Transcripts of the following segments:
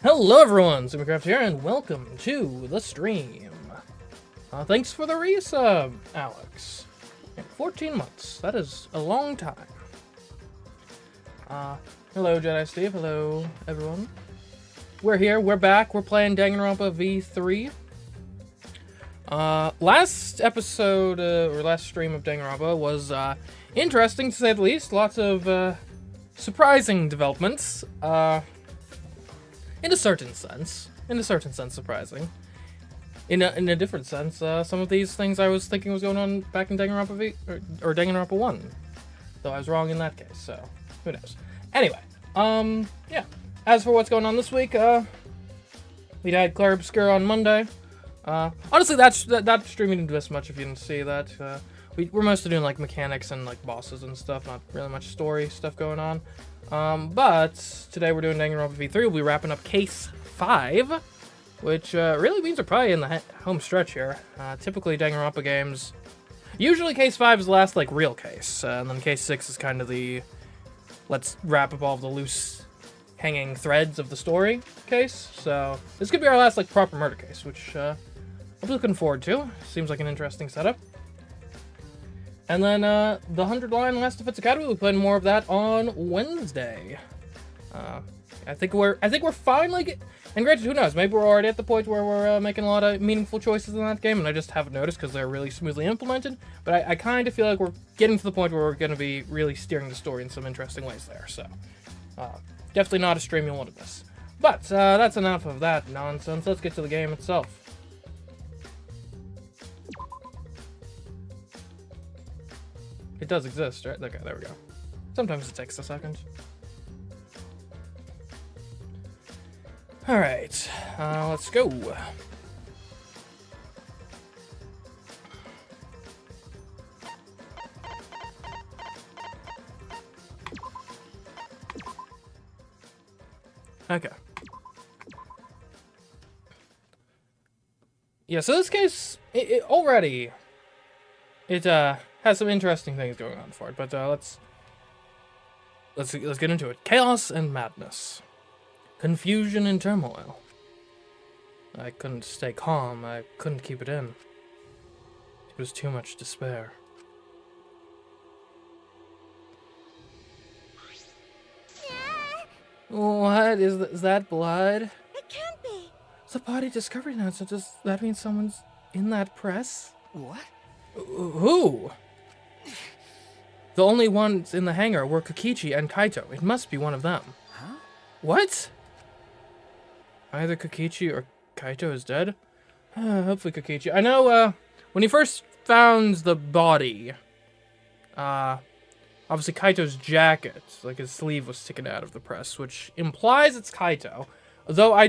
Hello everyone, CMeeCraft here, and welcome to the stream. Thanks for the resub, Alex. 14 months, that is a long time. Hello Jedi Steve, hello everyone. We're here, we're back, we're playing Danganronpa V3. Last episode, or last stream of Danganronpa was interesting to say the least. Lots of surprising developments. In a certain sense surprising. In a different sense, some of these things I was thinking was going on back in Danganronpa V, or Danganronpa 1. Though I was wrong in that case, so who knows. Anyway, yeah. As for what's going on this week, we had Claire Obscura on Monday. Honestly, that stream didn't do us much if you didn't see that. We're mostly doing like mechanics and like bosses and stuff, not really much story stuff going on. But today we're doing Danganronpa V3. We'll be wrapping up Case 5, which really means we're probably in the home stretch here. Typically Danganronpa games, usually Case 5 is the last like real case, and then Case 6 is kind of the let's wrap up all of the loose hanging threads of the story case. So this could be our last like proper murder case, which I'm looking forward to. Seems like an interesting setup. And then the 100-line Last Defense Academy, we played more of that on Wednesday. I think we're finally and granted, who knows, maybe we're already at the point where we're making a lot of meaningful choices in that game, and I just haven't noticed because they're really smoothly implemented. But I kind of feel like we're getting to the point where we're going to be really steering the story in some interesting ways there. So definitely not a stream you wanted this. But that's enough of that nonsense. Let's get to the game itself. It does exist, right? Okay, there we go. Sometimes it takes a second. Alright, let's go. Okay. Yeah, so this case, it already, it has some interesting things going on for it, but let's get into it. Chaos and madness. Confusion and turmoil. I couldn't stay calm. I couldn't keep it in. It was too much despair. What? Is that blood? It can't be. It's a body discovery now, so does that mean someone's in that press? What? Who? The only ones in the hangar were Kokichi and Kaito. It must be one of them. Huh? What? Either Kokichi or Kaito is dead? Hopefully Kokichi. I know, when he first found the body, obviously Kaito's jacket, like his sleeve was sticking out of the press, which implies it's Kaito. Though I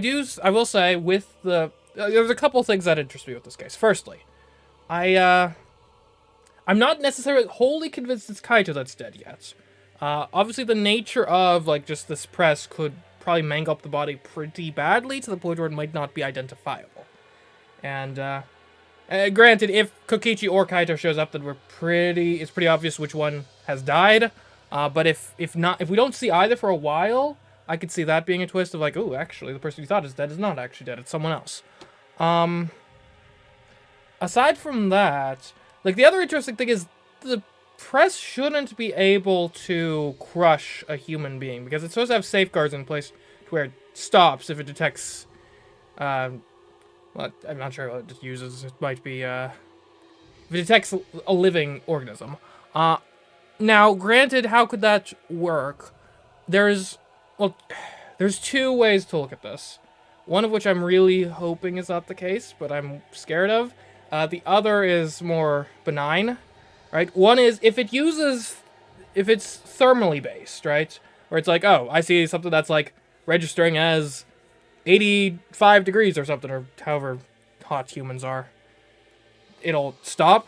will say, with there's a couple things that interest me with this case. Firstly, I'm not necessarily wholly convinced it's Kaito that's dead yet. Obviously the nature of, like, just this press could probably mangle up the body pretty badly to the point where it might not be identifiable. And, granted, if Kokichi or Kaito shows up, then it's pretty obvious which one has died. But if we don't see either for a while, I could see that being a twist of like, oh, actually, the person you thought is dead is not actually dead, it's someone else. Aside from that, like, the other interesting thing is the press shouldn't be able to crush a human being, because it's supposed to have safeguards in place to where it stops if it detects, well, I'm not sure what it uses. It might be, if it detects a living organism. Now, granted, how could that work? There's two ways to look at this. One of which I'm really hoping is not the case, but I'm scared of. The other is more benign, right? One is if it's thermally based, right? Where it's like, oh, I see something that's like registering as 85 degrees or something, or however hot humans are. It'll stop.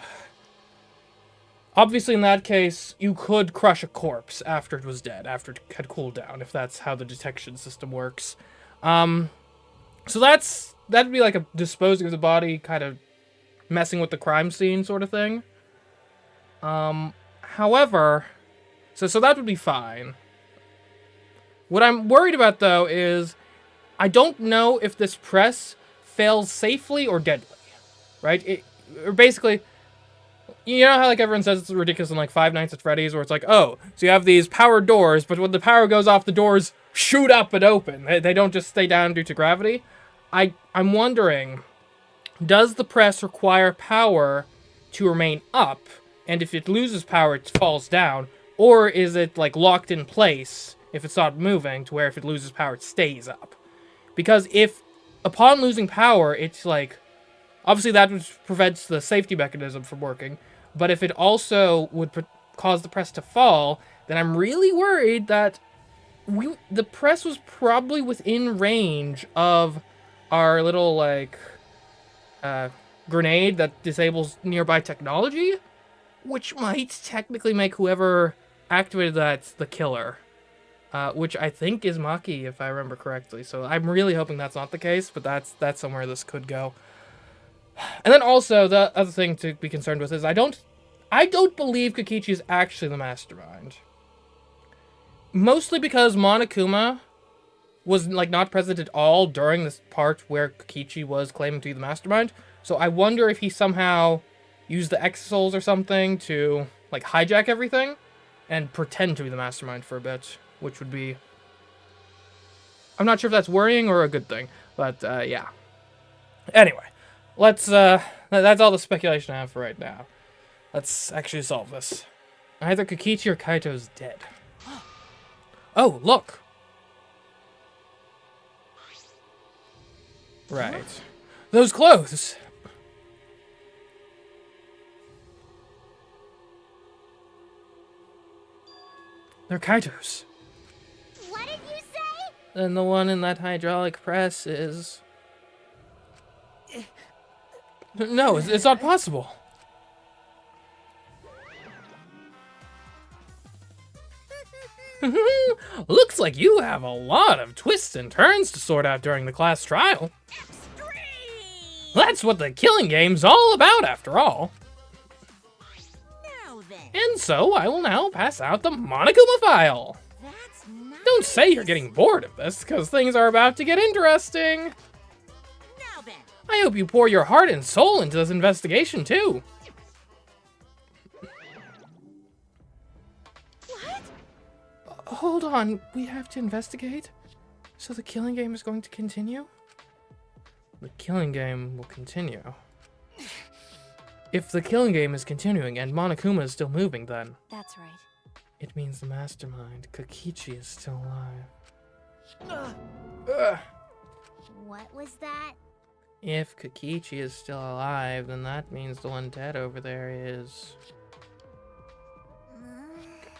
Obviously, in that case, you could crush a corpse after it was dead, after it had cooled down, if that's how the detection system works. So that'd be like a disposing of the body, kind of messing with the crime scene sort of thing. However, so that would be fine. What I'm worried about, though, is I don't know if this press fails safely or deadly, right? Or basically, you know how like everyone says it's ridiculous in like Five Nights at Freddy's, where it's like, oh, so you have these powered doors, but when the power goes off, the doors shoot up and open. They don't just stay down due to gravity. I'm wondering, does the press require power to remain up, and if it loses power, it falls down, or is it like locked in place if it's not moving, to where if it loses power, it stays up? Because if upon losing power, it's like, obviously that prevents the safety mechanism from working, but if it also would cause the press to fall, then I'm really worried that the press was probably within range of our little, like, grenade that disables nearby technology, which might technically make whoever activated that the killer. Which I think is Maki, if I remember correctly. So I'm really hoping that's not the case, but that's somewhere this could go. And then also, the other thing to be concerned with is I don't believe Kokichi is actually the mastermind. Mostly because Monokuma was like not present at all during this part where Kokichi was claiming to be the mastermind. So I wonder if he somehow used the Exosouls or something to like hijack everything and pretend to be the mastermind for a bit. Which would be... I'm not sure if that's worrying or a good thing, but yeah. Anyway, let's... that's all the speculation I have for right now. Let's actually solve this. Either Kokichi or Kaito's dead. Oh, look! Right. Those clothes! They're Kaito's. What did you say? And the one in that hydraulic press is... No, it's not possible. Looks like you have a lot of twists and turns to sort out during the class trial. Extreme! That's what the killing game's all about, after all. Now then. And so I will now pass out the Monokuma file. That's nice. Don't say you're getting bored of this, because things are about to get interesting. Now then. I hope you pour your heart and soul into this investigation, too. What? Hold on, we have to investigate? So the killing game is going to continue? The killing game will continue. If the killing game is continuing and Monokuma is still moving, then... That's right. It means the mastermind, Kokichi, is still alive. Ugh. What was that? If Kokichi is still alive, then that means the one dead over there is...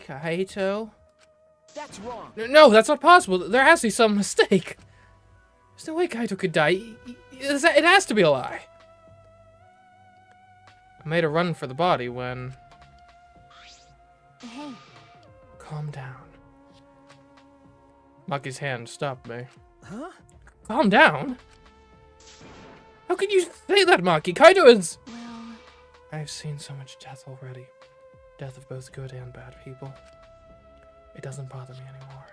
Kaito? That's wrong. No, that's not possible. There has to be some mistake. There's no way Kaito could die. It has to be a lie. I made a run for the body when... Hey. Calm down. Maki's hand stopped me. Huh? Calm down? How could you say that, Maki? Kaito is... Well... I've seen so much death already. Death of both good and bad people. It doesn't bother me anymore.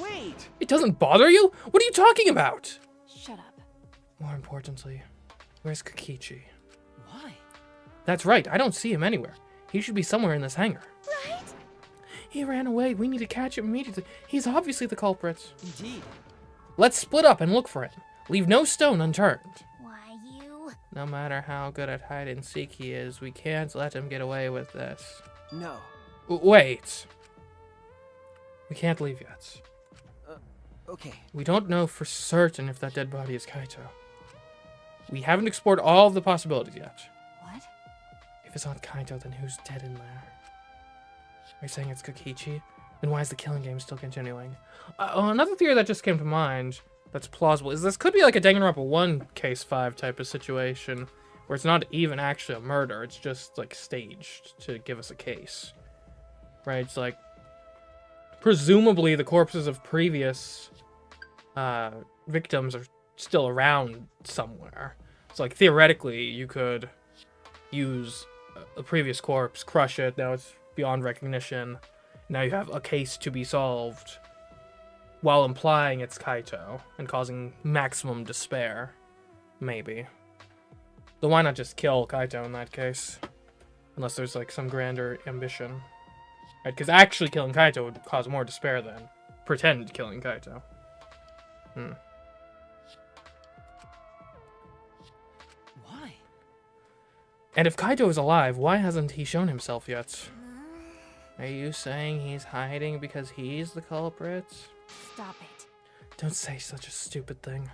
Wait! It doesn't bother you? What are you talking about? Shut up. More importantly, where's Kokichi? Why? That's right, I don't see him anywhere. He should be somewhere in this hangar. Right? He ran away. We need to catch him immediately. He's obviously the culprit. Indeed. Let's split up and look for him. Leave no stone unturned. Why you... No matter how good at hide and seek he is, we can't let him get away with this. No. Wait. We can't leave yet. Okay. We don't know for certain if that dead body is Kaito. We haven't explored all of the possibilities yet. What? If it's not Kaito, then who's dead in there? Are you saying it's Kokichi? Then why is the killing game still continuing? Another theory that just came to mind that's plausible is this could be like a Danganronpa 1 Case 5 type of situation, where it's not even actually a murder, it's just like staged to give us a case. Right? It's like, presumably the corpses of previous victims are still around somewhere. So like theoretically you could use a previous corpse, crush it, now it's beyond recognition. Now you have a case to be solved. while implying it's Kaito and causing maximum despair. Maybe. Though why not just kill Kaito in that case? Unless there's like some grander ambition. Right, because actually killing Kaito would cause more despair than pretend killing Kaito. Why? And if Kaito is alive, why hasn't he shown himself yet? Are you saying he's hiding because he's the culprit? Stop it. Don't say such a stupid thing.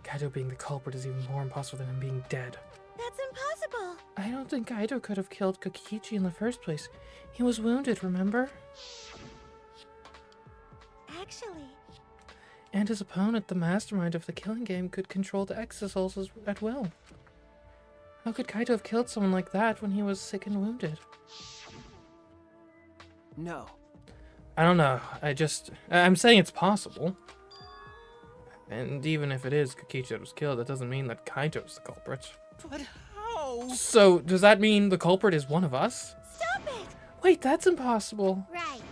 Kaito being the culprit is even more impossible than him being dead. That's impossible. I don't think Kaito could have killed Kokichi in the first place. He was wounded, remember? Actually, And his opponent, the mastermind of the killing game, could control the exosouls at will. How could Kaito have killed someone like that when he was sick and wounded? No. I don't know. I'm saying it's possible. And even if it is Kokichi that was killed, that doesn't mean that Kaito's the culprit. But how? So, does that mean the culprit is one of us? stop it. Wait, that's impossible. Right.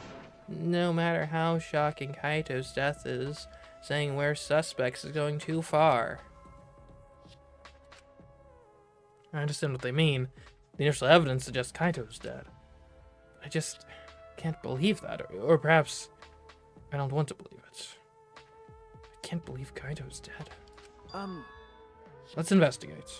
No matter how shocking Kaito's death is, saying we're suspects is going too far. I understand what they mean. The initial evidence suggests Kaito's dead. I just can't believe that, or perhaps I don't want to believe it. I can't believe Kaito's dead. Let's investigate.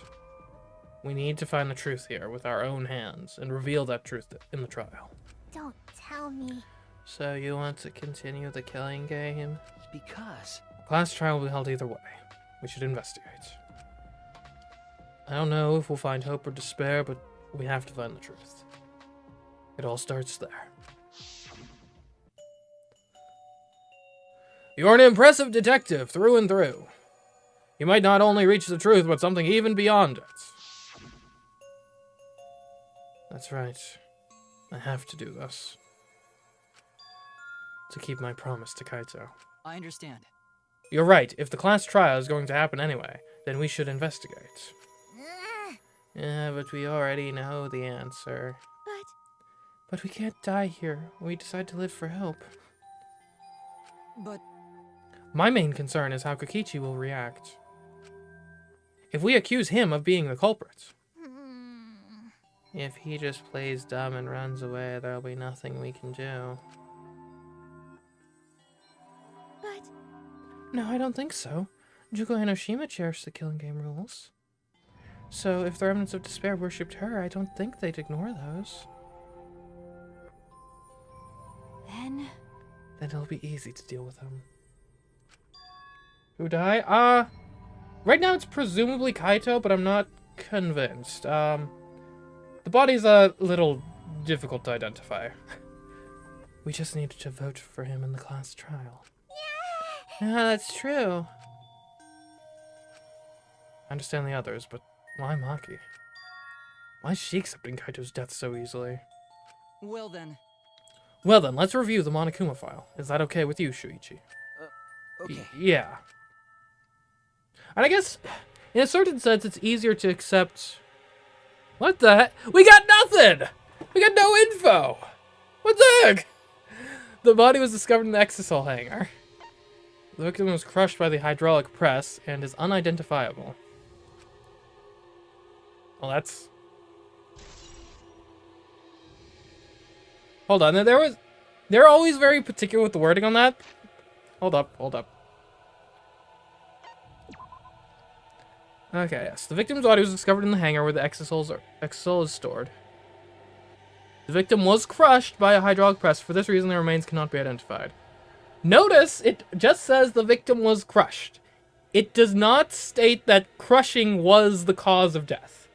We need to find the truth here with our own hands and reveal that truth in the trial. Don't tell me. So you want to continue the killing game? Because... Class trial will be held either way. We should investigate. I don't know if we'll find hope or despair, but we have to find the truth. It all starts there. You're an impressive detective through and through. You might not only reach the truth, but something even beyond it. That's right. I have to do this. To keep my promise to Kaito. I understand. You're right. If the class trial is going to happen anyway, then we should investigate. Yeah, but we already know the answer. But we can't die here. We decide to live for hope. But... My main concern is how Kokichi will react. If we accuse him of being the culprit, if he just plays dumb and runs away, there'll be nothing we can do. But... No, I don't think so. Juko Enoshima cherished the killing game rules. So if the remnants of despair worshipped her, I don't think they'd ignore those. Then it'll be easy to deal with him. Who died? Right now it's presumably Kaito, but I'm not convinced. The body's a little difficult to identify. We just needed to vote for him in the class trial. Yeah, that's true. I understand the others, but why Maki? Why is she accepting Kaito's death so easily? Well then, let's review the Monokuma file. Is that okay with you, Shuichi? okay. Yeah. And I guess, in a certain sense, it's easier to accept... What the heck? We got nothing! We got no info! What the heck? The body was discovered in the exosol hangar. The victim was crushed by the hydraulic press and is unidentifiable. Well, that's... Hold on, they're always very particular with the wording on that. Hold up. Okay, yes. The victim's body was discovered in the hangar where the exosol is stored. The victim was crushed by a hydraulic press. For this reason, the remains cannot be identified. Notice, it just says the victim was crushed. It does not state that crushing was the cause of death.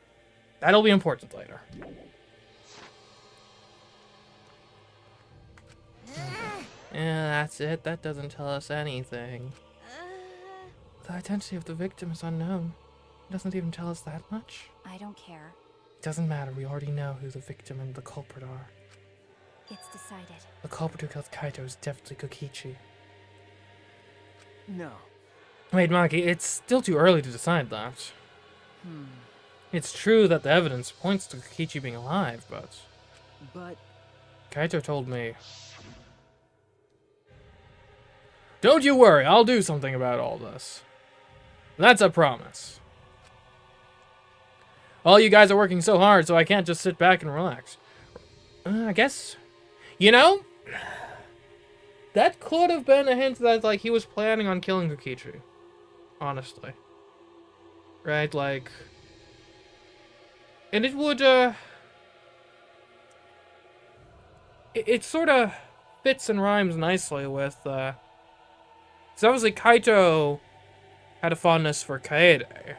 That'll be important later. Yeah, that's it. That doesn't tell us anything. The identity of the victim is unknown. It doesn't even tell us that much. I don't care. It doesn't matter. We already know who the victim and the culprit are. It's decided. The culprit who killed Kaito is definitely Kokichi. No. Wait, Maki, it's still too early to decide that. It's true that the evidence points to Kokichi being alive, but... But... Kaito told me... Don't you worry, I'll do something about all this. That's a promise. All you guys are working so hard, so I can't just sit back and relax. I guess... You know? That could have been a hint that, like, he was planning on killing Kokichi. Honestly. Right, like... And it would, It sort of fits and rhymes nicely with, because obviously Kaito had a fondness for Kaede.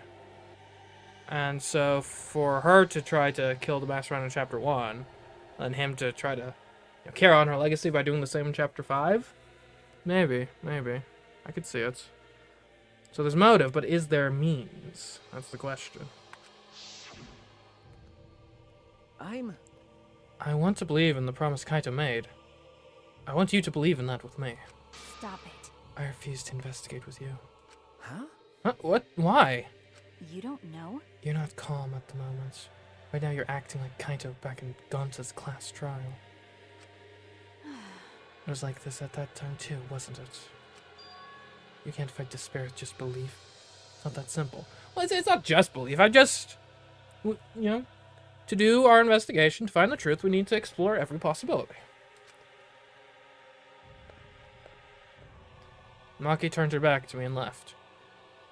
And so for her to try to kill the Mastermind in Chapter 1, and him to try to carry on her legacy by doing the same in Chapter 5? Maybe. I could see it. So there's motive, but is there means? That's the question. I want to believe in the promise Kaito made. I want you to believe in that with me. Stop it. I refuse to investigate with you. Huh? Huh? What? Why? You don't know? You're not calm at the moment. Right now you're acting like Kaito back in Gonta's class trial. It was like this at that time too, wasn't it? You can't fight despair with just belief. It's not that simple. Well, it's not just belief. I just... to do our investigation, to find the truth, we need to explore every possibility. Maki turned her back to me and left.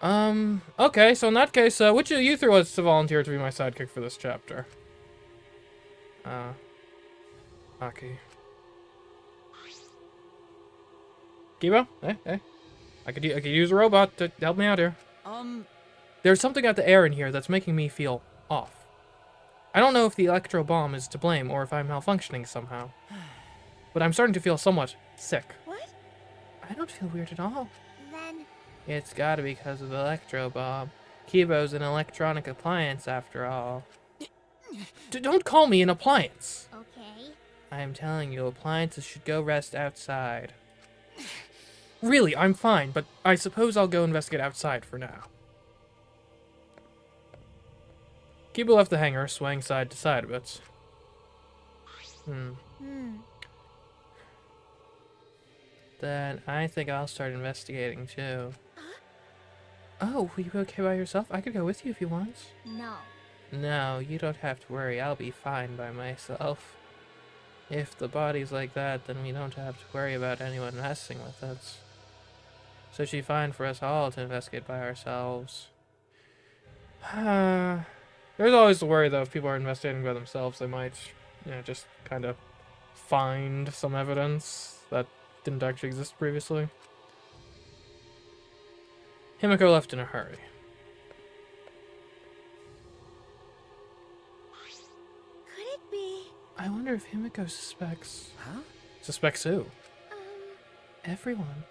Okay, so in that case, which of you three wants to volunteer to be my sidekick for this chapter? Maki. Kiba? Hey. I could use a robot to help me out here. There's something at the air in here that's making me feel off. I don't know if the electro bomb is to blame or if I'm malfunctioning somehow. But I'm starting to feel somewhat sick. What? I don't feel weird at all. Then... It's gotta be because of the electro bomb. Kibo's an electronic appliance after all. Don't call me an appliance! Okay. I am telling you, appliances should go rest outside. Really, I'm fine, but I suppose I'll go investigate outside for now. Kiba left the hangar, swaying side to side a bit. Then I think I'll start investigating too. Oh, will you be okay by yourself? I could go with you if you want. No. No, you don't have to worry. I'll be fine by myself. If the body's like that, then we don't have to worry about anyone messing with it. So it'd be fine for us all to investigate by ourselves. There's always the worry, though, if people are investigating by themselves, they might, just kind of find some evidence that didn't actually exist previously. Himiko left in a hurry. Could it be? I wonder if Himiko suspects... Huh? Suspects who? Everyone.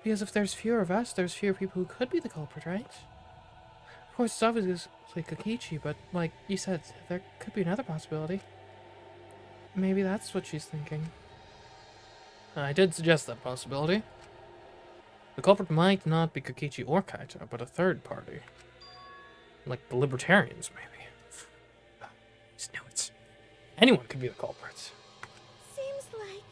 Because if there's fewer of us, there's fewer people who could be the culprit, right? Of course, it's obviously Kokichi, but like you said, there could be another possibility. Maybe that's what she's thinking. I did suggest that possibility. The culprit might not be Kokichi or Kaito, but a third party. Like the Libertarians, maybe. Just knew it. Anyone could be the culprit. Seems like...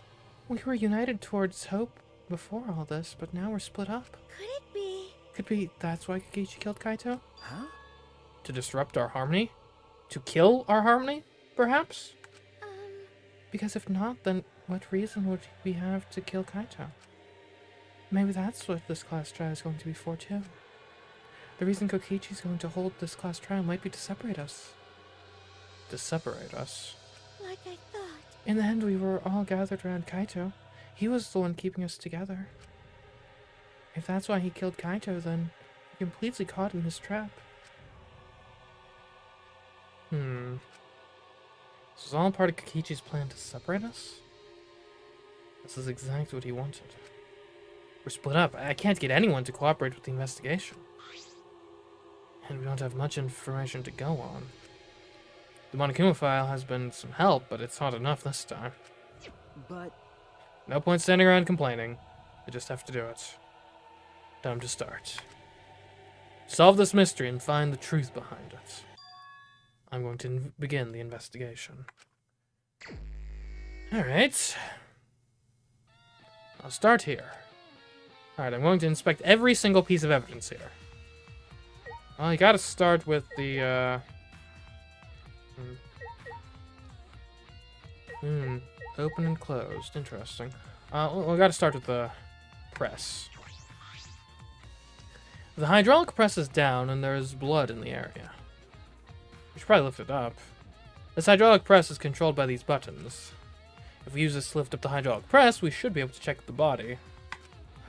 We were united towards hope before all this, but now we're split up. Could it be? Could be that's why Kokichi killed Kaito? Huh? To disrupt our harmony? To kill our harmony, perhaps? Because if not, then what reason would we have to kill Kaito? Maybe that's what this class trial is going to be for, too. The reason Kokichi's going to hold this class trial might be to separate us. To separate us? Like I thought. In the end, we were all gathered around Kaito. He was the one keeping us together. If that's why he killed Kaito, then we're completely caught in his trap. This is all part of Kokichi's plan to separate us? This is exactly what he wanted. We're split up. I can't get anyone to cooperate with the investigation. And we don't have much information to go on. The Monokuma file has been some help, but it's not enough this time. But... No point standing around complaining. We just have to do it. Time to start. Solve this mystery and find the truth behind it. I'm going to begin the investigation. Alright. I'll start here. Alright, I'm going to inspect every single piece of evidence here. Well, you gotta start with the, open and closed. Interesting. We gotta start with the press. The hydraulic press is down, and there is blood in the area. We should probably lift it up. This hydraulic press is controlled by these buttons. If we use this to lift up the hydraulic press, we should be able to check the body.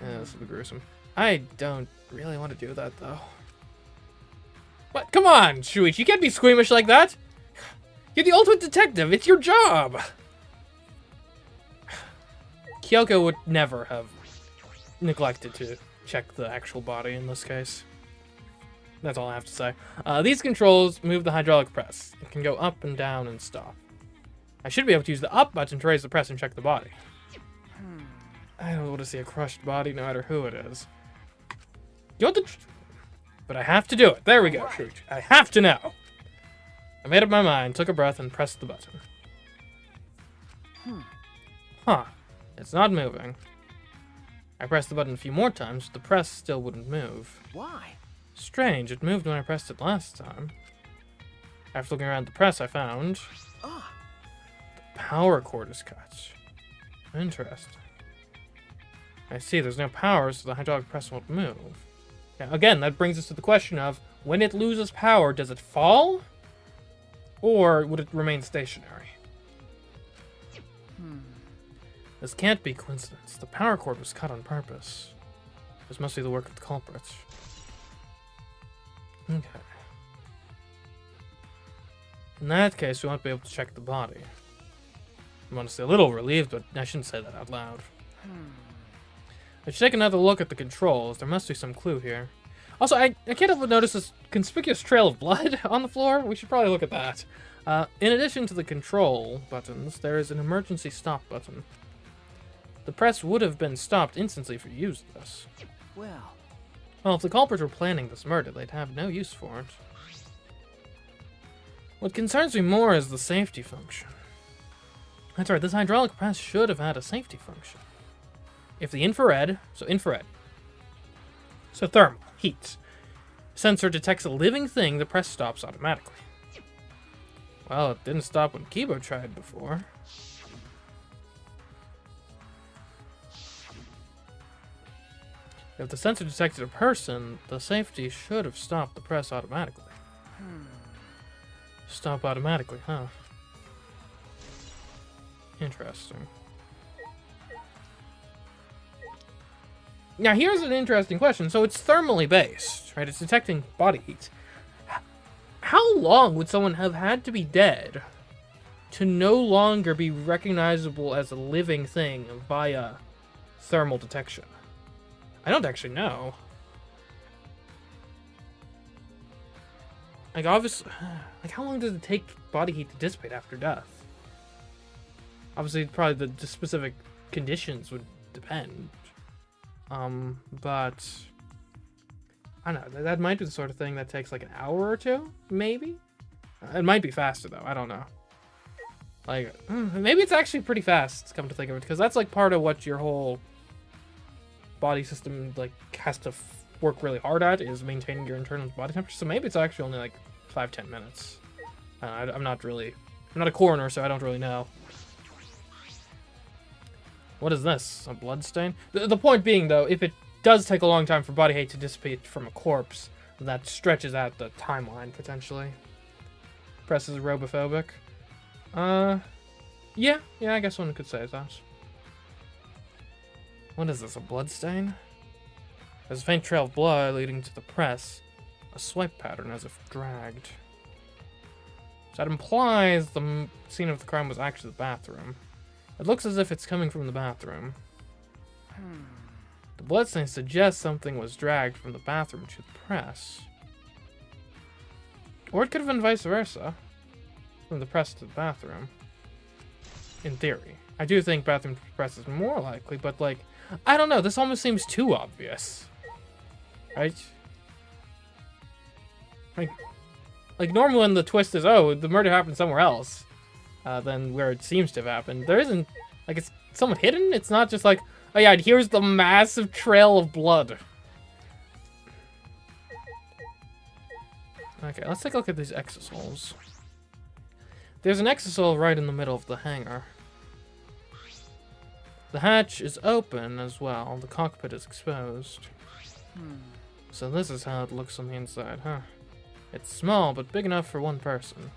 Yeah, this will be gruesome. I don't really want to do that, though. What? Come on, Shuichi, you can't be squeamish like that! You're the ultimate detective, it's your job! Kyoko would never have neglected to check the actual body in this case. That's all I have to say. These controls move the hydraulic press. It can go up and down and stop. I should be able to use the up button to raise the press and check the body. I don't want to see a crushed body no matter who it is. You want to... But I have to do it. There we go, Shuichi. I have to know. I made up my mind, took a breath, and pressed the button. Huh. It's not moving. I pressed the button a few more times, but the press still wouldn't move. Why? Strange, it moved when I pressed it last time. After looking around the press, I found... the power cord is cut. Interesting. I see, there's no power, so the hydraulic press won't move. Now, again, that brings us to the question of, when it loses power, does it fall? Or would it remain stationary? This can't be coincidence. The power cord was cut on purpose. This must be the work of the culprits. Okay. In that case, we won't be able to check the body. I'm honestly a little relieved, but I shouldn't say that out loud. I should take another look at the controls. There must be some clue here. Also, I can't help but notice this conspicuous trail of blood on the floor. We should probably look at that. In addition to the control buttons, there is an emergency stop button. The press would have been stopped instantly if you used this. Well, if the culprits were planning this murder, they'd have no use for it. What concerns me more is the safety function. That's right, this hydraulic press should have had a safety function. If the infrared, so thermal, heat, sensor detects a living thing, the press stops automatically. Well, it didn't stop when Kibo tried before. If the sensor detected a person, the safety should have stopped the press automatically. Stop automatically, huh? Interesting. Now, here's an interesting question. So it's thermally based, right? It's detecting body heat. How long would someone have had to be dead to no longer be recognizable as a living thing via thermal detection? I don't actually know. Like, obviously, like, how long does it take body heat to dissipate after death? Obviously, probably the specific conditions would depend. But I don't know. That might be the sort of thing that takes like an hour or two, maybe. It might be faster though. I don't know. Like, maybe it's actually pretty fast. Come to think of it, because that's like part of what your whole body system like has to work really hard at, is maintaining your internal body temperature. So maybe it's actually only like 5-10 minutes. I'm not a coroner, so I don't really know. What is this? A blood stain? The point being, though, if it does take a long time for body heat to dissipate from a corpse, that stretches out the timeline, potentially. Press is robophobic. Yeah, I guess one could say that. What is this, a blood stain? There's a faint trail of blood leading to the press. A swipe pattern as if dragged. So that implies the scene of the crime was actually the bathroom. It looks as if it's coming from the bathroom. The bloodstain suggests something was dragged from the bathroom to the press. Or it could have been vice versa. From the press to the bathroom. In theory. I do think bathroom to press is more likely, but like, I don't know, this almost seems too obvious. Right? Like normally when the twist is, oh, the murder happened somewhere else. Than where it seems to have happened. There isn't, like, it's somewhat hidden. It's not just like, Oh yeah, and here's the massive trail of blood. Okay, let's take a look at these exosols. There's an exosol right in the middle of the hangar. The hatch is open as well. The cockpit is exposed. So this is how it looks on the inside, huh? It's small, but big enough for one person.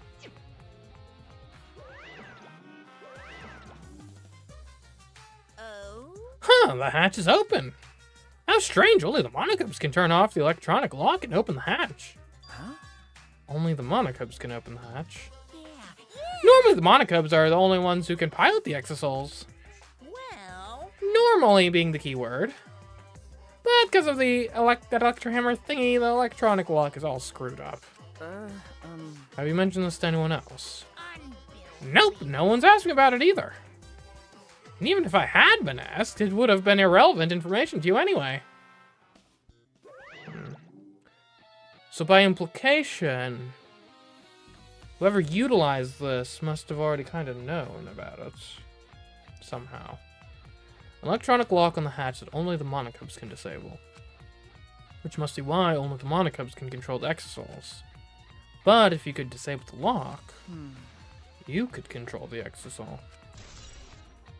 Oh? Huh, the hatch is open. How strange, only the monocubs can turn off the electronic lock and open the hatch. Huh? Only the monocubs can open the hatch. Yeah. Normally the monocubs are the only ones who can pilot the exosols. Well. Normally being the key word. But because of that electrohammer thingy, the electronic lock is all screwed up. Have you mentioned this to anyone else? Nope, no one's asking about it either. And even if I had been asked, it would have been irrelevant information to you anyway. So by implication, whoever utilized this must have already kind of known about it. Somehow. An electronic lock on the hatch that only the monocubs can disable. Which must be why only the monocubs can control the exosols. But if you could disable the lock, you could control the exosol.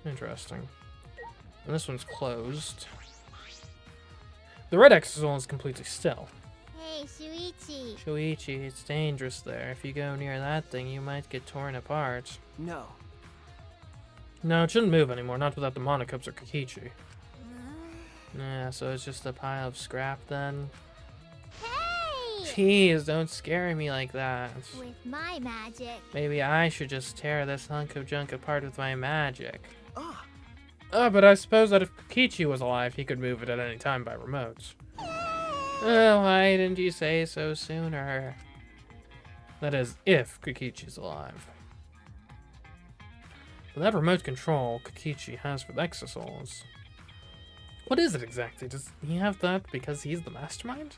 Interesting. And this one's closed. The red exosol is completely still. Hey, Shuichi. Shuichi, it's dangerous there. If you go near that thing, you might get torn apart. No. No, it shouldn't move anymore, not without the monocubs or Kokichi. Yeah, so it's just a pile of scrap then? Hey! Jeez, don't scare me like that. With my magic. Maybe I should just tear this hunk of junk apart with my magic. Ah. But I suppose that if Kokichi was alive, he could move it at any time by remote. Oh, why didn't you say so sooner? That is, if Kokichi's alive. But that remote control Kokichi has for the exosols. What is it exactly? Does he have that because he's the mastermind?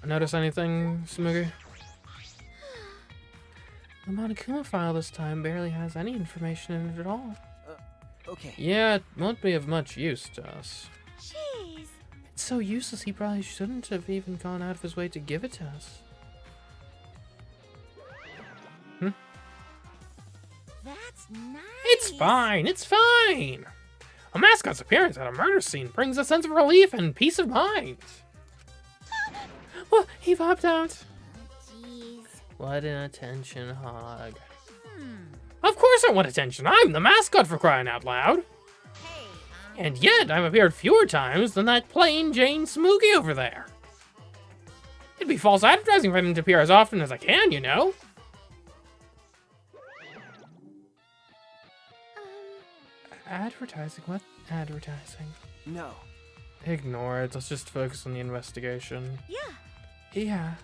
Notice anything, Smugi? The Monokuma file this time barely has any information in it at all. Okay. Yeah, it won't be of much use to us. Jeez. It's so useless he probably shouldn't have even gone out of his way to give it to us. That's nice. It's fine, it's fine! A mascot's appearance at a murder scene brings a sense of relief and peace of mind. Well, he popped out. Jeez. What an attention hog. Hmm. Of course I want attention. I'm the mascot, for crying out loud. Hey, And yet I've appeared fewer times than that plain Jane Smoogie over there. It'd be false advertising for him to appear as often as I can, you know? Advertising? What advertising? No. Ignore it. Let's just focus on the investigation. Yeah. Yeah.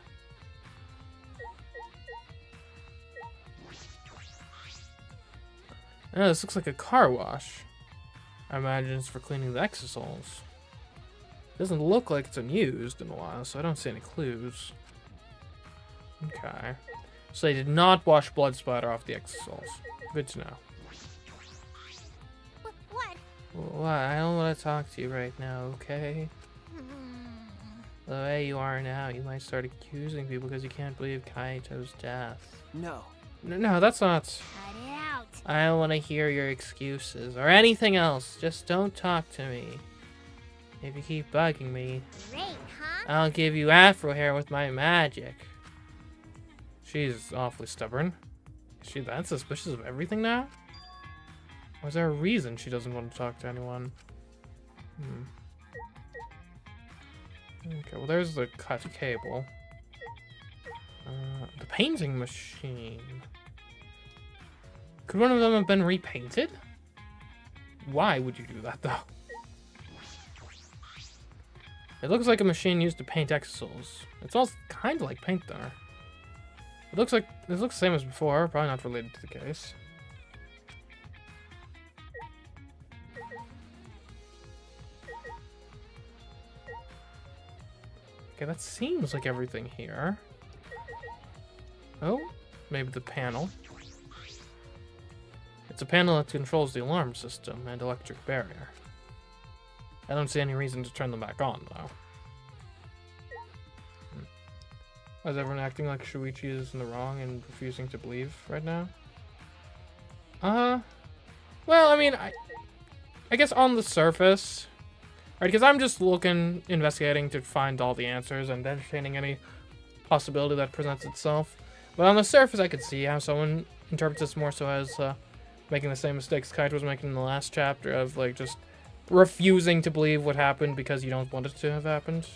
Oh, this looks like a car wash. I imagine it's for cleaning the exosols. Doesn't look like it's unused in a while, so I don't see any clues. Okay. So they did not wash blood splatter off the exosols. Good to know. What? What? I don't want to talk to you right now, okay? The way you are now, you might start accusing people because you can't believe Kaito's death. No. No, that's not... Cut it out. I don't want to hear your excuses or anything else. Just don't talk to me. If you keep bugging me, Great, huh? I'll give you afro hair with my magic. She's awfully stubborn. Is she that suspicious of everything now? Or is there a reason she doesn't want to talk to anyone? Okay, well there's the cut cable. The painting machine. Could one of them have been repainted? Why would you do that though? It looks like a machine used to paint exosols. It's all kind of like paint there. It looks the same as before, probably not related to the case. Okay, that seems like everything here. Oh, maybe the panel. It's a panel that controls the alarm system and electric barrier. I don't see any reason to turn them back on, though. Why is everyone acting like Shuichi is in the wrong and refusing to believe right now? Well, I mean, I guess on the surface, right, because I'm just looking, investigating to find all the answers and entertaining any possibility that presents itself. But on the surface, I could see how someone interprets this more so as making the same mistakes Kaito was making in the last chapter of, like, just refusing to believe what happened because you don't want it to have happened.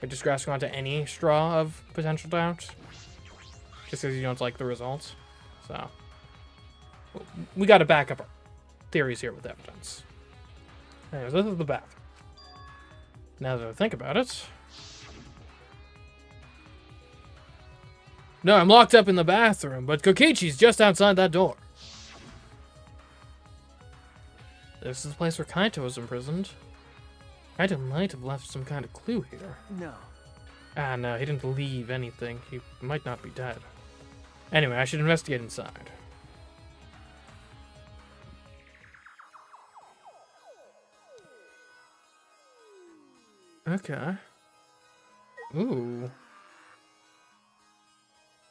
Like, just grasping onto any straw of potential doubt. Just because you don't like the results. So, we gotta back up our theories here with evidence. Anyways, this is the bathroom. Now that I think about it. No, I'm locked up in the bathroom, but Kokichi's just outside that door. This is the place where Kaito was imprisoned. Kaito might have left some kind of clue here. No. Ah, no, he didn't leave anything. He might not be dead. Anyway, I should investigate inside. Okay. Ooh.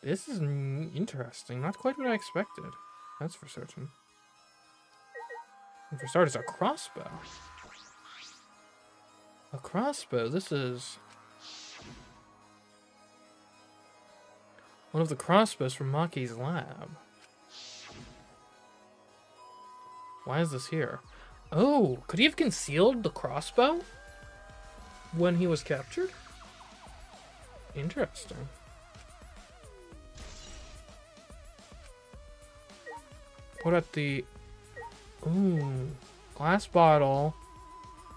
This is interesting. Not quite what I expected. That's for certain. And for starters, a crossbow. A crossbow. This is one of the crossbows from Maki's lab. Why is this here? Oh, could he have concealed the crossbow when he was captured? Interesting. What about the... Ooh, glass bottle.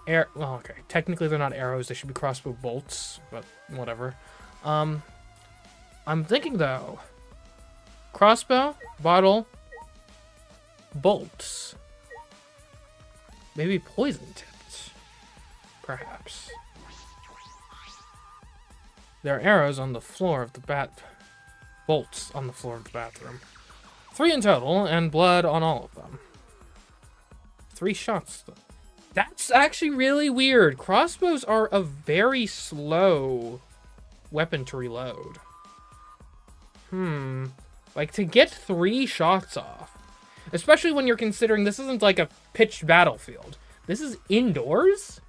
Well, okay. Technically, they're not arrows. They should be crossbow bolts, but whatever. I'm thinking, though. Crossbow, bottle, bolts. Maybe poison tipped. Perhaps. There are arrows on the floor of the bolts on the floor of the bathroom. 3 in total, and blood on all of them. 3 shots, though. That's actually really weird. Crossbows are a very slow weapon to reload. Like, to get 3 shots off, especially when you're considering this isn't like a pitched battlefield. This is indoors?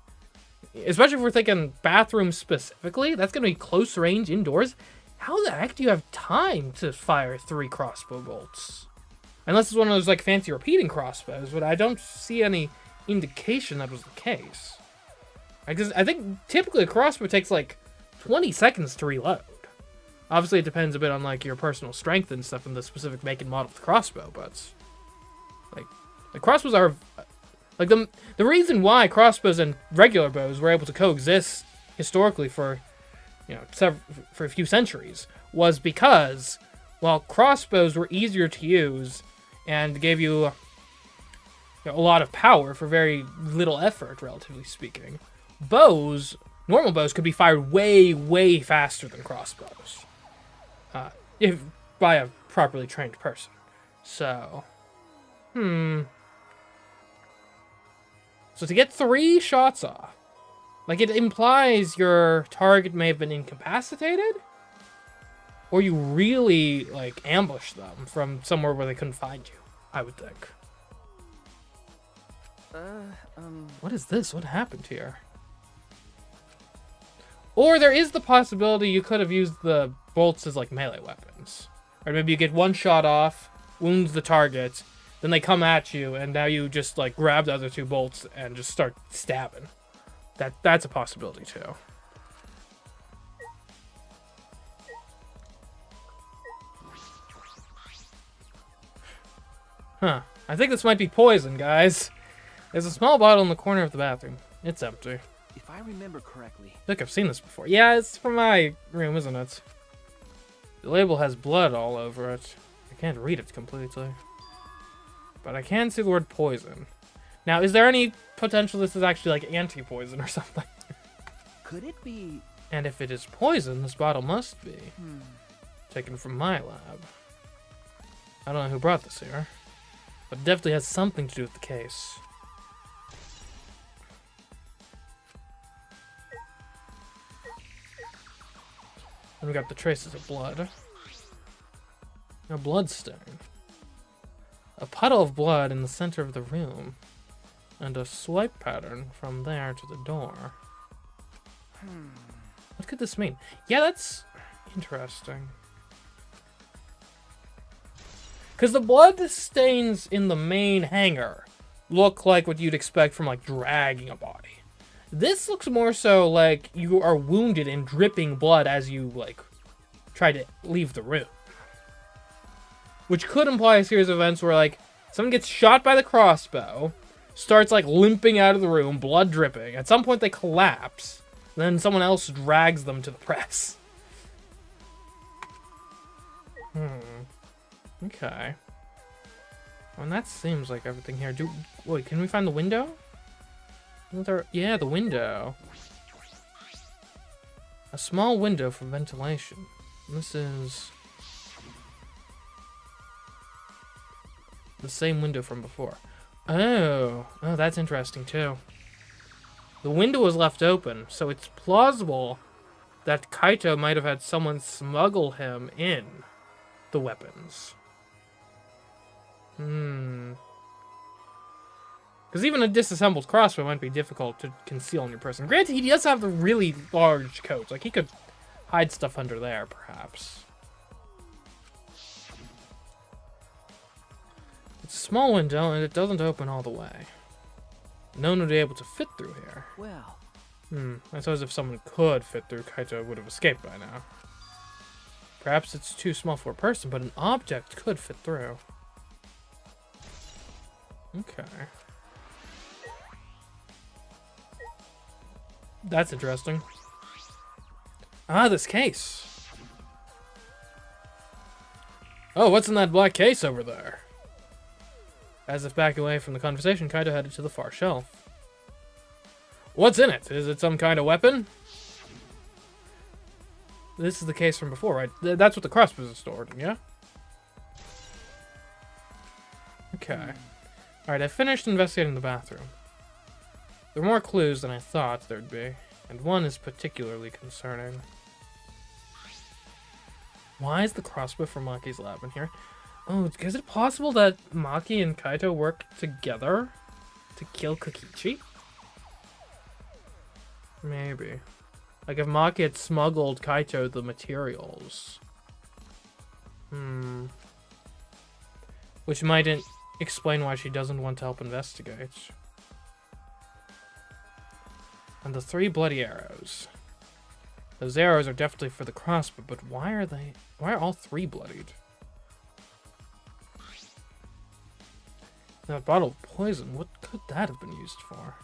Especially if we're thinking bathroom specifically. That's going to be close range indoors. How the heck do you have time to fire 3 crossbow bolts? Unless it's one of those, like, fancy repeating crossbows, but I don't see any indication that was the case. Because I think typically a crossbow takes, like, 20 seconds to reload. Obviously, it depends a bit on, like, your personal strength and stuff and the specific make and model of the crossbow, but... Like, the crossbows are... Like, the reason why crossbows and regular bows were able to coexist historically for, you know, for a few centuries was because, while crossbows were easier to use and gave you, a lot of power for very little effort, relatively speaking, normal bows could be fired way, way faster than crossbows. If by a properly trained person. So, So to get 3 shots off, like, it implies your target may have been incapacitated, or you really, like, ambushed them from somewhere where they couldn't find you, I would think. What is this? What happened here? Or there is the possibility you could have used the bolts as, like, melee weapons. Or maybe you get 1 shot off, wounds the target, then they come at you, and now you just, like, grab the other 2 bolts and just start stabbing. That's a possibility, too. Huh. I think this might be poison, guys. There's a small bottle in the corner of the bathroom. It's empty. If I remember correctly... I think I've seen this before. Yeah, it's from my room, isn't it? The label has blood all over it. I can't read it completely. But I can see the word poison. Now, is there any potential this is actually like anti-poison or something? Could it be... And if it is poison, this bottle must be taken from my lab. I don't know who brought this here. But it definitely has something to do with the case. And we got the traces of blood. A blood stain. A puddle of blood in the center of the room. And a swipe pattern from there to the door. What could this mean? Yeah, that's interesting. Because the blood stains in the main hangar look like what you'd expect from, like, dragging a body. This looks more so like you are wounded and dripping blood as you, like, try to leave the room. Which could imply a series of events where, like, someone gets shot by the crossbow, starts, like, limping out of the room, blood dripping. At some point they collapse, then someone else drags them to the press. Okay. Well, and that seems like everything here. Wait, can we find the window? Yeah, the window. A small window for ventilation. This is the same window from before. Oh, that's interesting too. The window was left open, so it's plausible that Kaito might have had someone smuggle him in the weapons. Because even a disassembled crossbow might be difficult to conceal on your person. Granted, he does have the really large coat. Like, he could hide stuff under there, perhaps. It's a small window, and it doesn't open all the way. No one would be able to fit through here. Well. I suppose if someone could fit through, Kaito would have escaped by now. Perhaps it's too small for a person, but an object could fit through. Okay. That's interesting. Ah, this case. Oh, what's in that black case over there? As if backing away from the conversation, Kaito headed to the far shelf. What's in it? Is it some kind of weapon? This is the case from before, right? That's what the crossbows are stored in, yeah? Okay. Alright, I finished investigating the bathroom. There are more clues than I thought there'd be, and one is particularly concerning. Why is the crossbow from Maki's lab in here? Oh, is it possible that Maki and Kaito work together to kill Kokichi? Maybe. Like if Maki had smuggled Kaito the materials. Which might explain why she doesn't want to help investigate. And the 3 bloody arrows. Those arrows are definitely for the crossbow, but why are all 3 bloodied? That bottle of poison, what could that have been used for?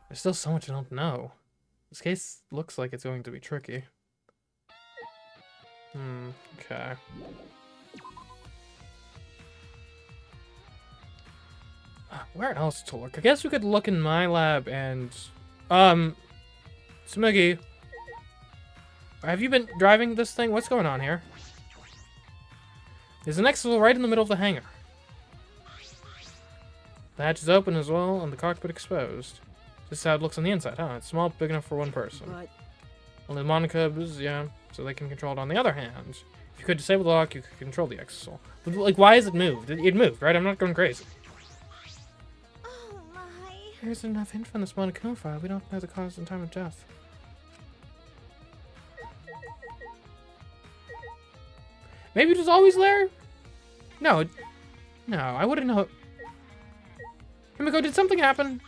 There's still so much I don't know. This case looks like it's going to be tricky. Okay. Where else to look? I guess we could look in my lab and... Smuggy. Have you been driving this thing? What's going on here? There's an exit right in the middle of the hangar. The hatch is open as well, and the cockpit exposed. This is how it looks on the inside, huh? It's small, big enough for one person. But... Only the monocubs, yeah, so they can control it. On the other hand, if you could disable the lock, you could control the exisal. But, like, why is it moved? It moved, right? I'm not going crazy. Oh my. There's enough info in this monocube file. We don't know the cause and time of death. Maybe it was always there? No, no, I wouldn't know. Himiko, did something happen?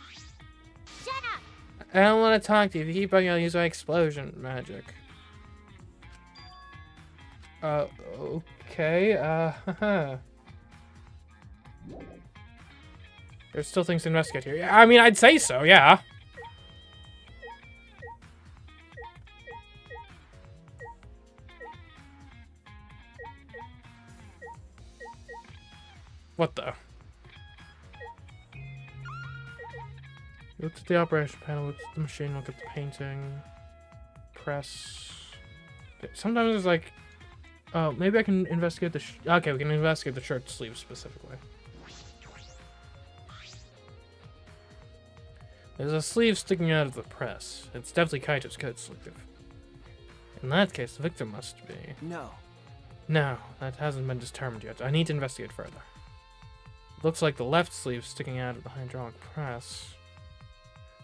Shut up. I don't want to talk to you. If you keep bugging, I'll use my explosion magic. Okay, There's still things to investigate here. Yeah, I mean, I'd say so, yeah. What the? Look at the operation panel, look at the machine, look at the painting. Press. Sometimes there's like Oh, maybe I can investigate the... Okay, we can investigate the shirt sleeve specifically. There's a sleeve sticking out of the press. It's definitely Kaito's coat sleeve. In that case, the victim must be... No. No, that hasn't been determined yet. I need to investigate further. It looks like the left sleeve sticking out of the hydraulic press.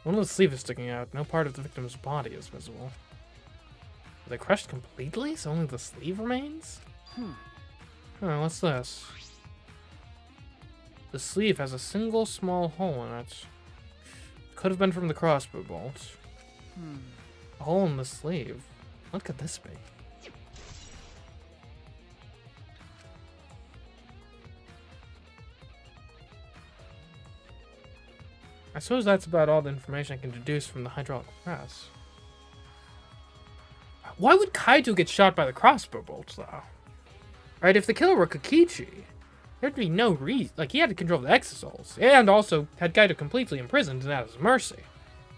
One of the sleeves is sticking out. No part of the victim's body is visible. Are they crushed completely, so only the sleeve remains? Oh, what's this? The sleeve has a single small hole in it. Could have been from the crossbow bolt. A hole in the sleeve. What could this be? I suppose that's about all the information I can deduce from the hydraulic press. Why would Kaito get shot by the crossbow bolts, though? Right, if the killer were Kokichi, there'd be no reason. Like, he had to control the exosols, and also had Kaito completely imprisoned and at his mercy.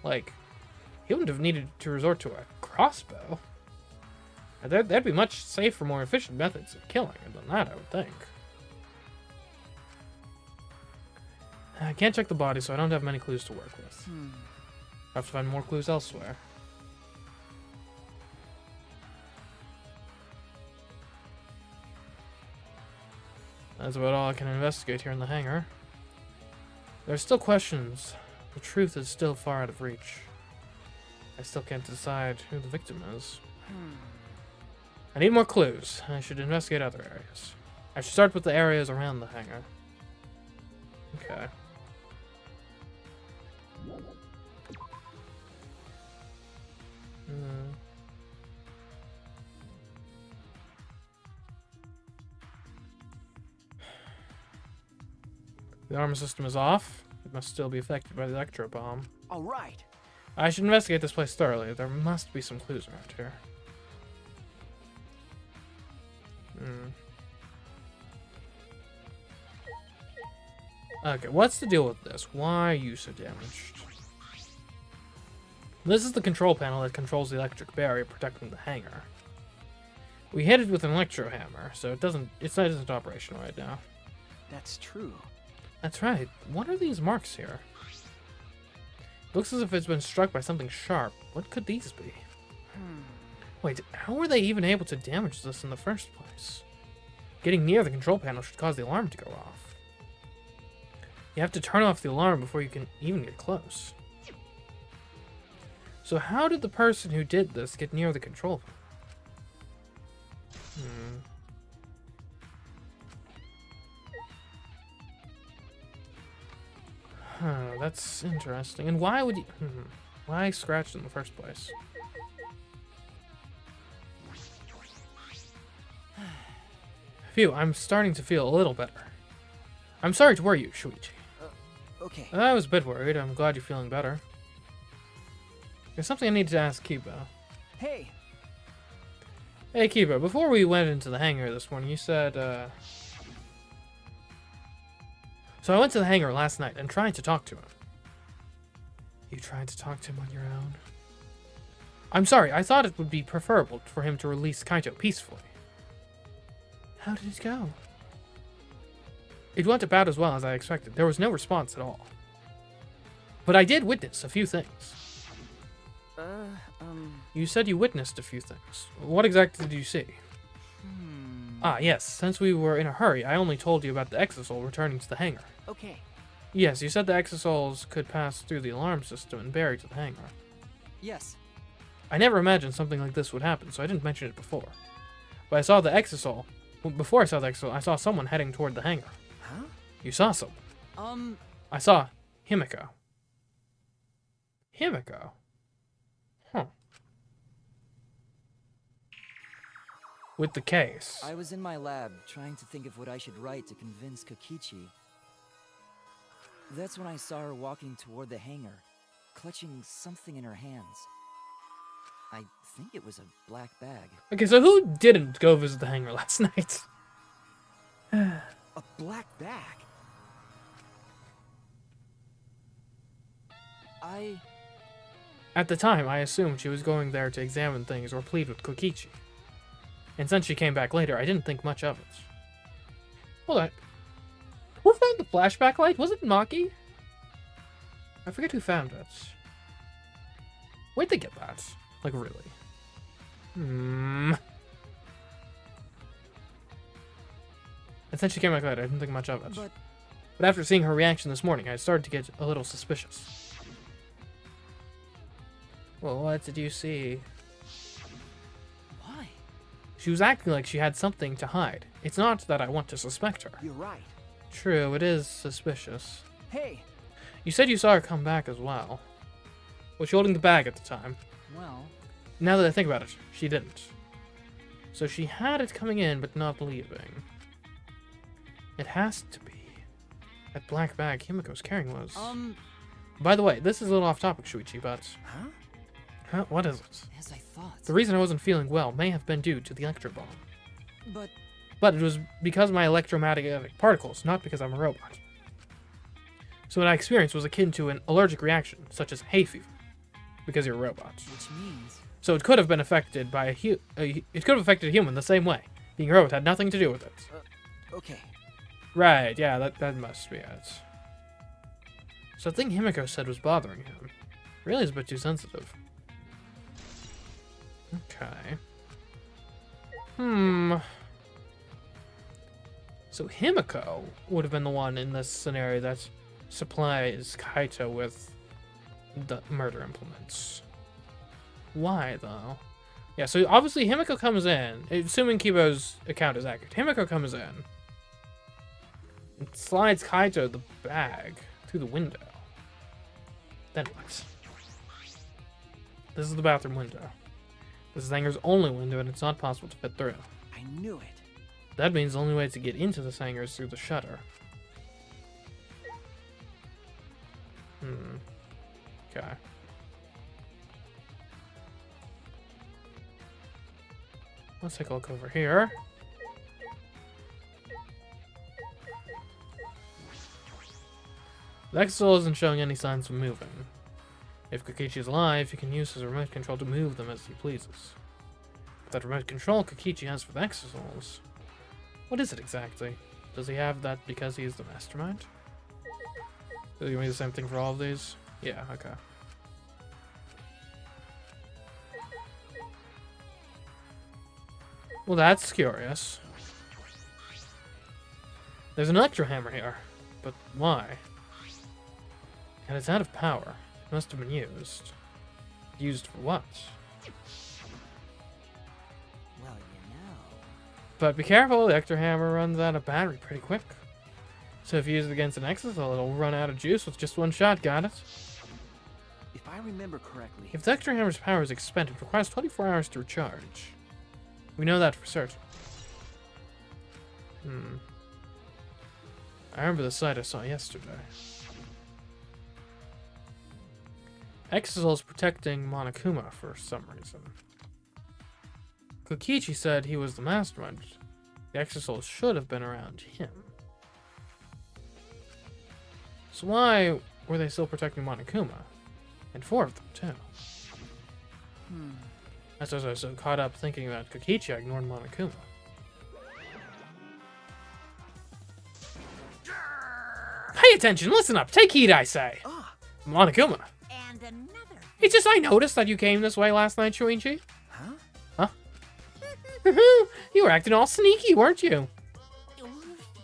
Like, he wouldn't have needed to resort to a crossbow. There'd be much safer, more efficient methods of killing than that, I would think. I can't check the body, so I don't have many clues to work with. I'll have to find more clues elsewhere. That's about all I can investigate here in the hangar. There's still questions. The truth is still far out of reach. I still can't decide who the victim is. I need more clues. I should investigate other areas. I should start with the areas around the hangar. Okay. The armor system is off. It must still be affected by the electro bomb. All right. I should investigate this place thoroughly. There must be some clues around here. Okay, what's the deal with this? Why are you so damaged? This is the control panel that controls the electric barrier protecting the hangar. We hit it with an electro hammer, so it's not isn't operational right now. That's true. That's right. What are these marks here? Looks as if it's been struck by something sharp. What could these be? Wait, how were they even able to damage this in the first place? Getting near the control panel should cause the alarm to go off. You have to turn off the alarm before you can even get close. So how did the person who did this get near the control panel? Huh, that's interesting. And why would you... Why scratch in the first place? Phew, I'm starting to feel a little better. I'm sorry to worry you, Shuichi. Okay. I was a bit worried. I'm glad you're feeling better. There's something I need to ask Kiba. Hey. Hey, Kiba, before we went into the hangar this morning, you said, So I went to the hangar last night and tried to talk to him. You tried to talk to him on your own? I'm sorry, I thought it would be preferable for him to release Kaito peacefully. How did it go? It went about as well as I expected. There was no response at all. But I did witness a few things. You said you witnessed a few things. What exactly did you see? Ah, yes. Since we were in a hurry, I only told you about the exosol returning to the hangar. Okay. Yes, you said the exosols could pass through the alarm system and bury to the hangar. Yes. I never imagined something like this would happen, so I didn't mention it before. But I saw the exosol. Well, before I saw the exosol, I saw someone heading toward the hangar. Huh? You saw someone. I I saw Himiko. Himiko? Huh. With the case. I was in my lab trying to think of what I should write to convince Kokichi. That's when I saw her walking toward the hangar, clutching something in her hands. I think it was a black bag. Okay, so who didn't go visit the hangar last night? a black bag. At the time, I assumed she was going there to examine things or plead with Kokichi. And since she came back later, I didn't think much of it. Hold on. Who found the flashback light? Was it Maki? I forget who found it. Where'd they get that? Like, really? And since she came back later, I didn't think much of it. But after seeing her reaction this morning, I started to get a little suspicious. Well, what did you see? Why? She was acting like she had something to hide. It's not that I want to suspect her. You're right. True, it is suspicious. Hey! You said you saw her come back as well. Was she holding the bag at the time? Well, Now that I think about it, she didn't. So she had it coming in, but not leaving. It has to be. That black bag Himiko's carrying was... By the way, this is a little off topic, Shuichi, but... Huh? Huh? What is it? as I thought. The reason I wasn't feeling well may have been due to the electro bomb. But But it was because of my electromagnetic particles, not because I'm a robot. So what I experienced was akin to an allergic reaction, such as hay fever, because you're a robot. which means So it could have been affected by it could have affected a human the same way. Being a robot had nothing to do with it. Okay. Right, yeah, that must be it. So the thing Himiko said was bothering him. Really is a bit too sensitive. Okay. So Himiko would have been the one in this scenario that supplies Kaito with the murder implements. Why, though? Yeah, so obviously Himiko comes in, assuming Kibo's account is accurate. Himiko comes in and slides Kaito the bag through the window. Then what? This is the bathroom window. This is Sanger's only window, and it's not possible to fit through. I knew it. That means the only way to get into the Sanger is through the shutter. Okay. Let's take a look over here. The Exo isn't showing any signs of moving. If Kokichi is alive, he can use his remote control to move them as he pleases. But that remote control Kokichi has for the Exosouls, what is it exactly? Does he have that because he is the mastermind? Does he do the same thing for all of these? Yeah, okay. Well, that's curious. There's an electro hammer here, but why? And it's out of power. It must have been used. Used for what? well, you know. But be careful, the electro hammer runs out of battery pretty quick. So if you use it against an Exosol, it'll run out of juice with just one shot, got it? If I remember correctly. If the electro hammer's power is expended, it requires 24 hours to recharge. We know that for certain. I remember the site I saw yesterday. Exosol's protecting Monokuma for some reason. Kokichi said he was the mastermind. The Exosol should have been around him. So why were they still protecting Monokuma? And 4 of them, too. That's why I was so caught up thinking that Kokichi ignored Monokuma. Pay attention, listen up, take heed, I say. Monokuma. And another. It's just I noticed that you came this way last night, Shuichi. Huh? You were acting all sneaky, weren't you?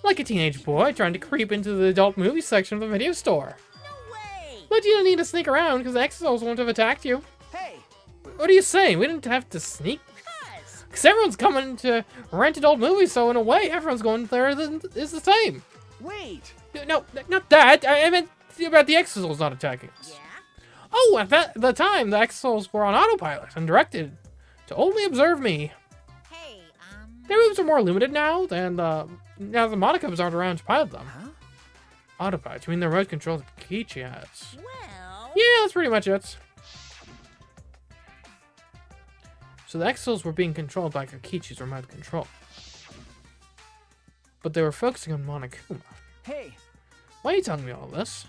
Like a teenage boy trying to creep into the adult movie section of the video store. No way. But you didn't need to sneak around because the Exos wouldn't have attacked you. Hey! What are you saying? We didn't have to sneak? Cuz. Because everyone's coming to rent adult movies, so in a way, everyone's going there is the same. Wait! No, not that. I meant about the Exos not attacking us. Yeah. Oh, at the time, the Exos were on autopilot and directed to only observe me. Hey, Their moves are more limited now, and now the Monokums aren't around to pilot them. Huh? Autopilot, you mean the remote control that Kokichi has? well. Yeah, that's pretty much it. So the Exos were being controlled by Kokichi's remote control. But they were focusing on Monokuma. Hey! Why are you telling me all this?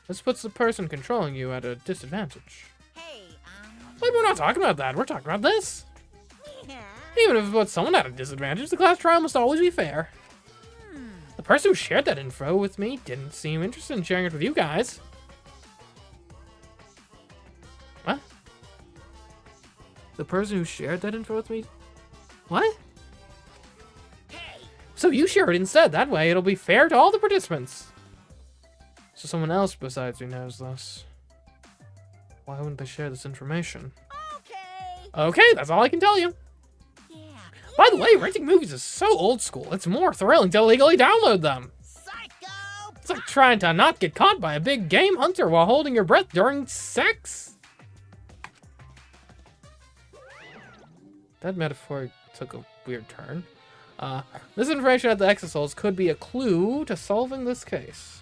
This puts the person controlling you at a disadvantage. Hey, But we're not talking about that, we're talking about this. yeah. Even if it puts someone at a disadvantage, the class trial must always be fair. The person who shared that info with me didn't seem interested in sharing it with you guys. What? The person who shared that info with me? What? So you share it instead. That way it'll be fair to all the participants. So someone else besides you knows this. Why wouldn't they share this information? Okay. Okay, that's all I can tell you. Yeah. By the way, renting movies is so old school. It's more thrilling to illegally download them. Psycho. It's like trying to not get caught by a big game hunter while holding your breath during sex. That metaphor took a weird turn. This information at the exosols could be a clue to solving this case.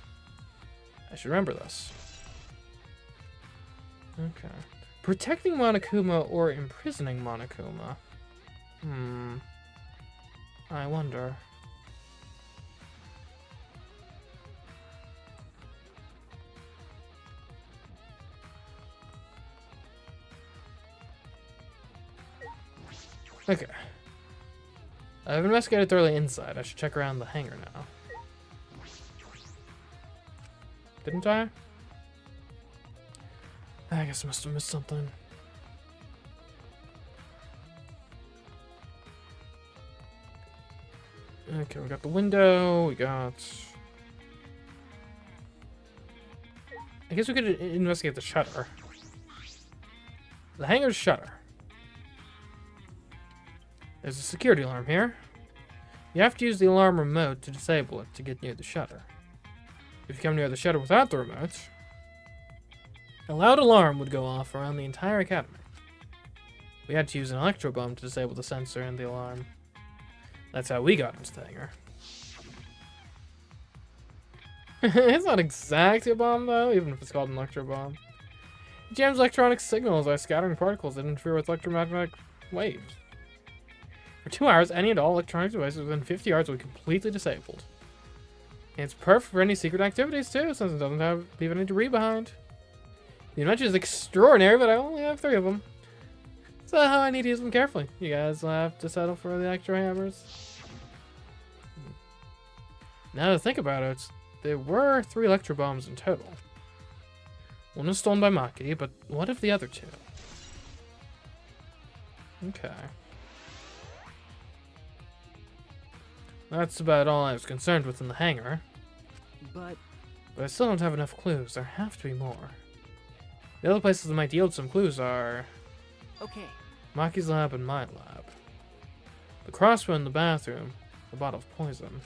I should remember this. Okay. Protecting Monokuma or imprisoning Monokuma? I wonder. Okay. I've investigated thoroughly inside. I should check around the hangar now. Didn't I? I guess I must have missed something. Okay, we got the window, we got... I guess we could investigate the shutter. The hangar's shutter. There's a security alarm here. You have to use the alarm remote to disable it to get near the shutter. If you come near the shutter without the remote, a loud alarm would go off around the entire academy. We had to use an electro bomb to disable the sensor and the alarm. That's how we got into the hangar. It's not exactly a bomb though, even if it's called an electro bomb. It jams electronic signals by scattering particles that interfere with electromagnetic waves. For 2 hours, any and all electronic devices within 50 yards will be completely disabled. And it's perfect for any secret activities too, since it doesn't leave any debris behind. The invention is extraordinary, but I only have 3 of them. So I need to use them carefully. You guys will have to settle for the extra hammers. Now to think about it, there were 3 electro bombs in total. One was stolen by Maki, but what of the other 2? Okay. That's about all I was concerned with in the hangar. But I still don't have enough clues. There have to be more. The other places that might yield some clues are... okay. Maki's lab and my lab. The crossbow in the bathroom. The bottle of poison.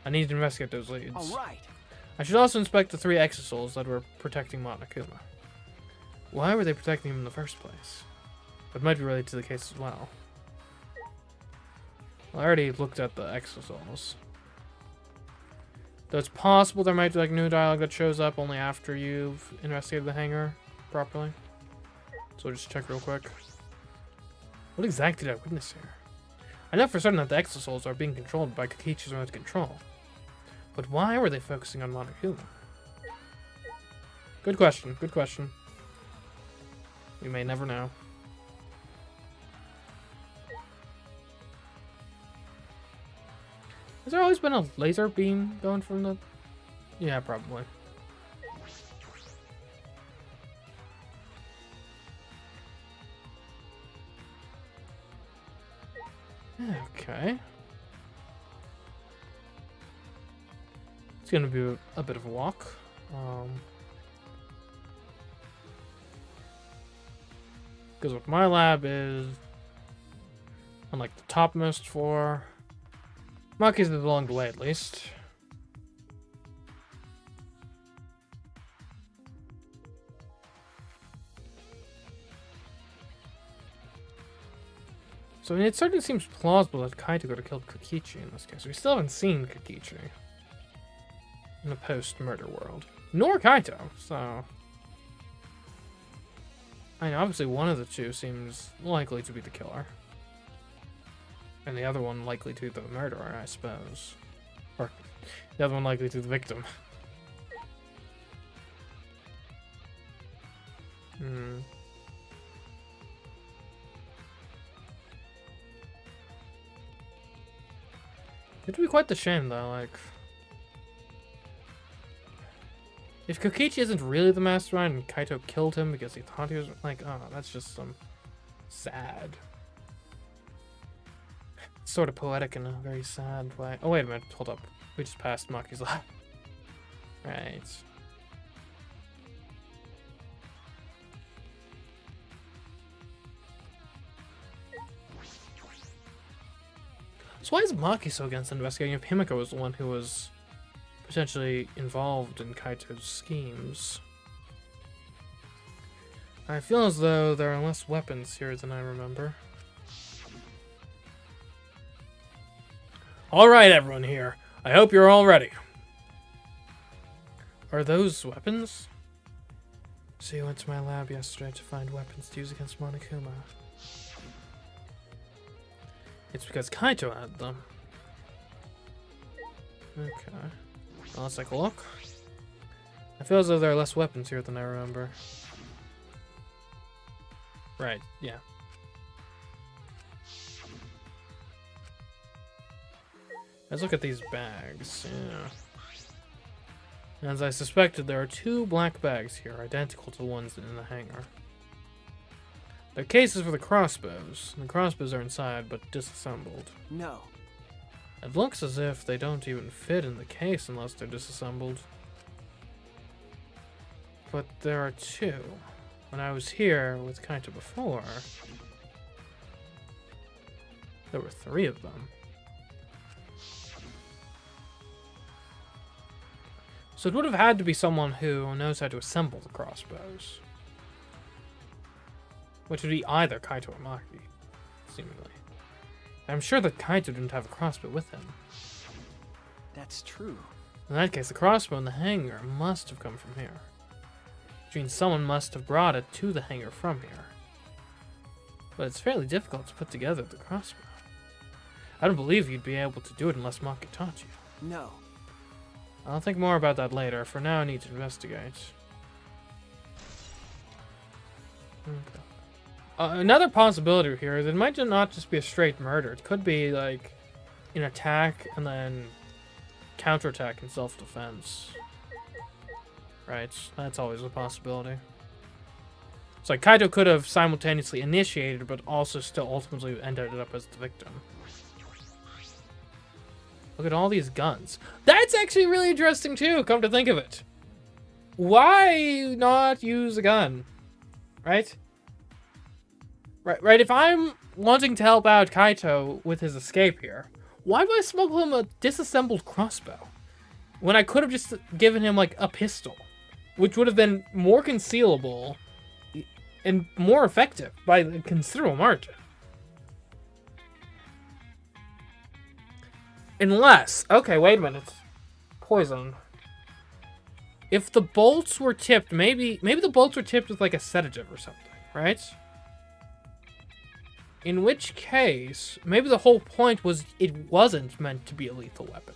I need to investigate those leads. All right. I should also inspect the 3 exosouls that were protecting Monokuma. Why were they protecting him in the first place? It might be related to the case as well. I already looked at the exosouls. Though it's possible there might be like new dialogue that shows up only after you've investigated the hangar properly. So we'll just check real quick. What exactly did I witness here? I know for certain that the exosouls are being controlled by Kakichi's remote control. But why were they focusing on Monokuma? Good question, good question. We may never know. Has there always been a laser beam going from the... Yeah, probably. Okay. It's gonna be a bit of a walk. Because what my lab is on like the topmost floor. Maki's along the way at least. So I mean, it certainly seems plausible that Kaito could have killed Kokichi in this case. We still haven't seen Kokichi in the post-murder world. Nor Kaito, so... I mean, obviously one of the 2 seems likely to be the killer. And the other one likely to be the murderer, I suppose. Or the other one likely to be the victim. It'd be quite the shame, though, like... If Kokichi isn't really the mastermind and Kaito killed him because he thought he was... Like, oh, that's just some... sad. It's sort of poetic in a very sad way. Oh, wait a minute. Hold up. We just passed Maki's lab. Right. So why is Maki so against investigating if Himiko was the one who was potentially involved in Kaito's schemes? I feel as though there are less weapons here than I remember. Alright, everyone here. I hope you're all ready. Are those weapons? So you went to my lab yesterday to find weapons to use against Monokuma. It's because Kaito had them. Okay. Well, let's take a look. I feel as though there are less weapons here than I remember. Right, yeah. Let's look at these bags, yeah. As I suspected, there are 2 black bags here, identical to the ones in the hangar. They're cases for the crossbows. The crossbows are inside, but disassembled. No. It looks as if they don't even fit in the case unless they're disassembled. But there are 2. When I was here with Kaito before, there were 3 of them. So it would have had to be someone who knows how to assemble the crossbows. Which would be either Kaito or Maki, seemingly. I'm sure that Kaito didn't have a crossbow with him. That's true. In that case, the crossbow in the hangar must have come from here. Which means someone must have brought it to the hangar from here. But it's fairly difficult to put together the crossbow. I don't believe you'd be able to do it unless Maki taught you. No. I'll think more about that later. For now, I need to investigate. Okay. Another possibility here is it might not just be a straight murder. It could be like an attack and then counterattack and self-defense. Right? That's always a possibility. So like Kaito could have simultaneously initiated, but also still ultimately ended up as the victim. Look at all these guns. That's actually really interesting too, come to think of it. Why not use a gun? Right? Right, if I'm wanting to help out Kaito with his escape here, why would I smuggle him a disassembled crossbow? When I could have just given him, like, a pistol. Which would have been more concealable and more effective by a considerable margin. Unless, okay, wait a minute. Poison. If the bolts were tipped, maybe the bolts were tipped with, like, a sedative or something, right? In which case, maybe the whole point was it wasn't meant to be a lethal weapon.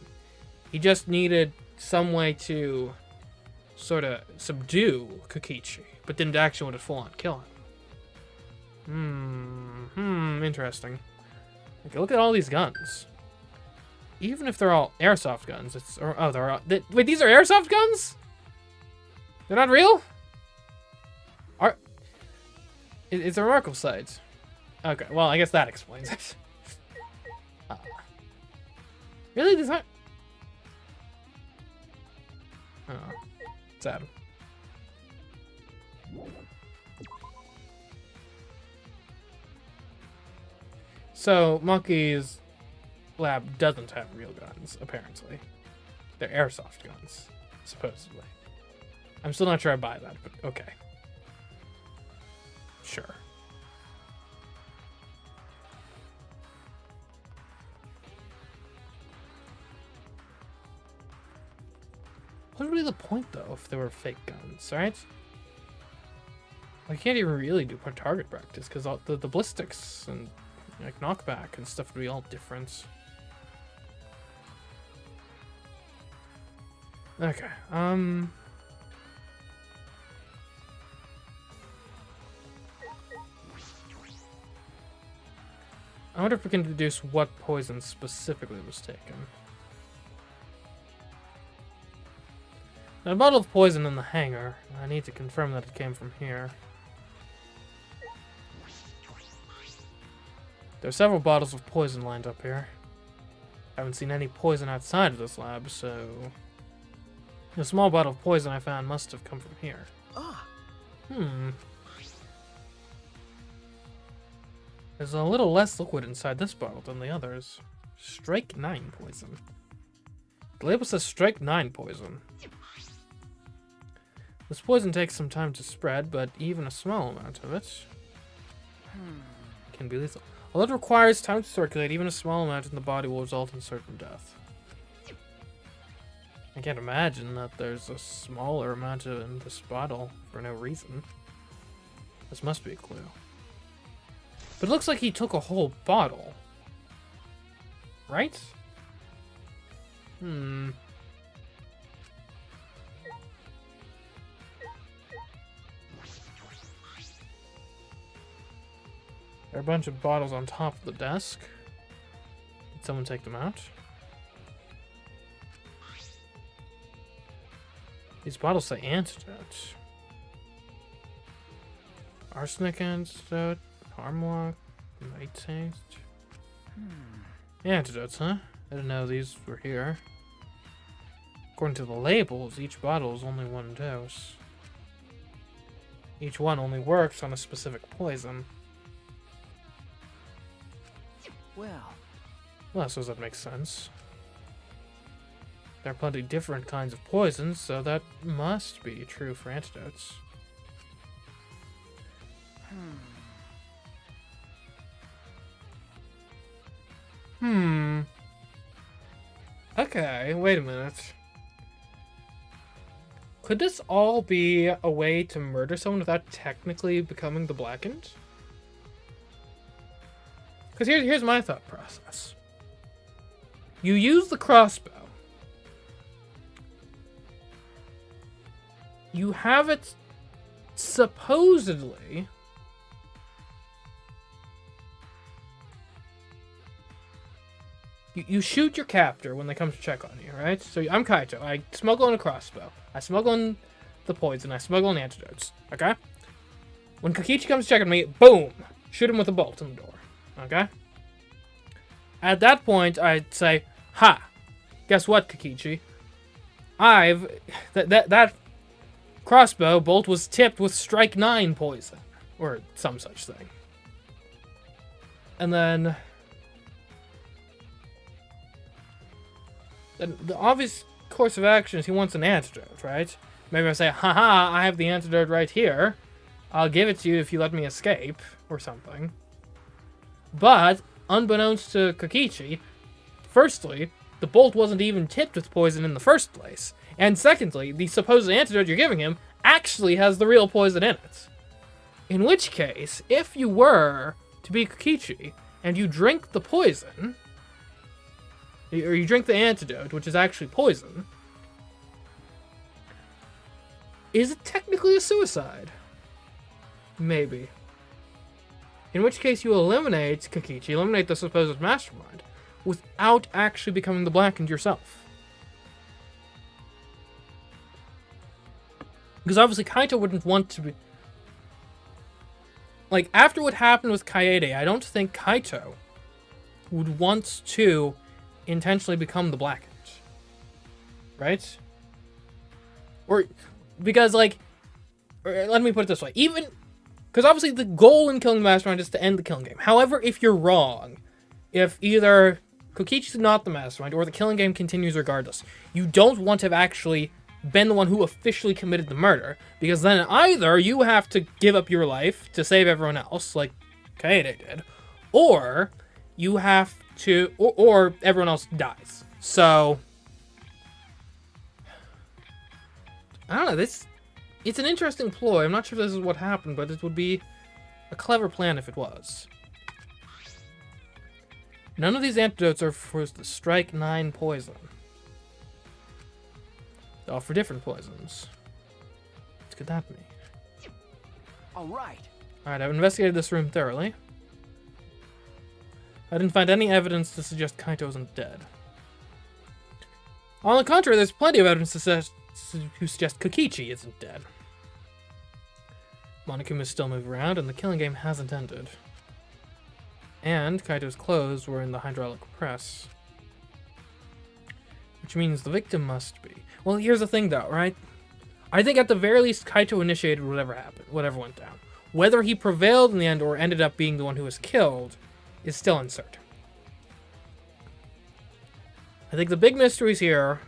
He just needed some way to sort of subdue Kokichi, but didn't actually want to full-on kill him. Interesting. Okay, look at all these guns. Even if they're all airsoft guns, it's... Or, oh, they're all... wait, these are airsoft guns? They're not real? It's a remarkable sight. Okay, well, I guess that explains it. Really? These aren't... Oh, sad. So, Monkey's lab doesn't have real guns, apparently. They're airsoft guns, supposedly. I'm still not sure I buy that, but okay. Sure. What would be the point, though, if they were fake guns, right? I can't even really do target practice, because the ballistics and like knockback and stuff would be all different. Okay, I wonder if we can deduce what poison specifically was taken. Now, a bottle of poison in the hangar. I need to confirm that it came from here. There are several bottles of poison lined up here. I haven't seen any poison outside of this lab, so... The small bottle of poison I found must have come from here. There's a little less liquid inside this bottle than the others. Strike 9 poison. The label says Strike 9 poison. This poison takes some time to spread, but even a small amount of it can be lethal. Although it requires time to circulate, even a small amount in the body will result in certain death. I can't imagine that there's a smaller amount in this bottle for no reason. This must be a clue. But it looks like he took a whole bottle. Right? There are a bunch of bottles on top of the desk. Did someone take them out? These bottles say antidote. Arsenic antidote, harmlock, night taste. Antidotes, huh? I didn't know these were here. According to the labels, each bottle is only one dose. Each one only works on a specific poison. Well, I suppose that makes sense. There are plenty different kinds of poisons, so that must be true for antidotes. Okay, wait a minute. Could this all be a way to murder someone without technically becoming the Blackened? Because here's my thought process. You use the crossbow. You have it supposedly... You shoot your captor when they come to check on you, right? So I'm Kaito. I smuggle in a crossbow. I smuggle in the poison. I smuggle in antidotes. Okay? When Kokichi comes to check on me, boom! Shoot him with a bolt in the door. Okay? At that point, I'd say, ha! Guess what, Kokichi? That crossbow bolt was tipped with Strike 9 poison. Or some such thing. And then... the obvious course of action is he wants an antidote, right? Maybe I say, haha, I have the antidote right here. I'll give it to you if you let me escape, or something. But, unbeknownst to Kokichi, firstly, the bolt wasn't even tipped with poison in the first place. And secondly, the supposed antidote you're giving him actually has the real poison in it. In which case, if you were to be Kokichi, and you drink the poison... or you drink the antidote, which is actually poison, is it technically a suicide? Maybe. In which case you eliminate Kokichi, eliminate the supposed mastermind, without actually becoming the Blackened yourself. Because obviously Kaito wouldn't want to be... like, after what happened with Kaede, I don't think Kaito would want to intentionally become the Blackened. Right? Or, because, like, or let me put it this way. Even, because obviously the goal in killing the Mastermind is to end the killing game. However, if you're wrong, if either Kokichi's not the Mastermind or the killing game continues regardless, you don't want to have actually been the one who officially committed the murder, because then either you have to give up your life to save everyone else, like Kaede did, or you have to, or everyone else dies. So, I don't know, it's an interesting ploy. I'm not sure if this is what happened, but it would be a clever plan if it was. None of these antidotes are for the Strike 9 poison. They're all for different poisons. What could that mean? all right. Alright, I've investigated this room thoroughly. I didn't find any evidence to suggest Kaito isn't dead. On the contrary, there's plenty of evidence to suggest Kokichi isn't dead. Monokuma is still moving around, and the killing game hasn't ended. And Kaito's clothes were in the hydraulic press. Which means the victim must be. Well, here's the thing though, right? I think at the very least Kaito initiated whatever happened, whatever went down. Whether he prevailed in the end or ended up being the one who was killed is still uncertain. I think the big mysteries here...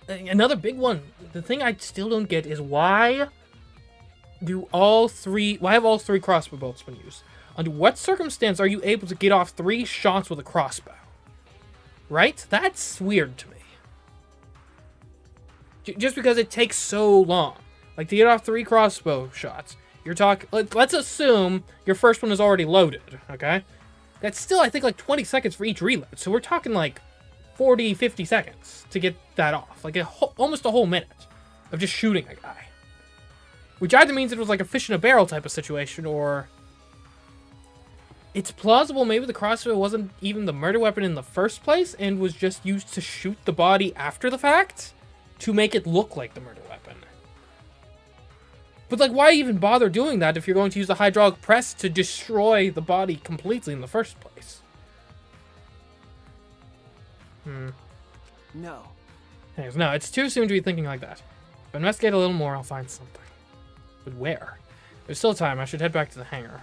Another big one, the thing I still don't get is why have all three crossbow bolts been used? Under what circumstance are you able to get off 3 shots with a crossbow? Right? That's weird to me. Just because it takes so long. Like, to get off 3 crossbow shots, you're talking... Let's assume your first one is already loaded, okay? That's still, I think, like 20 seconds for each reload. So we're talking, like, 40, 50 seconds to get that off. Like, almost a whole minute of just shooting a guy. Which either means it was like a fish in a barrel type of situation, or... It's plausible maybe the crossbow wasn't even the murder weapon in the first place and was just used to shoot the body after the fact to make it look like the murder weapon. But like, why even bother doing that if you're going to use the hydraulic press to destroy the body completely in the first place? No. Anyways, no, it's too soon to be thinking like that. If I investigate a little more, I'll find something. But where? There's still time. I should head back to the hangar.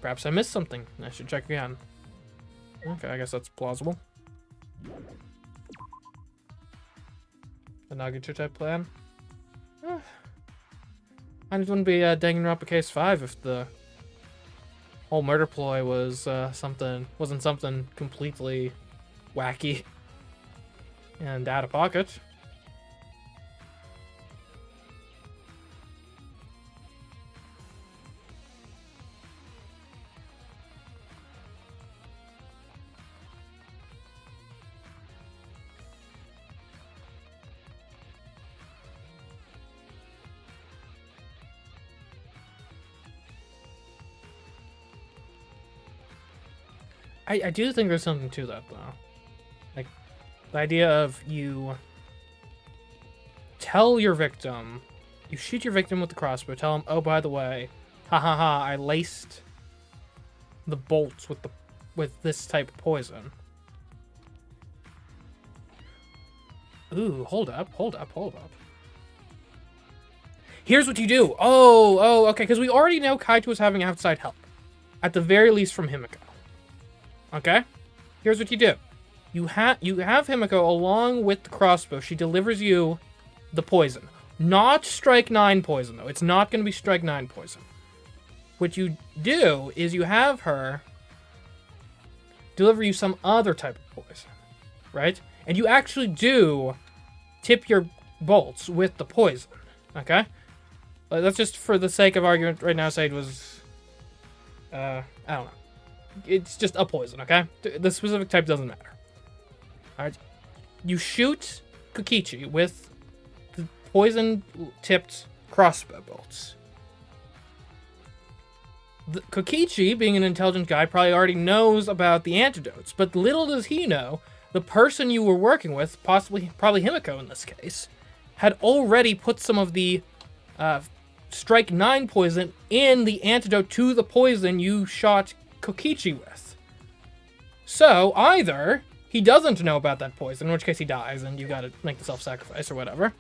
Perhaps I missed something. I should check again. Okay, I guess that's plausible. A Nagato type plan? Mine wouldn't be Danganronpa Case 5 if the whole murder ploy was wasn't something completely wacky and out of pocket. I do think there's something to that, though. Like, the idea of you tell your victim, you shoot your victim with the crossbow, tell him, oh, by the way, I laced the bolts with this type of poison. Ooh, hold up. Here's what you do. Oh, okay, because we already know Kaito was having outside help. At the very least from Himiko. Okay? Here's what you do. You have Himiko along with the crossbow. She delivers you the poison. Not Strike 9 poison, though. It's not going to be Strike 9 poison. What you do is you have her deliver you some other type of poison. Right? And you actually do tip your bolts with the poison. Okay? That's just for the sake of argument right now, say it was... I don't know. It's just a poison, okay? The specific type doesn't matter. Alright. You shoot Kokichi with the poison-tipped crossbow bolts. Kokichi, being an intelligent guy, probably already knows about the antidotes, but little does he know, the person you were working with, probably Himiko in this case, had already put some of the Strike 9 poison in the antidote to the poison you shot Kokichi with. So, either he doesn't know about that poison, in which case he dies and you gotta make the self-sacrifice or whatever,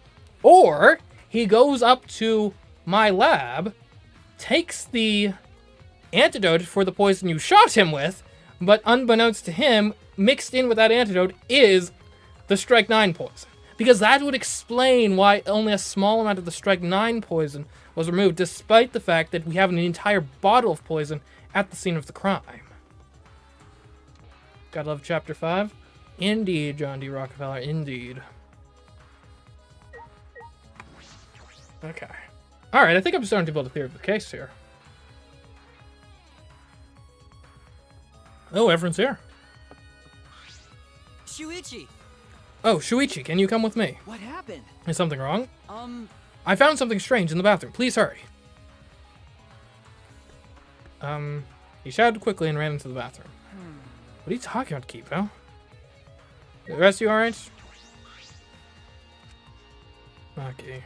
or he goes up to my lab, takes the antidote for the poison you shot him with, but unbeknownst to him, mixed in with that antidote is the Strike 9 poison. Because that would explain why only a small amount of the Strike 9 poison was removed, despite the fact that we have an entire bottle of poison at the scene of the crime. Gotta love Chapter 5. Indeed, John D. Rockefeller, indeed. Okay. Alright, I think I'm starting to build a theory of the case here. Oh, everyone's here. Shuichi! Oh, Shuichi, can you come with me? What happened? Is something wrong? I found something strange in the bathroom. Please hurry. He shouted quickly and ran into the bathroom. What are you talking about, Kipo? The rest of you alright? Maki.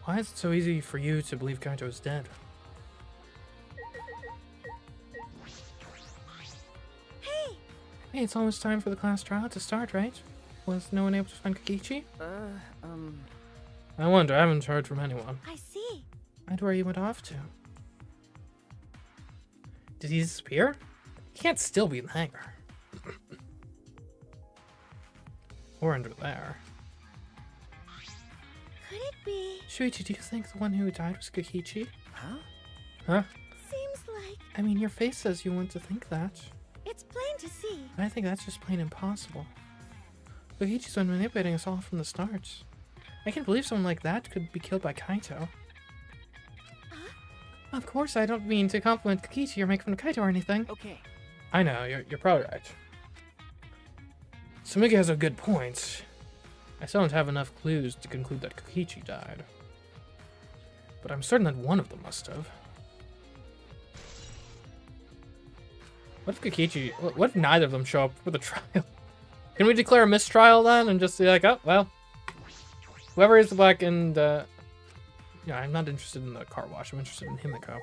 Why is it so easy for you to believe Kaito is dead? Hey, it's almost time for the class trial to start, right? Was no one able to find Kokichi? I wonder, I haven't heard from anyone. I see. I'd where he went off to. Did he disappear? He can't still be in the hangar. Or under there. Could it be? Shuichi, do you think the one who died was Kokichi? Huh? Huh? Seems like I mean, your face says you want to think that. it's plain to see. I think that's just plain impossible. Kokichi's been manipulating us all from the start. I can't believe someone like that could be killed by Kaito. Of course, I don't mean to compliment Kokichi or make fun of Kaito or anything. Okay. I know, you're probably right. Sumiki has a good point. I still don't have enough clues to conclude that Kokichi died. But I'm certain that one of them must have. What if Kokichi... What if neither of them show up for the trial? Can we declare a mistrial then and just be like, oh, well... Whoever is the black and... Yeah, I'm not interested in the car wash. I'm interested in Himiko.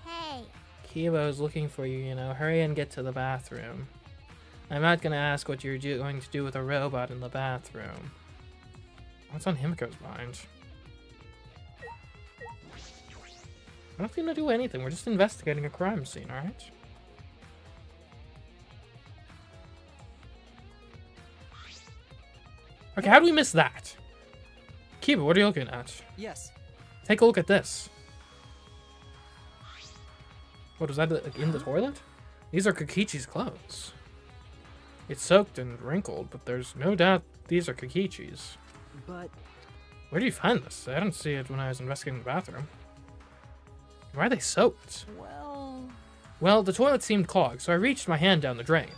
Hey. Kibo's looking for you, you know. Hurry and get to the bathroom. I'm not gonna ask what you're going to do with a robot in the bathroom. What's on Himiko's mind? We're not gonna do anything. We're just investigating a crime scene, alright? Okay, how do we miss that? Kiba, what are you looking at? Yes. Take a look at this. What, was that like, in the toilet? These are Kokichi's clothes. It's soaked and wrinkled, but there's no doubt these are Kokichi's. But Where did you find this? I didn't see it when I was investigating the bathroom. Why are they soaked? Well, the toilet seemed clogged, so I reached my hand down the drain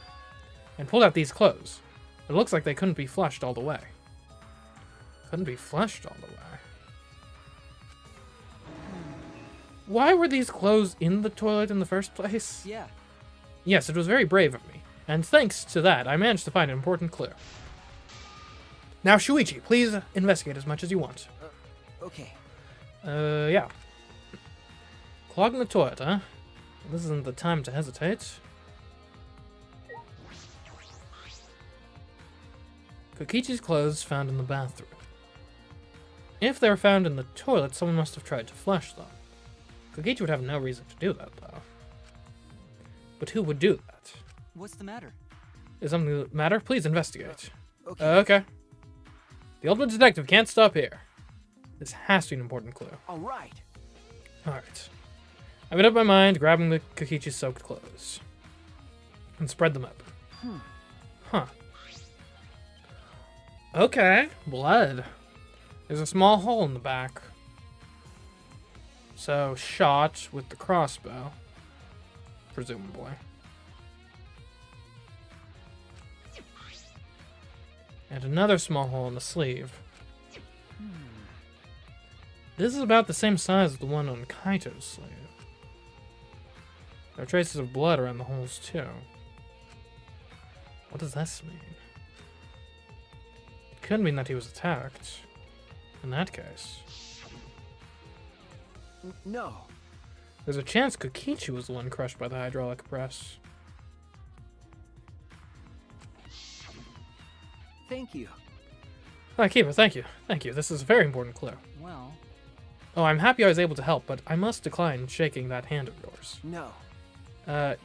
and pulled out these clothes. It looks like they couldn't be flushed all the way. Couldn't be flushed all the way. Why were these clothes in the toilet in the first place? yeah. Yes, it was very brave of me, and thanks to that, I managed to find an important clue. Now, Shuichi, please investigate as much as you want. Okay. Yeah. Clogging the toilet, huh? This isn't the time to hesitate. Kokichi's clothes found in the bathroom. If they were found in the toilet, someone must have tried to flush them. Kokichi would have no reason to do that, though. But who would do that? What's the matter? Is something the matter? Please investigate. Okay. Okay. The ultimate detective can't stop here. This has to be an important clue. All right. Alright. I made up my mind, grabbing the Kokichi's soaked clothes. And spread them up. Huh. Okay. Blood. There's a small hole in the back. So, shot with the crossbow. Presumably. And another small hole in the sleeve. This is about the same size as the one on Kaito's sleeve. There are traces of blood around the holes, too. What does this mean? It could mean that he was attacked. In that case. No. There's a chance Kokichi was the one crushed by the hydraulic press. Thank you. Ah, Kiba, thank you. Thank you. This is a very important clue. Well, Oh, I'm happy I was able to help, but I must decline shaking that hand of yours. no.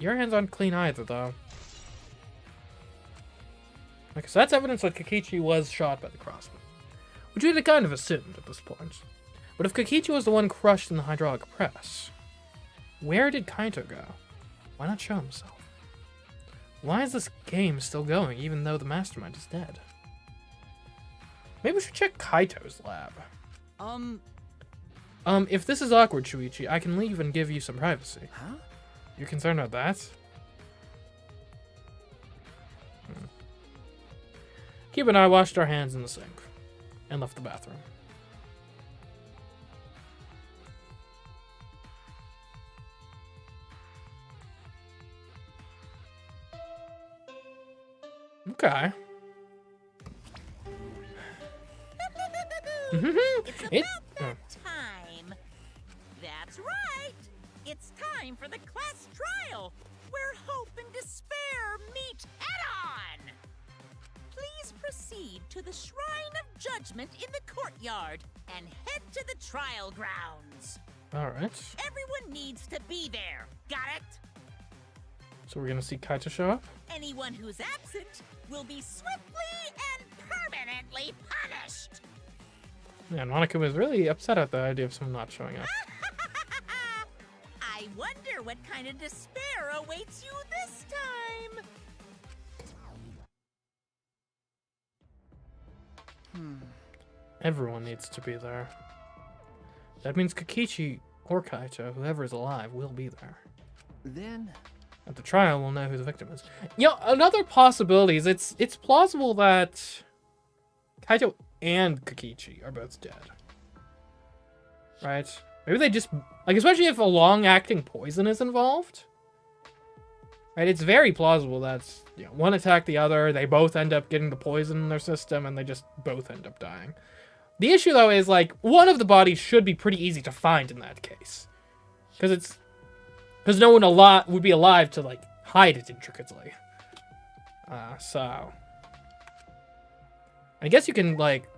Your hands aren't clean either, though. Okay, so that's evidence that Kokichi was shot by the crossbow. Which we had kind of assumed at this point. But if Kokichi was the one crushed in the hydraulic press, where did Kaito go? Why not show himself? Why is this game still going, even though the mastermind is dead? Maybe we should check Kaito's lab. If this is awkward, Shuichi, I can leave and give you some privacy. Huh? You're concerned about that? Kiba and I washed our hands in the sink and left the bathroom. Okay. It's It- about that time. That's right. It's time for the class trial, where hope and despair meet head-on. Please proceed to the Shrine of Judgment in the courtyard and head to the trial grounds. All right. Everyone needs to be there. Got it? So we're gonna see Kaito show up. Anyone who's absent will be swiftly and permanently punished. Yeah, Monica was really upset at the idea of someone not showing up. I wonder what kind of despair awaits you this time. Everyone needs to be there. That means Kokichi or Kaito, whoever is alive, will be there. Then, At the trial, we'll know who the victim is. You know, another possibility is it's plausible that Kaito and Kokichi are both dead. Right? Maybe they just... Like, especially if a long-acting poison is involved. Right? It's very plausible that, you know, one attacked the other, they both end up getting the poison in their system, and they just both end up dying. The issue, though, is, like, one of the bodies should be pretty easy to find in that case. Because no one would be alive to, like, hide it intricately. So... I guess you can, like...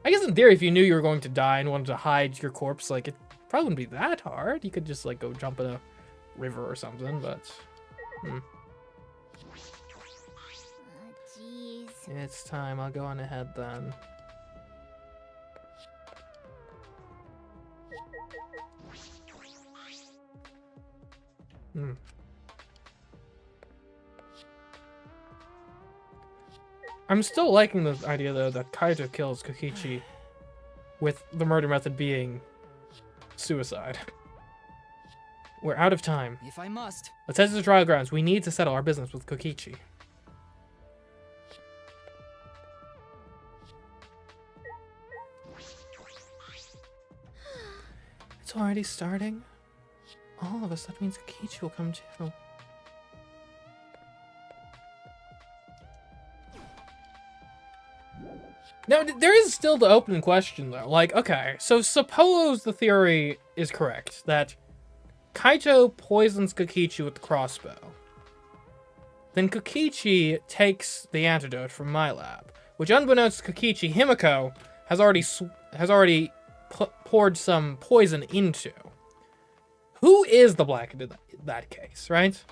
I guess in theory, if you knew you were going to die and wanted to hide your corpse, like, it probably wouldn't be that hard. You could just, like, go jump in a river or something, but... Oh, jeez. It's time. I'll go on ahead, then. I'm still liking the idea, though, that Kaito kills Kokichi with the murder method being suicide. We're out of time. If I must. Let's head to the trial grounds. We need to settle our business with Kokichi. It's already starting. All of us, that means Kokichi will come too. Now, there is still the open question, though. Like, okay, so suppose the theory is correct, that Kaito poisons Kokichi with the crossbow. Then Kokichi takes the antidote from my lab, which, unbeknownst to Kokichi, Himiko has already poured some poison into. Who is the Blackened in that case, right?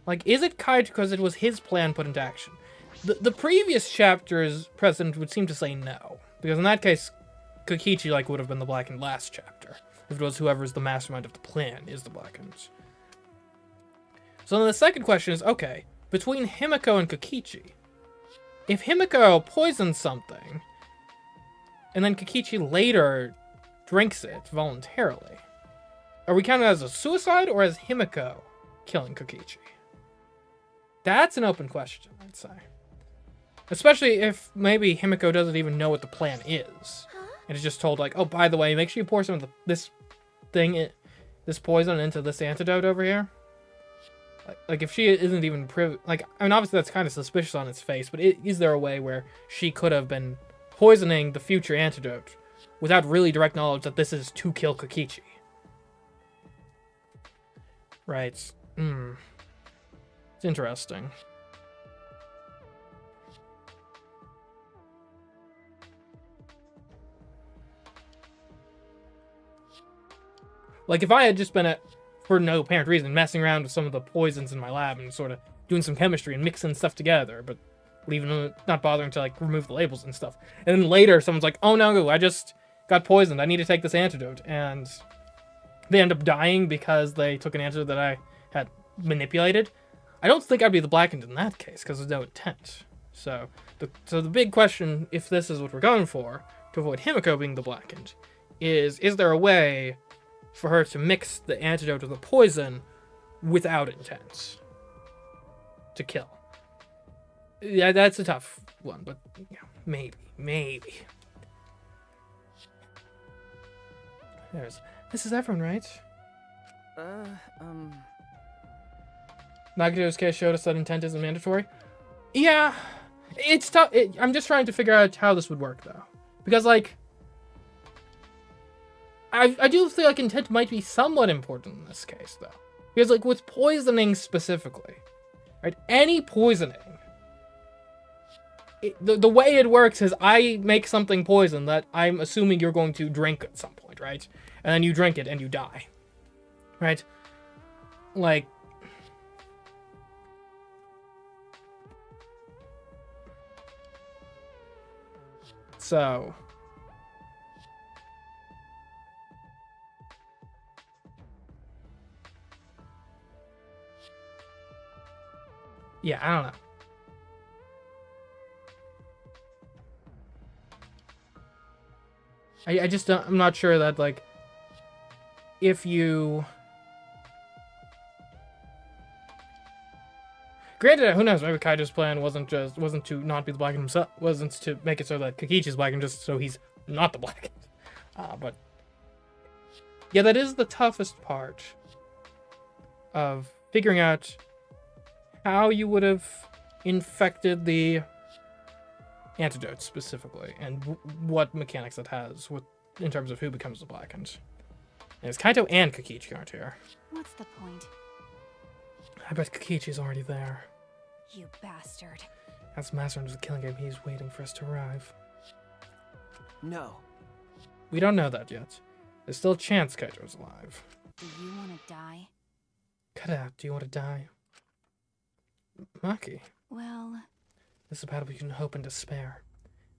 Like, is it Kaito because it was his plan put into action? The previous chapter's president would seem to say no, because in that case, Kokichi, like, would have been the Blackened last chapter, if it was whoever's the mastermind of the plan is the Blackened. So then the second question is, okay, between Himiko and Kokichi, if Himiko poisons something, and then Kokichi later drinks it voluntarily, are we counting it as a suicide or as Himiko killing Kokichi? That's an open question, I'd say. Especially if maybe Himiko doesn't even know what the plan is. And is just told, like, oh, by the way, make sure you pour some of this poison into this antidote over here. Like if she isn't even like, I mean, obviously that's kind of suspicious on its face, but is there a way where she could have been poisoning the future antidote without really direct knowledge that this is to kill Kokichi? Right. It's interesting. Like, if I had just been, for no apparent reason, messing around with some of the poisons in my lab and sort of doing some chemistry and mixing stuff together, but not bothering to, like, remove the labels and stuff. And then later, someone's like, oh no, I just got poisoned. I need to take this antidote. And they end up dying because they took an antidote that I had manipulated. I don't think I'd be the Blackened in that case, because there's no intent. So the big question, if this is what we're going for, to avoid Himiko being the Blackened, is there a way for her to mix the antidote with the poison without intent to kill? Yeah, that's a tough one, but yeah, maybe. This is everyone, right? Nagato's case showed us that intent isn't mandatory. Yeah, It's tough. I'm just trying to figure out how this would work, though. Because, like, I do feel like intent might be somewhat important in this case, though. Because, like, with poisoning specifically, right? Any poisoning, the way it works is I make something poison that I'm assuming you're going to drink at some point, right? And then you drink it and you die, right? Like, so... yeah, I don't know. I just don't, I'm not sure that, like, if you... Granted, who knows, maybe Kaito's plan wasn't to not be the Blackened himself, wasn't to make it so that Kokichi's Blackened, just so he's not the Blackened. But... yeah, that is the toughest part of figuring out how you would have infected the antidote specifically, and what mechanics it has in terms of who becomes the Blackened. And it's Kaito and Kokichi aren't here. What's the point? I bet Kokichi's already there. You bastard. As Master of the Killing Game, he's waiting for us to arrive. No. We don't know that yet. There's still a chance Kaito's alive. Do you want to die? Cut out. Do you want to die? Maki. Well... this is a battle between hope and despair.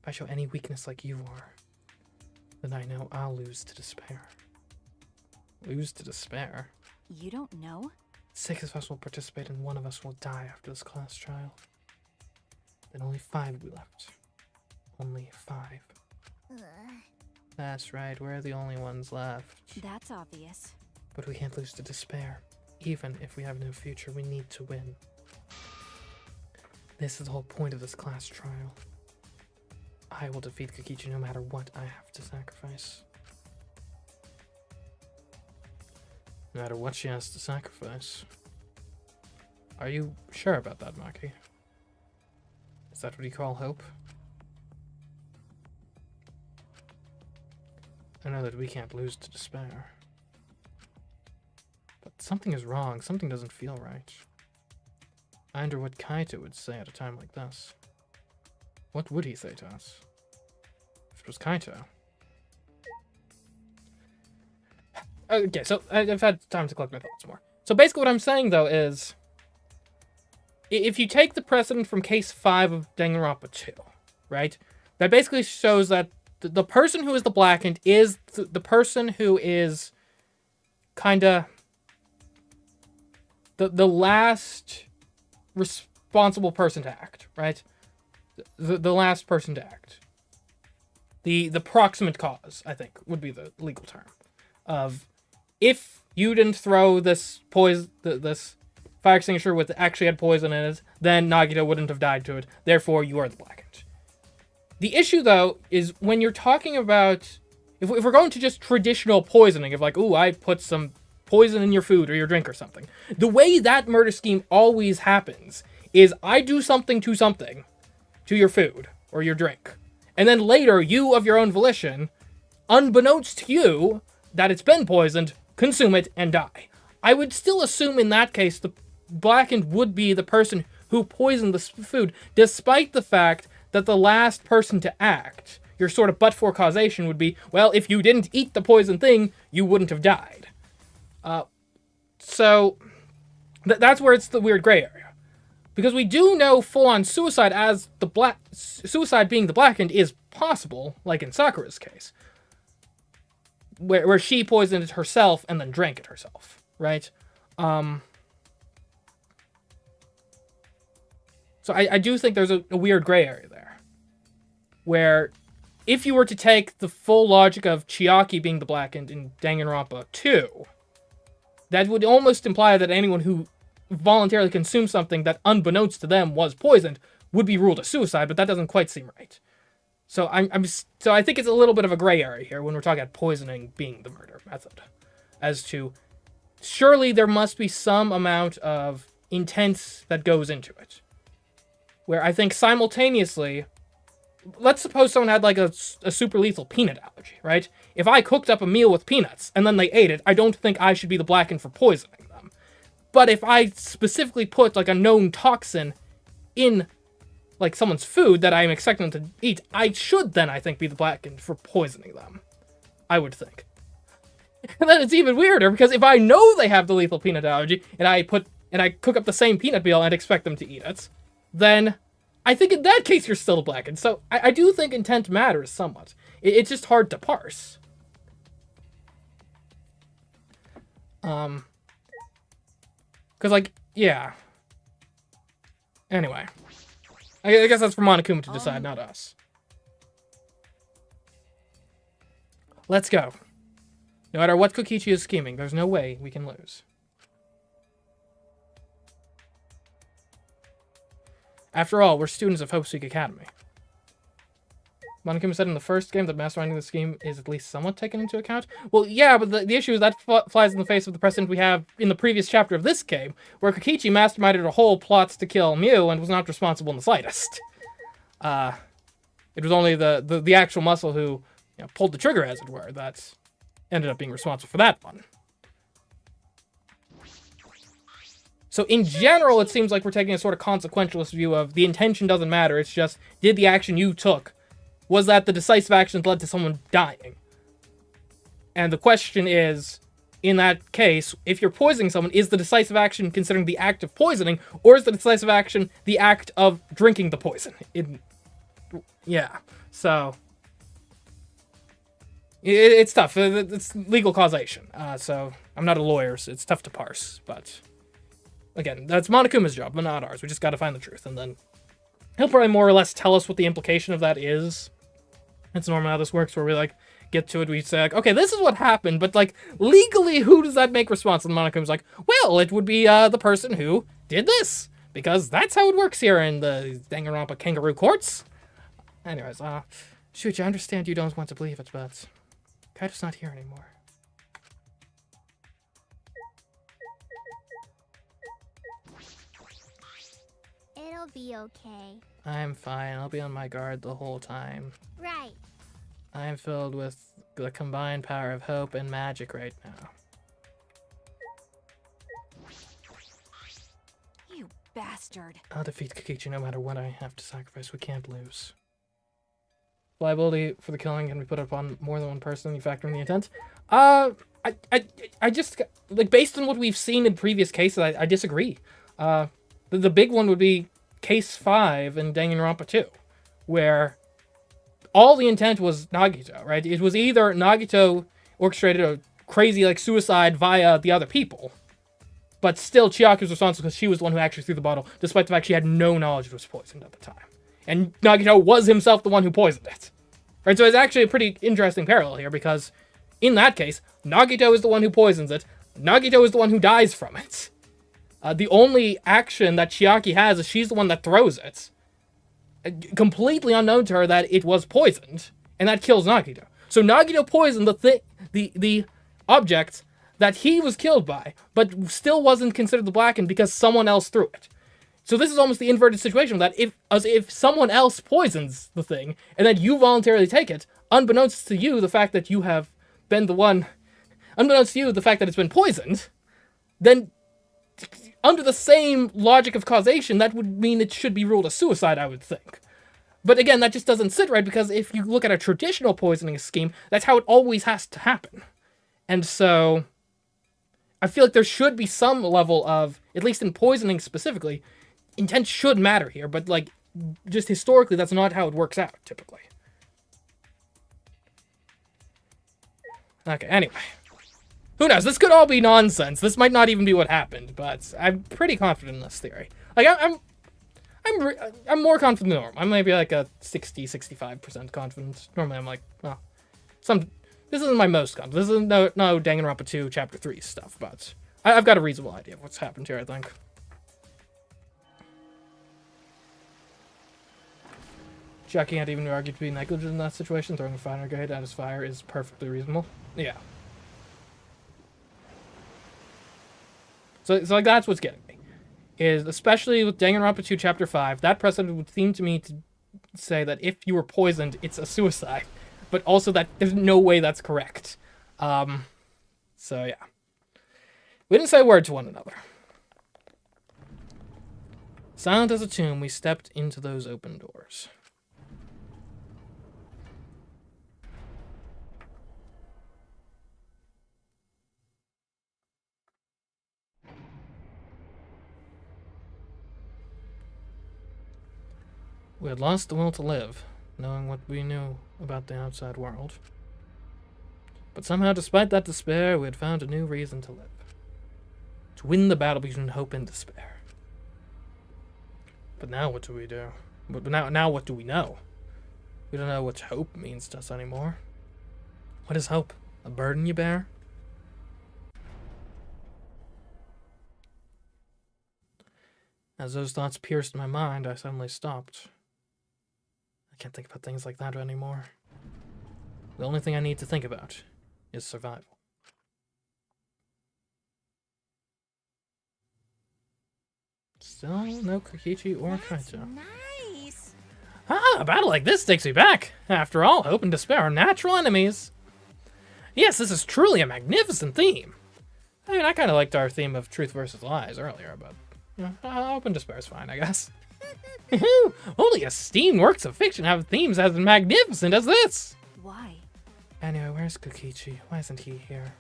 If I show any weakness like you are, then I know I'll lose to despair. Lose to despair? You don't know? 6 of us will participate and 1 of us will die after this class trial. Then only 5 will be left. Only 5. That's right, we're the only ones left. That's obvious. But we can't lose to despair. Even if we have no future, we need to win. This is the whole point of this class trial. I will defeat Kokichi no matter what I have to sacrifice. No matter what she has to sacrifice. Are you sure about that, Maki? Is that what you call hope? I know that we can't lose to despair. But something is wrong. Something doesn't feel right. I wonder what Kaito would say at a time like this. What would he say to us? If it was Kaito. Okay, so I've had time to collect my thoughts more. So basically what I'm saying, though, is... if you take the precedent from case 5 of Danganronpa 2, right? That basically shows that the person who is the Blackened is the person who is... kinda... the last... responsible person to act, right? The last person to act. The proximate cause, I think, would be the legal term. Of, if you didn't throw this this fire extinguisher with actually had poison in it, then Nagito wouldn't have died to it. Therefore, you are the Blackened. The issue, though, is when you're talking about... if we're going to just traditional poisoning, of like, ooh, I put some poison in your food or your drink or something. The way that murder scheme always happens is I do something to your food or your drink. And then later, you of your own volition, unbeknownst to you that it's been poisoned, consume it and die. I would still assume in that case the Blackened would be the person who poisoned the food, despite the fact that the last person to act, your sort of but-for causation would be, well, if you didn't eat the poison thing, you wouldn't have died. So that's where it's the weird gray area. Because we do know full-on suicide as suicide being the Blackened is possible, like in Sakura's case. Where she poisoned it herself and then drank it herself, right? So I do think there's a weird gray area there. Where if you were to take the full logic of Chiaki being the Blackened in Danganronpa 2, that would almost imply that anyone who voluntarily consumed something that unbeknownst to them was poisoned would be ruled a suicide, but that doesn't quite seem right. So so I think it's a little bit of a gray area here when we're talking about poisoning being the murder method. As to, surely there must be some amount of intent that goes into it. where I think simultaneously, let's suppose someone had like a super lethal peanut allergy, right? If I cooked up a meal with peanuts and then they ate it, I don't think I should be the blackened for poisoning them. But if I specifically put like a known toxin in like someone's food that I'm expecting them to eat, I should then, I think, be the blackened for poisoning them. I would think. And then it's even weirder, because if I know they have the lethal peanut allergy, and I cook up the same peanut meal and expect them to eat it, then I think in that case you're still blackened. So I do think intent matters somewhat. It's just hard to parse. Because, like, yeah. Anyway. I guess that's for Monokuma to decide, not us. Let's go. No matter what Kokichi is scheming, there's no way we can lose. After all, we're students of Hope Seek Academy. Monokuma said in the first game that masterminding the scheme is at least somewhat taken into account. Well, yeah, but the issue is that flies in the face of the precedent we have in the previous chapter of this game, where Kokichi masterminded a whole plot to kill Mew and was not responsible in the slightest. It was only the actual muscle who pulled the trigger, as it were, that ended up being responsible for that one. So in general, it seems like we're taking a sort of consequentialist view of the intention doesn't matter, it's just, did the action you took, was that the decisive action that led to someone dying? And the question is, in that case, if you're poisoning someone, is the decisive action considering the act of poisoning, or is the decisive action the act of drinking the poison? Yeah, so it's tough. It's legal causation. So I'm not a lawyer, so it's tough to parse. But again, that's Monokuma's job, but not ours. We just got to find the truth, and then he'll probably more or less tell us what the implication of that is. That's normally how this works, where we like get to it. We say like, okay, this is what happened, but like legally, who does that make responsible? And Monokuma's like, well, it would be the person who did this, because that's how it works here in the Danganronpa kangaroo courts. Anyways, Shuichi, I understand you don't want to believe it, but Kaito's not here anymore. It'll be okay. I'm fine. I'll be on my guard the whole time. Right. I'm filled with the combined power of hope and magic right now. You bastard. I'll defeat Kokichi no matter what I have to sacrifice. We can't lose. Liability for the killing can be put upon more than one person. You factor in the intent. I just, like, based on what we've seen in previous cases, I disagree. The big one would be Case 5 in Danganronpa 2, where all the intent was Nagito, right? It was either Nagito orchestrated a crazy, like, suicide via the other people, but still Chiaki was responsible because she was the one who actually threw the bottle, despite the fact she had no knowledge it was poisoned at the time. And Nagito was himself the one who poisoned it. Right, so it's actually a pretty interesting parallel here, because in that case, Nagito is the one who poisons it, Nagito is the one who dies from it. The only action that Chiaki has is she's the one that throws it, completely unknown to her that it was poisoned, and that kills Nagito. So Nagito poisoned the object that he was killed by, but still wasn't considered the blackened because someone else threw it. So this is almost the inverted situation, that if someone else poisons the thing, and then you voluntarily take it, unbeknownst to you, the fact that you have been the one, unbeknownst to you, the fact that it's been poisoned, then under the same logic of causation, that would mean it should be ruled a suicide, I would think. But again, that just doesn't sit right, because if you look at a traditional poisoning scheme, that's how it always has to happen. And so I feel like there should be some level of, at least in poisoning specifically, intent should matter here, but like, just historically, that's not how it works out, typically. Okay, anyway. Who knows? This could all be nonsense. This might not even be what happened, but I'm pretty confident in this theory. Like, I'm more confident than normal. I'm maybe like a 60-65% confident. Normally I'm like, well, this isn't my most confident. This isn't no Danganronpa 2 Chapter 3 stuff, but I've got a reasonable idea of what's happened here, I think. Jackie can't even argue to be negligent in that situation. Throwing a fire grenade at his fire is perfectly reasonable. Yeah. So like, that's what's getting me. is, especially with Danganronpa 2 Chapter 5, that precedent would seem to me to say that if you were poisoned, it's a suicide. But also that there's no way that's correct. So yeah. We didn't say a word to one another. Silent as a tomb, we stepped into those open doors. We had lost the will to live, knowing what we knew about the outside world. But somehow, despite that despair, we had found a new reason to live. To win the battle between hope and despair. But now what do we do? But now what do we know? We don't know what hope means to us anymore. What is hope? A burden you bear? As those thoughts pierced my mind, I suddenly stopped. I can't think about things like that anymore. The only thing I need to think about is survival. Still no Kokichi or Kaito. Nice. A battle like this takes me back. After all, hope and despair are natural enemies. Yes, this is truly a magnificent theme. I mean, I kind of liked our theme of truth versus lies earlier, but you know, hope and despair is fine, I guess. Only esteemed works of fiction have themes as magnificent as this. Why? Anyway, where's Kokichi? Why isn't he here?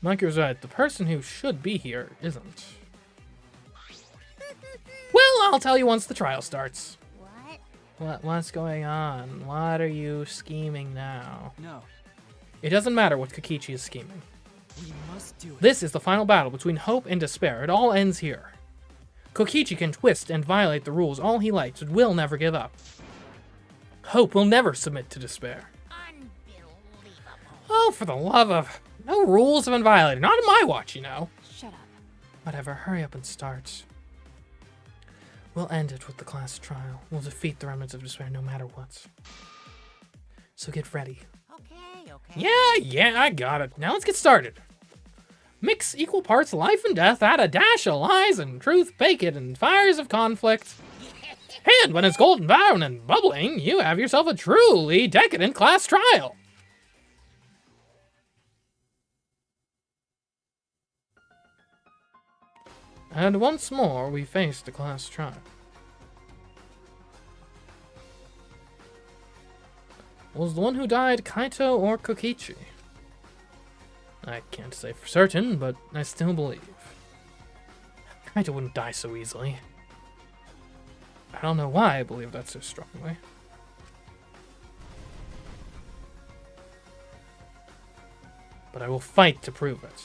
Monkey was right. The person who should be here isn't. Well, I'll tell you once the trial starts. What's going on? What are you scheming now? No. It doesn't matter what Kokichi is scheming. We must do it. This is the final battle between hope and despair. It all ends here. Kokichi can twist and violate the rules all he likes, but will never give up. Hope will never submit to despair. Unbelievable. Oh, for the love of... No rules have been violated. Not in my watch, you know. Shut up. Whatever, hurry up and start. We'll end it with the class trial. We'll defeat the remnants of despair no matter what. So get ready. Okay. Yeah, I got it. Now let's get started. Mix equal parts life and death, add a dash of lies and truth, bake it in fires of conflict. And when it's golden brown and bubbling, you have yourself a truly decadent class trial. And once more, we face the class trial. Was the one who died Kaito or Kokichi? I can't say for certain, but I still believe. Kaito wouldn't die so easily. I don't know why I believe that so strongly. But I will fight to prove it.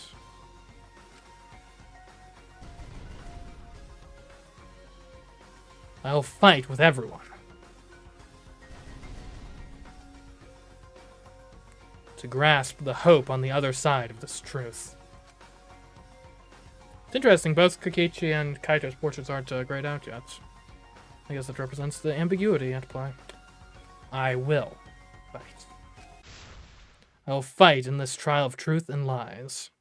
I'll fight with everyone. To grasp the hope on the other side of this truth. It's interesting, both Kokichi and Kaito's portraits aren't grayed out yet. I guess that represents the ambiguity at play. I will fight. I will fight in this trial of truth and lies.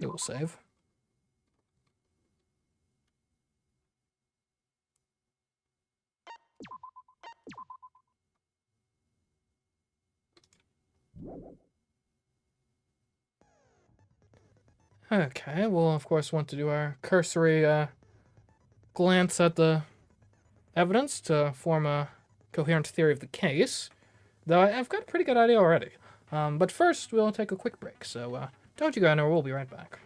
It will save. Okay, we'll of course want to do our cursory glance at the evidence to form a coherent theory of the case, though I've got a pretty good idea already. But first, we'll take a quick break, so don't you go anywhere, we'll be right back.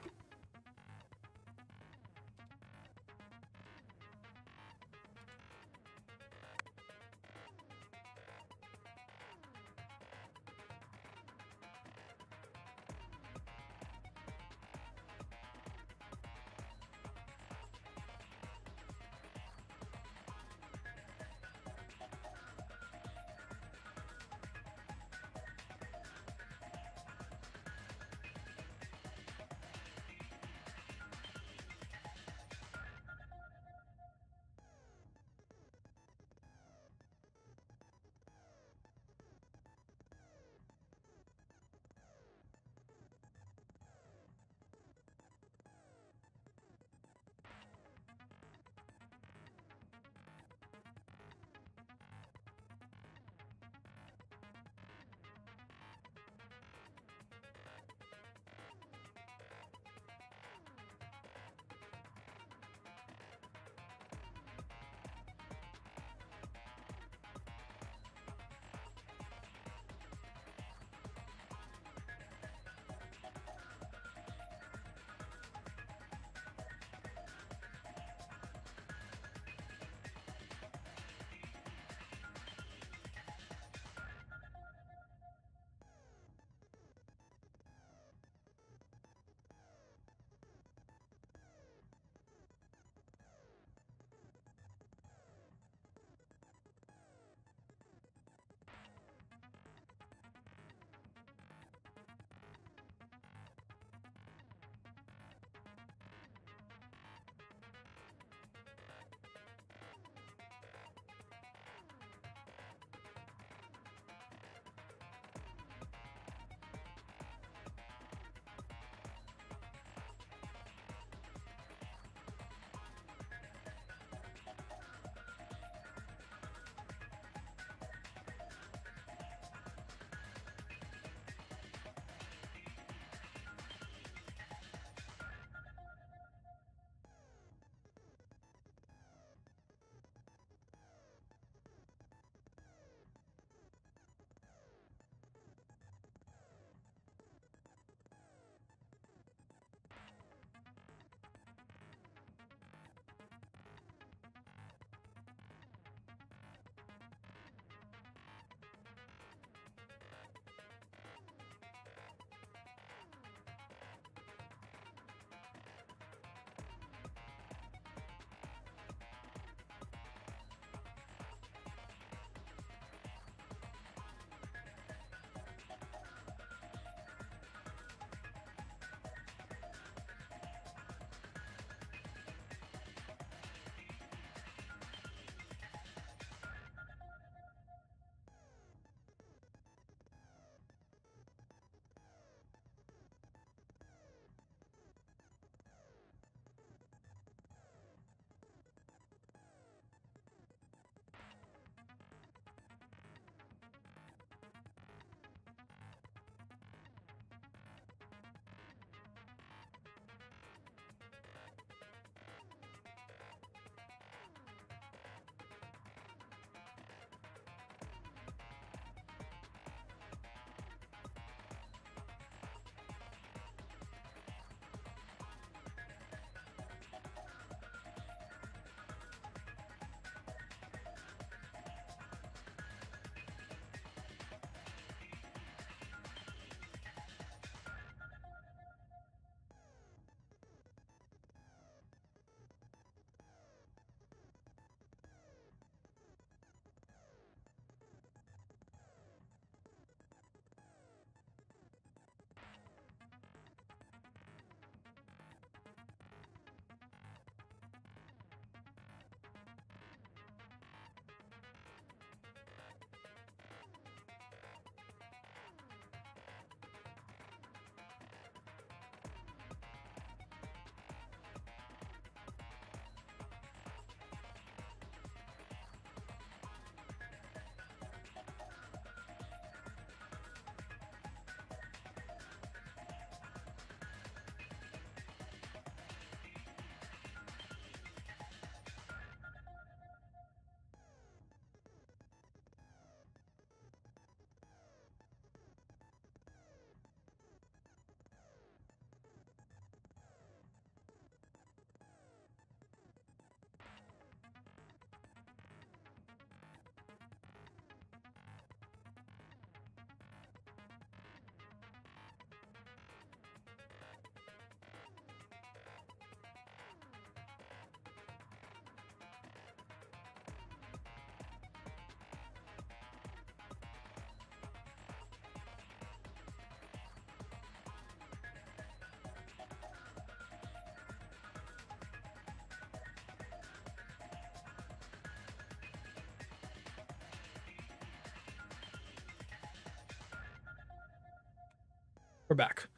We're back.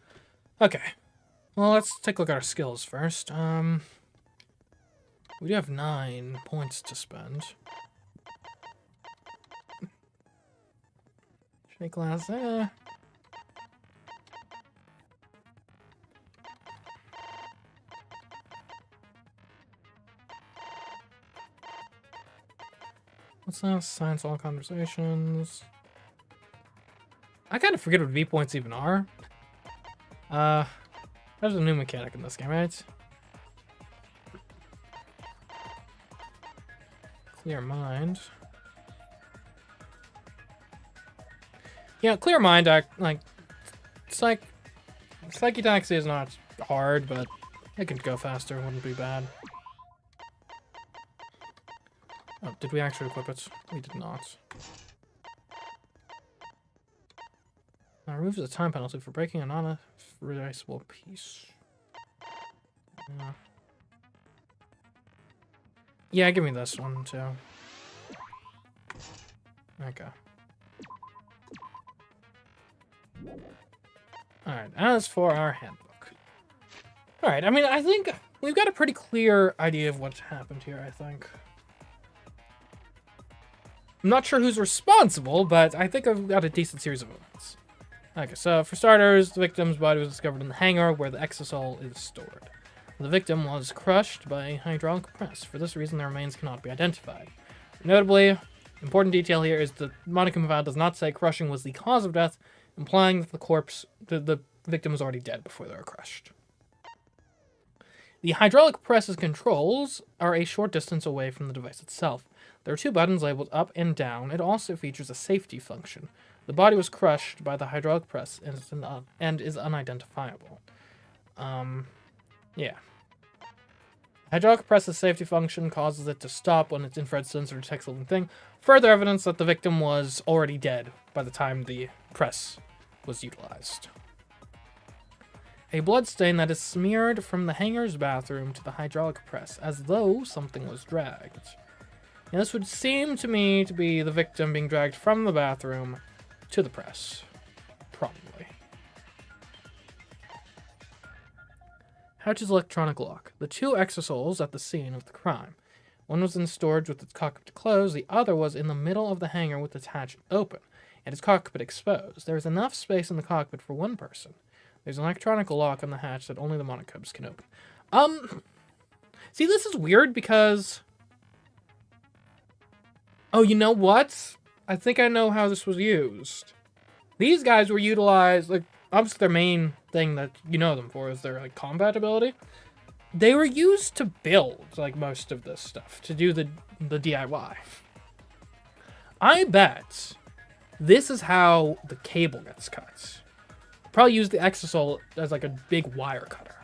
Okay. Well, let's take a look at our skills first. We do have 9 points to spend. Shake glass, What's that? Science all conversations. I kind of forget what V points even are. There's a new mechanic in this game, right? Clear mind. Yeah, clear mind. Psyche taxi is not hard, but it could go faster. Wouldn't be bad. Oh, did we actually equip it? We did not. Now removes the time penalty for breaking a non-erasable piece. Yeah, give me this one too. Okay. Alright, as for our handbook. Alright, I mean, I think we've got a pretty clear idea of what's happened here, I think. I'm not sure who's responsible, but I think I've got a decent series of events. Okay, so for starters, the victim's body was discovered in the hangar where the exosol is stored. The victim was crushed by a hydraulic press. For this reason, the remains cannot be identified. Notably, important detail here is that Monica Mavad does not say crushing was the cause of death, implying that the victim was already dead before they were crushed. The hydraulic press's controls are a short distance away from the device itself. There are 2 buttons labeled up and down. It also features a safety function. The body was crushed by the hydraulic press and is unidentifiable. Yeah. Hydraulic press's safety function causes it to stop when its infrared sensor detects a living thing. Further evidence that the victim was already dead by the time the press was utilized. A blood stain that is smeared from the hangar's bathroom to the hydraulic press, as though something was dragged. Now, this would seem to me to be the victim being dragged from the bathroom to the press. Probably. Hatch's electronic lock. The 2 exosols at the scene of the crime. One was in storage with its cockpit closed, the other was in the middle of the hangar with its hatch open, and its cockpit exposed. There is enough space in the cockpit for 1 person. There's an electronic lock on the hatch that only the monocubs can open. See, this is weird because... Oh, you know what? I think I know how this was used. These guys were utilized, like, obviously their main thing that you know them for is their, like, combat ability. They were used to build, like, most of this stuff, to do the DIY. I bet this is how the cable gets cut. Probably use the exosol as, like, a big wire cutter.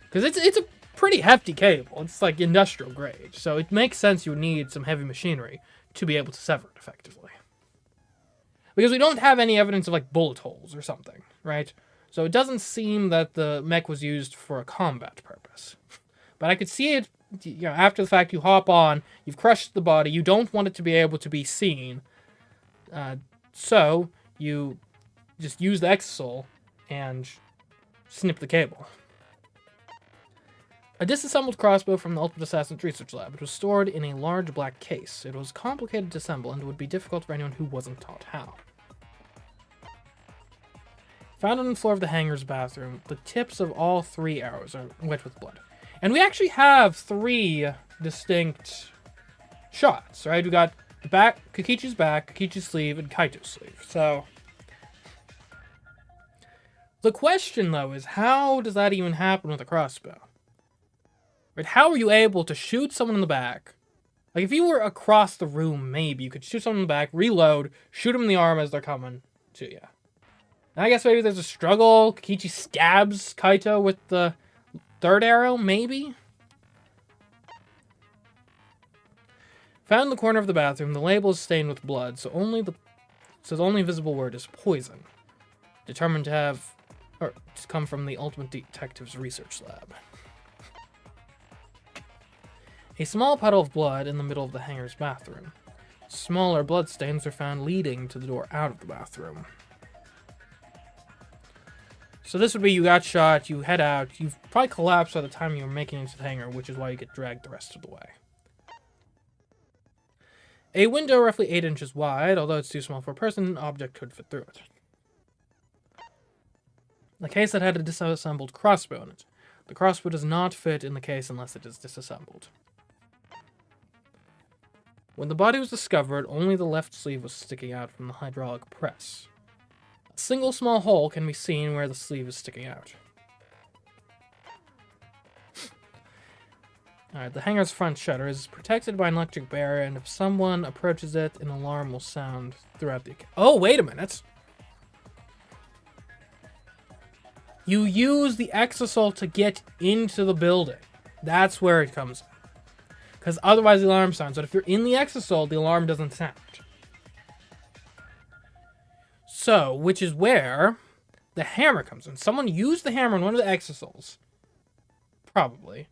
Because it's a pretty hefty cable. It's, like, industrial grade. So it makes sense you would need some heavy machinery to be able to sever it effectively. Because we don't have any evidence of, like, bullet holes or something, right? So it doesn't seem that the mech was used for a combat purpose. But I could see it, you know, after the fact, you hop on, you've crushed the body, you don't want it to be able to be seen. So you just use the exosol and snip the cable. A disassembled crossbow from the Ultimate Assassin's research lab. It was stored in a large black case. It was complicated to assemble and would be difficult for anyone who wasn't taught how. Found on the floor of the hangar's bathroom, the tips of all 3 arrows are wet with blood. And we actually have 3 distinct shots, right? We got the back, Kakichi's sleeve, and Kaito's sleeve. So the question, though, is how does that even happen with a crossbow? Right? How are you able to shoot someone in the back? Like, if you were across the room, maybe you could shoot someone in the back, reload, shoot them in the arm as they're coming to you. And I guess maybe there's a struggle. Kakichi stabs Kaito with the 3rd arrow, maybe? Found in the corner of the bathroom, the label is stained with blood, so the only visible word is poison. Determined to come from the Ultimate Detective's research lab. A small puddle of blood in the middle of the hangar's bathroom. Smaller blood stains are found leading to the door out of the bathroom. So this would be you got shot, you head out, you've probably collapsed by the time you were making it to the hangar, which is why you get dragged the rest of the way. A window roughly 8 inches wide, although it's too small for a person, an object could fit through it. The case that had a disassembled crossbow in it. The crossbow does not fit in the case unless it is disassembled. When the body was discovered, only the left sleeve was sticking out from the hydraulic press. A single small hole can be seen where the sleeve is sticking out. Alright, the hangar's front shutter is protected by an electric barrier, and if someone approaches it, an alarm will sound throughout the... Oh, wait a minute! You use the exosol to get into the building. That's where it comes in. Because otherwise the alarm sounds. But if you're in the exosol, the alarm doesn't sound. So, which is where the hammer comes in. Someone used the hammer on one of the exosols. Probably.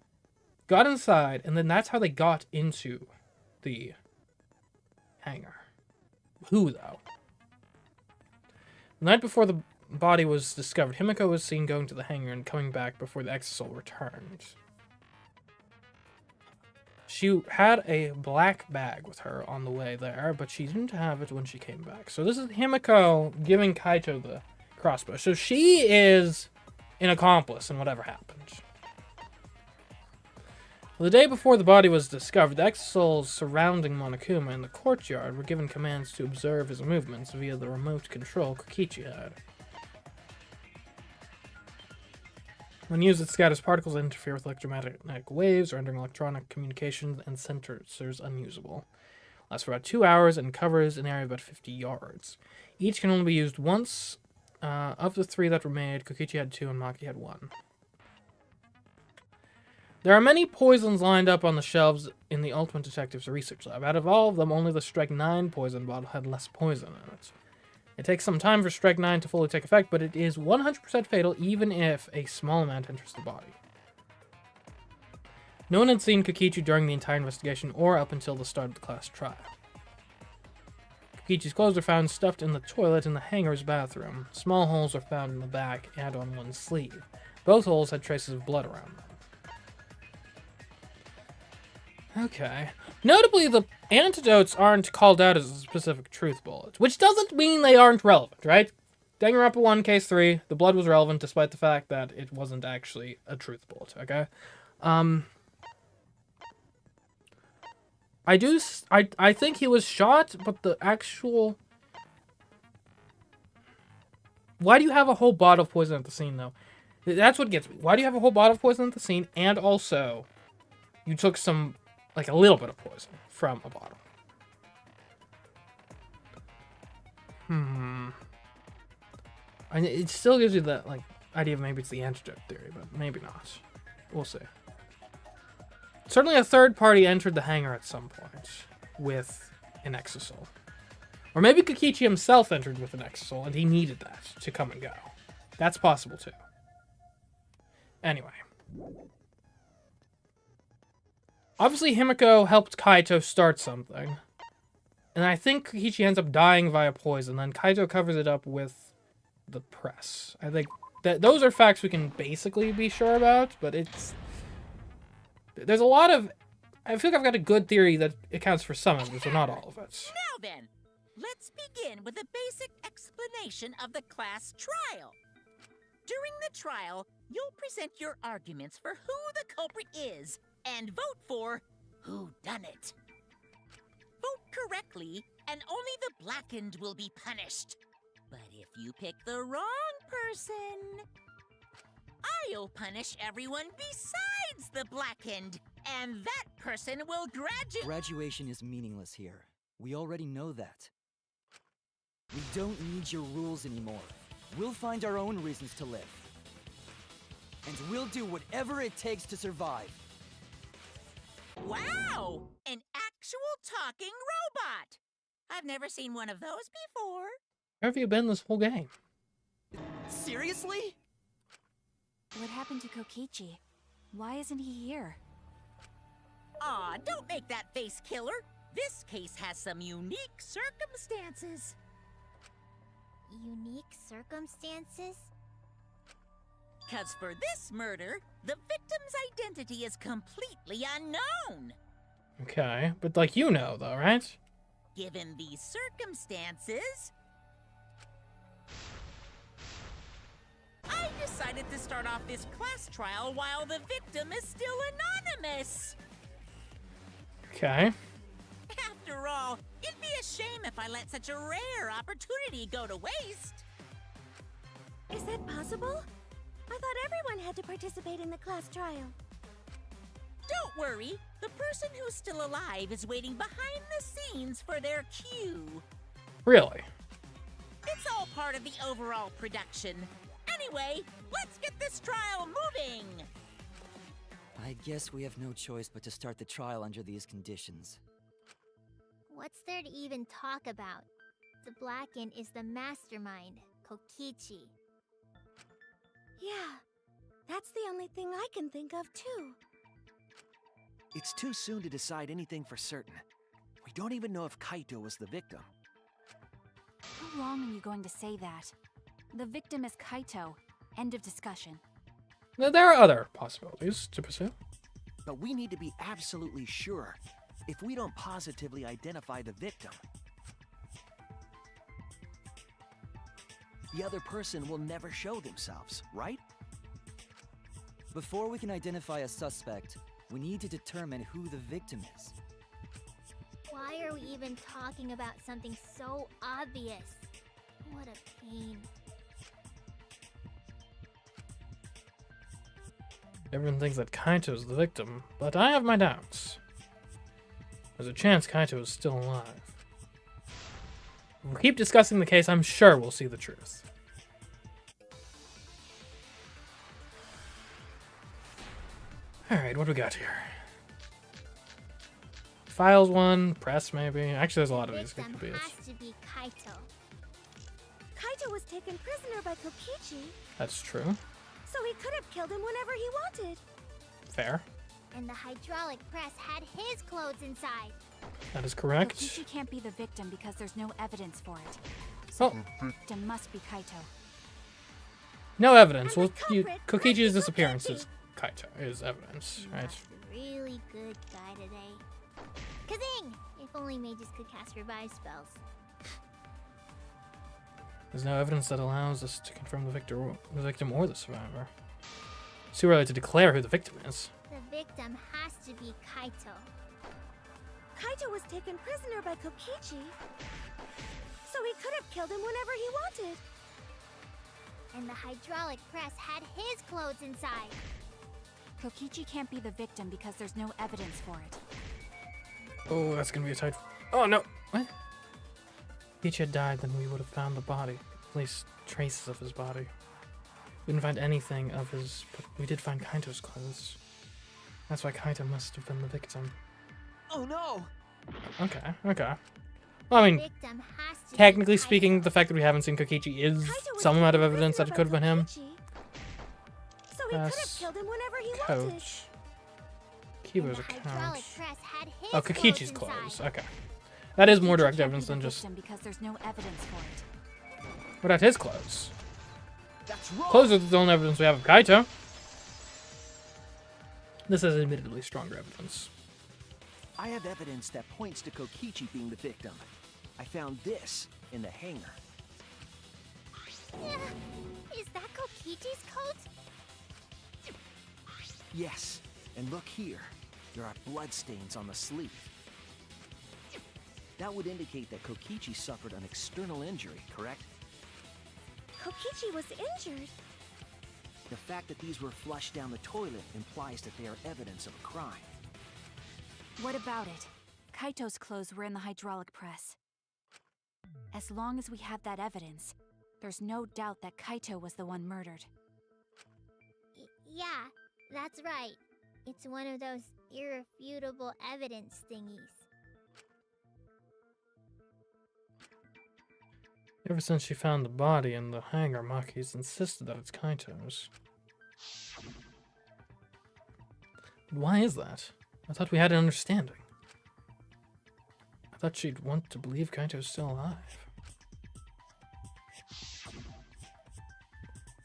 Got inside, and then that's how they got into the hangar. Who, though? The night before the body was discovered, Himiko was seen going to the hangar and coming back before the exosol returned. She had a black bag with her on the way there, but she didn't have it when she came back. So this is Himiko giving Kaito the crossbow. So she is an accomplice in whatever happened. Well, the day before the body was discovered, the exosols surrounding Monokuma in the courtyard were given commands to observe his movements via the remote control Kokichi had. When used, it scatters particles that interfere with electromagnetic waves, rendering electronic communications and sensors unusable. Lasts for about 2 hours and covers an area of about 50 yards. Each can only be used once. Of the 3 that were made, Kokichi had 2 and Maki had 1. There are many poisons lined up on the shelves in the Ultimate Detective's research lab. Out of all of them, only the Strike 9 poison bottle had less poison in it. It takes some time for Strike 9 to fully take effect, but it is 100% fatal even if a small amount enters the body. No one had seen Kokichi during the entire investigation or up until the start of the class trial. Kokichi's clothes are found stuffed in the toilet in the hangar's bathroom. Small holes are found in the back and on one sleeve. Both holes had traces of blood around them. Okay. Notably, the antidotes aren't called out as a specific truth bullet, which doesn't mean they aren't relevant, right? Danganronpa 1, Case 3, the blood was relevant despite the fact that it wasn't actually a truth bullet, okay? I think he was shot, but the actual... Why do you have a whole bottle of poison at the scene, though? That's what gets me. Why do you have a whole bottle of poison at the scene, and also you took some... like a little bit of poison from a bottle. And it still gives you that like idea of maybe it's the antidote theory, but maybe not. We'll see. Certainly a third party entered the hangar at some point with an exosol. Or maybe Kokichi himself entered with an exosol and he needed that to come and go. That's possible too. Anyway. Obviously, Himiko helped Kaito start something. And I think Kokichi ends up dying via poison, then Kaito covers it up with the press. I think that those are facts we can basically be sure about, but it's... There's a lot of... I feel like I've got a good theory that accounts for some of it, but not all of it. Now then, let's begin with a basic explanation of the class trial. During the trial, you'll present your arguments for who the culprit is, and vote for whodunit. Vote correctly, and only the blackened will be punished. But if you pick the wrong person, I'll punish everyone besides the blackened, and that person will graduate. Graduation is meaningless here. We already know that. We don't need your rules anymore. We'll find our own reasons to live. And we'll do whatever it takes to survive. Wow! An actual talking robot! I've never seen one of those before. Where have you been this whole game? Seriously? What happened to Kokichi? Why isn't he here? Aw, don't make that face, killer. This case has some unique circumstances. Unique circumstances? Because for this murder, the victim's identity is completely unknown. Okay, but like you know though, right? Given these circumstances, I decided to start off this class trial while the victim is still anonymous. Okay. After all, it'd be a shame if I let such a rare opportunity go to waste. Is that possible? I thought everyone had to participate in the class trial. Don't worry, the person who's still alive is waiting behind the scenes for their cue. Really? It's all part of the overall production. Anyway, let's get this trial moving! I guess we have no choice but to start the trial under these conditions. What's there to even talk about? The Blacken is the mastermind, Kokichi. Yeah, that's the only thing I can think of too. It's too soon to decide anything for certain. We don't even know if Kaito was the victim. How long are you going to say that? The victim is Kaito. End of discussion. There are other possibilities to pursue. But we need to be absolutely sure. If we don't positively identify the victim, the other person will never show themselves, right? Before we can identify a suspect, we need to determine who the victim is. Why are we even talking about something so obvious? What a pain. Everyone thinks that Kaito's the victim, but I have my doubts. There's a chance Kaito is still alive. If we keep discussing the case, I'm sure we'll see the truth. Alright, what do we got here? Files one, press maybe. Actually, there's a lot of these. It Victim could be it. has to be Kaito. Kaito was taken prisoner by Kokichi, That's true. so he could have killed him whenever he wanted. Fair. And the hydraulic press had his clothes inside. That is correct. Kokichi can't be the victim because there's no evidence for it. Oh, The victim must be Kaito. no evidence. And Well, the you, culprit Kokichi's must be disappearance Kokichi. is Kaito, is evidence, You right? must be a really good guy today. Kazing! If only mages could cast revive spells. There's no evidence that allows us to confirm the victim or the survivor. It's too early to declare who the victim is. The victim has to be Kaito. Kaito was taken prisoner by Kokichi, so he could have killed him whenever he wanted. And the hydraulic press had his clothes inside. Kokichi can't be the victim because there's no evidence for it. Oh, that's gonna be a tight. Oh no! What? If Peach had died, then we would have found the body. At least traces of his body. We didn't find anything of his, but we did find Kaito's clothes. That's why Kaito must have been the victim. Oh no! Okay, okay. Well, I mean, Victim has to technically be speaking, Kaito. the fact that we haven't seen Kokichi is Kaito was some amount of taken evidence that it could prisoner have been him. by Kokichi, so he could have Press. killed him whenever he wanted. Coach. And Kibo's the account. hydraulic press had his Oh, Kokichi's clothes clothes. inside. Okay. That is more Kokichi direct can't evidence be the than just. victim because there's no evidence for it. What about his clothes? That's wrong! Clothes are the only evidence we have of Kaito. This is admittedly stronger evidence. I have evidence that points to Kokichi being the victim. I found this in the hangar. Yeah. Is that Kokichi's coat? Yes, and look here. There are bloodstains on the sleeve. That would indicate that Kokichi suffered an external injury, correct? Kokichi was injured. The fact that these were flushed down the toilet implies that they are evidence of a crime. What about it? Kaito's clothes were in the hydraulic press. As long as we have that evidence, there's no doubt that Kaito was the one murdered. Yeah, that's right. It's one of those irrefutable evidence thingies. Ever since she found the body in the hangar, Maki's insisted that it's Kaito's. Why is that? I thought we had an understanding. I thought she'd want to believe Kaito's still alive.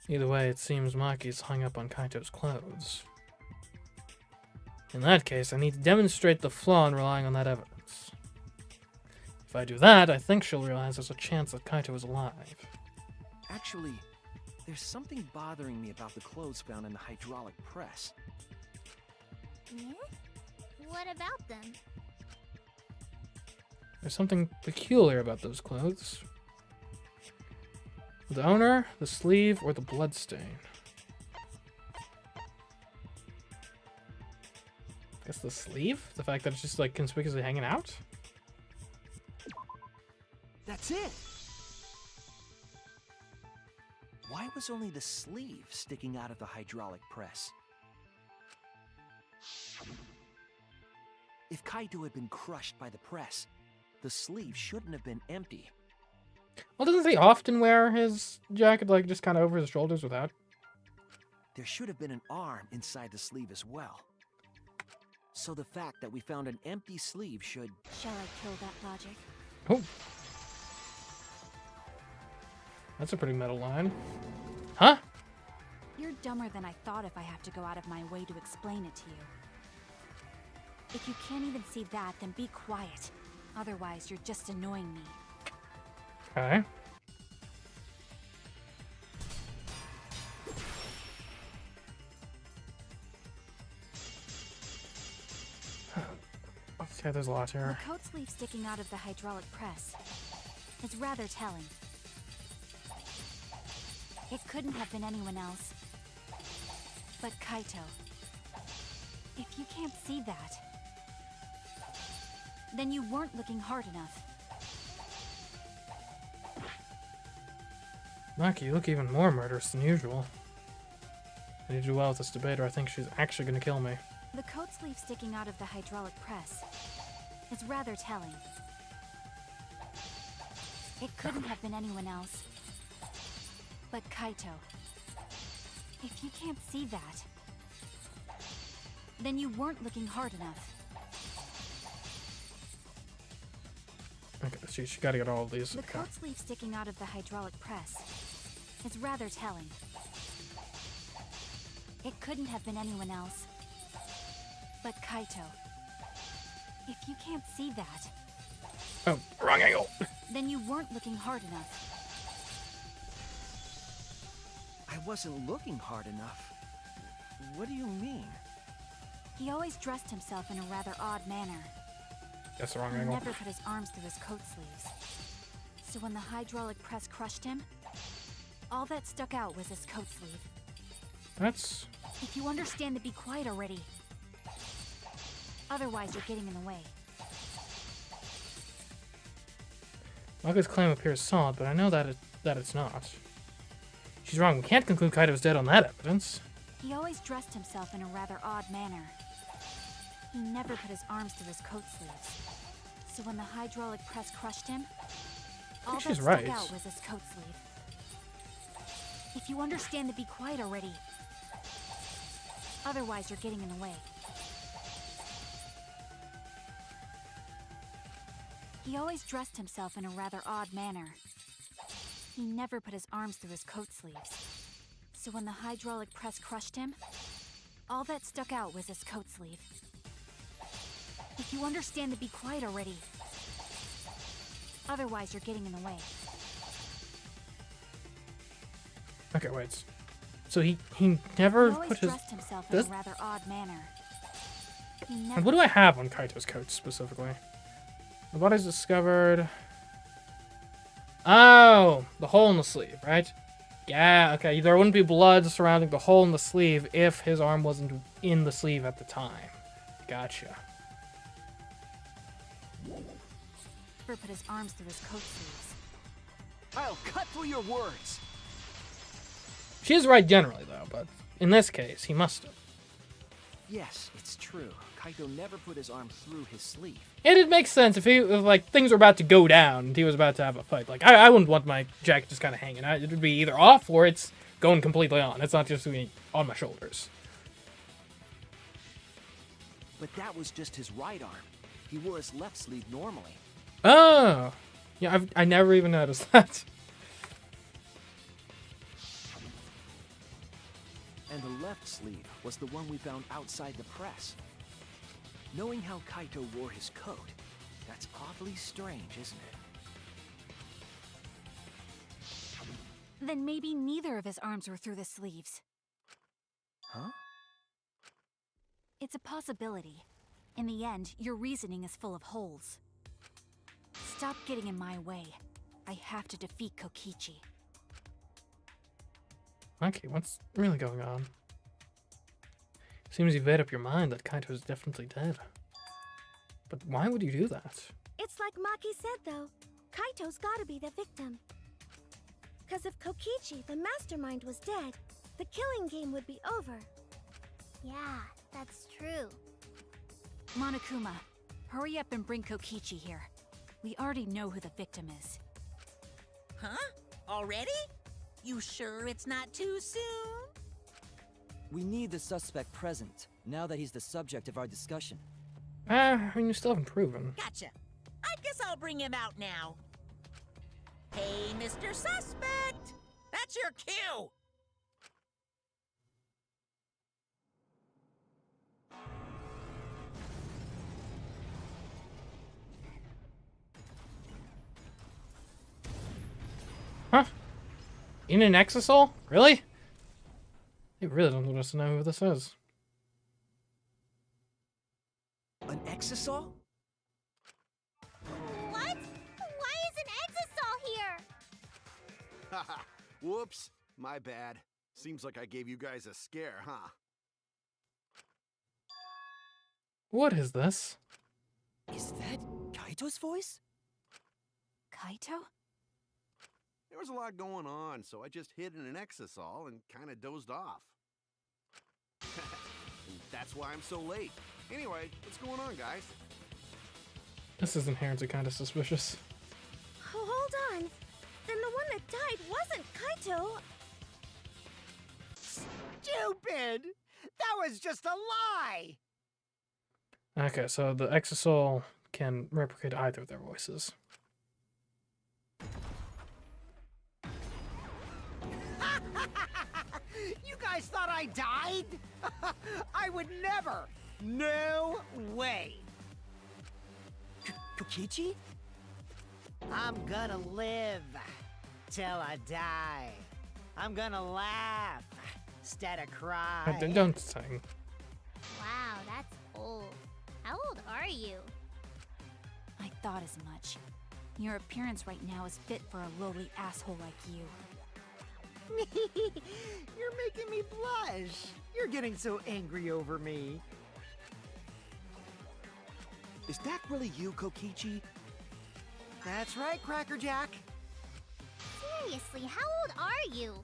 Either way, it seems Maki's hung up on Kaito's clothes. In that case, I need to demonstrate the flaw in relying on that evidence. If I do that, I think she'll realize there's a chance that Kaito is alive. Actually, there's something bothering me about the clothes found in the hydraulic press. Hmm? What about them? There's something peculiar about those clothes. The owner, the sleeve, or the bloodstain. I guess the sleeve? The fact that it's just like conspicuously hanging out? That's it! Why was only the sleeve sticking out of the hydraulic press? If Kaito had been crushed by the press, the sleeve shouldn't have been empty. Well, doesn't he often wear his jacket like just kind of over his shoulders without? There should have been an arm inside the sleeve as well. So the fact that we found an empty sleeve should... Shall I kill that logic? Oh. That's a pretty metal line. Huh? You're dumber than I thought if I have to go out of my way to explain it to you. If you can't even see that, then be quiet. Otherwise, you're just annoying me. Okay. Okay, there's a lot here. The coat sleeve sticking out of the hydraulic press is rather telling. It couldn't have been anyone else but Kaito. If you can't see that, then you weren't looking hard enough. Maki, you look even more murderous than usual. I need to do well with this debate, or I think she's actually gonna kill me. The coat sleeve sticking out of the hydraulic press is rather telling. It couldn't have been anyone else but Kaito. If you can't see that, then you weren't looking hard enough. Okay, she gotta get all of these. The Okay. coat sleeve sticking out of the hydraulic press is rather telling. It couldn't have been anyone else but Kaito. If you can't see that, Oh, wrong angle. then you weren't looking hard enough. I wasn't looking hard enough. What do you mean? He always dressed himself in a rather odd manner. That's the wrong He angle. never put his arms through his coat sleeves. So when the hydraulic press crushed him, all that stuck out was his coat sleeve. That's... If you understand to be quiet already. Otherwise, you're getting in the way. Maki's claim appears solid, but I know that it's not. She's wrong. We can't conclude Kaito's dead on that evidence. He always dressed himself in a rather odd manner. He never put his arms through his coat sleeves. So when the hydraulic press crushed him, all that she's stuck right. out was his coat sleeve. If you understand to be quiet already. Otherwise, you're getting in the way. He always dressed himself in a rather odd manner. He never put his arms through his coat sleeves. So when the hydraulic press crushed him, all that stuck out was his coat sleeve. If you understand to be quiet already. Otherwise, you're getting in the way. Okay, wait. So he never He always put his... dressed himself in this- a rather odd manner. He And never what do I have on Kaito's coat specifically? The body's discovered... Oh! The hole in the sleeve, right? Yeah, okay. There wouldn't be blood surrounding the hole in the sleeve if his arm wasn't in the sleeve at the time. Gotcha. never put his arms through his coat sleeves. I'll cut through your words. She is right generally, though, but in this case, he must have. Yes, it's true. Kaito never put his arm through his sleeve. And it makes sense if like, things were about to go down and he was about to have a fight. Like, I wouldn't want my jacket just kind of hanging out. It would be either off or it's going completely on. It's not just on my shoulders. But that was just his right arm. He wore his left sleeve normally. Oh! Yeah, I never even noticed that. And the left sleeve was the one we found outside the press. Knowing how Kaito wore his coat, that's awfully strange, isn't it? Then maybe neither of his arms were through the sleeves. Huh? It's a possibility. In the end, your reasoning is full of holes. Stop getting in my way. I have to defeat Kokichi. Okay, what's really going on? Seems you've made up your mind that Kaito is definitely dead. But why would you do that? It's like Maki said, though. Kaito's gotta be the victim. Because if Kokichi, the mastermind, was dead, the killing game would be over. Yeah, that's true. Monokuma, hurry up and bring Kokichi here. We already know who the victim is. Huh? Already? You sure it's not too soon? We need the suspect present, now that he's the subject of our discussion. I mean, you still haven't proven. Gotcha. I guess I'll bring him out now. Hey, Mr. Suspect! That's your cue! Huh? In an exisal? Really? They really don't want us to know who this is. An exisal? What? Why is an exisal here? Haha, whoops. My bad. Seems like I gave you guys a scare, huh? What is this? Is that Kaito's voice? Kaito? There was a lot going on, so I just hid in an exisal and kind of dozed off. And that's why I'm so late. Anyway, what's going on, guys? This is inherently kind of suspicious. Oh, hold on. Then the one that died wasn't Kaito. Stupid! That was just a lie! Okay, so the exisal can replicate either of their voices. You guys thought I died? I would never! No way! Kokichi? I'm gonna live till I die. I'm gonna laugh instead of cry. Don't sing. Wow, that's old. How old are you? I thought as much. Your appearance right now is fit for a lowly asshole like you. You're making me blush. You're getting so angry over me. Is that really you, Kokichi? That's right, Crackerjack. Seriously, how old are you?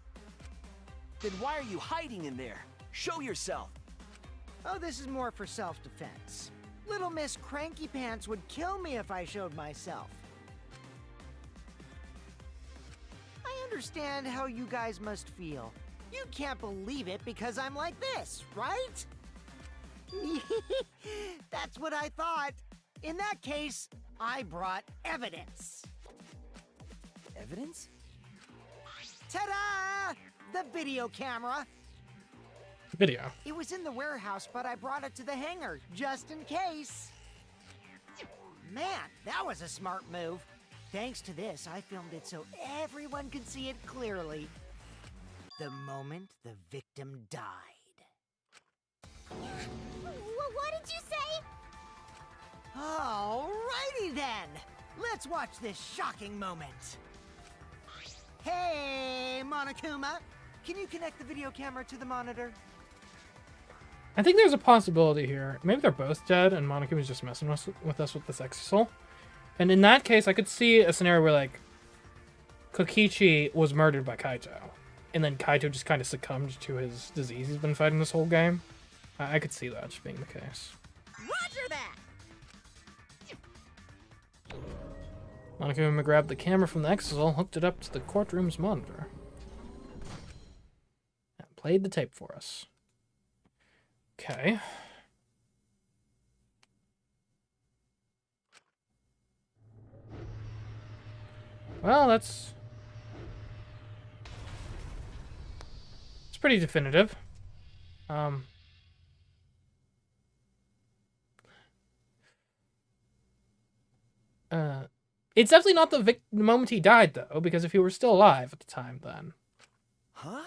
Then why are you hiding in there? Show yourself! Oh, this is more for self-defense. Little Miss Cranky Pants would kill me if I showed myself. I understand how you guys must feel. You can't believe it because I'm like this, right? That's what I thought. In that case, I brought evidence. Evidence? Ta-da! The video camera. Video. It was in the warehouse, but I brought it to the hangar, just in case. Man, that was a smart move. Thanks to this, I filmed it so everyone could see it clearly. The moment the victim died. What did you say? Alrighty then! Let's watch this shocking moment. Hey, Monokuma! Can you connect the video camera to the monitor? I think there's a possibility here. Maybe they're both dead and Monokuma's just messing with us with this exisal. And in that case, I could see a scenario where, like, Kokichi was murdered by Kaito. And then Kaito just kind of succumbed to his disease he's been fighting this whole game. I could see that just being the case. Roger that! Monokuma grabbed the camera from the exisal, hooked it up to the courtroom's monitor, and played the tape for us. Okay. Well, it's pretty definitive. It's definitely not the moment he died, though, because if he were still alive at the time, then. Huh?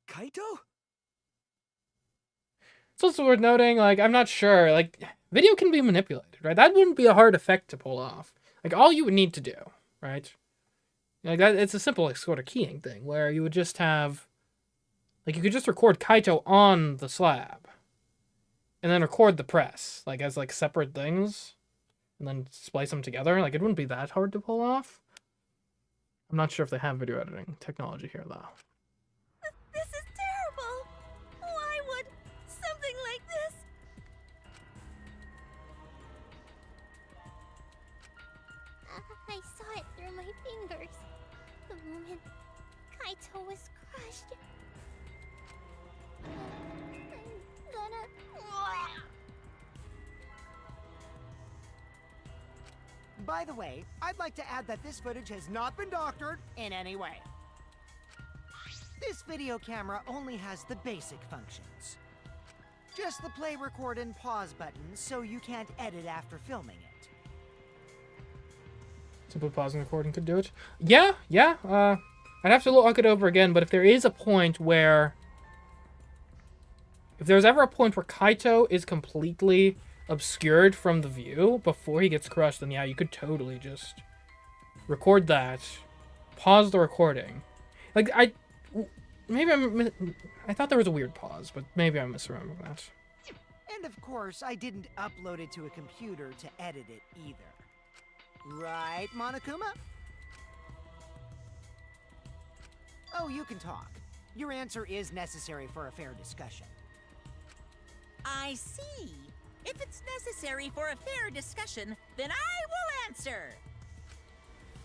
Kaito? It's also worth noting, like, I'm not sure, like, video can be manipulated, right? That wouldn't be a hard effect to pull off. Like, all you would need to do, right? Like, that, it's a simple, like, sort of keying thing, where you would just have, like, you could just record Kaito on the slab, and then record the press, like, as, like, separate things, and then splice them together. Like, it wouldn't be that hard to pull off. I'm not sure if they have video editing technology here, though. This is terrible! Why would something like this? I saw it through my fingers. The moment Kaito was crushed. I'm gonna... By the way, I'd like to add that this footage has not been doctored in any way. This video camera only has the basic functions. Just the play, record, and pause buttons, so you can't edit after filming it. Simple pause and recording could do it. Yeah. I'd have to look it over again, but if there is a point where... If there's ever a point where Kaito is completely obscured from the view before he gets crushed, then yeah, you could totally just record that, pause the recording. Like, I thought there was a weird pause, but maybe I'm misremembering that. And of course, I didn't upload it to a computer to edit it either. Right, Monokuma? Oh, you can talk. Your answer is necessary for a fair discussion. I see. If it's necessary for a fair discussion, then I will answer.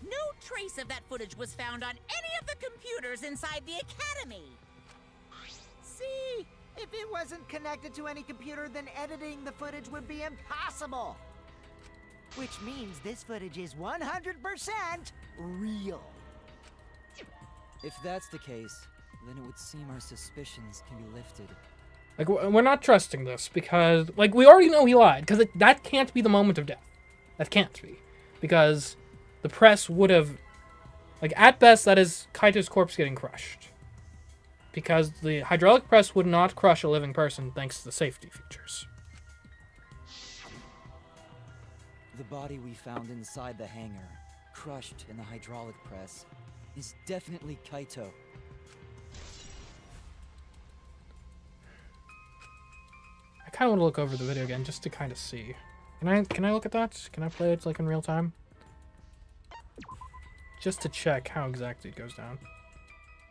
No trace of that footage was found on any of the computers inside the Academy. See? If it wasn't connected to any computer, then editing the footage would be impossible. Which means this footage is 100% real. If that's the case, then it would seem our suspicions can be lifted. Like, we're not trusting this because, like, we already know he lied, because that can't be the moment of death. That can't be. Because the press would have, like, at best, that is Kaito's corpse getting crushed. Because the hydraulic press would not crush a living person thanks to the safety features. The body we found inside the hangar, crushed in the hydraulic press, is definitely Kaito. I kind of want to look over the video again just to kind of see. Can I look at that? Can I play it like in real time? Just to check how exactly it goes down.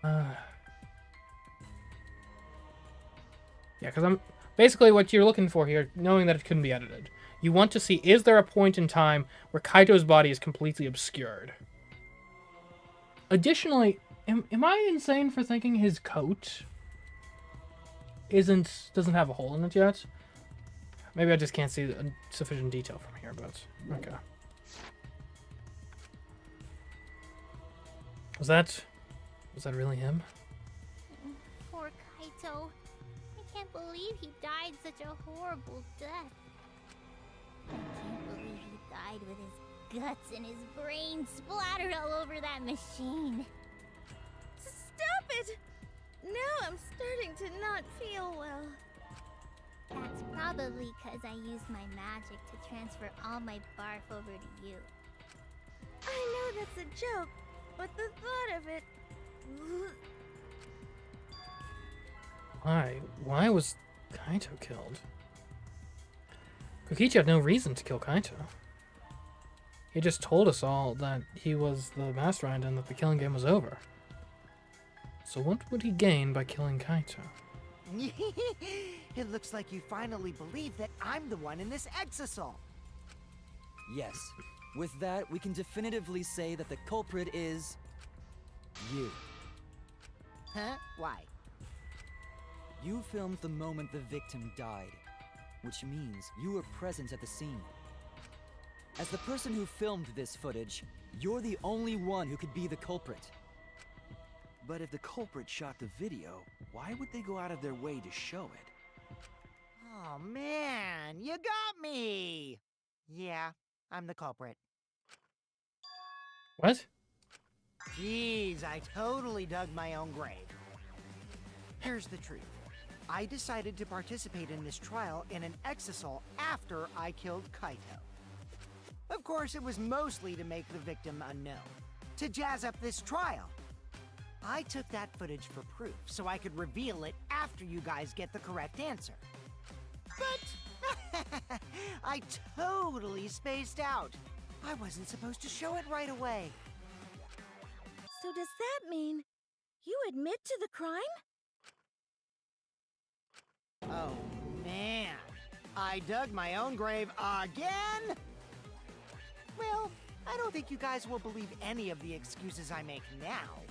Yeah, because I'm basically what you're looking for here, knowing that it couldn't be edited. You want to see, is there a point in time where Kaito's body is completely obscured? Additionally, am I insane for thinking his coat doesn't have a hole in it yet? Maybe I just can't see sufficient detail from here, but okay. Was that really him? Poor Kaito. I can't believe he died such a horrible death. I can't believe he died with his guts and his brain splattered all over that machine. Stop it! Now I'm starting to not feel well. That's probably because I used my magic to transfer all my barf over to you. I know that's a joke, but the thought of it... Why was Kaito killed? Kokichi had no reason to kill Kaito. He just told us all that he was the mastermind and that the killing game was over. So what would he gain by killing Kaito? It looks like you finally believe that I'm the one in this exasol. Yes. With that, we can definitively say that the culprit is... you. Huh? Why? You filmed the moment the victim died, which means you were present at the scene. As the person who filmed this footage, you're the only one who could be the culprit. But if the culprit shot the video, why would they go out of their way to show it? Oh man, you got me! Yeah, I'm the culprit. What? Jeez, I totally dug my own grave. Here's the truth. I decided to participate in this trial in an exisal after I killed Kaito. Of course, it was mostly to make the victim unknown, to jazz up this trial. I took that footage for proof so I could reveal it after you guys get the correct answer. But I totally spaced out. I wasn't supposed to show it right away. So does that mean you admit to the crime? Oh man, I dug my own grave again? Well, I don't think you guys will believe any of the excuses I make now.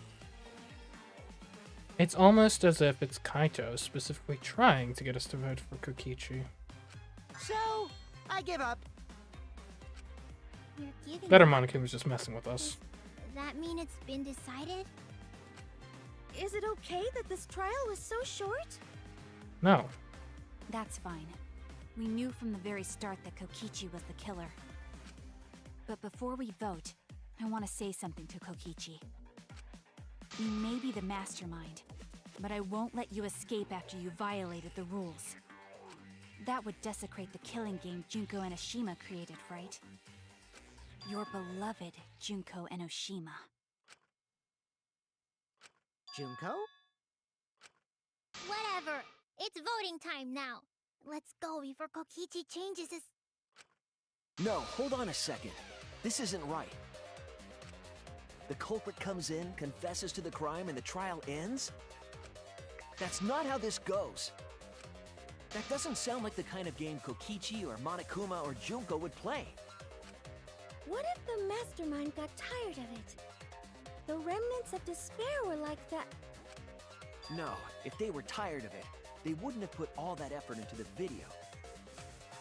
It's almost as if it's Kaito specifically trying to get us to vote for Kokichi. So, I give up. You're giving Better up. Monica was just messing with us. Does that mean it's been decided? Is it okay that this trial was so short? No. That's fine. We knew from the very start that Kokichi was the killer. But before we vote, I want to say something to Kokichi. You may be the mastermind, but I won't let you escape after you violated the rules. That would desecrate the killing game Junko and Oshima created, right? Your beloved Junko and Oshima. Junko? Whatever. It's voting time now. Let's go before Kokichi changes his... No, hold on a second. This isn't right. The culprit comes in, confesses to the crime, and the trial ends? That's not how this goes. That doesn't sound like the kind of game Kokichi or Monokuma or Junko would play. What if the mastermind got tired of it? The remnants of despair were like that. No, if they were tired of it, they wouldn't have put all that effort into the video.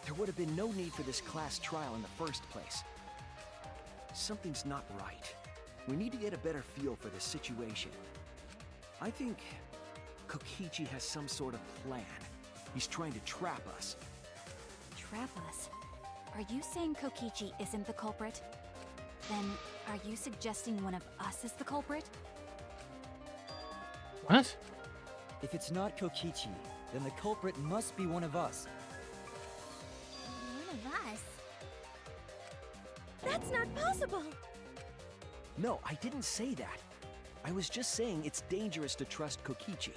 There would have been no need for this class trial in the first place. Something's not right. We need to get a better feel for this situation. I think Kokichi has some sort of plan. He's trying to trap us. Trap us? Are you saying Kokichi isn't the culprit? Then, are you suggesting one of us is the culprit? What? If it's not Kokichi, then the culprit must be one of us. One of us? That's not possible! No, I didn't say that. I was just saying it's dangerous to trust Kokichi.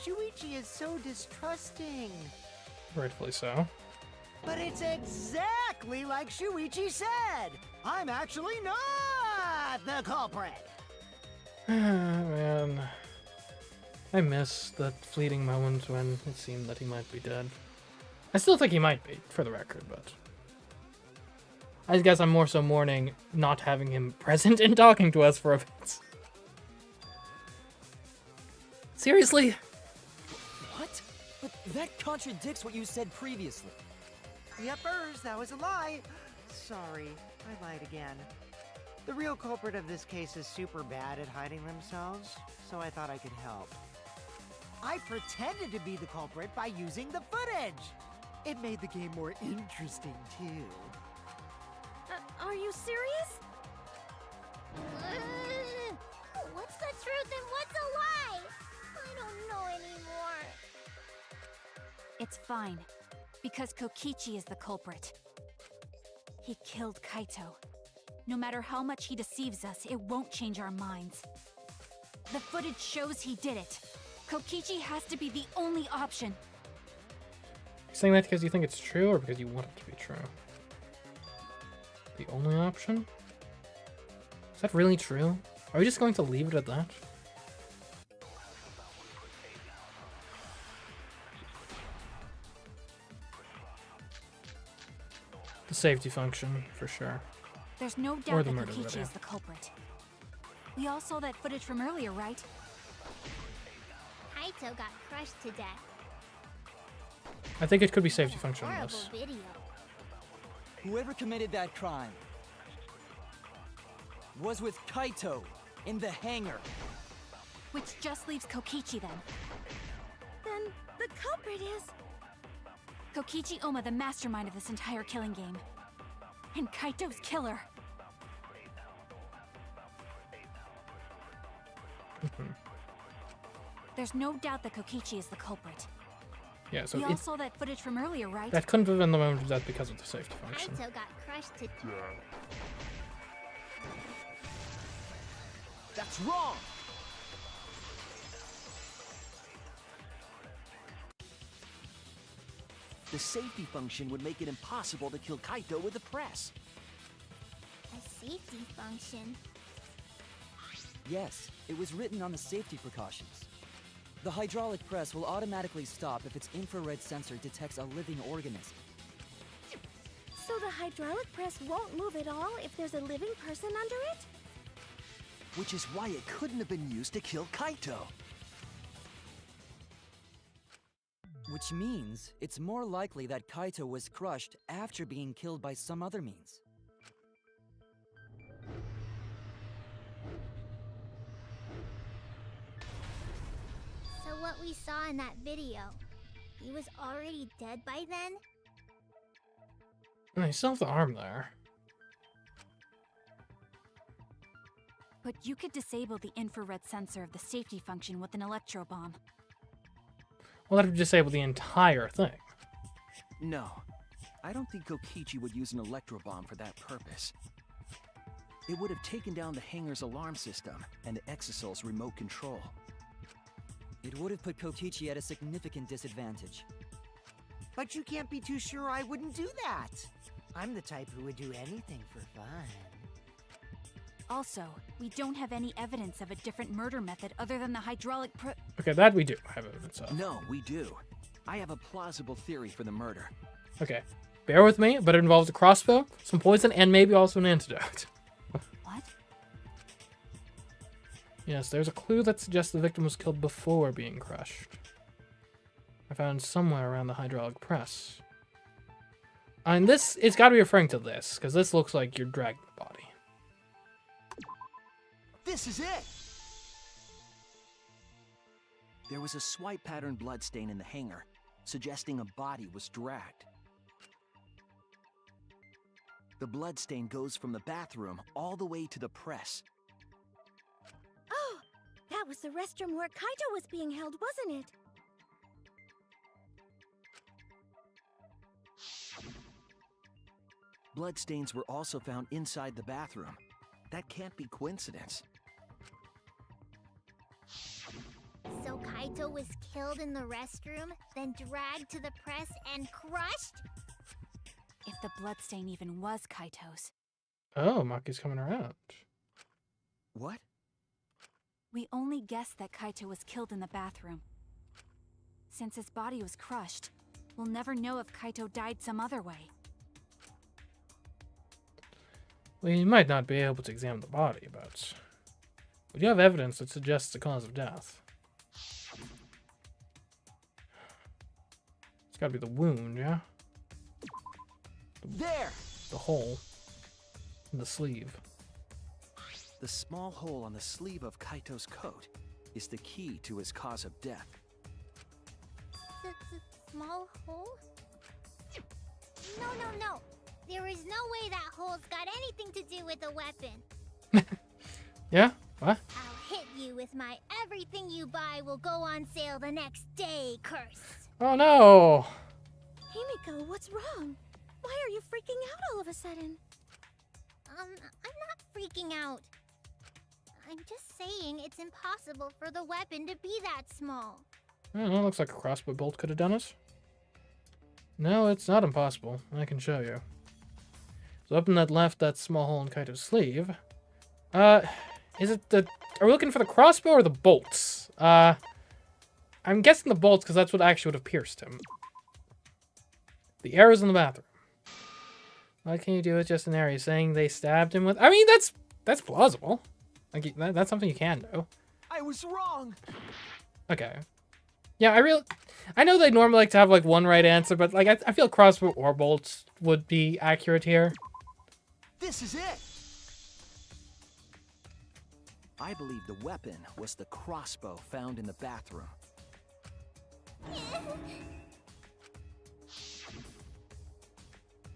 Shuichi is so distrusting. Rightfully so. But it's exactly like Shuichi said! I'm actually not the culprit! Man. I miss that fleeting moment when it seemed that he might be dead. I still think he might be, for the record, but... I guess I'm more so mourning not having him present and talking to us for a bit. Seriously? What? But that contradicts what you said previously. Yuppers, that was a lie. Sorry, I lied again. The real culprit of this case is super bad at hiding themselves, so I thought I could help. I pretended to be the culprit by using the footage! It made the game more interesting, too. Are you serious? What's the truth and what's a lie? I don't know anymore. It's fine, because Kokichi is the culprit. He killed Kaito. No matter how much he deceives us, it won't change our minds. The footage shows he did it. Kokichi has to be the only option. You saying that because you think it's true, or because you want it to be true? The only option? Is that really true? Are we just going to leave it at that? The safety function, for sure. There's no Or doubt the that murder Kokichi video. is the culprit. We all saw that footage from earlier, right? Kaito got crushed to death. I think it could be safety What a function on horrible this. video. Whoever committed that crime was with Kaito. In the hangar. Which just leaves Kokichi then. Then the culprit is... Kokichi Oma, the mastermind of this entire killing game. And Kaito's killer. There's no doubt that Kokichi is the culprit. Yeah, so We all saw that footage from earlier, right? that couldn't have been the moment of death because of the safety function. Kaito got crushed to death. That's wrong! The safety function would make it impossible to kill Kaito with the press. A safety function. Yes, it was written on the safety precautions. The hydraulic press will automatically stop if its infrared sensor detects a living organism. So the hydraulic press won't move at all if there's a living person under it? Which is why it couldn't have been used to kill Kaito. Which means it's more likely that Kaito was crushed after being killed by some other means. So what we saw in that video, he was already dead by then? And they still have the arm there. But you could disable the infrared sensor of the safety function with an electro bomb. Well, that would disable the entire thing. No, I don't think Kokichi would use an electro bomb for that purpose. It would have taken down the hangar's alarm system and Exosol's remote control. It would have put Kokichi at a significant disadvantage. But you can't be too sure I wouldn't do that. I'm the type who would do anything for fun. Also, we don't have any evidence of a different murder method other than the hydraulic Okay, that we do have evidence of. No, we do. I have a plausible theory for the murder. Okay, bear with me, but it involves a crossbow, some poison, and maybe also an antidote. What? Yes, there's a clue that suggests the victim was killed before being crushed. I found somewhere around the hydraulic press. And this, it's got to be referring to this, because this looks like your dragged body. This is it! There was a swipe pattern bloodstain in the hangar, suggesting a body was dragged. The bloodstain goes from the bathroom all the way to the press. Oh, that was the restroom where Kaito was being held, wasn't it? Bloodstains were also found inside the bathroom. That can't be coincidence. So Kaito was killed in the restroom, then dragged to the press and crushed? If the bloodstain even was Kaito's. Oh, Maki's coming around. What? We only guessed that Kaito was killed in the bathroom. Since his body was crushed, we'll never know if Kaito died some other way. We might not be able to examine the body, but we do have evidence that suggests the cause of death. It's gotta be the wound, yeah? There! The hole in the sleeve. The small hole on the sleeve of Kaito's coat is the key to his cause of death. The small hole? No. There is no way that hole's got anything to do with the weapon. Yeah? What? I'll hit you with my everything you buy will go on sale the next day curse. Oh no! Himiko, what's wrong? Why are you freaking out all of a sudden? I'm not freaking out. I'm just saying it's impossible for the weapon to be that small. I don't know, looks like a crossbow bolt could have done it. No, it's not impossible. I can show you. So up in that left, that small hole in Kaito's sleeve. Is it the... Are we looking for the crossbow or the bolts? I'm guessing the bolts because that's what actually would have pierced him. The arrows in the bathroom. What can you do with just an arrow? You're saying they stabbed him with... I mean, that's plausible. Like, that's something you can do. I was wrong! Okay. Yeah, I know they normally like to have, like, one right answer, but, like, I feel crossbow or bolts would be accurate here. This is it! I believe the weapon was the crossbow found in the bathroom.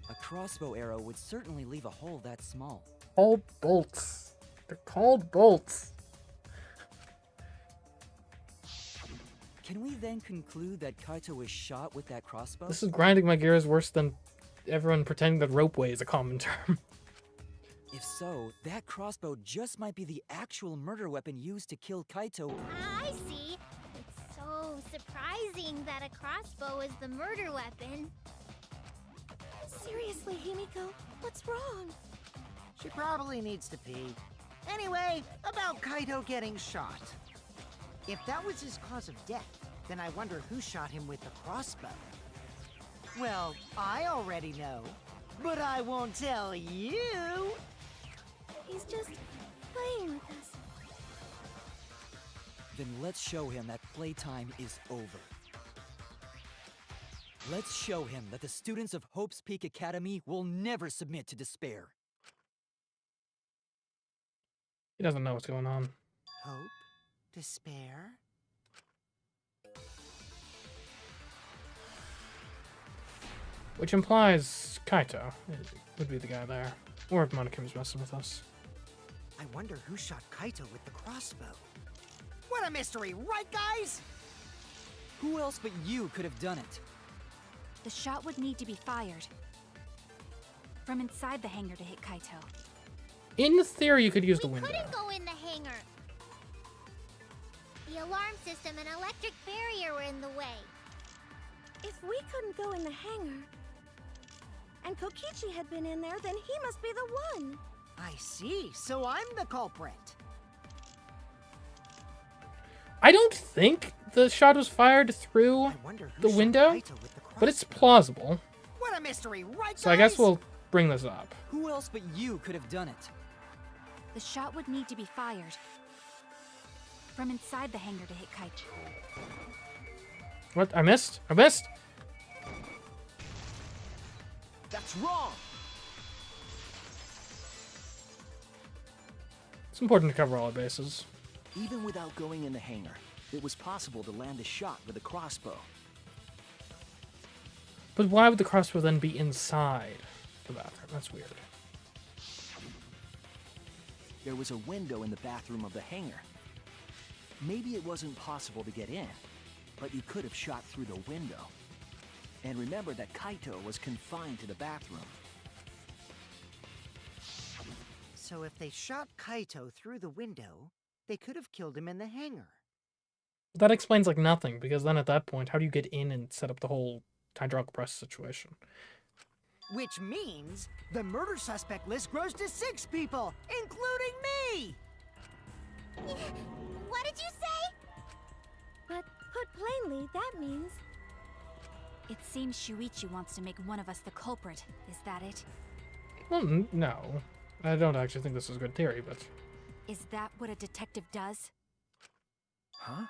A crossbow arrow would certainly leave a hole that small. Called bolts. They're called bolts. Can we then conclude that Kaito was shot with that crossbow? This is grinding my gears worse than everyone pretending that ropeway is a common term. If so, that crossbow just might be the actual murder weapon used to kill Kaito. I see. It's so surprising that a crossbow is the murder weapon. Seriously, Himiko, what's wrong? She probably needs to pee. Anyway, about Kaito getting shot. If that was his cause of death, then I wonder who shot him with the crossbow. Well, I already know, but I won't tell you. He's just playing with us. Then let's show him that playtime is over. Let's show him that the students of Hope's Peak Academy will never submit to despair. He doesn't know what's going on. Hope? Despair? Which implies Kaito would be the guy there. Or if Monokuma's messing with us. I wonder who shot Kaito with the crossbow. What a mystery, right guys? Who else but you could have done it? The shot would need to be fired from inside the hangar to hit Kaito. In theory, you could use the window. Couldn't go in the hangar. The alarm system and electric barrier were in the way. If we couldn't go in the hangar, and Kokichi had been in there, then he must be the one. I see, so I'm the culprit. I don't think the shot was fired through I wonder who the shot window, Kaito with the but it's crossbow. plausible. What a mystery, right guys? So I guess we'll bring this up. Who else but you could have done it? The shot would need to be fired from inside the hangar to hit Kaito. What? I missed? I missed? That's wrong! It's important to cover all our bases. Even without going in the hangar, it was possible to land a shot with a crossbow. But why would the crossbow then be inside the bathroom? That's weird. There was a window in the bathroom of the hangar. Maybe it wasn't possible to get in, but you could have shot through the window. And remember that Kaito was confined to the bathroom. So if they shot Kaito through the window, they could have killed him in the hangar. That explains like nothing, because then at that point, how do you get in and set up the whole hydraulic press situation? Which means the murder suspect list grows to 6 people, including me! What did you say? But put plainly, that means It seems Shuichi wants to make one of us the culprit. Is that it? Well, no. I don't actually think this is a good theory, but... Is that what a detective does? Huh?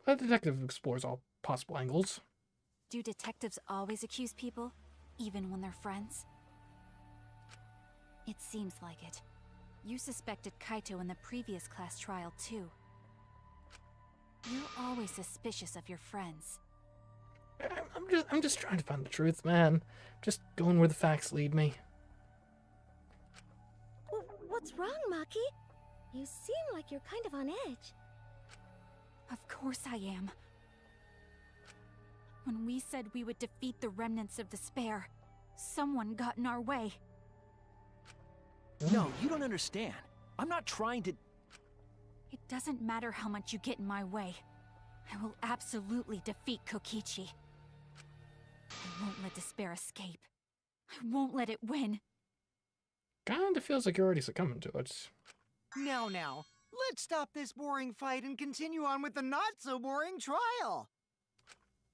A detective explores all possible angles. Do detectives always accuse people, even when they're friends? It seems like it. You suspected Kaito in the previous class trial, too. You're always suspicious of your friends. I'm just trying to find the truth, man. Just going where the facts lead me. What's wrong, Maki? You seem like you're kind of on edge. Of course I am. When we said we would defeat the remnants of despair, someone got in our way. No, you don't understand. I'm not trying to... It doesn't matter how much you get in my way. I will absolutely defeat Kokichi. I won't let despair escape. I won't let it win. Kinda feels like you're already succumbing to it. Now, let's stop this boring fight and continue on with the not-so-boring trial.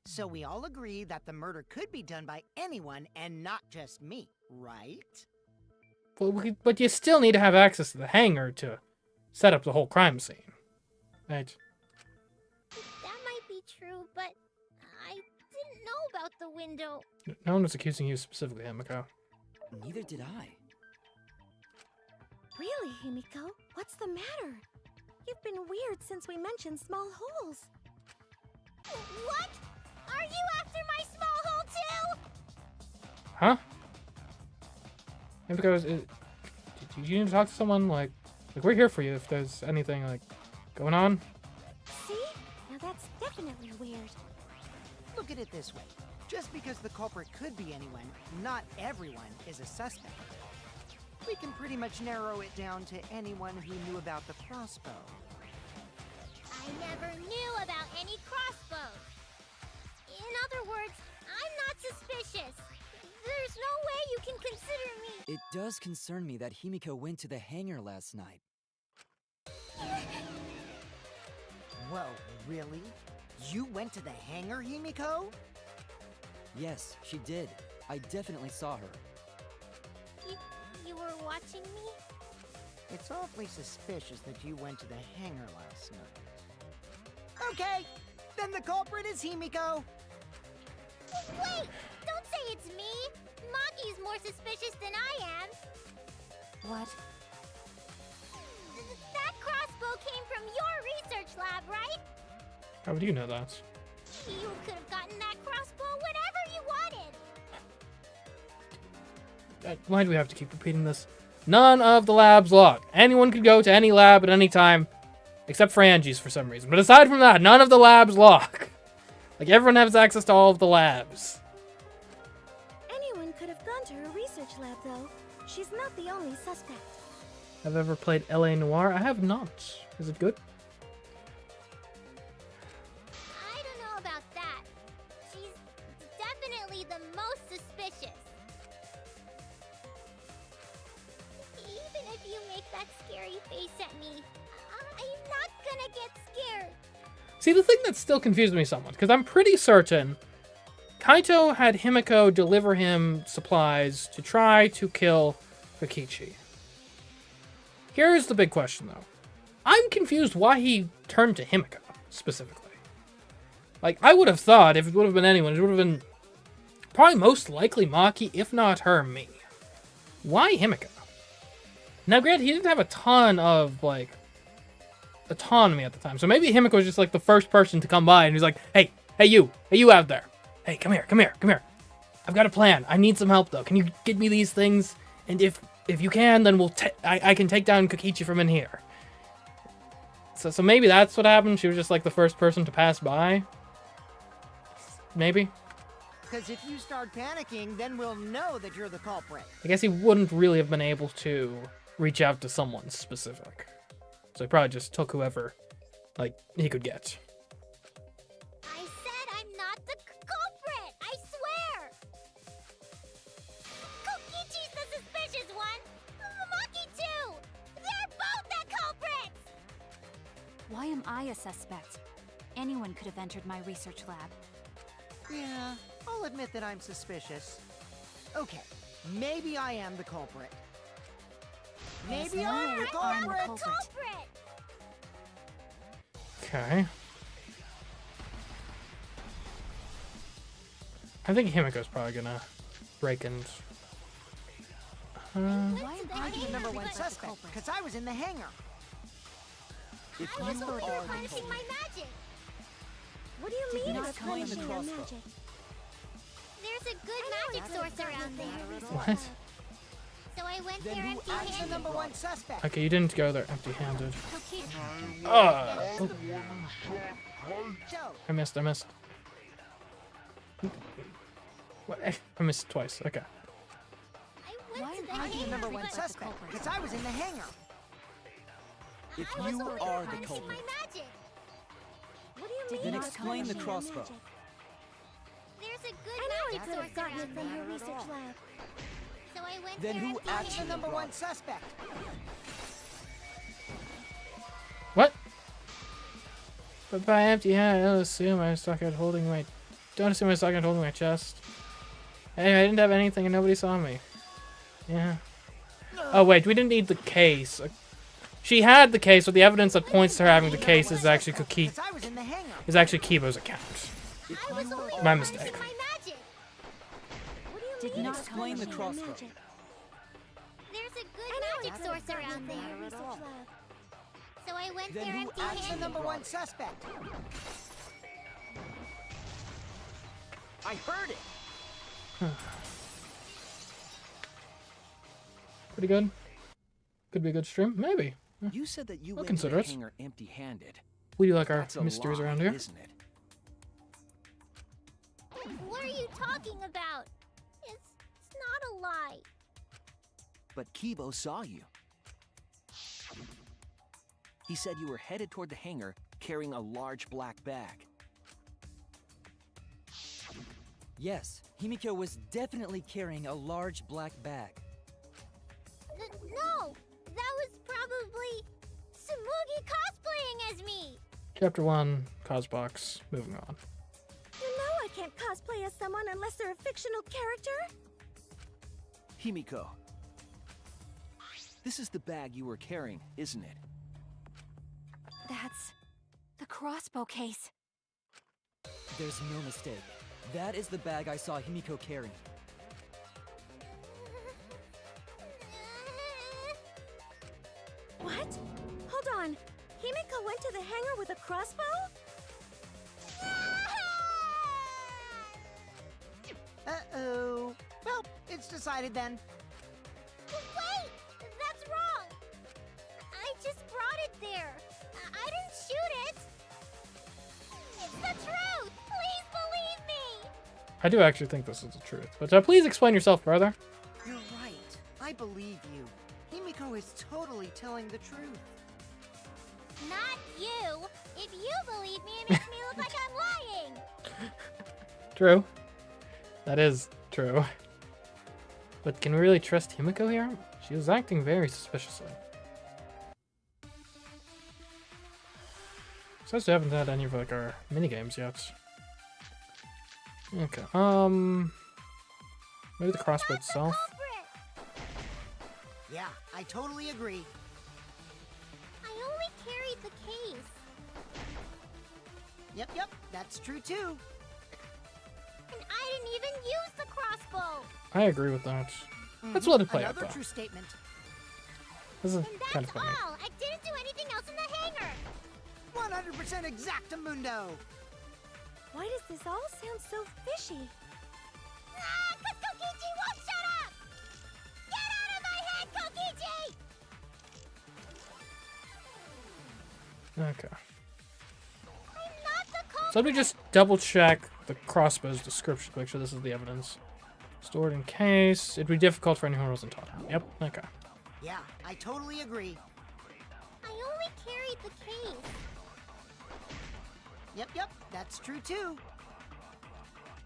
So we all agree that the murder could be done by anyone and not just me, right? But you still need to have access to the hangar to set up the whole crime scene. Right? That might be true, but I didn't know about the window. No one was accusing you specifically, Himiko. Neither did I. Really, Himiko? What's the matter? You've been weird since we mentioned small holes. What? Are you after my small hole too? Huh? Himiko, did you need to talk to someone? Like we're here for you if there's anything like going on. See? Now that's definitely weird. Look at it this way. Just because the culprit could be anyone, not everyone is a suspect. We can pretty much narrow it down to anyone who knew about the crossbow. I never knew about any crossbows. In other words, I'm not suspicious. There's no way you can consider me. It does concern me that Himiko went to the hangar last night. Whoa, really? You went to the hangar, Himiko? Yes, she did. I definitely saw her. You were watching me? It's awfully suspicious that you went to the hangar last night. Okay, then the culprit is Himiko. Wait! Don't say it's me! Maki's more suspicious than I am! What? That crossbow came from your research lab, right? How would you know that? You could have gotten that crossbow whenever you wanted! Why do we have to keep repeating this? None of the labs log. Anyone could go to any lab at any time, except for Angie's for some reason. But aside from that, none of the labs log. Like, everyone has access to all of the labs. Anyone could have gone to her research lab, though. She's not the only suspect. Have I ever played L.A. Noire? I have not. Is it good? I don't know about that. She's definitely the most suspicious. Even if you make that scary face at me, I'm not gonna get scared. See, the thing that still confused me somewhat, because I'm pretty certain Kaito had Himiko deliver him supplies to try to kill Kokichi. Here's the big question, though. I'm confused why he turned to Himiko, specifically. Like, I would have thought if it would have been anyone, it would have been probably most likely Maki, if not her, me. Why Himiko? Now, granted, he didn't have a ton of, like, autonomy at the time. So maybe Himiko was just, like, the first person to come by, and he's like, hey you out there. Hey, come here. I've got a plan. I need some help, though. Can you get me these things? And if you can, then I can take down Kokichi from in here. So maybe that's what happened. She was just, like, the first person to pass by. Maybe. Because if you start panicking, then we'll know that you're the culprit. I guess he wouldn't really have been able to reach out to someone specific. So he probably just took whoever, like, he could get. I said I'm not the culprit! I swear! Kokichi's the suspicious one! Maki too! They're both the culprits! Why am I a suspect? Anyone could have entered my research lab. Yeah, I'll admit that I'm suspicious. Okay, maybe I am the culprit. Maybe Yes, I'm the I'm the culprit! culprit. Okay. I think Himiko's probably gonna break and... Why am I'm I the being number treated one like a suspect, culprit? because I was in the hangar. If I was you only are the harnessing my culprit, magic! What do you mean not with claim the punishing your crossbow. magic? There's a good magic source around there. What? So I went then there who acts the empty-handed. number one suspect? Okay, you didn't go there empty-handed. Kokichi. Joe, I missed. What? I missed twice. Okay. I went to the am I being hangar, number one but suspect, because I was in the hangar. If I was you only are the harnessing culprit, my magic. What do you Did mean then not with explain the punishing your crossbow. magic? There's a good Anyone magic could have source gotten it around from there. her research lab. So I went Then there who empty-handed. Who's the number one suspect? What? But by empty-handed, don't assume I was stuck out holding my... Don't assume I was stuck out holding my chest. Anyway, I didn't have anything and nobody saw me. Yeah. Oh, wait, we didn't need the case. She had the case, but the evidence that points to her having the case is actually Because I was in the hangar. Kibo's account. I was only My harnessing mistake. my magic. What do you Did mean not with explain the punishing your crossbow. magic? There's a good Anyone magic could have source gotten it around from her there. research lab. So I went Then there who empty-handed. acts the number one suspect? I heard it! Pretty good. Could be a good stream, maybe. You said that you I'll went to consider the it. hangar empty-handed. We do like our That's a mysteries lie, around here. isn't it? What are you talking about? It's not a lie. But Kibo saw you. He said you were headed toward the hangar carrying a large black bag. Yes, Himiko was definitely carrying a large black bag. No, that was probably Tsumugi cosplaying as me. Chapter 1, Cosbox. Moving on. You know I can't cosplay as someone unless they're a fictional character. Himiko. This is the bag you were carrying, isn't it? That's the crossbow case. There's no mistake. That is the bag I saw Himiko carrying. What? Hold on. Himiko went to the hangar with a crossbow? Uh-oh. Well, it's decided then. Wait, that's wrong. I just brought it there. I didn't shoot it. It's the truth. Please believe me. I do actually think this is the truth. But please explain yourself further. You're right. I believe you. Himiko is totally telling the truth. Not you. If you believe me, it makes me look like I'm lying. True. That is true. But can we really trust Himiko here? She was acting very suspiciously. Says we haven't had any of like our mini games yet. Okay. Maybe the crossbow That's the itself. culprit. Yeah, I totally agree. I only carried the case. Yep, that's true too. And I didn't even use the crossbow. I agree with that. Let's let it play out Another though. true statement. This is And kind that's of funny. all. I didn't do anything else in the hangar. 100% exactamundo. Why does this all sound so fishy? Ah, 'cause Kokichi won't shut up! Get out of my head, Kokichi! Okay. I'm not the culprit. So let me just double check the crossbow's description to make sure this is the evidence. Stored in case. It'd be difficult for anyone who wasn't taught. Yep, okay. Yeah, I totally agree. I only carried the case. Yep, that's true too.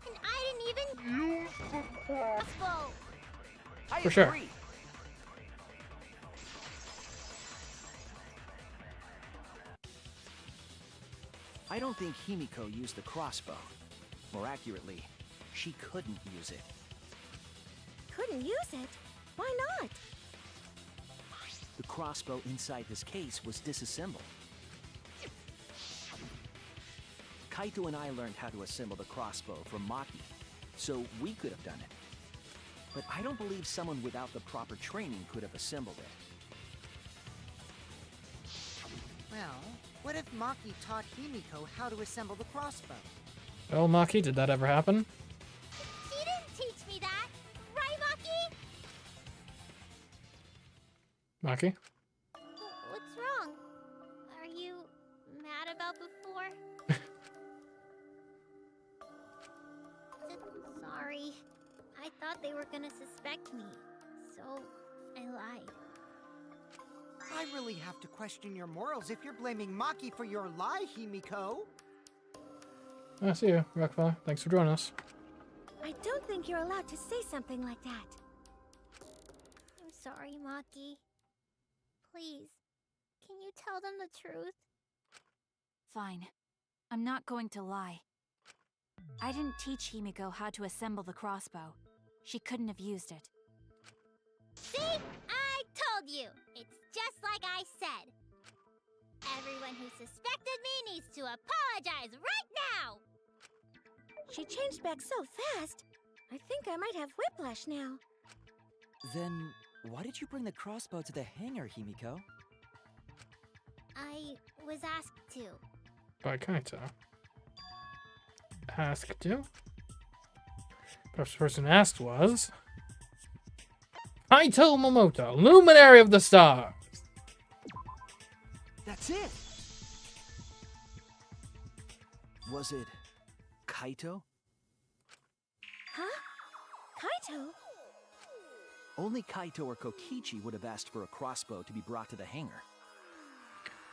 And I didn't even use the crossbow. I For sure. agree. I don't think Himiko used the crossbow. More accurately, she couldn't use it. Couldn't use it? Why not? The crossbow inside this case was disassembled. Kaito and I learned how to assemble the crossbow from Maki, so we could have done it. But I don't believe someone without the proper training could have assembled it. Well, what if Maki taught Himiko how to assemble the crossbow? Well, Maki, did that ever happen? She didn't teach me that. Right, Maki? Maki? What's wrong? Are you mad about before? Sorry. I thought they were gonna suspect me, so I lied. I really have to question your morals if you're blaming Maki for your lie, Himiko. I see you, Rockfire. Thanks for joining us. I don't think you're allowed to say something like that. I'm sorry, Maki. Please, can you tell them the truth? Fine. I'm not going to lie. I didn't teach Himiko how to assemble the crossbow. She couldn't have used it. See? I told you! It's just like I said. Everyone who suspected me needs to apologize right now! She changed back so fast. I think I might have whiplash now. Then, why did you bring the crossbow to the hangar, Himiko? I was asked to. By Kaito. Asked to? Perhaps the person asked was... Kaito Momoto, Luminary of the Stars! That's it! Was it Kaito? Huh? Kaito? Only Kaito or Kokichi would have asked for a crossbow to be brought to the hangar.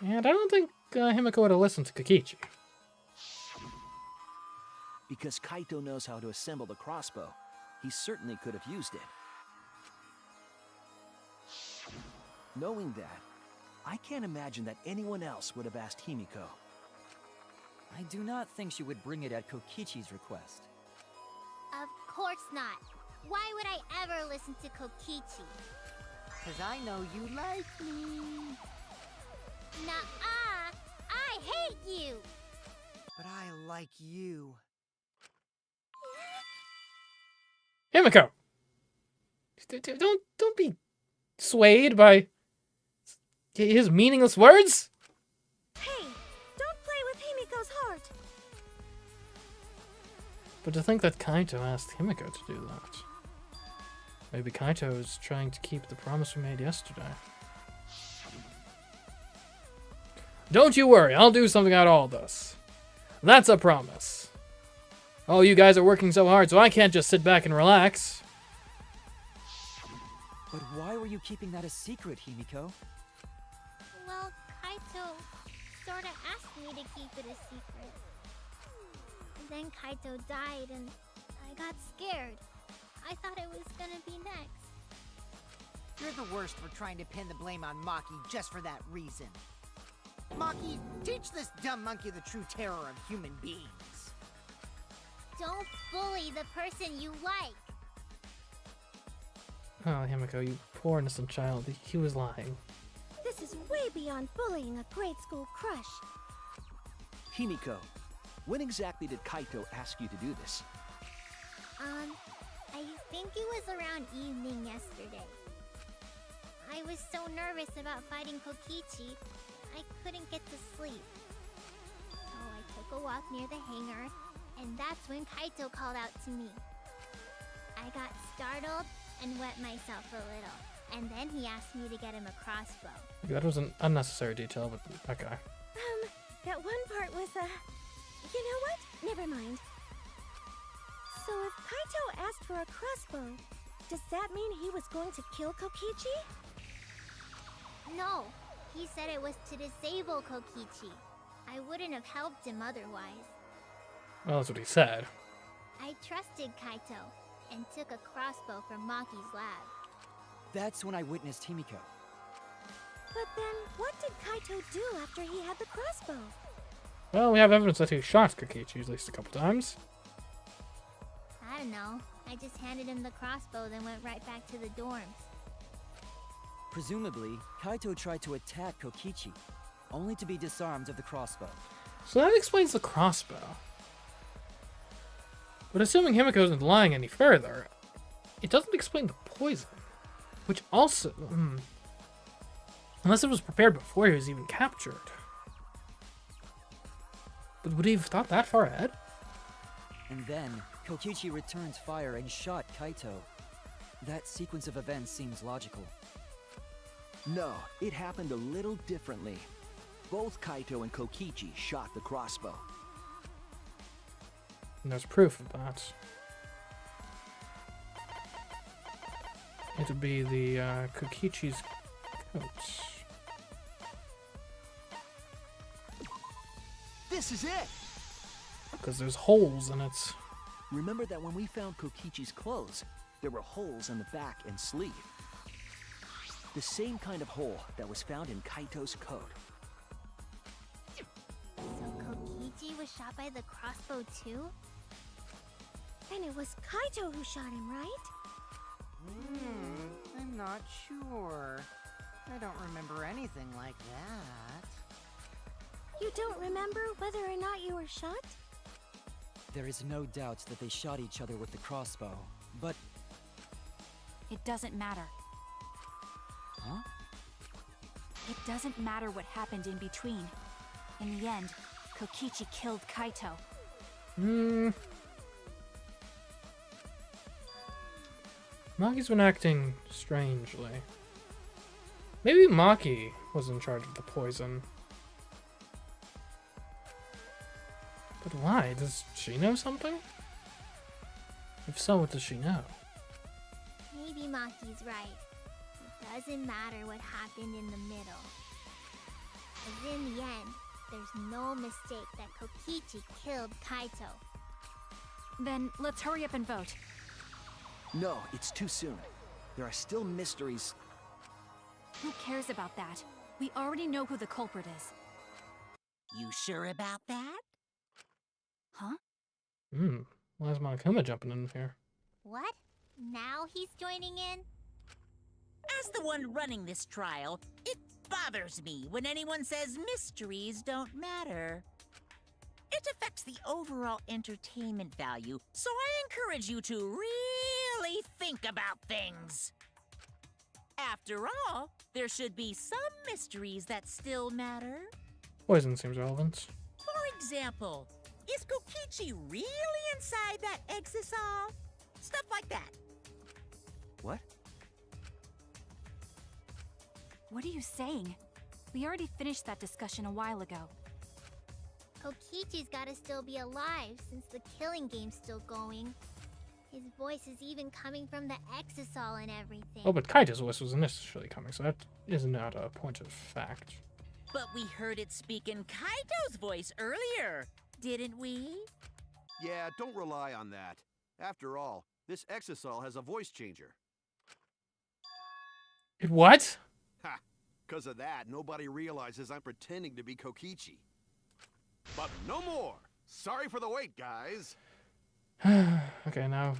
And I don't think Himiko would have listened to Kokichi. Because Kaito knows how to assemble the crossbow, he certainly could have used it. Knowing that, I can't imagine that anyone else would have asked Himiko. I do not think she would bring it at Kokichi's request. Of course not. Why would I ever listen to Kokichi? Cause I know you like me. Nuh-uh! I hate you! But I like you. Himiko! Don't be swayed by his meaningless words! Hey, don't play with Himiko's heart. But to think that Kaito asked Himiko to do that. Maybe Kaito is trying to keep the promise we made yesterday. Don't you worry, I'll do something out of all this. That's a promise. Oh, you guys are working so hard, so I can't just sit back and relax. But why were you keeping that a secret, Himiko? Well, Kaito sorta asked me to keep it a secret. And then Kaito died and I got scared. I thought it was gonna be next. You're the worst for trying to pin the blame on Maki just for that reason. Maki, teach this dumb monkey the true terror of human beings. Don't bully the person you like. Oh, Himiko, you poor innocent child. He was lying. This is way beyond bullying a grade school crush. Himiko, when exactly did Kaito ask you to do this? I think it was around evening yesterday. I was so nervous about fighting Kokichi, I couldn't get to sleep. So I took a walk near the hangar, and that's when Kaito called out to me. I got startled and wet myself a little, and then he asked me to get him a crossbow. That was an unnecessary detail, but okay. That one part was, you know what? Never mind. So if Kaito asked for a crossbow, does that mean he was going to kill Kokichi? No, he said it was to disable Kokichi. I wouldn't have helped him otherwise. Well, that's what he said. I trusted Kaito and took a crossbow from Maki's lab. That's when I witnessed Himiko. But then, what did Kaito do after he had the crossbow? Well, we have evidence that he shot Kokichi at least a couple times. I don't know. I just handed him the crossbow, then went right back to the dorms. Presumably, Kaito tried to attack Kokichi, only to be disarmed of the crossbow. So that explains the crossbow. But assuming Himiko isn't lying any further, it doesn't explain the poison. Which also... unless it was prepared before he was even captured. But would he have thought that far ahead? And then, Kokichi returned fire and shot Kaito. That sequence of events seems logical. No, it happened a little differently. Both Kaito and Kokichi shot the crossbow. And there's proof of that. It would be the Kokichi's coat. This is it! Because there's holes in it. Remember that when we found Kokichi's clothes, there were holes in the back and sleeve. The same kind of hole that was found in Kaito's coat. So Kokichi was shot by the crossbow too? And it was Kaito who shot him, right? I'm not sure. I don't remember anything like that. You don't remember whether or not you were shot? There is no doubt that they shot each other with the crossbow, but... It doesn't matter. Huh? It doesn't matter what happened in between. In the end, Kokichi killed Kaito. Maki's been acting strangely. Maybe Maki was in charge of the poison. But why? Does she know something? If so, what does she know? Maybe Maki's right. It doesn't matter what happened in the middle. 'Cause in the end, there's no mistake that Kokichi killed Kaito. Then let's hurry up and vote. No, it's too soon. There are still mysteries. Who cares about that? We already know who the culprit is. You sure about that? Huh? Why is Monokuma jumping in here? What? Now he's joining in? As the one running this trial, it bothers me when anyone says mysteries don't matter. It affects the overall entertainment value, so I encourage you to really think about things. After all, there should be some mysteries that still matter. Poison seems relevant. For example, is Kokichi really inside that exisal? Stuff like that. What? What are you saying? We already finished that discussion a while ago. Kokichi's gotta still be alive since the killing game's still going. His voice is even coming from the exisal and everything. Oh, but Kaito's voice was initially coming, so that is not a point of fact. But we heard it speak in Kaito's voice earlier, didn't we? Yeah, don't rely on that. After all, this exisal has a voice changer. What? Ha! Because of that, nobody realizes I'm pretending to be Kokichi. But no more! Sorry for the wait, guys! Okay, now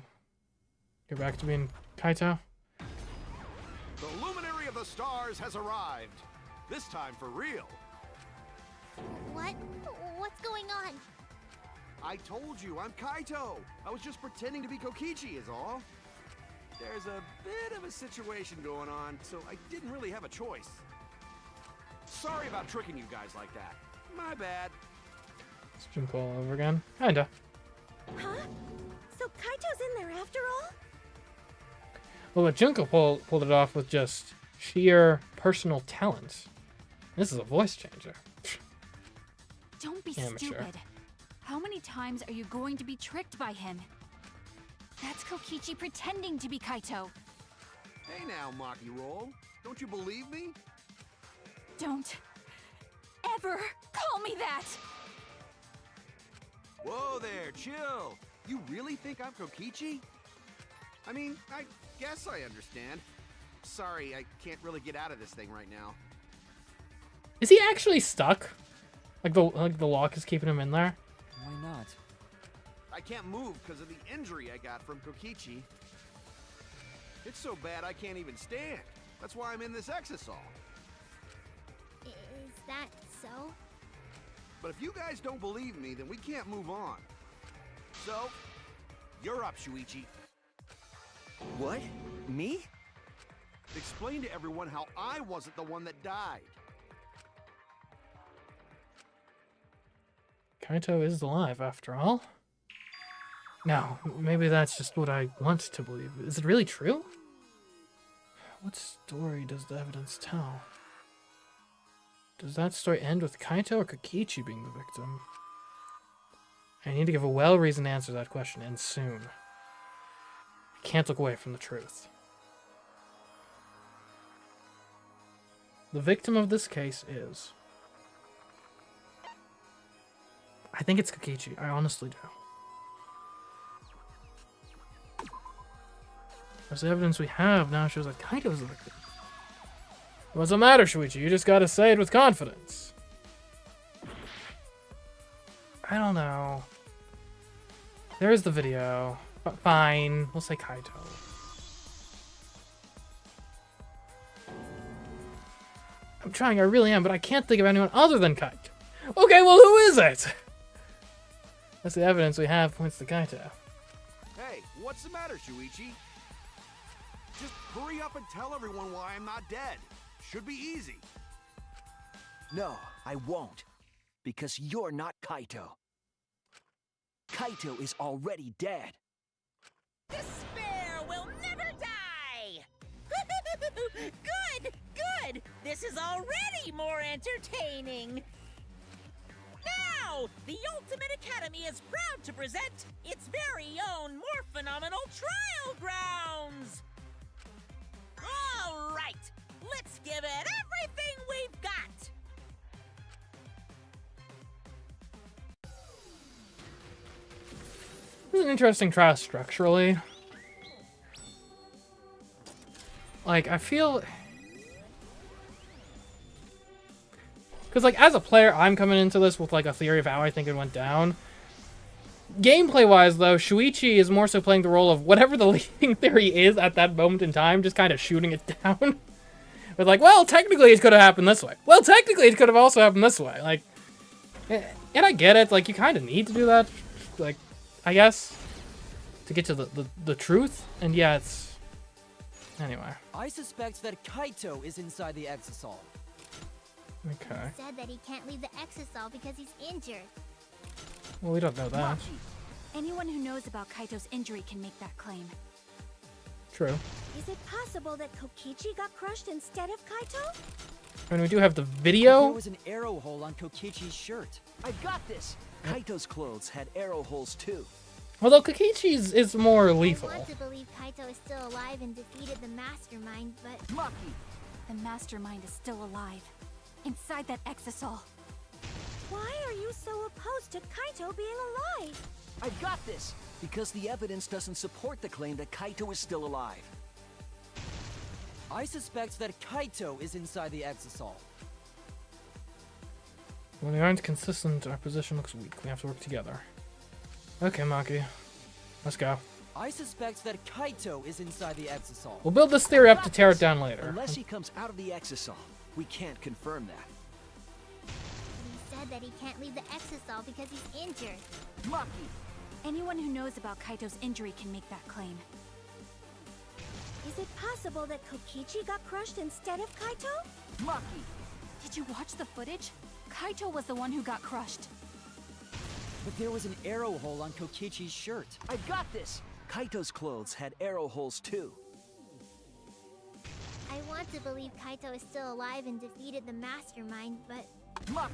you're back to being Kaito. The luminary of the stars has arrived. This time for real. What? What's going on? I told you, I'm Kaito. I was just pretending to be Kokichi is all. There's a bit of a situation going on, so I didn't really have a choice. Sorry about tricking you guys like that. My bad. It's Junko all over again. Kinda. Huh? So Kaito's in there after all? Well, but Junko pulled it off with just sheer personal talent. This is a voice changer. Don't be Amateur. stupid. How many times are you going to be tricked by him? That's Kokichi pretending to be Kaito. Hey now, Maki Roll. Don't you believe me? Don't ever call me that! Whoa there, chill. You really think I'm Kokichi? I mean, I guess I understand. Sorry, I can't really get out of this thing right now. Is he actually stuck? Like the lock is keeping him in there? Why not? I can't move because of the injury I got from Kokichi. It's so bad I can't even stand. That's why I'm in this exisal. Is that so? But if you guys don't believe me, then we can't move on. So, you're up, Shuichi. What? Me? Explain to everyone how I wasn't the one that died. Kaito is alive after all. No, maybe that's just what I want to believe. Is it really true? What story does the evidence tell? Does that story end with Kaito or Kokichi being the victim? I need to give a well-reasoned answer to that question, and soon. I can't look away from the truth. The victim of this case is... I think it's Kokichi. I honestly do. There's the evidence we have now shows that Kaito's the victim. What's the matter, Shuichi? You just gotta say it with confidence. I don't know. There's the video. Fine. We'll say Kaito. I'm trying, I really am, but I can't think of anyone other than Kaito. Okay, well, who is it? That's the evidence we have points to Kaito. Hey, what's the matter, Shuichi? Just hurry up and tell everyone why I'm not dead. Should be easy. No, I won't. Because you're not Kaito. Kaito is already dead. Despair will never die! Good, good! This is already more entertaining! Now, the Ultimate Academy is proud to present its very own more phenomenal trial grounds! All right, let's give it everything we've got! This is an interesting trial structurally. Like, I feel... Because, like, as a player, I'm coming into this with, like, a theory of how I think it went down. Gameplay-wise, though, Shuichi is more so playing the role of whatever the leading theory is at that moment in time, just kind of shooting it down. But, like, well, technically it could have happened this way. Well, technically it could have also happened this way. Like, and I get it. Like, you kind of need to do that. Like, I guess, to get to the truth. And yeah, it's... Anyway. I suspect that Kaito is inside the Exisal. Okay. He said that he can't leave the Exisal because he's injured. Well, we don't know that. Anyone who knows about Kaito's injury can make that claim. True. Is it possible that Kokichi got crushed instead of Kaito? I mean, we do have the There video. was an arrow hole on Kokichi's shirt. I've got this! Kaito's clothes had arrow holes too. Although Kokichi's is more I lethal. want to believe Kaito is still alive and defeated the Mastermind, but Maki! The Mastermind is still alive. Inside that Exisal. Why are you so opposed to Kaito being alive? I've got this! Because the evidence doesn't support the claim that Kaito is still alive. I suspect that Kaito is inside the Exisal. When we aren't consistent, our position looks weak. We have to work together. Okay, Maki. Let's go. I suspect that Kaito is inside the Exisal. We'll build this theory up to tear it down later. Unless he comes out of the Exisal, we can't confirm that. he said that he can't leave the Exisal because he's injured. Maki! Anyone who knows about Kaito's injury can make that claim. Is it possible that Kokichi got crushed instead of Kaito? Maki! Did you watch the footage? Kaito was the one who got crushed. But there was an arrow hole on Kokichi's shirt. I've got this! Kaito's clothes had arrow holes too. I want to believe Kaito is still alive and defeated the Mastermind, but Maki!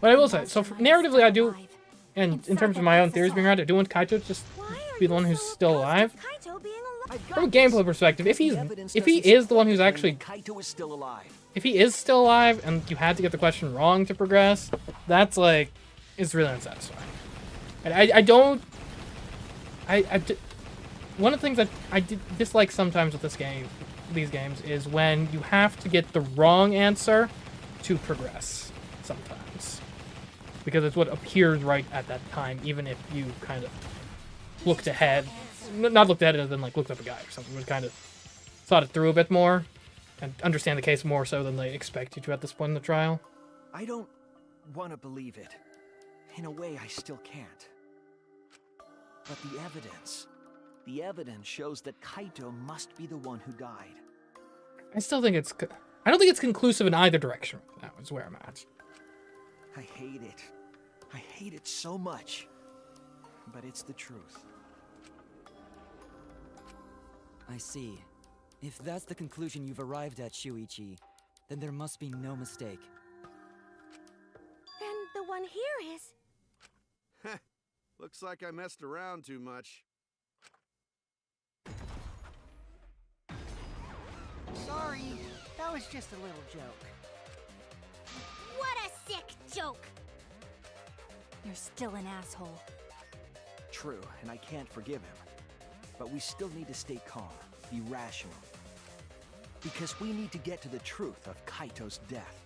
But I will say, so narratively, I do, Alive. and in terms of my own theories being around, I do want Kaito to just Why are be the one you who's so still opposed alive. to Kaito being alive? I've got From a this. gameplay perspective, if The evidence he doesn't is the one who's support the actually, claim that Kaito is still alive. if he is still alive, and you had to get the question wrong to progress, that's like, is really unsatisfying. And I don't, one of the things that I dislike sometimes with these games, is when you have to get the wrong answer to progress sometimes. Because it's what appears right at that time, even if you kind of looked ahead. Not looked ahead as in like looked up a guide or something, but kind of thought it through a bit more and understand the case more so than they expect you to at this point in the trial. I don't want to believe it. In a way, I still can't. But the evidence shows that Kaito must be the one who died. I still think I don't think it's conclusive in either direction right now, is where I'm at. I hate it. I hate it so much. But it's the truth. I see. If that's the conclusion you've arrived at, Shuichi, then there must be no mistake. Then the one here is... Looks like I messed around too much. Sorry, that was just a little joke. what a sick joke! You're still an asshole. True, and I can't forgive him. But we still need to stay calm, be rational. Because we need to get to the truth of Kaito's death.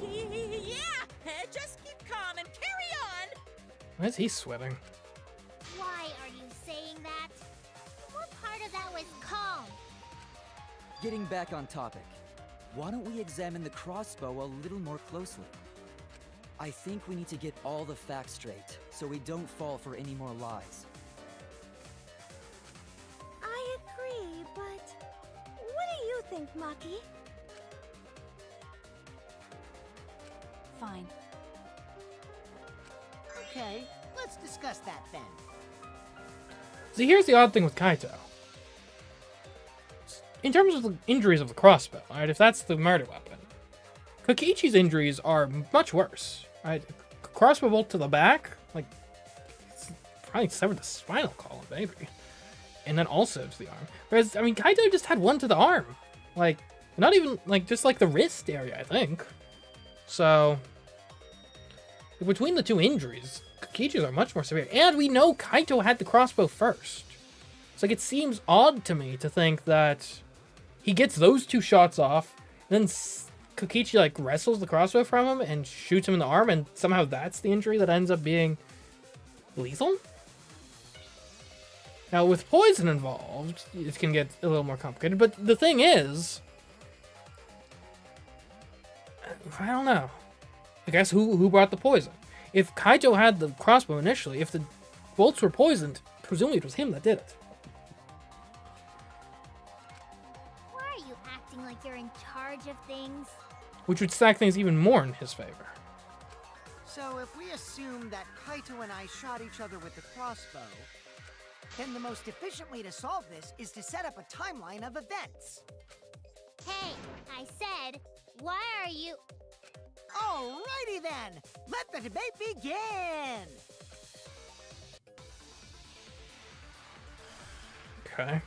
Yeah, just keep calm and carry on. Why is he sweating? Why are you saying that? What part of that was calm? Getting back on topic, why don't we examine the crossbow a little more closely? I think we need to get all the facts straight, so we don't fall for any more lies. I agree, but... What do you think, Maki? fine. Okay, let's discuss that then. See, here's the odd thing with Kaito. In terms of the injuries of the crossbow, right? If that's the murder weapon, Kokichi's injuries are much worse, right? Crossbow bolt to the back, like, it's probably severed the spinal column, maybe. And then also to the arm. Whereas, I mean, Kaito just had one to the arm. Like, not even, like, just like the wrist area, I think. So, between the two injuries, Kokichi's are much more severe. And we know Kaito had the crossbow first. So, like, it seems odd to me to think that he gets those two shots off, then Kokichi, like, wrestles the crossbow from him and shoots him in the arm, and somehow that's the injury that ends up being lethal? Now, with poison involved, it can get a little more complicated, but the thing is, I don't know. I guess who brought the poison? If Kaito had the crossbow initially, if the bolts were poisoned, presumably it was him that did it. Why are you acting like you're in charge of things? Which would stack things even more in his favor. So if we assume that Kaito and I shot each other with the crossbow, then the most efficient way to solve this is to set up a timeline of events. Hey, I said, why are you... Alrighty then, let the debate begin! Okay.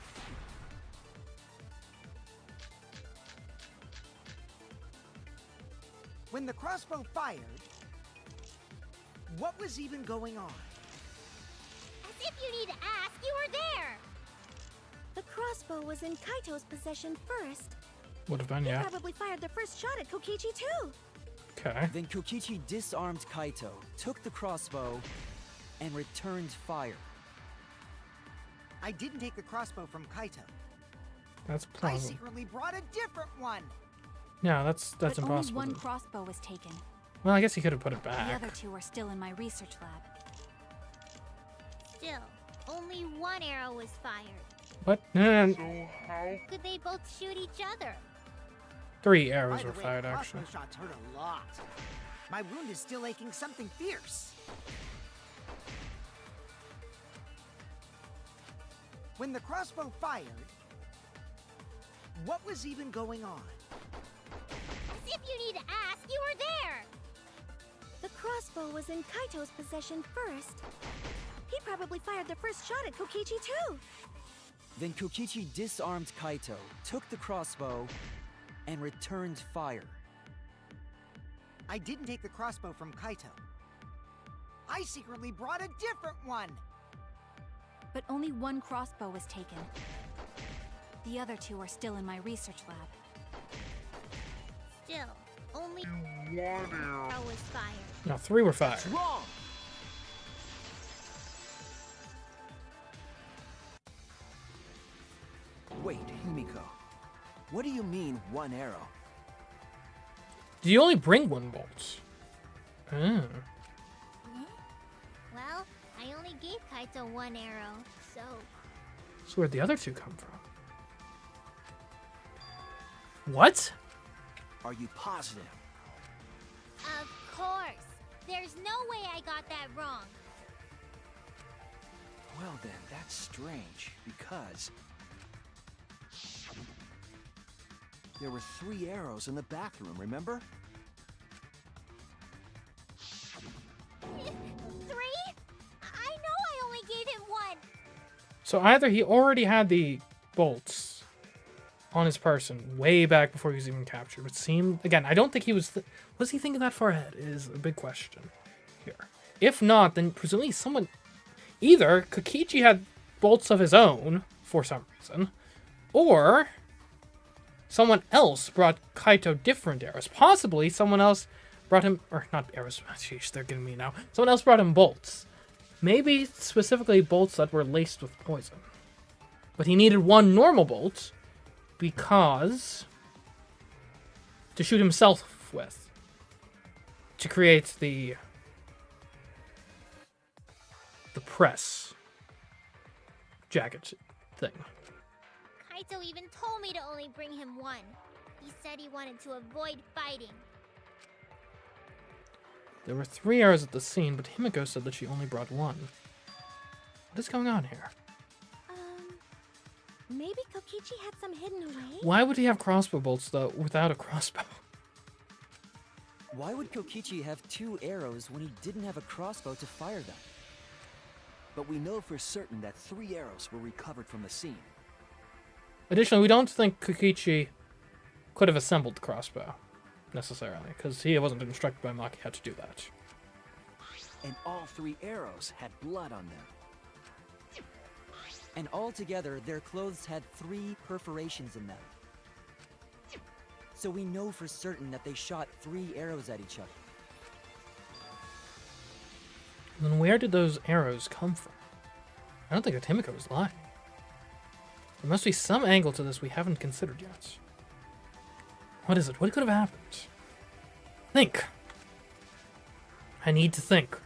When the crossbow fired, what was even going on? As if you need to ask, you were there! The crossbow was in Kaito's possession first. Would have been, He yeah. probably fired the first shot at Kokichi too. Okay. Then Kokichi disarmed Kaito, took the crossbow, and returned fire. I didn't take the crossbow from Kaito. That's I plausible. secretly brought a different one. No, that's But impossible. only one crossbow was taken. Well, I guess he could have put it The back. other two are still in my research lab. Still, only one arrow was fired. What? How could they both shoot each other? 3 By arrows the were way, fired, crossbow actually. shots hurt a lot. My wound is still aching something fierce. When the crossbow fired, what was even going on? As if you need to ask, you were there! The crossbow was in Kaito's possession first. He probably fired the first shot at Kokichi too. Then Kokichi disarmed Kaito, took the crossbow, and returned fire. I didn't take the crossbow from Kaito. I secretly brought a different one. But only one crossbow was taken. The other two are still in my research lab. Still, only one arrow was fired. No, 3 were fired. Wrong! Wait, Himiko. What do you mean, one arrow? Do you only bring 1 bolt? Oh. Well, I only gave Kaito one arrow, so... So where'd the other 2 come from? What? Are you positive? Of course! There's no way I got that wrong. Well then, that's strange, because... there were 3 arrows in the bathroom, remember? 3? I know I only gave him one! So either he already had the bolts on his person way back before he was even captured. It seemed, again, I don't think he was... was he thinking that far ahead is a big question here. If not, then presumably someone... either Kokichi had bolts of his own for some reason, or someone else brought Kaito different arrows. Possibly someone else brought him... or not arrows, sheesh, they're getting me now. Someone else brought him bolts. Maybe specifically bolts that were laced with poison. But he needed 1 normal bolt because... to shoot himself with. To create the press jacket thing. Kaito even told me to only bring him one. He said he wanted to avoid fighting. There were 3 arrows at the scene, but Himiko said that she only brought 1. What is going on here? Maybe Kokichi had some hidden away? Why would he have crossbow bolts, though, without a crossbow? Why would Kokichi have 2 arrows when he didn't have a crossbow to fire them? But we know for certain that 3 arrows were recovered from the scene. Additionally, we don't think Kokichi could have assembled the crossbow, necessarily, because he wasn't instructed by Maki how to do that. And all 3 arrows had blood on them. And altogether, their clothes had 3 perforations in them. So we know for certain that they shot 3 arrows at each other. Then where did those arrows come from? I don't think that Himiko was lying. There must be some angle to this we haven't considered yet. What is it? What could have happened? Think. I need to think.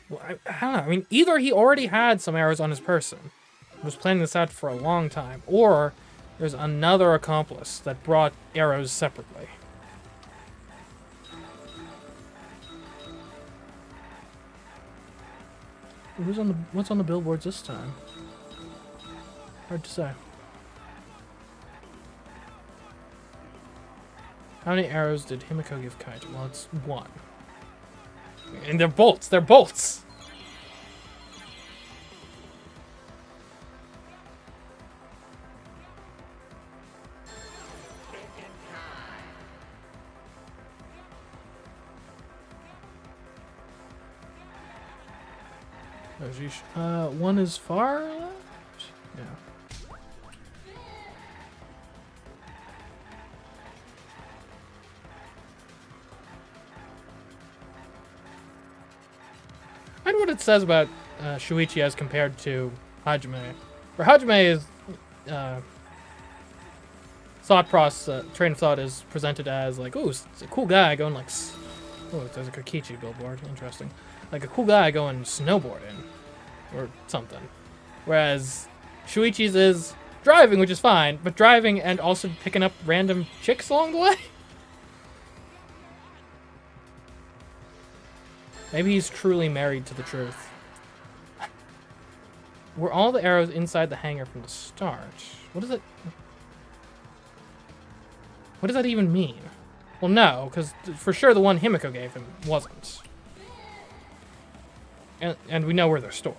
Well, I don't know. I mean, either he already had some arrows on his person, was planning this out for a long time, or there's another accomplice that brought arrows separately. What's on the billboards this time? Hard to say. How many arrows did Himiko give Kaito? Well, it's 1. And they're bolts. They're bolts. Oh, geesh. 1 is far left? Yeah. I know what it says about Shuichi as compared to Hajime. For Hajime's train of thought is presented as like, oh, it's a cool guy going like, oh, there's a Kokichi billboard, interesting. Like a cool guy going snowboarding or something. Whereas Shuichi's is driving, which is fine, but driving and also picking up random chicks along the way? Maybe he's truly married to the truth. Were all the arrows inside the hangar from the start? What does that even mean? Well, no, because for sure the one Himiko gave him wasn't. And we know where they're stored.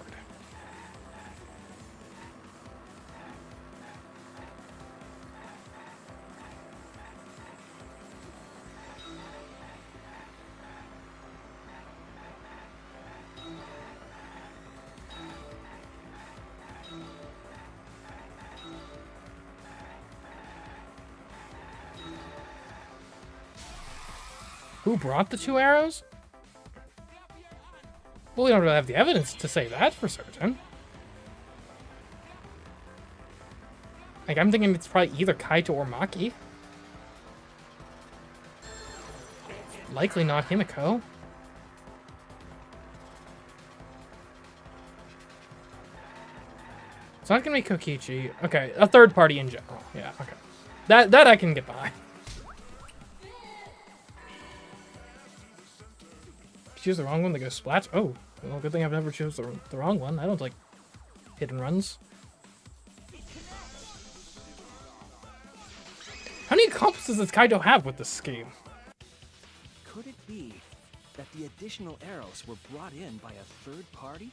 Who brought the 2 arrows? Well, we don't really have the evidence to say that for certain. Like, I'm thinking it's probably either Kaito or Maki. Likely not Himiko. It's not gonna be Kokichi. Okay, a third party in general. Yeah, okay. That I can get by. Choose the wrong one, they go splat. Oh, well, good thing I've never chosen the wrong one. I don't like hit and runs. How many accomplices does Kaito have with this scheme? Could it be that the additional arrows were brought in by a third party?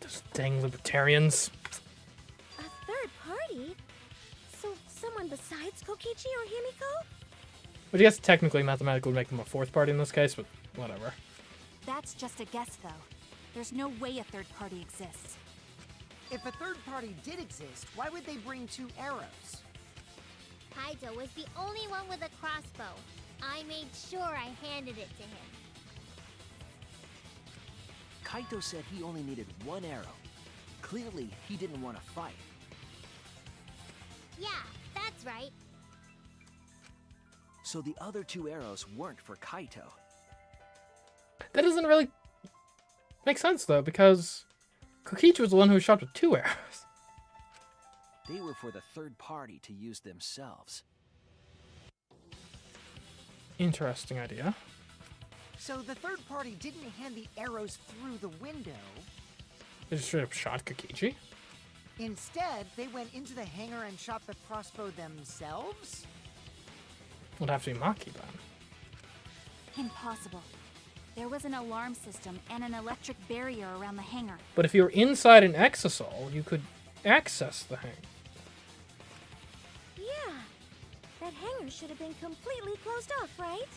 Those dang libertarians. A third party? So someone besides Kokichi or Himiko? Which I guess technically, mathematically would make them a 4th party in this case, but whatever. That's just a guess, though. There's no way a third party exists. If a third party did exist, why would they bring 2 arrows? Kaito was the only one with a crossbow. I made sure I handed it to him. Kaito said he only needed 1 arrow. Clearly, he didn't want to fight. Yeah, that's right. So the other 2 arrows weren't for Kaito. That doesn't really make sense, though, because Kokichi was the one who was shot with 2 arrows. They were for the third party to use themselves. Interesting idea. So the third party didn't hand the arrows through the window. They just straight up shot Kokichi? Instead, they went into the hangar and shot the crossbow themselves? Would have to be Maki then. Impossible. There was an alarm system and an electric barrier around the hangar. But if you were inside an exisal, you could access the hangar. Yeah. That hangar should have been completely closed off, right?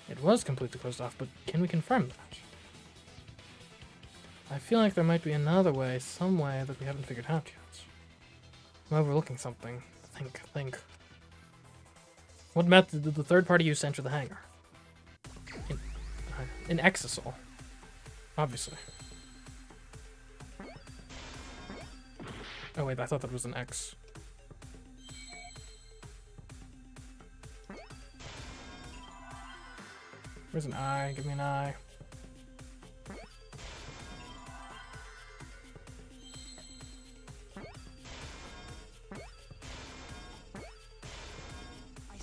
It was completely closed off, but can we confirm that? I feel like there might be another way, some way that we haven't figured out yet. I'm overlooking something. Think. What method did the third party use to enter the hangar? In exisal. Obviously. Oh wait, I thought that was an X. Where's an I? Give me an I.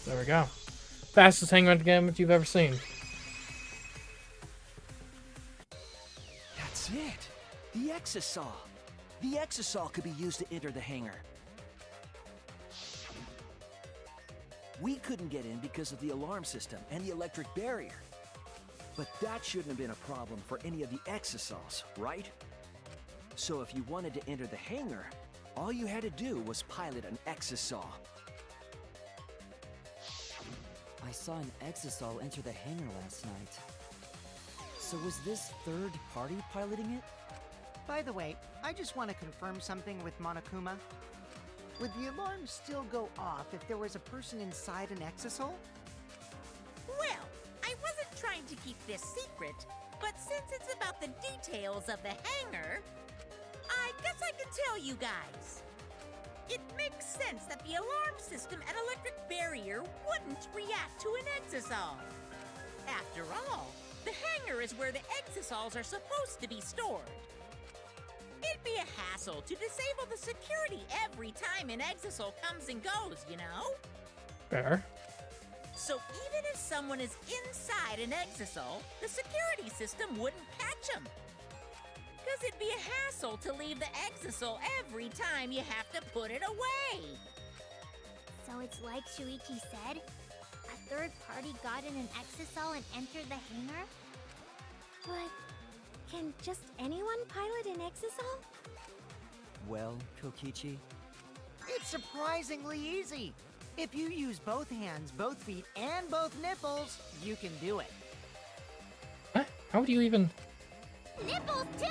There we go. Fastest hang around game that you've ever seen. That's it! The exisal! The exisal could be used to enter the hangar. We couldn't get in because of the alarm system and the electric barrier. But that shouldn't have been a problem for any of the exisals, right? So if you wanted to enter the hangar, all you had to do was pilot an exisal. I saw an exisal enter the hangar last night. So was this third party piloting it? By the way, I just want to confirm something with Monokuma. Would the alarm still go off if there was a person inside an exisal? Well, I wasn't trying to keep this secret, but since it's about the details of the hangar, I guess I can tell you guys. It makes sense that the alarm system and electric barrier wouldn't react to an exisal. After all, the hangar is where the exisals are supposed to be stored. It'd be a hassle to disable the security every time an exisal comes and goes, you know? Fair. So even if someone is inside an exisal, the security system wouldn't catch them. Because it'd be a hassle to leave the exisal every time you have to put it away. So it's like Shuichi said? A third party got in an exisal and entered the hangar? But can just anyone pilot an exisal? Well, Kokichi, It's surprisingly easy. If you use both hands, both feet, and both nipples, you can do it. What? How would you even... Nipples too!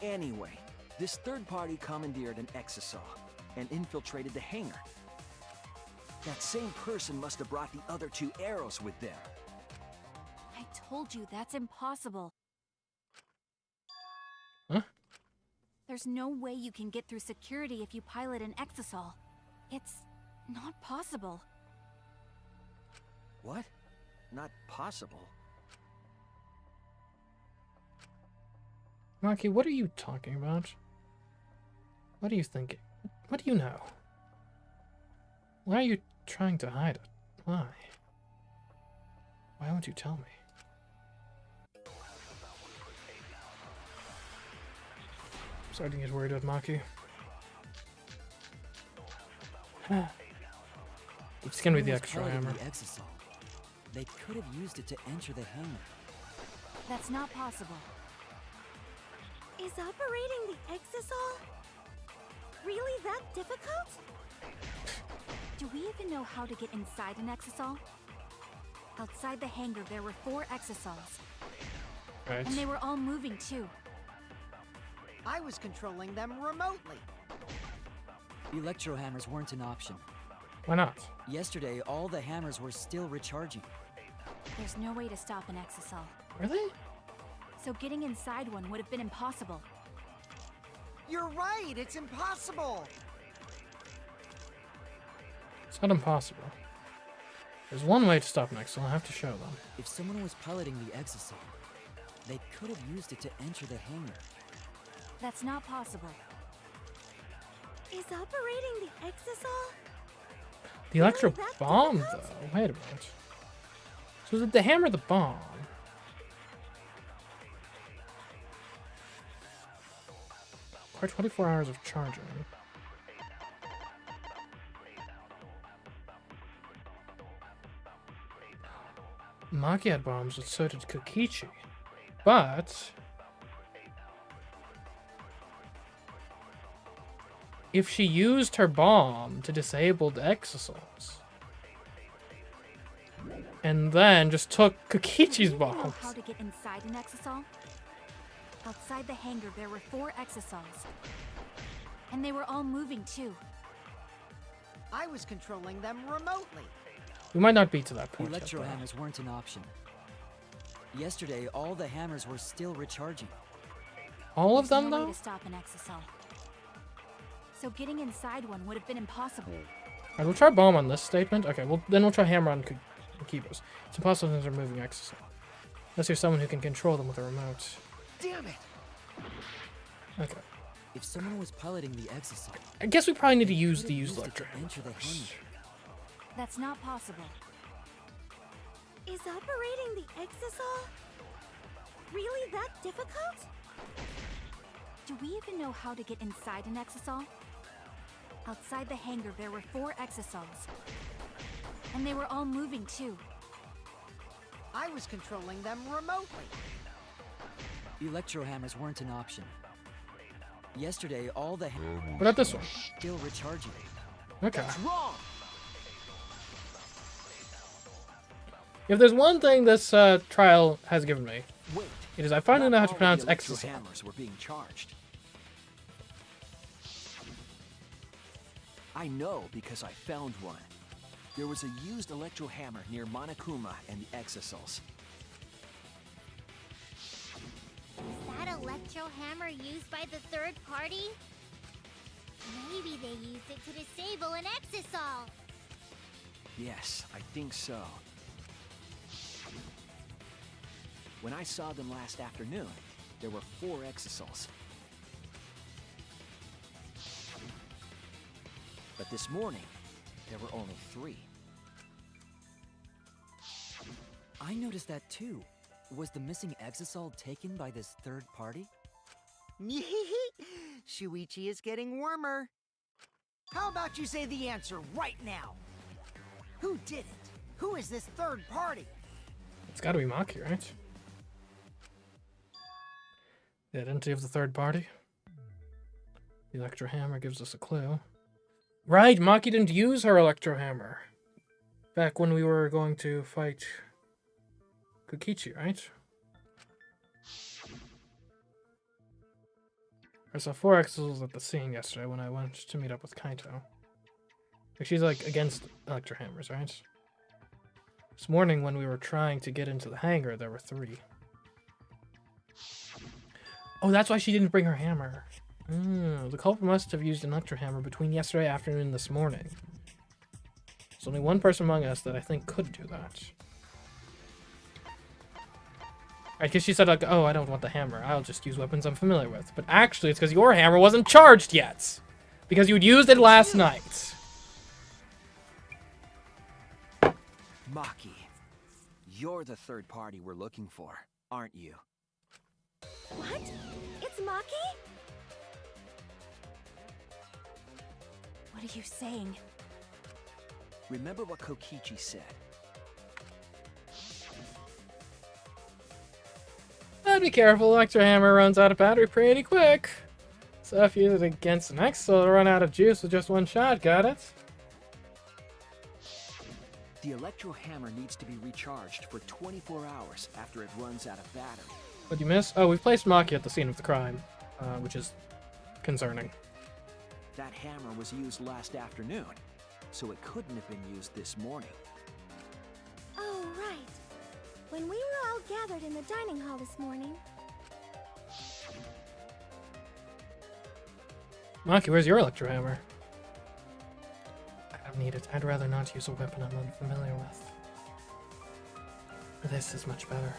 Anyway, this third party commandeered an exisal and infiltrated the hangar. That same person must have brought the other two arrows with them. I told you that's impossible. Huh? There's no way you can get through security if you pilot an exisal. It's not possible. What? Not possible. Maki, what are you talking about? What are you thinking? What do you know? Why are you trying to hide it? Why? Why won't you tell me? I'm starting to get worried about Maki. It's gonna be the extra hammer. The exisal. They could have used it to enter the hangar. That's not possible. Is operating the exisal really that difficult? Do we even know how to get inside an exisal? Outside the hangar, there were 4 exisals, Right. and they were all moving too. I was controlling them remotely. Electro hammers weren't an option. Why not? Yesterday, all the hammers were still recharging. There's no way to stop an exisal, Really? so getting inside one would have been impossible. You're right, it's impossible. It's not impossible. There's one way to stop an exisal. I'll have to show them. If someone was piloting the exisal, they could have used it to enter the hangar. That's not possible. Is operating the exisal? The electro Really that bomb, difficult? though. Wait a minute. So did the hammer the bomb? Require 24 hours of charging. Maki had bombs, but so did Kokichi. But if she used her bomb to disable the exosols, and then just took Kokichi's Do you know bombs. how to get inside an exosol? Outside the hangar, there were 4 exosols. And they were all moving too. I was controlling them remotely. We might not be to that point. Electro yet, though. hammers weren't an option. Yesterday, all the hammers were still recharging. All of There's them, no way though? to stop an exosol. So getting inside one would have been impossible. Alright, we'll try bomb on this statement. Okay, well, then we'll try hammer on Kibos. It's impossible things are moving exosol. Unless you're someone who can control them with a remote. Damn it! Okay. If someone was piloting the exosol, I guess we probably need to use could've the used it electro to enter the hammers. hangar. That's not possible. Is operating the exosol really that difficult? Do we even know how to get inside an exosol? Outside the hangar, there were 4 exosols. And they were all moving too. I was controlling them remotely. Electro hammers weren't an option. Yesterday, all the hammers What about this one? were still recharging. Okay. That's wrong! If there's one thing this trial has given me, Wait. it is I finally know how not to all pronounce the electro exosol. hammers were being charged. I know because I found one. There was a used electro hammer near Monokuma and the exosols. Is that electro hammer used by the third party? Maybe they used it to disable an exosol. Yes, I think so. When I saw them last afternoon, there were 4 exosols. But this morning, there were only 3. I noticed that too. Was the missing exosol taken by this third party? Shuichi is getting warmer. How about you say the answer right now? Who did it? Who is this third party? It's gotta be Maki, right? The identity of the third party. The electro hammer gives us a clue. Right, Maki didn't use her electro hammer. Back when we were going to fight Kokichi, right? I saw 4 exosols at the scene yesterday when I went to meet up with Kaito. Like, she's like against electro hammers, right? This morning when we were trying to get into the hangar, there were 3. Oh, that's why she didn't bring her hammer. The culprit must have used an electro hammer between yesterday afternoon and this morning. There's only one person among us that I think could do that. Right, because she said, like, oh, I don't want the hammer. I'll just use weapons I'm familiar with. But actually, it's because your hammer wasn't charged yet. Because you'd used it last night. Maki, you're the third party we're looking for, aren't you? What? It's Maki? What are you saying? Remember what Kokichi said. Be careful, electro hammer runs out of battery pretty quick. So if you use it against an X, it'll run out of juice with just one shot, got it? The electro hammer needs to be recharged for 24 hours after it runs out of battery. What'd you miss? Oh, we've placed Maki at the scene of the crime, which is concerning. That hammer was used last afternoon, so it couldn't have been used this morning. Oh, right. When we were all gathered in the dining hall this morning. Maki, where's your electro hammer? I don't need it. I'd rather not use a weapon I'm unfamiliar with. This is much better.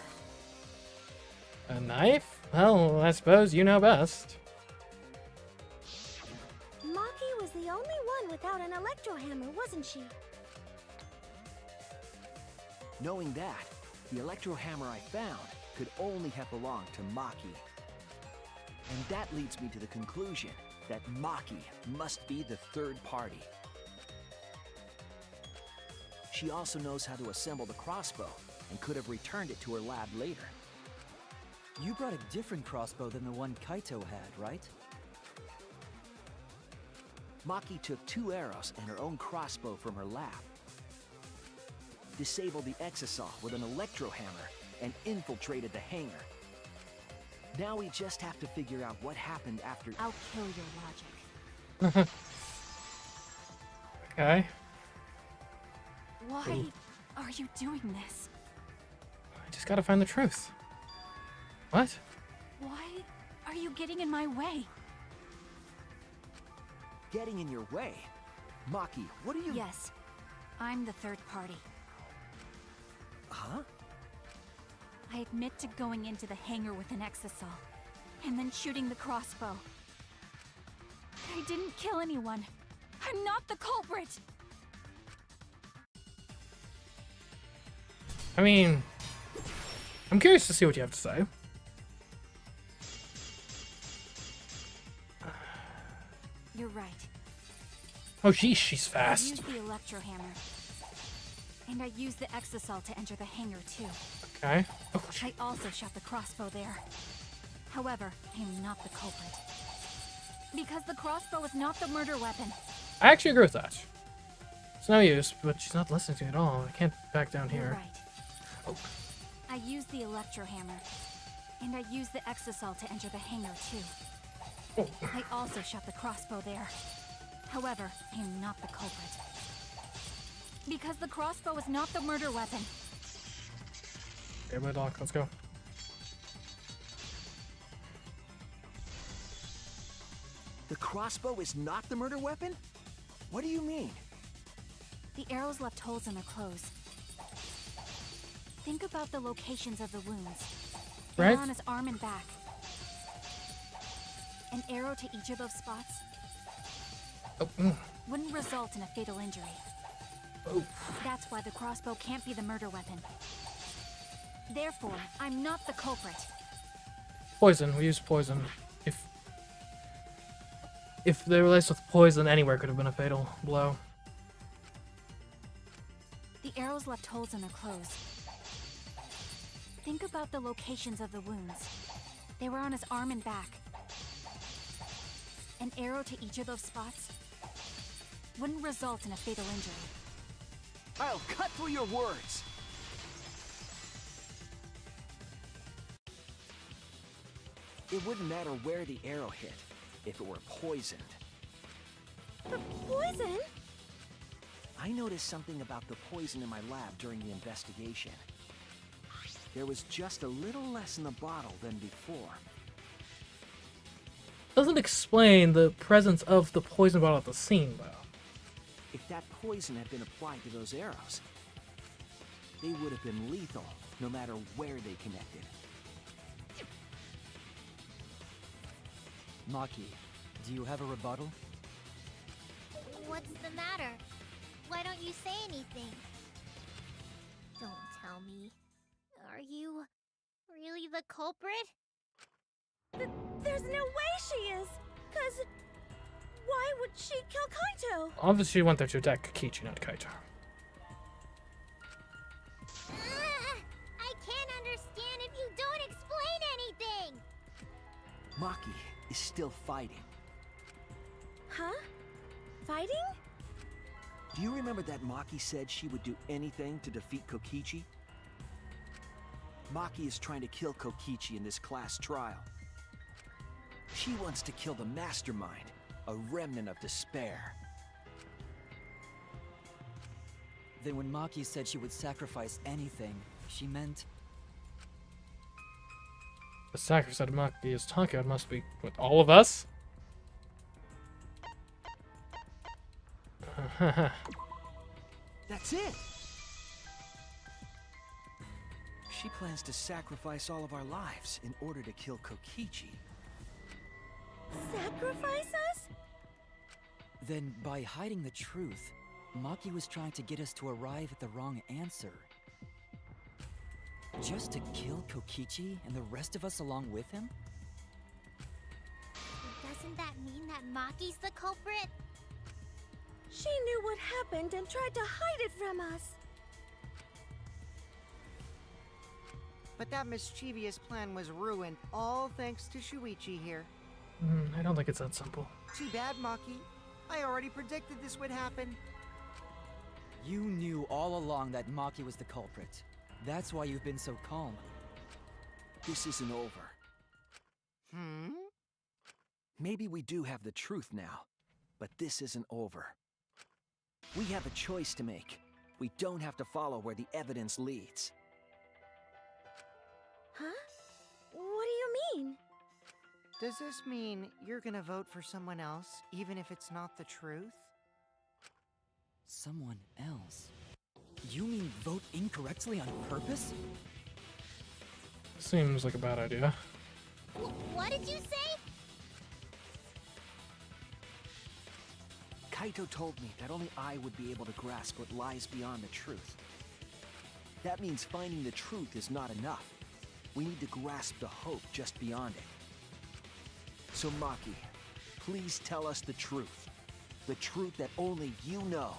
A knife? Well, I suppose you know best. Maki was the only one without an electro hammer, wasn't she? Knowing that, The electro hammer I found could only have belonged to Maki. And that leads me to the conclusion that Maki must be the third party. She also knows how to assemble the crossbow and could have returned it to her lab later. You brought a different crossbow than the one Kaito had, right? Maki took 2 arrows and her own crossbow from her lab, disabled the exisal with an electro hammer, and infiltrated the hangar. Now we just have to figure out what happened after. I'll kill your logic. Okay. Why are you doing this? I just gotta find the truth. What? Why are you getting in my way? Getting in your way? Maki, what are you... Yes, I'm the third party. Huh? I admit to going into the hangar with an exisal, and then shooting the crossbow. I didn't kill anyone. I'm not the culprit! I mean, I'm curious to see what you have to say. You're right. Oh, geez, she's I fast. used the electro hammer. And I used the exisal to enter the hangar too. Okay. Oh, I also shot the crossbow there. However, I am not the culprit. Because the crossbow is not the murder weapon. I actually agree with that. It's no use, but she's not listening to me at all. I can't back down You're here. right. Oh. I used the electro hammer. And I used the exisal to enter the hangar too. Oh. I also shot the crossbow there. However, I am not the culprit. Because the crossbow is not the murder weapon. Okay, my dog, let's go. The crossbow is not the murder weapon? What do you mean? The arrows left holes in their clothes. Think about the locations of the wounds. They're Right. on his arm and back. An arrow to each of those spots Oh. wouldn't result in a fatal injury. Oh. That's why the crossbow can't be the murder weapon. Therefore, I'm not the culprit. Poison. We used poison. If they were laced with poison, anywhere could have been a fatal blow. The arrows left holes in their clothes. Think about the locations of the wounds. They were on his arm and back. An arrow to each of those spots wouldn't result in a fatal injury. I'll cut through your words! It wouldn't matter where the arrow hit, if it were poisoned. Poison? I noticed something about the poison in my lab during the investigation. There was just a little less in the bottle than before. Doesn't explain the presence of the poison bottle at the scene, though. If that poison had been applied to those arrows, they would have been lethal, no matter where they connected. Maki, do you have a rebuttal? What's the matter? Why don't you say anything? Don't tell me. Are you really the culprit? There's no way she is! 'Cause why would she kill Kaito? Obviously, she went there to attack Kokichi, not Kaito. I can't understand if you don't explain anything! Maki is still fighting. Huh? Fighting? Do you remember that Maki said she would do anything to defeat Kokichi? Maki is trying to kill Kokichi in this class trial. She wants to kill the mastermind, a remnant of despair. Then when Maki said she would sacrifice anything, she meant... The sacrifice that Maki is talking about must be with all of us? That's it! She plans to sacrifice all of our lives in order to kill Kokichi. Sacrifice us? Then, by hiding the truth, Maki was trying to get us to arrive at the wrong answer. Just to kill Kokichi and the rest of us along with him? Doesn't that mean that Maki's the culprit? She knew what happened and tried to hide it from us. But that mischievous plan was ruined, all thanks to Shuichi here. I don't think it's that simple. Too bad, Maki. I already predicted this would happen. You knew all along that Maki was the culprit. That's why you've been so calm. This isn't over. Maybe we do have the truth now, but this isn't over. We have a choice to make. We don't have to follow where the evidence leads. Huh? What do you mean? Does this mean you're gonna vote for someone else, even if it's not the truth? Someone else? You mean vote incorrectly on purpose? Seems like a bad idea. What did you say? Kaito told me that only I would be able to grasp what lies beyond the truth. That means finding the truth is not enough. We need to grasp the hope just beyond it. So Maki, please tell us the truth. The truth that only you know.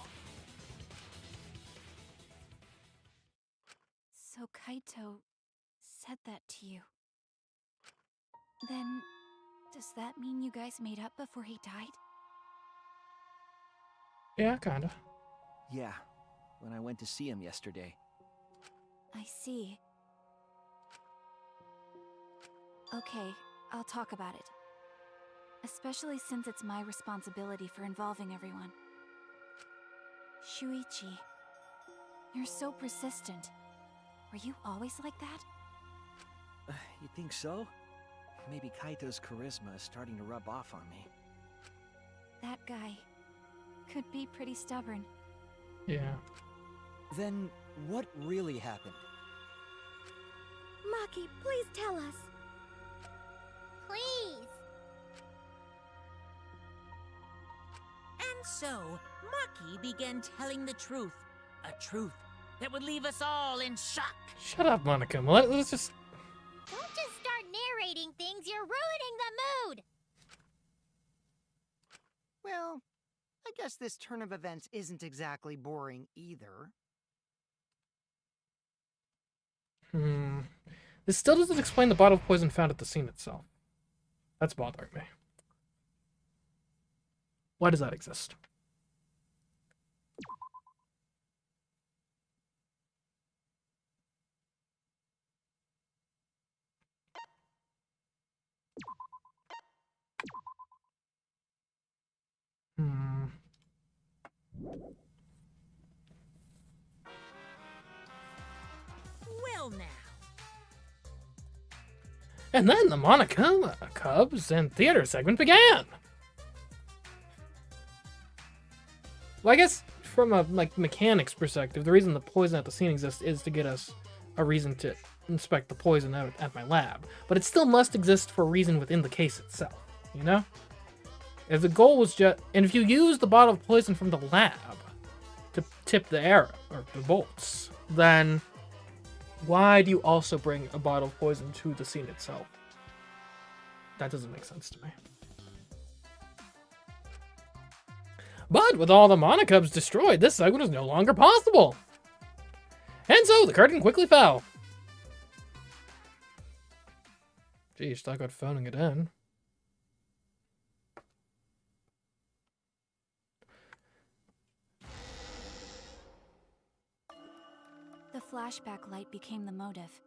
So Kaito said that to you. Then, does that mean you guys made up before he died? Yeah, kinda. Yeah, when I went to see him yesterday. I see. Okay, I'll talk about it. Especially since it's my responsibility for involving everyone. Shuichi, you're so persistent. Were you always like that? You think so? Maybe Kaito's charisma is starting to rub off on me. That guy could be pretty stubborn. Yeah. Then what really happened? Maki, please tell us. Please. And so, Maki began telling the truth. A truth that would leave us all in shock. Shut up, Monica. Let's just... Don't just start narrating things, you're ruining the mood! Well, I guess this turn of events isn't exactly boring either. This still doesn't explain the bottle of poison found at the scene itself. That's bothering me. Why does that exist? Well now. And then the Monica Cubs and theater segment began. Well, I guess from a mechanics perspective, the reason the poison at the scene exists is to get us a reason to inspect the poison out at my lab. But it still must exist for a reason within the case itself, you know? If the goal was just... And if you use the bottle of poison from the lab to tip the arrow, or the bolts, then why do you also bring a bottle of poison to the scene itself? That doesn't make sense to me. But with all the Monocubs destroyed, this segment is no longer possible. And so the curtain quickly fell. Geez, talk about phoning it in. The flashback light became the motive.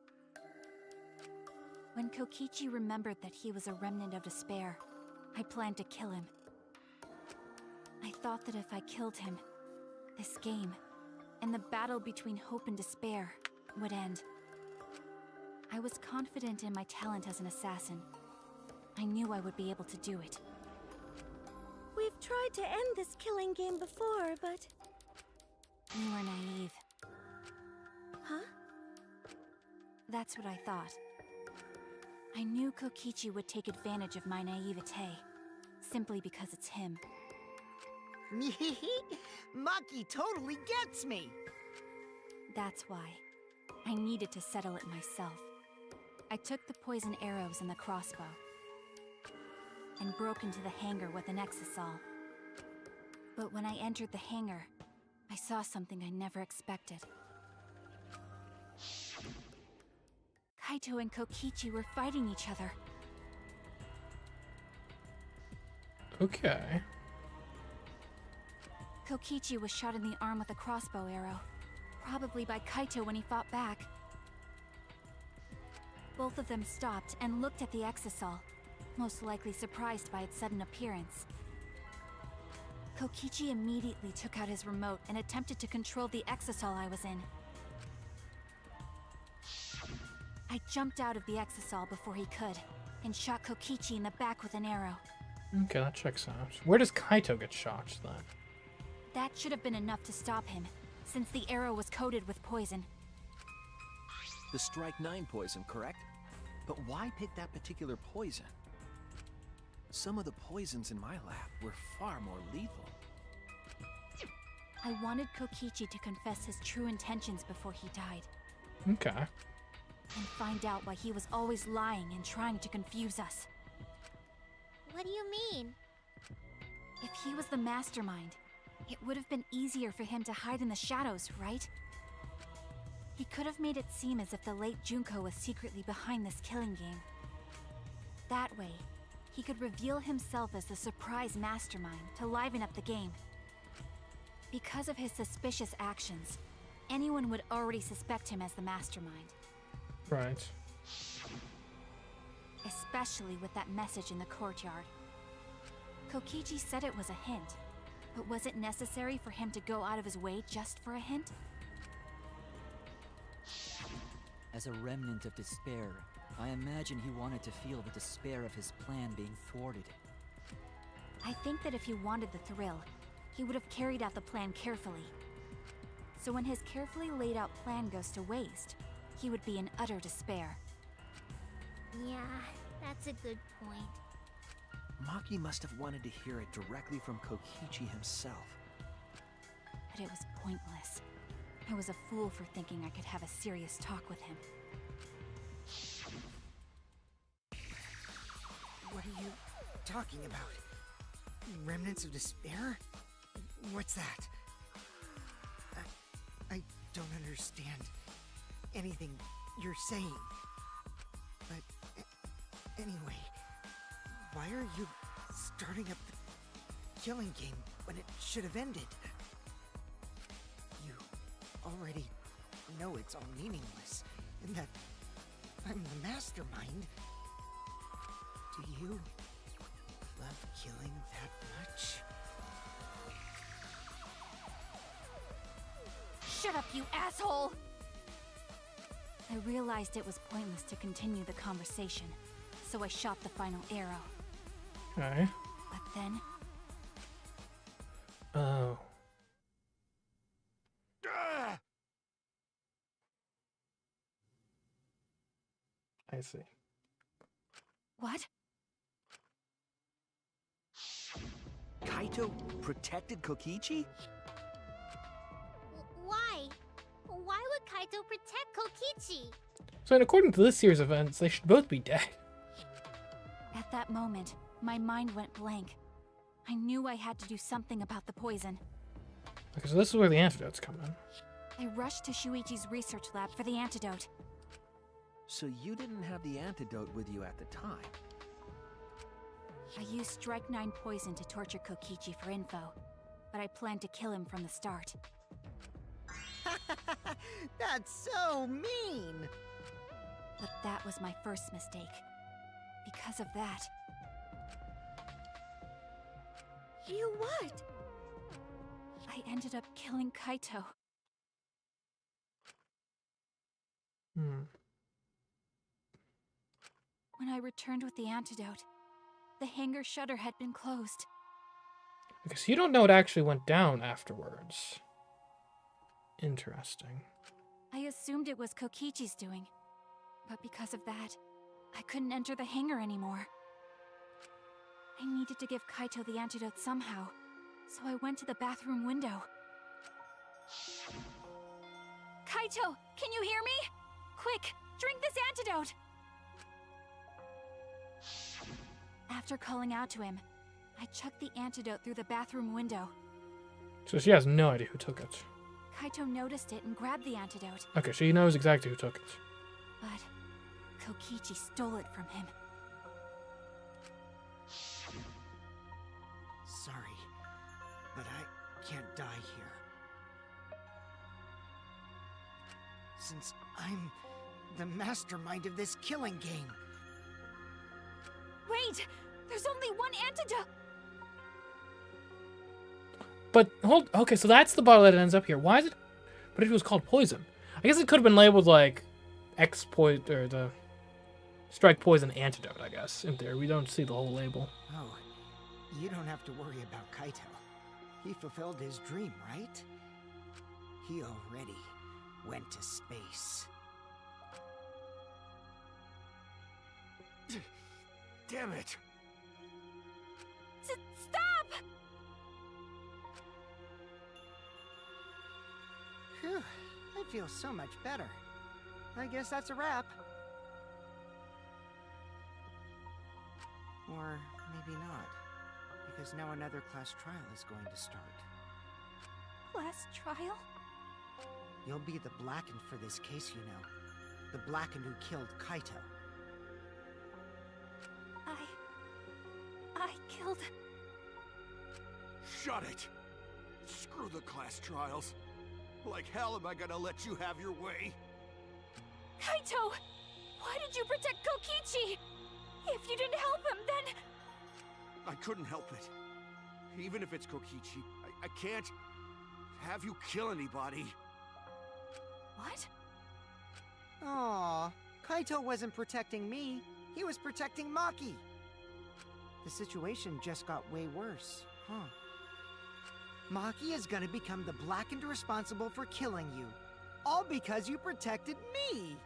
When Kokichi remembered that he was a remnant of despair, I planned to kill him. I thought that if I killed him, this game, and the battle between hope and despair, would end. I was confident in my talent as an assassin. I knew I would be able to do it. We've tried to end this killing game before, but... You were naive. Huh? That's what I thought. I knew Kokichi would take advantage of my naivete, simply because it's him. Maki totally gets me! That's why. I needed to settle it myself. I took the poison arrows and the crossbow and broke into the hangar with an exisal. But when I entered the hangar, I saw something I never expected. Kaito and Kokichi were fighting each other. Okay. Kokichi was shot in the arm with a crossbow arrow, probably by Kaito when he fought back. Both of them stopped and looked at the exisal, most likely surprised by its sudden appearance. Kokichi immediately took out his remote and attempted to control the exisal I was in. I jumped out of the exisal before he could, and shot Kokichi in the back with an arrow. Okay, that checks out. Where does Kaito get shot, then? That should have been enough to stop him, since the arrow was coated with poison. The Strike 9 poison, correct? But why pick that particular poison? Some of the poisons in my lab were far more lethal. I wanted Kokichi to confess his true intentions before he died. Okay. And find out why he was always lying and trying to confuse us. What do you mean? If he was the mastermind, it would have been easier for him to hide in the shadows, right? He could have made it seem as if the late Junko was secretly behind this killing game. That way, he could reveal himself as the surprise mastermind to liven up the game. Because of his suspicious actions, anyone would already suspect him as the mastermind. Right. Especially with that message in the courtyard. Kokichi said it was a hint, but was it necessary for him to go out of his way just for a hint? As a remnant of despair, I imagine he wanted to feel the despair of his plan being thwarted. I think that if he wanted the thrill, he would have carried out the plan carefully. So when his carefully laid out plan goes to waste, he would be in utter despair. Yeah, that's a good point. Maki must have wanted to hear it directly from Kokichi himself. But it was pointless. I was a fool for thinking I could have a serious talk with him. What are you talking about? Remnants of despair? What's that? I don't understand anything you're saying. But anyway, why are you starting up the killing game when it should have ended? You already know it's all meaningless, and that I'm the mastermind. Do you love killing that much? Shut up, you asshole! I realized it was pointless to continue the conversation, so I shot the final arrow. Okay. But then, Oh. I see. what? Kaito protected Kokichi? Why? Why would Kaito protect Kokichi? So, according to this series of events, they should both be dead. At that moment, my mind went blank. I knew I had to do something about the poison. Okay, so this is where the antidotes come in. I rushed to Shuichi's research lab for the antidote. So you didn't have the antidote with you at the time? I used Strike 9 poison to torture Kokichi for info, but I planned to kill him from the start. That's so mean! But that was my first mistake. Because of that, You what? I ended up killing Kaito. When I returned with the antidote, the hangar shutter had been closed. Because you don't know what actually went down afterwards. Interesting. I assumed it was Kokichi's doing, but because of that, I couldn't enter the hangar anymore. I needed to give Kaito the antidote somehow, so I went to the bathroom window. Kaito, can you hear me? Quick, drink this antidote! After calling out to him, I chucked the antidote through the bathroom window. So she has no idea who took it. Kaito noticed it and grabbed the antidote, Okay, she knows exactly who took it. but Kokichi stole it from him. Sorry, but I can't die here. Since I'm the mastermind of this killing game. Wait! There's only one antidote! But okay, so that's the bottle that ends up here. Why is it? But if it was called poison, I guess it could have been labeled like X poison or the strike poison antidote. I guess in there we don't see the whole label. Oh, you don't have to worry about Kaito. He fulfilled his dream, right? He already went to space. Damn it! Stop! Phew, I feel so much better. I guess that's a wrap. Or maybe not, because now another class trial is going to start. Last trial? You'll be the Blackened for this case, you know. The Blackened who killed Kaito. I killed... Shut it! Screw the class trials. Like hell am I gonna let you have your way? Kaito! Why did you protect Kokichi? If you didn't help him, then... I couldn't help it. Even if it's Kokichi, I can't have you kill anybody. What? Aw, Kaito wasn't protecting me. He was protecting Maki. The situation just got way worse, huh? Maki is gonna become the Blackened responsible for killing you. All because you protected me!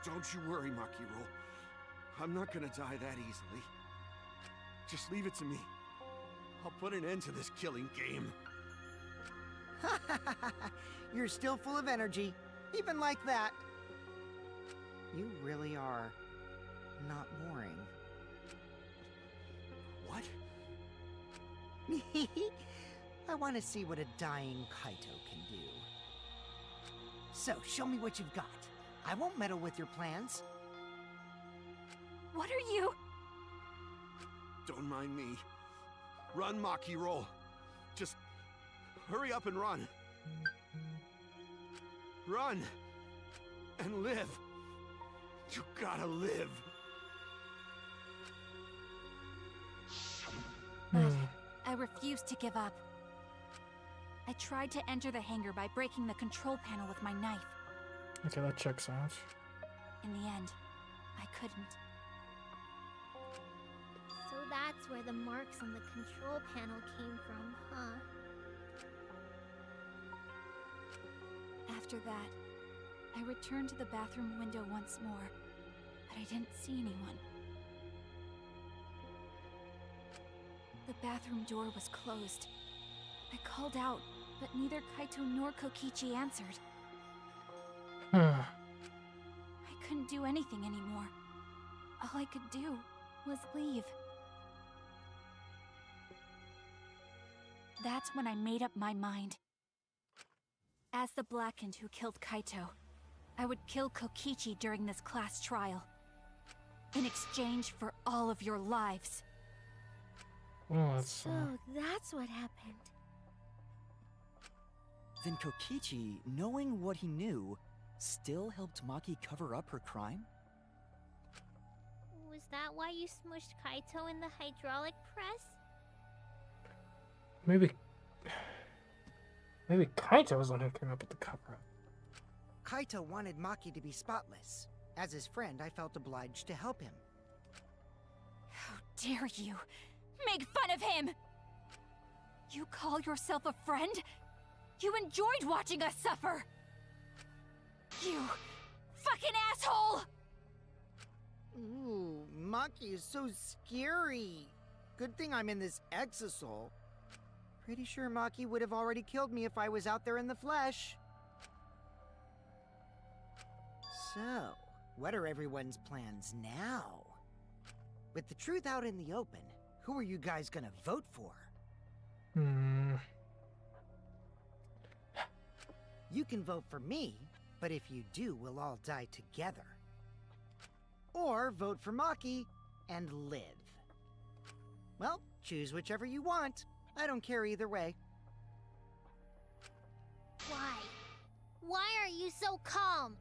Don't you worry, Makiro. I'm not gonna die that easily. Just leave it to me. I'll put an end to this killing game. You're still full of energy, even like that. You really are not boring. What? I want to see what a dying Kaito can do. So, show me what you've got. I won't meddle with your plans. What are you... Don't mind me. Run, Makiro. Just hurry up and run. Run and live. You gotta live. But I refused to give up. I tried to enter the hangar by breaking the control panel with my knife. Okay, that checks out. In the end, I couldn't. So that's where the marks on the control panel came from, huh? After that, I returned to the bathroom window once more, but I didn't see anyone. The bathroom door was closed. I called out, but neither Kaito nor Kokichi answered. I couldn't do anything anymore. All I could do was leave. That's when I made up my mind. As the Blackened who killed Kaito, I would kill Kokichi during this class trial. In exchange for all of your lives. Oh, that's So that's what happened. Then Kokichi, knowing what he knew, still helped Maki cover up her crime? Was that why you smushed Kaito in the hydraulic press? maybe Kaito was the one who came up with the cover-up. Kaito wanted Maki to be spotless. As his friend, I felt obliged to help him. How dare you make fun of him! You call yourself a friend? You enjoyed watching us suffer! You fucking asshole! Pretty sure Maki would have already killed me if I was out there in the flesh. So, what are everyone's plans now? With the truth out in the open, who are you guys gonna vote for? You can vote for me, but if you do, we'll all die together. Or vote for Maki and live. Well, choose whichever you want. I don't care either way. Why? Why are you so calm?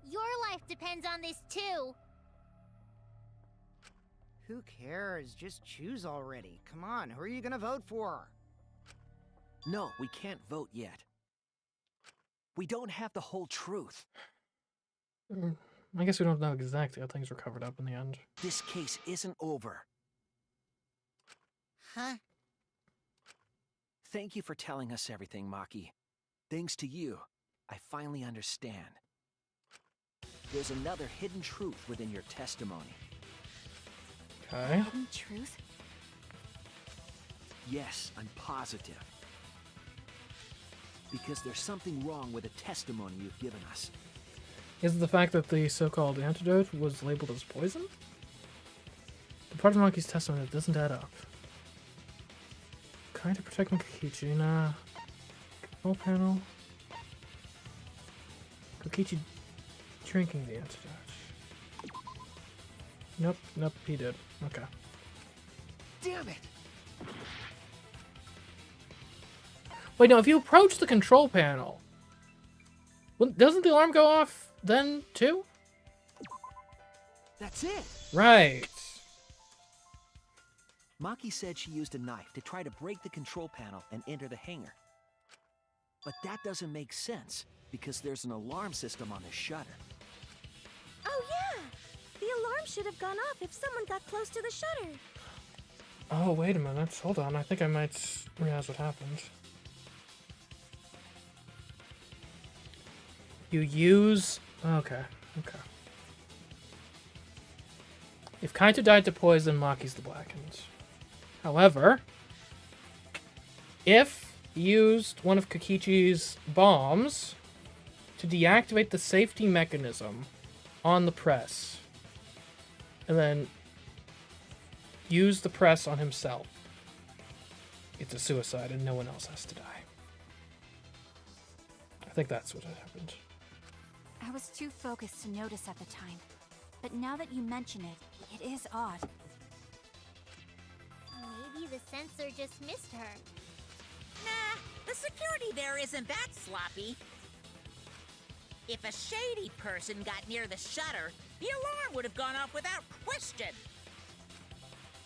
Your life depends on this too. Who cares? Just choose already. Come on, who are you gonna vote for? No, we can't vote yet. We don't have the whole truth. I guess we don't know exactly how things were covered up in the end. This case isn't over. Huh? Thank you for telling us everything, Maki. Thanks to you, I finally understand. There's another hidden truth within your testimony. Okay. Hidden truth? Yes, I'm positive. Because there's something wrong with the testimony you've given us. Is it the fact that the so-called antidote was labeled as poison? The part of Maki's testimony that doesn't add up. Kind of protecting Kokichi, nah. Control panel. Kokichi drinking the antidote. Nope, he did. Okay. Damn it! Wait, no, if you approach the control panel, doesn't the alarm go off then, too? That's it! Right. Maki said she used a knife to try to break the control panel and enter the hangar. But that doesn't make sense, because there's an alarm system on the shutter. Oh yeah! The alarm should have gone off if someone got close to the shutter. Oh, wait a minute. Hold on. I think I might realize what happened. You use... Okay. If Kaito died to poison, Maki's the blackened. However, if you used one of Kokichi's bombs to deactivate the safety mechanism on the press, and then use the press on himself, it's a suicide and no one else has to die. I think that's what happened. I was too focused to notice at the time. But now that you mention it, it is odd. Maybe the sensor just missed her. Nah, the security there isn't that sloppy. If a shady person got near the shutter, the alarm would have gone off without question.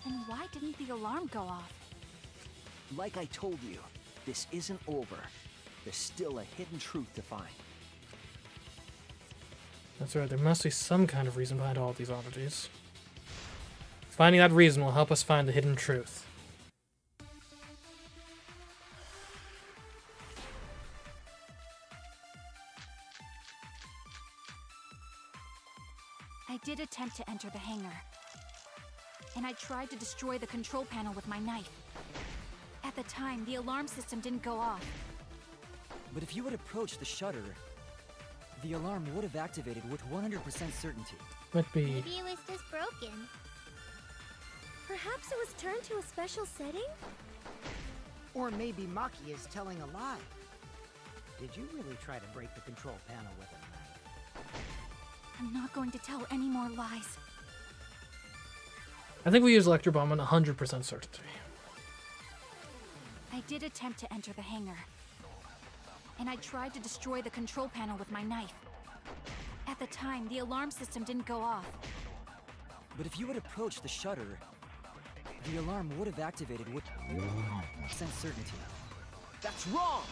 Then why didn't the alarm go off? Like I told you, this isn't over. There's still a hidden truth to find. That's right, there must be some kind of reason behind all of these oddities. Finding that reason will help us find the hidden truth. I did attempt to enter the hangar. And I tried to destroy the control panel with my knife. At the time, the alarm system didn't go off. But if you had approached the shutter, the alarm would have activated with 100% certainty. Might be... Maybe it was just broken. Perhaps it was turned to a special setting? Or maybe Maki is telling a lie. Did you really try to break the control panel with a knife? I'm not going to tell any more lies. I think we use Electro Bomb on 100% certainty. I did attempt to enter the hangar. And I tried to destroy the control panel with my knife. At the time, the alarm system didn't go off. But if you had approached the shutter, the alarm would have activated with 100% certainty. That's wrong!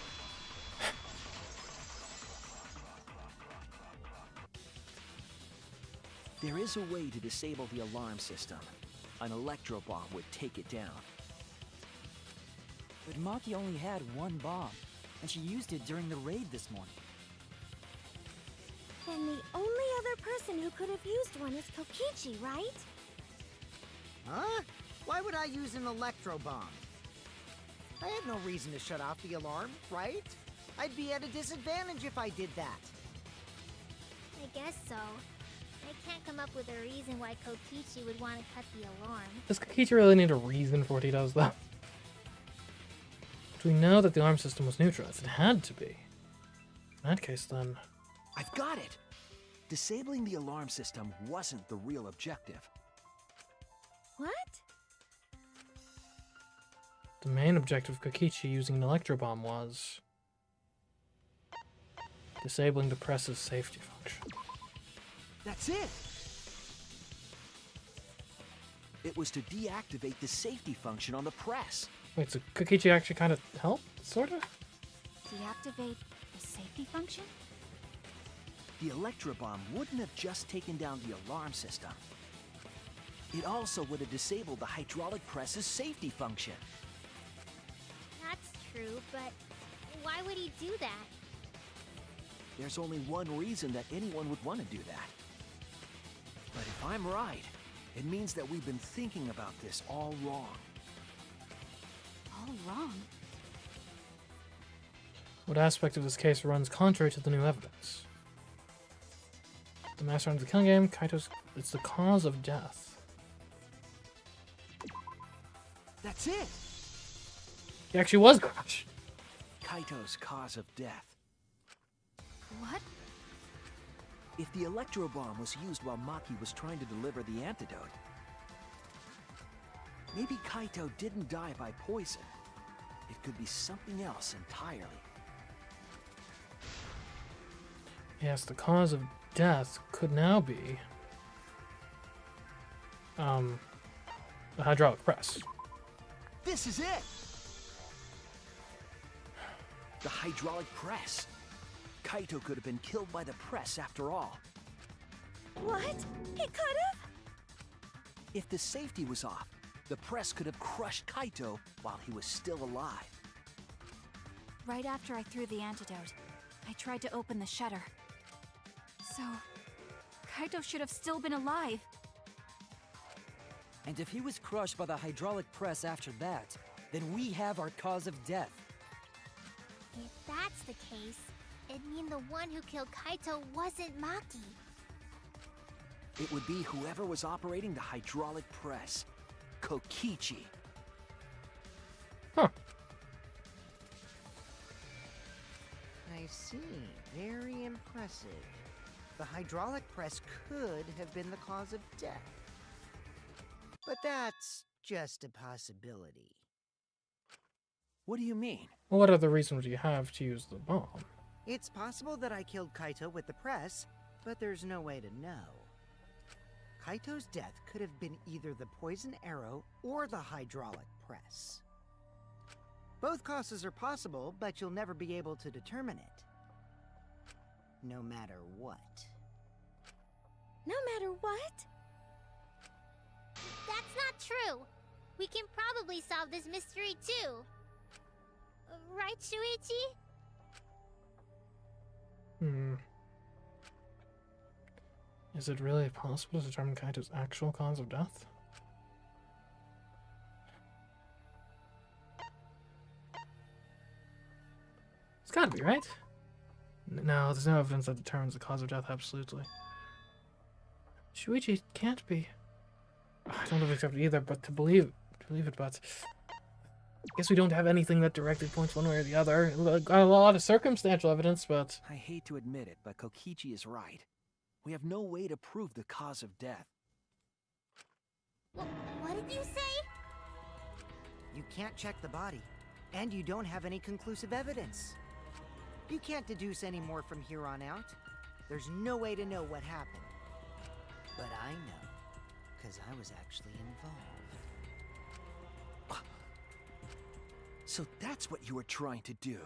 There is a way to disable the alarm system. An electro bomb would take it down. But Maki only had one bomb, and she used it during the raid this morning. Then the only other person who could have used one is Kokichi, right? Huh? Why would I use an electro bomb? I had no reason to shut off the alarm, right? I'd be at a disadvantage if I did that. I guess so. I can't come up with a reason why Kokichi would want to cut the alarm. Does Kokichi really need a reason for what he does, though? Do we know that the alarm system was neutralized? It had to be. In that case, then... I've got it! Disabling the alarm system wasn't the real objective. What? The main objective of Kokichi using an electro bomb was... disabling the press's safety function. That's it! It was to deactivate the safety function on the press. Wait, so Kokichi actually kind of helped? Sort of? Deactivate the safety function? The electrobomb wouldn't have just taken down the alarm system. It also would have disabled the hydraulic press's safety function. That's true, but why would he do that? There's only one reason that anyone would want to do that. But if I'm right, it means that we've been thinking about this all wrong. All wrong. What aspect of this case runs contrary to the new evidence? The mastermind of the killing game, Kaito's... it's the cause of death. That's it! He actually was crushed. Kaito's cause of death. What? If the electrobomb was used while Maki was trying to deliver the antidote, maybe Kaito didn't die by poison. It could be something else entirely. Yes, the cause of death could now be... the hydraulic press. This is it! The hydraulic press. Kaito could have been killed by the press after all. What? He could have? If the safety was off, the press could have crushed Kaito while he was still alive. Right after I threw the antidote, I tried to open the shutter. So, Kaito should have still been alive. And if he was crushed by the hydraulic press after that, then we have our cause of death. If that's the case, it'd mean the one who killed Kaito wasn't Maki. It would be whoever was operating the hydraulic press. Kokichi. Huh. I see. Very impressive. The hydraulic press could have been the cause of death. But that's just a possibility. What do you mean? Well, what other reason would you have to use the bomb? It's possible that I killed Kaito with the press, but there's no way to know. Kaito's death could have been either the poison arrow or the hydraulic press. Both causes are possible, but you'll never be able to determine it. No matter what. No matter what? That's not true. We can probably solve this mystery too. Right, Shuichi? Is it really possible to determine Kaito's actual cause of death? It's gotta be, right? No, there's no evidence that determines the cause of death absolutely. Shuichi can't be. I don't know if it's either, but to believe it, but I guess we don't have anything that directly points one way or the other. Got a lot of circumstantial evidence, but I hate to admit it, but Kokichi is right. We have no way to prove the cause of death. What did you say? You can't check the body, and you don't have any conclusive evidence. You can't deduce any more from here on out. There's no way to know what happened. But I know, because I was actually involved. So that's what you were trying to do.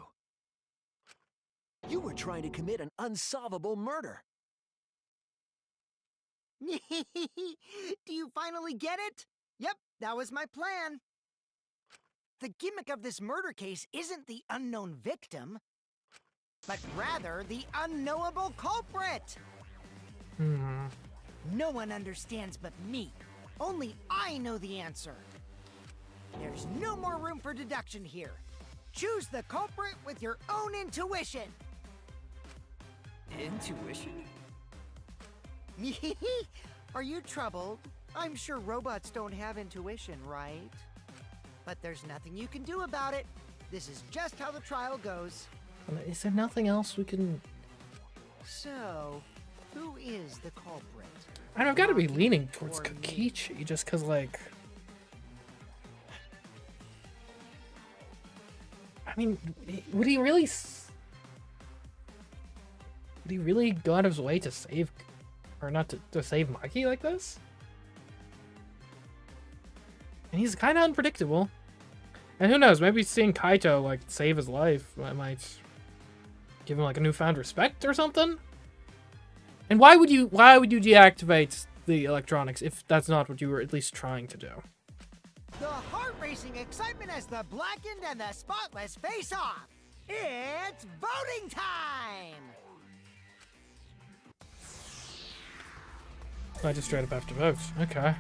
You were trying to commit an unsolvable murder. Do you finally get it? Yep, that was my plan. The gimmick of this murder case isn't the unknown victim, but rather the unknowable culprit. No one understands but me. Only I know the answer. There's no more room for deduction here. Choose the culprit with your own intuition. Intuition? Are you troubled? I'm sure robots don't have intuition, right? But there's nothing you can do about it. This is just how the trial goes. Is there nothing else we can... So, who is the culprit? I know, I've got to be Maki leaning towards or me? Kokichi, just because, like... I mean, would he really... Would he really go out of his way to save... Or not to save Maki like this? And he's kind of unpredictable. And who knows, maybe seeing Kaito, like, save his life might give him, like, a newfound respect or something? And why would you deactivate the electronics if that's not what you were at least trying to do? The heart-racing excitement as the blackened and the spotless face off. It's voting time! I just straight up have to vote. Okay.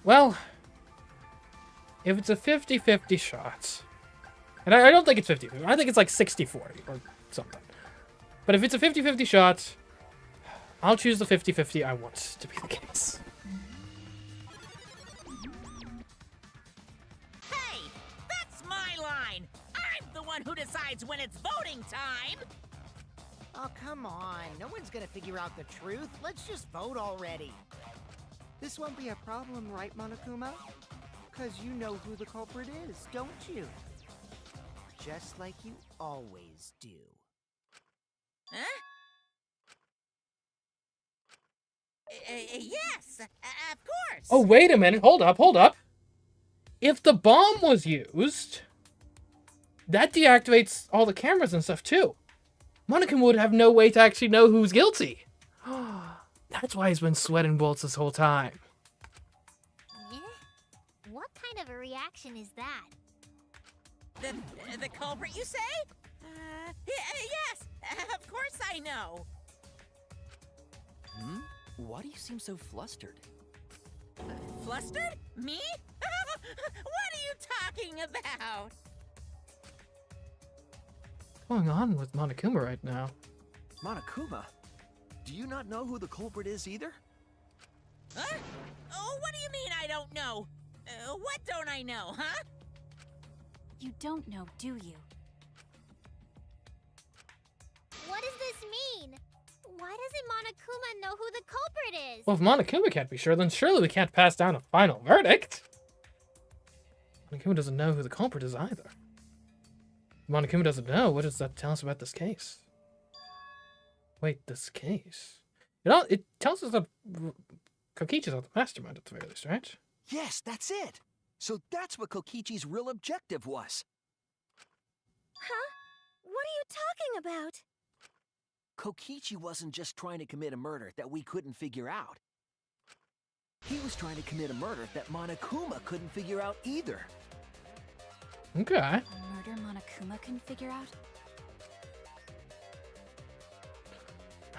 Well, if it's a 50-50 shot, and I don't think it's 50-50, I think it's like 60-40 or something. But if it's a 50-50 shot, I'll choose the 50-50 I want to be the case. Hey, that's my line. I'm the one who decides when it's voting time. Oh, come on. No one's gonna figure out the truth. Let's just vote already. This won't be a problem, right, Monokuma? Because you know who the culprit is, don't you? Just like you always do. Huh? Yes, of course. Oh, wait a minute. Hold up. If the bomb was used, that deactivates all the cameras and stuff, too. Monokuma would have no way to actually know who's guilty. That's why he's been sweating bullets this whole time. Eh? What kind of a reaction is that? The culprit, you say? Yes, of course I know. Why do you seem so flustered? Flustered? Me? What are you talking about? What's going on with Monokuma right now? Monokuma? Do you not know who the culprit is either? Huh? Oh, what do you mean I don't know? What don't I know, huh? You don't know, do you? What does this mean? Why doesn't Monokuma know who the culprit is? Well, if Monokuma can't be sure, then surely we can't pass down a final verdict. Monokuma doesn't know who the culprit is either. If Monokuma doesn't know, what does that tell us about this case? Wait, this case? It tells us that Kokichi's not the mastermind at the very least, right? Yes, that's it. So that's what Kokichi's real objective was. Huh? What are you talking about? Kokichi wasn't just trying to commit a murder that we couldn't figure out. He was trying to commit a murder that Monokuma couldn't figure out either. Okay. A murder Monokuma can figure out?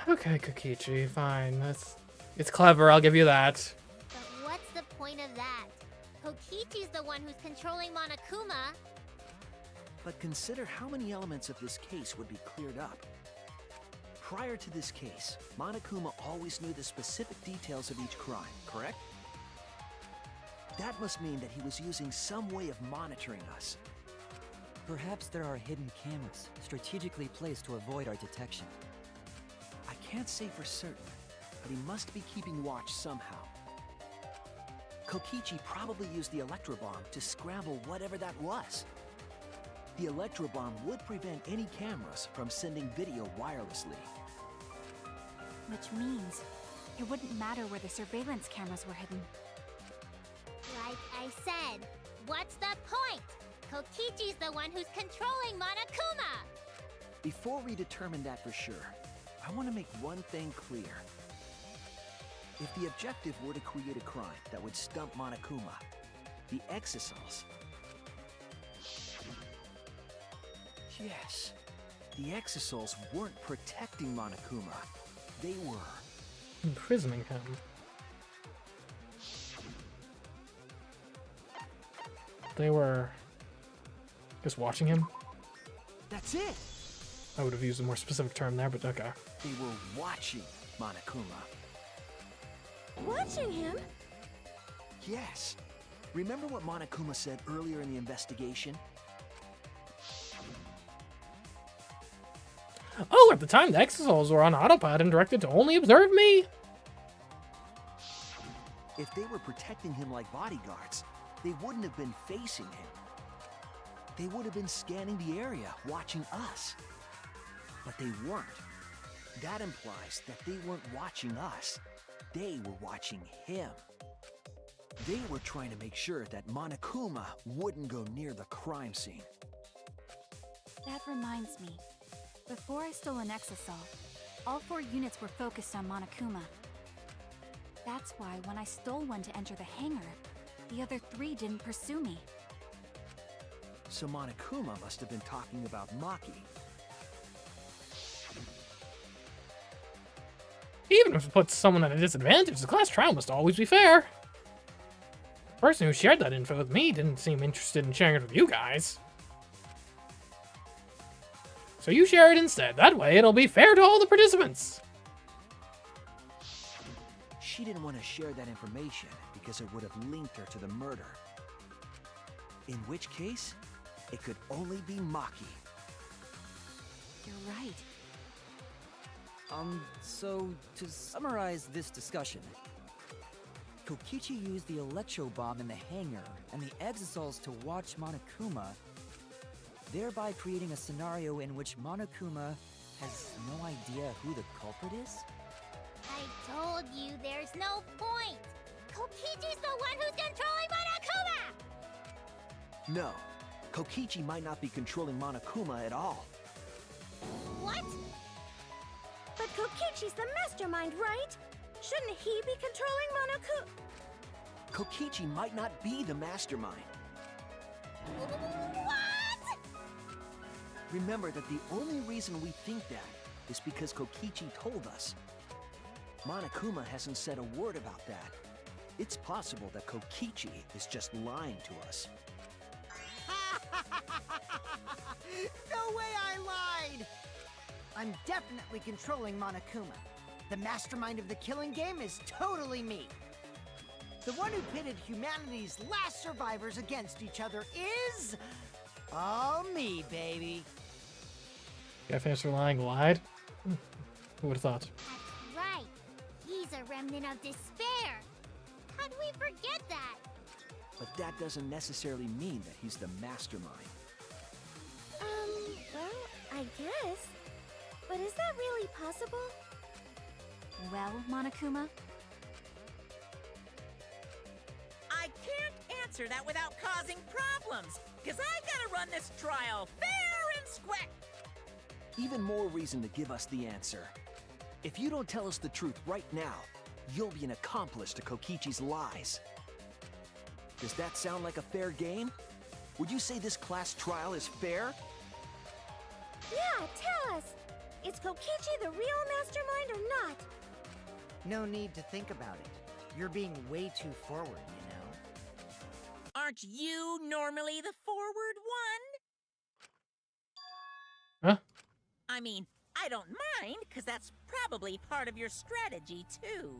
Okay, Kokichi, fine. It's clever, I'll give you that. But what's the point of that? Kokichi's the one who's controlling Monokuma. But consider how many elements of this case would be cleared up. Prior to this case, Monokuma always knew the specific details of each crime, correct? That must mean that he was using some way of monitoring us. Perhaps there are hidden cameras, strategically placed to avoid our detection. I can't say for certain, but he must be keeping watch somehow. Kokichi probably used the electro bomb to scramble whatever that was. The electro bomb would prevent any cameras from sending video wirelessly. Which means it wouldn't matter where the surveillance cameras were hidden. Like I said, what's the point? Kokichi's the one who's controlling Monokuma! Before we determine that for sure, I want to make one thing clear. If the objective were to create a crime that would stump Monokuma, the exosols... Yes, The Exisouls weren't protecting Monokuma. They were... imprisoning him. They were just watching him. That's it! I would have used a more specific term there, but okay. They were watching Monokuma. Watching him? Yes. Remember what Monokuma said earlier in the investigation? Oh, at the time, the Exisouls were on autopilot and directed to only observe me. If they were protecting him like bodyguards, they wouldn't have been facing him. They would have been scanning the area, watching us. But they weren't. That implies that they weren't watching us. They were watching him. They were trying to make sure that Monokuma wouldn't go near the crime scene. That reminds me. Before I stole an Exisol, all 4 units were focused on Monokuma. That's why when I stole one to enter the hangar, the other 3 didn't pursue me. So Monokuma must have been talking about Maki. Even if it puts someone at a disadvantage, the class trial must always be fair. The person who shared that info with me didn't seem interested in sharing it with you guys. So you share it instead. That way it'll be fair to all the participants. She didn't want to share that information because it would have linked her to the murder. In which case, it could only be Maki. You're right. So to summarize this discussion, Kokichi used the electro bomb in the hangar and the Exisouls to watch Monokuma, thereby creating a scenario in which Monokuma has no idea who the culprit is? I told you there's no point. Kokichi's the one who's controlling Monokuma! No, Kokichi might not be controlling Monokuma at all. What? But Kokichi's the mastermind, right? Shouldn't he be controlling Monokuma? Kokichi might not be the mastermind. What? Remember that the only reason we think that is because Kokichi told us. Monokuma hasn't said a word about that. It's possible that Kokichi is just lying to us. No way I lied! I'm definitely controlling Monokuma. The mastermind of the killing game is totally me. The one who pitted humanity's last survivors against each other is... all me, baby. Guy finished relying lied? Who would have thought? That's right. He's a remnant of despair. How'd we forget that? But that doesn't necessarily mean that he's the mastermind. Well, I guess. But is that really possible? Well, Monokuma, I can't answer that without causing problems, because I gotta run this trial fair and square. Even more reason to give us the answer. If you don't tell us the truth right now, you'll be an accomplice to Kokichi's lies. Does that sound like a fair game? Would you say this class trial is fair? Yeah, tell us! Is Kokichi the real mastermind or not? No need to think about it. You're being way too forward, you know? Aren't you normally the forward one? Huh? I mean, I don't mind, because that's probably part of your strategy, too.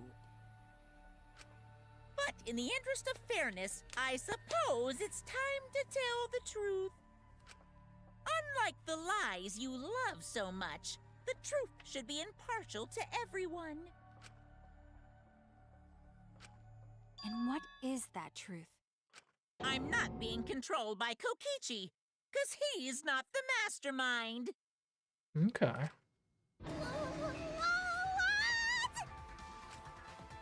But in the interest of fairness, I suppose it's time to tell the truth. Unlike the lies you love so much, the truth should be impartial to everyone. and what is that truth? I'm not being controlled by Kokichi, because he's not the mastermind. Okay.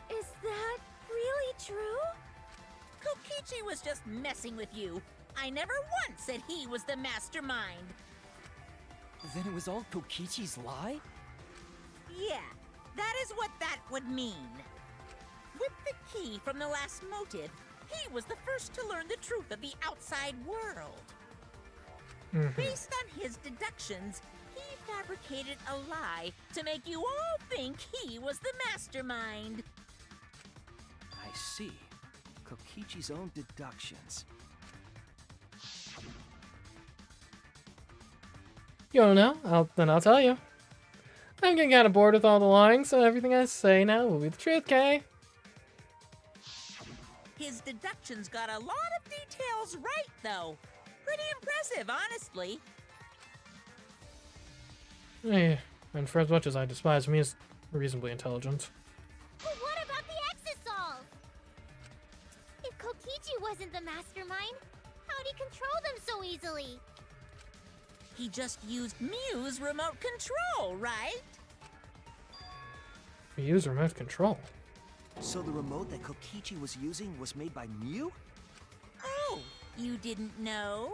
Is that really true? Kokichi was just messing with you. I never once said he was the mastermind. Then it was all Kokichi's lie? Yeah, that is what that would mean. With the key from the last motive, he was the first to learn the truth of the outside world. Based on his deductions, he fabricated a lie to make you all think he was the mastermind. I see. Kokichi's own deductions. You don't know? I'll tell you. I'm getting kind of bored with all the lying, so everything I say now will be the truth, Kay. His deductions got a lot of details right, though. Pretty impressive, honestly. Yeah, and for as much as I despise me, he's reasonably intelligent. But what about the Exosols? If Kokichi wasn't the mastermind, how'd he control them so easily? He just used Mew's remote control, right? We use remote control. So the remote that Kokichi was using was made by Mew? Oh, you didn't know?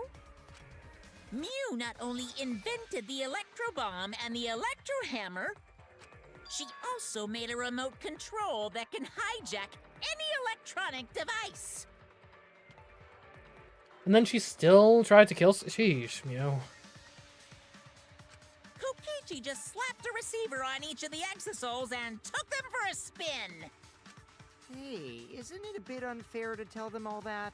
Mew not only invented the electro bomb and the electro hammer, she also made a remote control that can hijack any electronic device. And then she still tried to kill. Sheesh, Mew. Kokichi just slapped a receiver on each of the Exosols and took them for a spin. Hey, isn't it a bit unfair to tell them all that?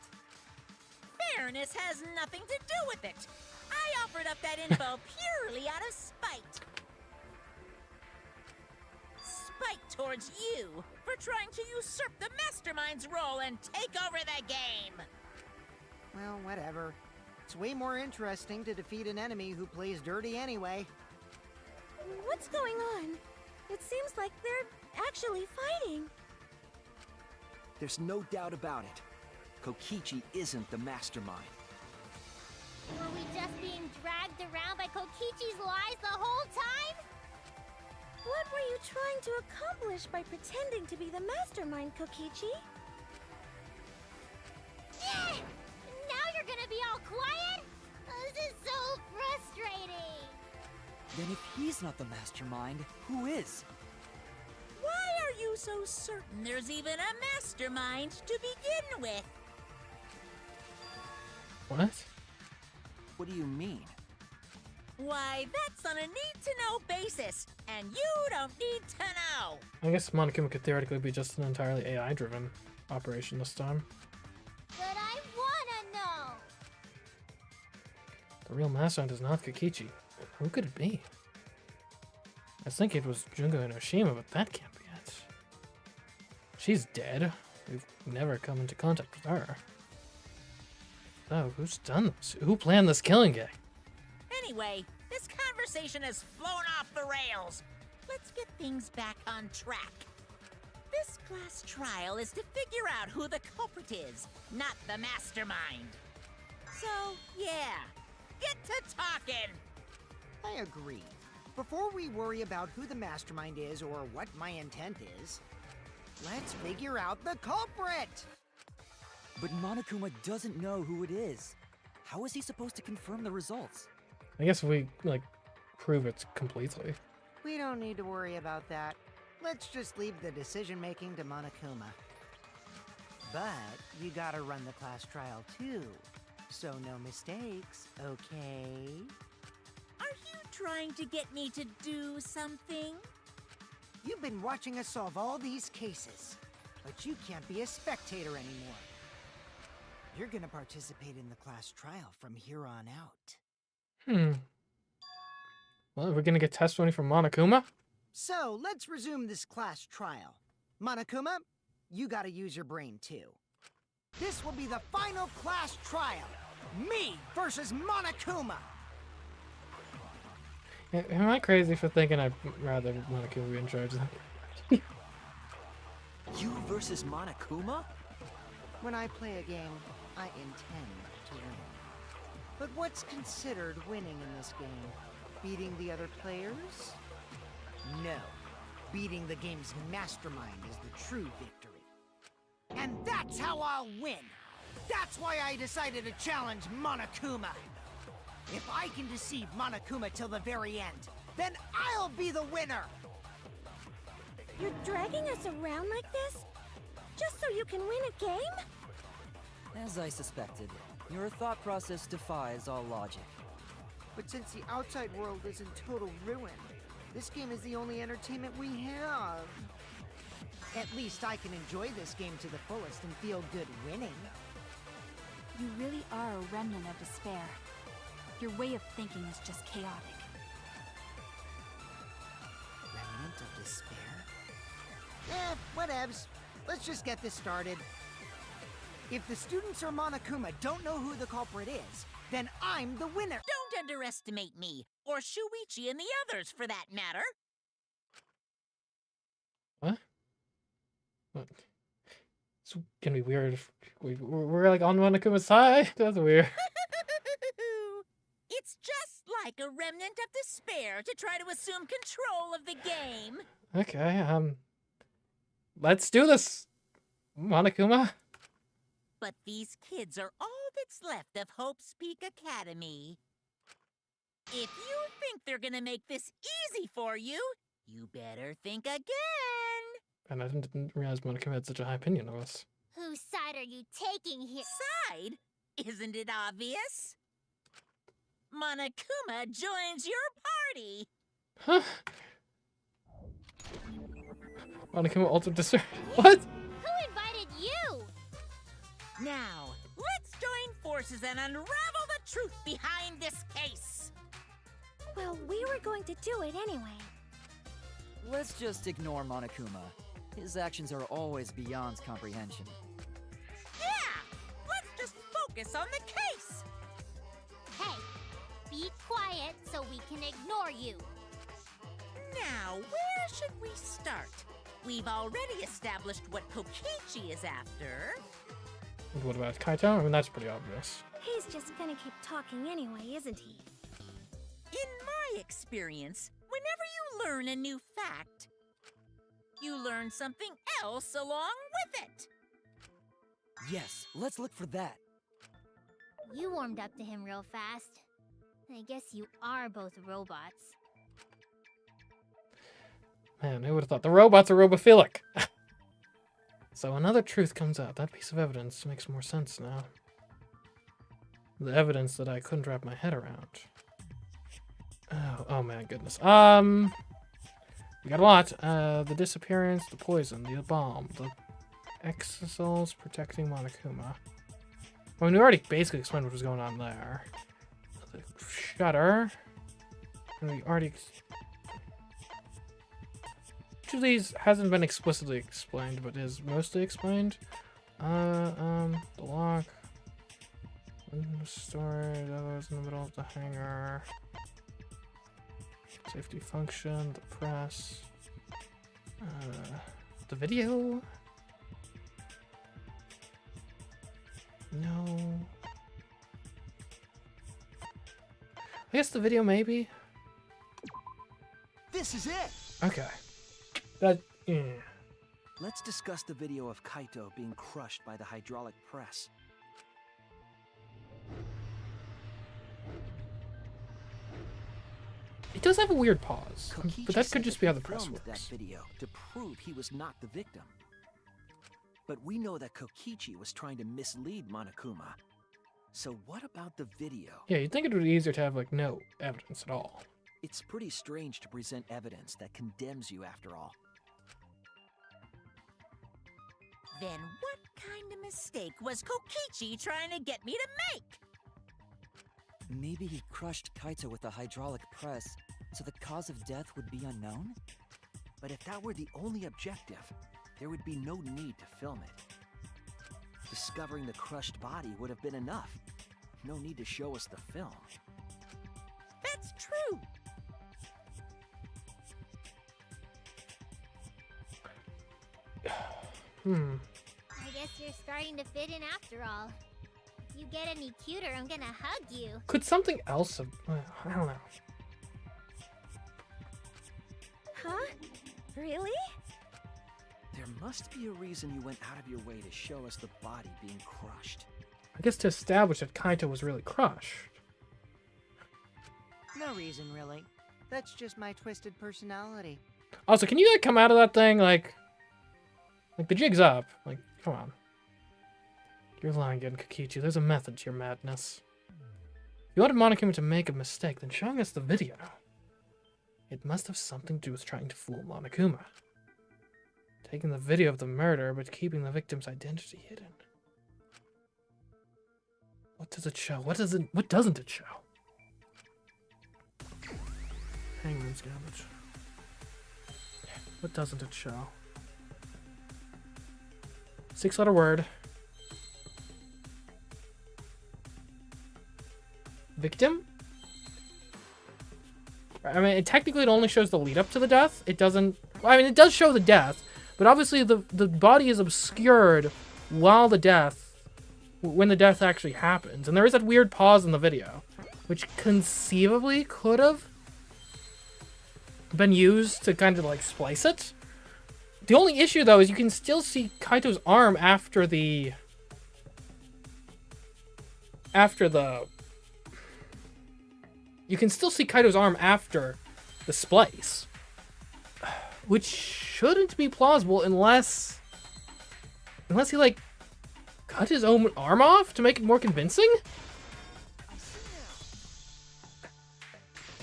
Fairness has nothing to do with it. I offered up that info purely out of spite. Spite towards you for trying to usurp the mastermind's role and take over the game. Well, whatever. It's way more interesting to defeat an enemy who plays dirty anyway. What's going on? It seems like they're actually fighting. There's no doubt about it. Kokichi isn't the mastermind. Were we just being dragged around by Kokichi's lies the whole time? What were you trying to accomplish by pretending to be the mastermind, Kokichi? Now you're gonna be all quiet? This is so frustrating. Then if he's not the mastermind, who is? Why are you so certain there's even a mastermind to begin with? What? What do you mean? Why, that's on a need-to-know basis, and you don't need to know. I guess Monokuma could theoretically be just an entirely AI-driven operation this time. But I wanna know. The real mastermind is not Kokichi. Who could it be? I was thinking it was Junko Inoshima, but that can't be it. She's dead. We've never come into contact with her. So, who's done this? Who planned this killing gang? Anyway, this conversation has flown off the rails. Let's get things back on track. This class trial is to figure out who the culprit is, not the mastermind. So, yeah, get to talking. I agree. Before we worry about who the mastermind is or what my intent is, let's figure out the culprit! But Monokuma doesn't know who it is. How is he supposed to confirm the results? I guess if we, prove it completely. We don't need to worry about that. Let's just leave the decision-making to Monokuma. But you gotta run the class trial too, so no mistakes, okay? Are you trying to get me to do something? You've been watching us solve all these cases, but you can't be a spectator anymore. You're gonna participate in the class trial from here on out. Well, we're gonna get testimony from Monokuma? So, let's resume this class trial. Monokuma, you gotta use your brain too. This will be the final class trial. Me versus Monokuma! Am I crazy for thinking I'd rather Monokuma be in charge of that? You versus Monokuma? When I play a game, I intend to win. But what's considered winning in this game? Beating the other players? No. Beating the game's mastermind is the true victory. And that's how I'll win! That's why I decided to challenge Monokuma! If I can deceive Monokuma till the very end, then I'll be the winner! You're dragging us around like this? Just so you can win a game? As I suspected, your thought process defies all logic. But since the outside world is in total ruin, this game is the only entertainment we have. At least I can enjoy this game to the fullest and feel good winning. You really are a remnant of despair. Your way of thinking is just chaotic. Remnant of despair? Whatevs. Let's just get this started. If the students or Monokuma don't know who the culprit is, then I'm the winner. Don't underestimate me, or Shuichi and the others for that matter. What? What? It's gonna be weird if we're like on Monokuma's side. That's weird. It's just like a remnant of despair to try to assume control of the game. Okay, let's do this, Monokuma. But these kids are all that's left of Hope's Peak Academy. If you think they're gonna make this easy for you, you better think again. And I didn't realize Monokuma had such a high opinion of us. Whose side are you taking here? Side? Isn't it obvious? Monokuma joins your party. Huh? Monokuma ultimate despair. What? Who invited you? Now, let's join forces and unravel the truth behind this case. Well, we were going to do it anyway. Let's just ignore Monokuma. His actions are always beyond comprehension. Yeah! Let's just focus on the case. Hey, be quiet so we can ignore you. Now, where should we start? We've already established what Kokichi is after. What about Kaito? I mean, that's pretty obvious. He's just gonna keep talking anyway, isn't he? In my experience, whenever you learn a new fact, you learn something else along with it. Yes, let's look for that. You warmed up to him real fast. I guess you are both robots. Man, who would have thought the robots are robophilic? So another truth comes out. That piece of evidence makes more sense now. The evidence that I couldn't wrap my head around. Oh man, goodness. We got a lot. The disappearance, the poison, the bomb, the exosols protecting Monokuma. I mean, we already basically explained what was going on there. The shutter. And we already... Each of these hasn't been explicitly explained, but is mostly explained. The lock. Storage, that was in the middle of the hangar. Safety function, the press. The video? No. I guess the video, maybe? This is it! Okay. That, yeah. Let's discuss the video of Kaito being crushed by the hydraulic press. It does have a weird pause, Kokichi but that said could just be how the he press filmed that works. video to prove he was not the victim. But we know that Kokichi was trying to mislead Monokuma. So what about the video? Yeah, you'd think it would be easier to have, like, no evidence at all. It's pretty strange to present evidence that condemns you after all. Then what kind of mistake was Kokichi trying to get me to make? Maybe he crushed Kaito with a hydraulic press, so the cause of death would be unknown? But if that were the only objective, there would be no need to film it. Discovering the crushed body would have been enough. No need to show us the film. That's true. I guess you're starting to fit in after all. If you get any cuter, I'm gonna hug you. Could something else have... I don't know. Huh? Really? There must be a reason you went out of your way to show us the body being crushed. I guess to establish that Kaito was really crushed. No reason, really. That's just my twisted personality. Also, can you, like, come out of that thing, like... Like, the jig's up. Like, come on. You're lying again, Kokichi. There's a method to your madness. you wanted Monokuma to make a mistake, then showing us the video. It must have something to do with trying to fool Monokuma. Taking the video of the murder, but keeping the victim's identity hidden. What does it show? What doesn't it show? Hangman's garbage. What doesn't it show? 6-letter word. Victim? I mean, technically it only shows the lead up to the death. It doesn't... I mean, it does show the death, but obviously the body is obscured while the death... when the death actually happens. And there is that weird pause in the video, which conceivably could have been used to kind of, like, splice it. The only issue, though, is you can still see Kaito's arm after the... You can still see Kaito's arm after the splice. Which shouldn't be plausible unless he, like, cut his own arm off to make it more convincing?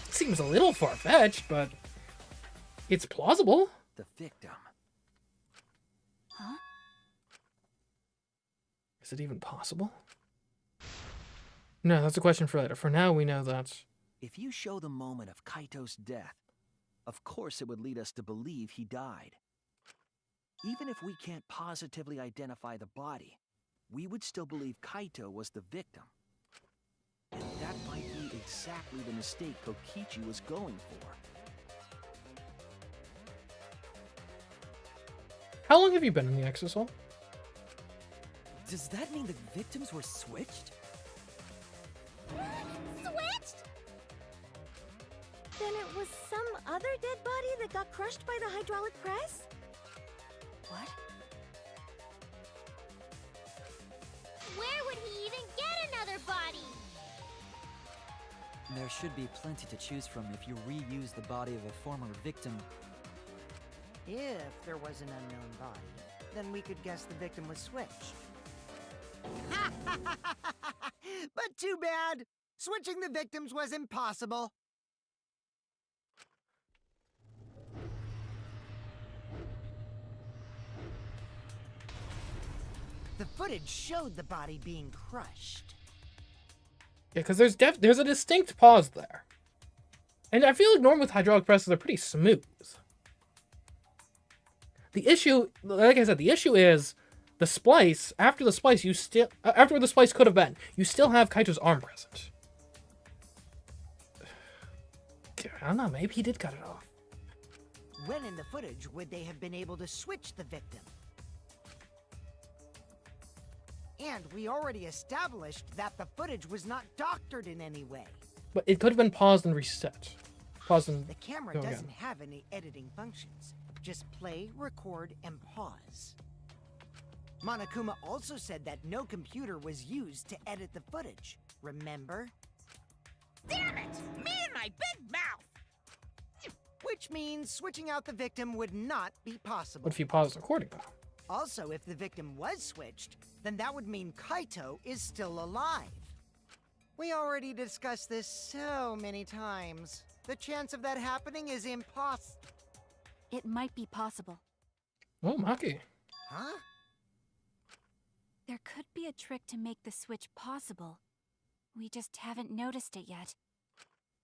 Seems a little far-fetched, but it's plausible. The victim. Huh? Is it even possible? No, that's a question for later. For now, we know that... If you show the moment of Kaito's death, of course it would lead us to believe he died. Even if we can't positively identify the body, we would still believe Kaito was the victim. And that might be exactly the mistake Kokichi was going for. How long have you been in the Exisal? Does that mean the victims were switched? Switched? Then it was some other dead body that got crushed by the hydraulic press? What? Where would he even get another body? There should be plenty to choose from if you reuse the body of a former victim. If there was an unknown body, then we could guess the victim was switched. But too bad! Switching the victims was impossible. The footage showed the body being crushed. Yeah, because there's a distinct pause there. And I feel like normally with hydraulic presses, they're pretty smooth. The issue, like I said, the issue is the splice. After the splice, you still... after where the splice could have been, you still have Kaito's arm present. I don't know, maybe he did cut it off. When in the footage would they have been able to switch the victim? And we already established that the footage was not doctored in any way. But it could have been paused and reset. Paused and... The camera go doesn't again. have any editing functions. Just play, record, and pause. Monokuma also said that no computer was used to edit the footage. Remember? Damn it! Me and my big mouth! Which means switching out the victim would not be possible. What if you pause the recording, though? Also, if the victim was switched, then that would mean Kaito is still alive. We already discussed this so many times. The chance of that happening is impossible. It might be possible. Oh, Maki. Huh? There could be a trick to make the switch possible. We just haven't noticed it yet.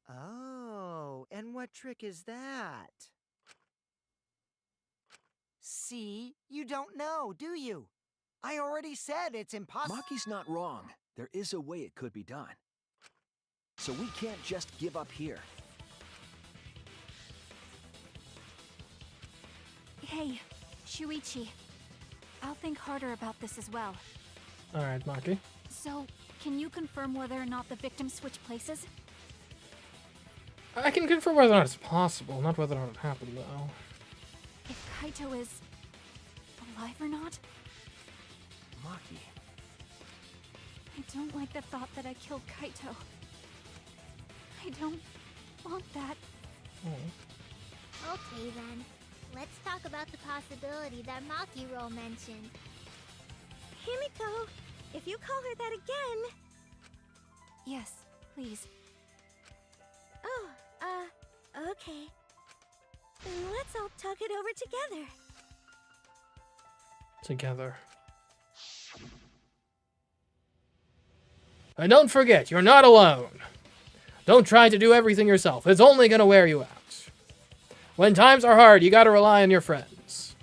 Oh, and what trick is that? See, you don't know, do you? I already said it's impossible. Maki's not wrong. There is a way it could be done. So we can't just give up here. Hey, Shuichi. I'll think harder about this as well. Alright, Maki. So, can you confirm whether or not the victims switch places? I can confirm whether or not it's possible, not whether or not it happened, though. If Kaito is alive or not? Maki. I don't like the thought that I killed Kaito. I don't want that. Oh. Okay then. Let's talk about the possibility that Makiro mentioned. Himiko, if you call her that again... Yes, please. Oh, okay. Then let's all talk it over together. Together. And don't forget, you're not alone. Don't try to do everything yourself. It's only gonna wear you out. When times are hard, you gotta rely on your friends.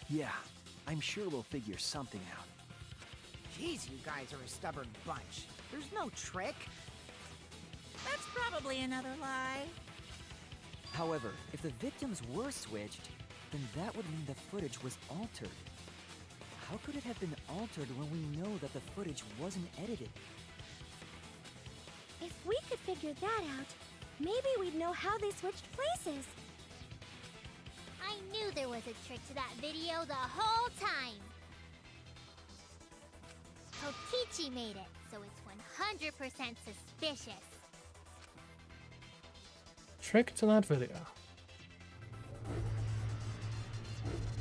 Yeah, I'm sure we'll figure something out. Jeez, you guys are a stubborn bunch. There's no trick. That's probably another lie. However, if the victims were switched, then that would mean the footage was altered. How could it have been altered when we know that the footage wasn't edited? If we could figure that out, maybe we'd know how they switched places. I knew there was a trick to that video the whole time. Kokichi made it, so it's 100% suspicious. Trick to that video.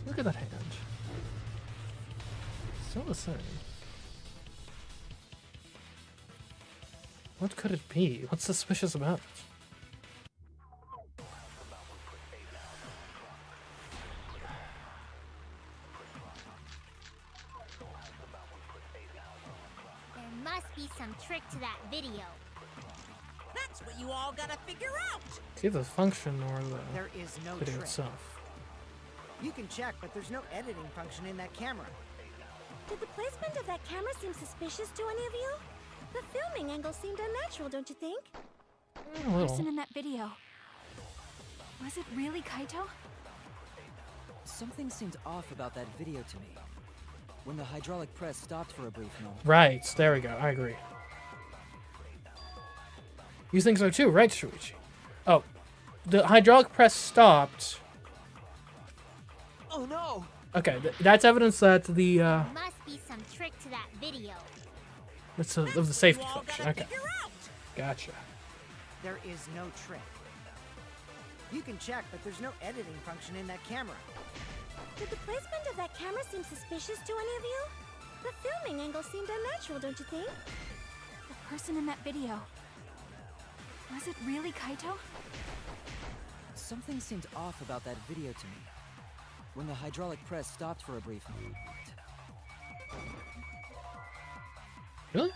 Look at that hand. Still the same. What could it be? What's suspicious about it? There must be some trick to that video. That's what you all gotta figure out. It's either the function or the There is no video trick. itself. You can check, but there's no editing function in that camera. Did the placement of that camera seem suspicious to any of you? The filming angle seemed unnatural, don't you think? A The little. person in that video. Was it really Kaito? Something seemed off about that video to me. When the hydraulic press stopped for a brief moment. Right, there we go. I agree. You think so too, right, Shuichi? Oh, the hydraulic press stopped. Oh no! Okay, that's evidence that the Must be some trick to that video. it's of the safety You all function. gotta Okay, figure out. gotcha. There is no trick. You can check, but there's no editing function in that camera. Did the placement of that camera seem suspicious to any of you? The filming angle seemed unnatural, don't you think? The person in that video. Was it really Kaito? Something seemed off about that video to me. When the hydraulic press stopped for a brief moment. Really?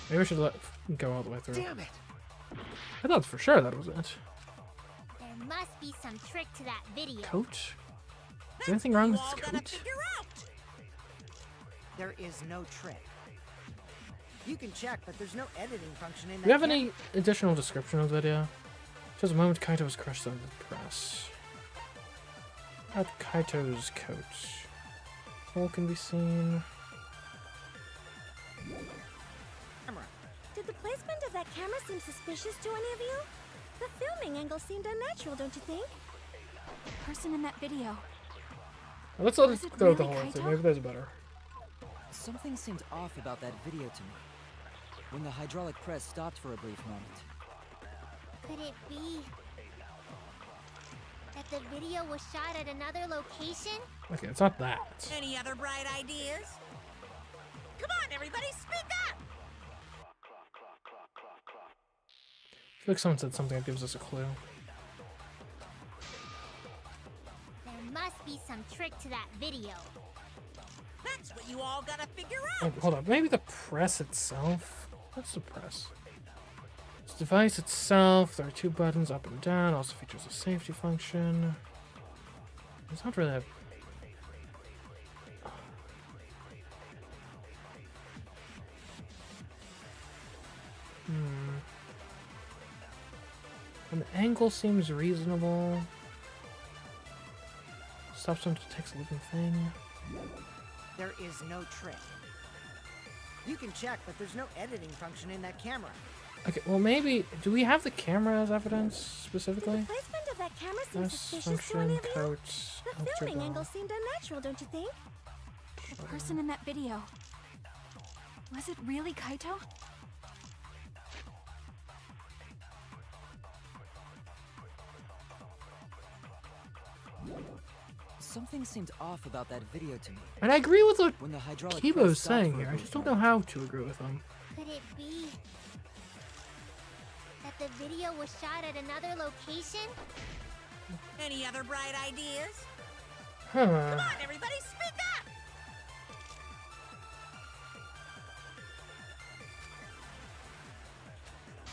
Maybe we should go all the way through. Damn it! I thought for sure that was it. There must be some trick to that video. Coach? Is there anything wrong You with all this gotta coach? figure out. There is no trick. You can check, but there's no editing function in that Do you have camera. any additional description of the video? Just a moment Kaito was crushed under the press. At Kaito's coat. Hole can be seen. Camera. Did the placement of that camera seem suspicious to any of you? The filming angle seemed unnatural, don't you think? The person in that video. Let's let Was it it go with the really whole thing. Kaito? Maybe there's better. Something seemed off about that video to me. When the hydraulic press stopped for a brief moment. Could it be that the video was shot at another location? Okay, it's not that. Any other bright ideas? Come on, everybody, speak up! I feel like someone said something that gives us a clue. There must be some trick to that video. That's what you all gotta figure Oh, out. hold on. Maybe the press itself? What's the press? This device itself, there are two buttons up and down, also features a safety function. It's not really a... And the angle seems reasonable. Stops him to text a living thing. There is no trick. You can check, but there's no editing function in that camera. Okay, well maybe... Do we have the camera as evidence, Did specifically? the placement of that camera seem Press suspicious to any function, of you? coat, The ultra filming ball. angle seemed unnatural, don't you think? The person in that video. Was it really Kaito? Something seemed off about that video to me. And I agree with what When the hydraulic Kibo's press stopped saying for a here. I brief just don't know moment. how to agree with him. Could it be that the video was shot at another location? Any other bright ideas? Huh. Come on, everybody, speak up!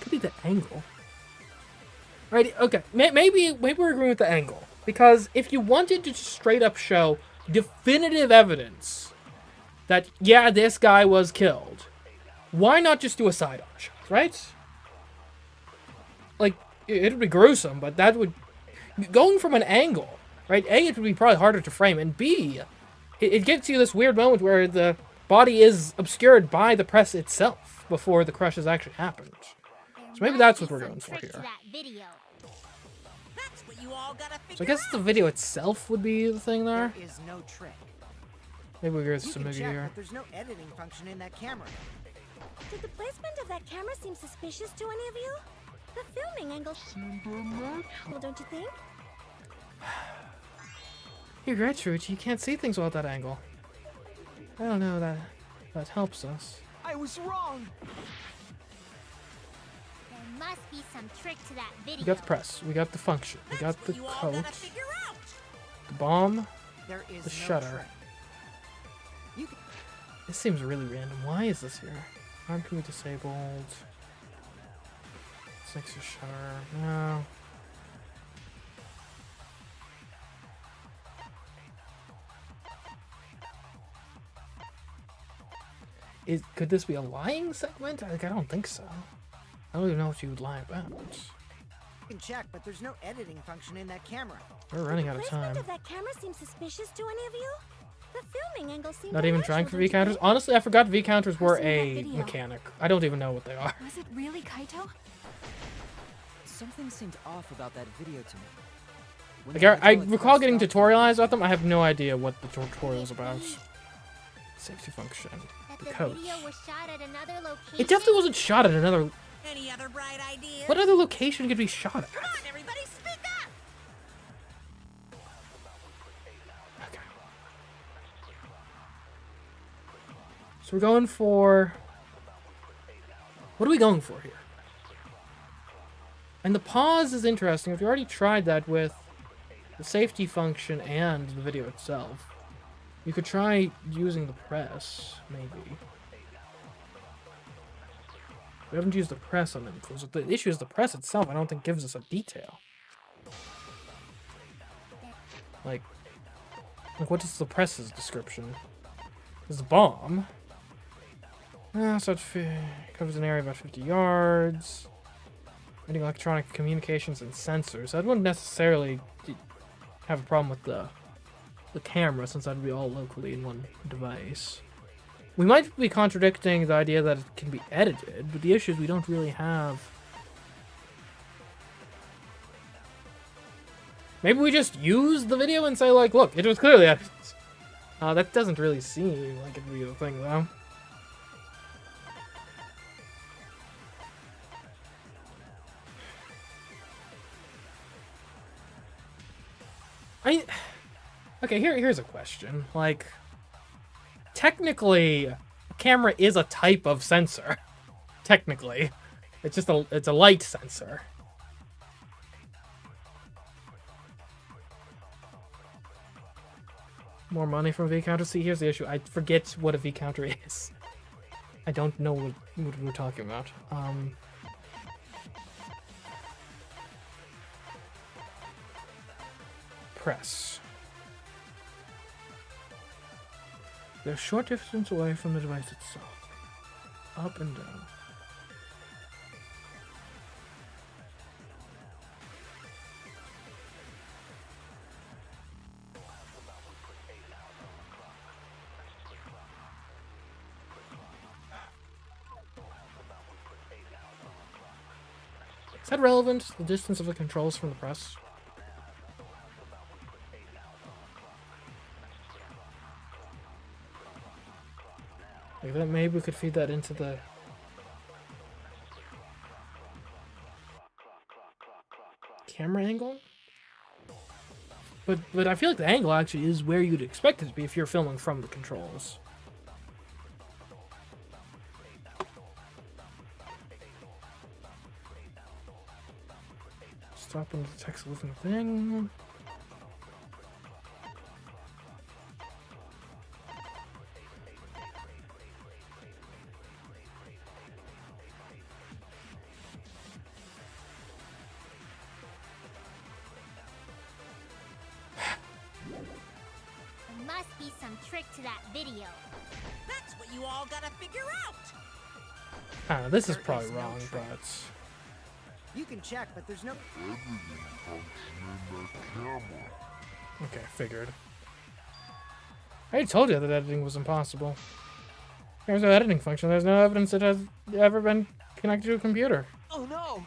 Could be the angle. Right, okay. Maybe we're agreeing with the angle. Because if you wanted to straight up show definitive evidence that, yeah, this guy was killed, why not just do a side-on shot, right? Like, it would be gruesome, but that would... Going from an angle, right? A, it would be probably harder to frame, and B, it gets you this weird moment where the body is obscured by the press itself before the crush has actually happened. So maybe that's what we're going for here. That's what you all gotta figure So I guess the video itself would be the thing there. There is no trick. Maybe we'll get You some can movie check, here. but there's no editing function in that camera. Did the placement of that camera seem suspicious to any of you? The filming angle seemed unnatural, don't you think? You're Gertrude, you can't see things well at that angle. I don't know that helps us. I was wrong. There must be some trick to that video. We got the press, we got the function, we got the you all gotta coat, figure out. the bomb. There is The no shutter. trick. You can This seems really random. Why is this here? Arm can be disabled. This makes a shutter. No. Could this be a lying segment? I don't think so. I don't even know what you would lie about. check, but there's no editing function in that camera. We're running out The of placement time. of that camera seems suspicious to any of you? The filming angle seemed Not even trying unnatural, for don't you V-counters? think? Honestly, I forgot V-counters were Who's in that a video? mechanic. I don't even know what they are. Was it really Kaito? Something seemed off about that video to me. When Like, the I hydraulic recall press getting stopped for a tutorialized brief about them. I moment. have no idea what the tutorial's about. Safety function. That The the coach. video was shot at another location. It definitely wasn't shot at another... Any other bright ideas? What other location could be shot at? Come on, everybody, speak up! Okay. So we're going for... What are we going for here? And the pause is interesting. If you already tried that with the safety function and the video itself, you could try using the press, maybe. We haven't used the press on them. Because the issue is the press itself, I don't think gives us a detail. Like what is the press's description? There's the bomb. So it covers an area about 50 yards. Reading electronic communications and sensors. I wouldn't necessarily have a problem with the camera, since that would be all locally in one device. We might be contradicting the idea that it can be edited, but the issue is we don't really have... Maybe we just use the video and say, like, look, it was clearly edited. That doesn't really seem like it'd be the thing, though. Okay, here's a question. Like, technically, a camera is a type of sensor. Technically. It's just it's a light sensor. More money from V-counter? See, here's the issue. I forget what a V-counter is. I don't know what we're talking about. Press. They're a short distance away from the device itself. Up and down. Is that relevant? The distance of the controls from the press? Like that, maybe we could feed that into the... camera angle? But I feel like the angle actually is where you'd expect it to be if you're filming from the controls. Stop when it detects a living thing. There must be some trick to that video. That's what you all gotta figure out. I don't know, this is There probably is no wrong, trick. but You can check, but there's no. okay, figured. I already told you that editing was impossible. There's no editing function. There's no evidence it has ever been connected to a computer. Oh no!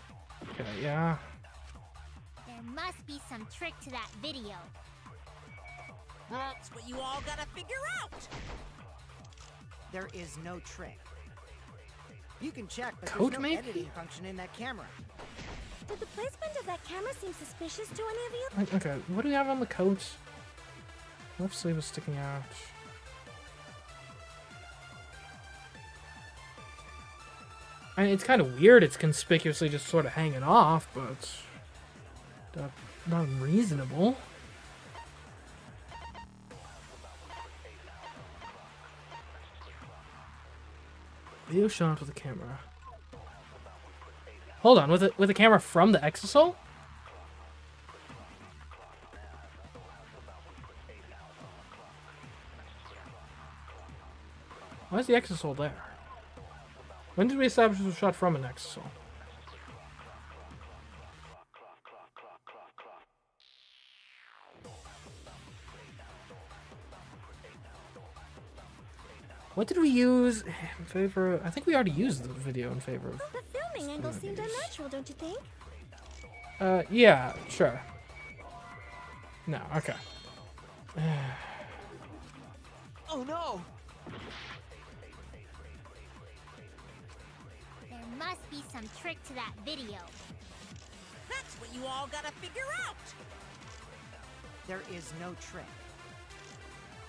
Okay, yeah. There must be some trick to that video. That's what you all gotta figure out. There is no trick. You can check, but Code, there's no maybe? editing function in that camera. Did the placement of that camera seem suspicious to any of you? Okay, what do we have on the coat? Left sleeve is sticking out. I mean, it's kind of weird. It's conspicuously just sort of hanging off, but not unreasonable. Video shot with a camera. Hold on, with a camera from the Exosol? Why is the Exosol there? When did we establish it was shot from an Exosol? What did we use in favor of? I think we already used the video in favor of. The filming angle seemed unnatural, don't you think? Yeah, sure. No, okay. Oh no! There must be some trick to that video. That's what you all gotta figure out. There is no trick.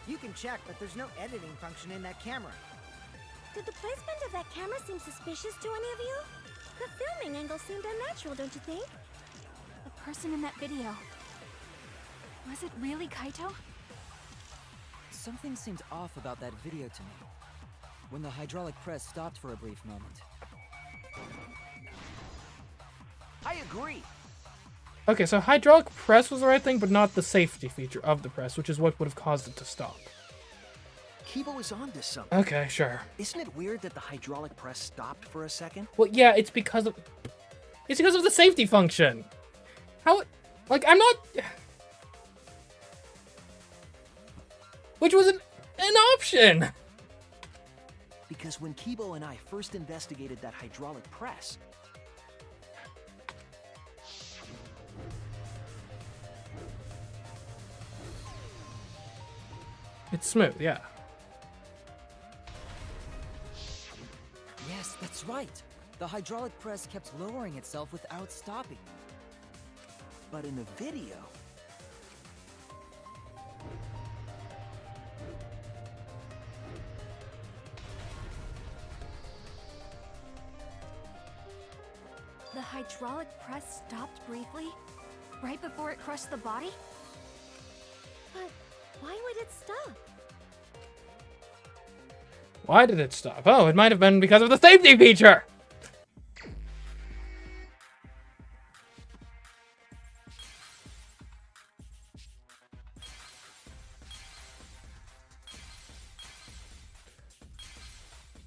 You can check, but there's no editing function in that camera. Did the placement of that camera seem suspicious to any of you? The filming angle seemed unnatural, don't you think? The person in that video. Was it really Kaito? Something seemed off about that video to me. When the hydraulic press stopped for a brief moment. I agree. Okay, so hydraulic press was the right thing, but not the safety feature of the press, which is what would have caused it to stop. Kibo is onto something. Okay, sure. Isn't it weird that the hydraulic press stopped for a second? Well, yeah, it's because of the safety function. How, like, I'm not, which was an option. Because when Kibo and I first investigated that hydraulic press, It's smooth, yeah. Yes, that's right. The hydraulic press kept lowering itself without stopping. but in the video, The hydraulic press stopped briefly, right before it crushed the body? But why would it stop? Why did it stop? Oh, it might have been because of the safety feature!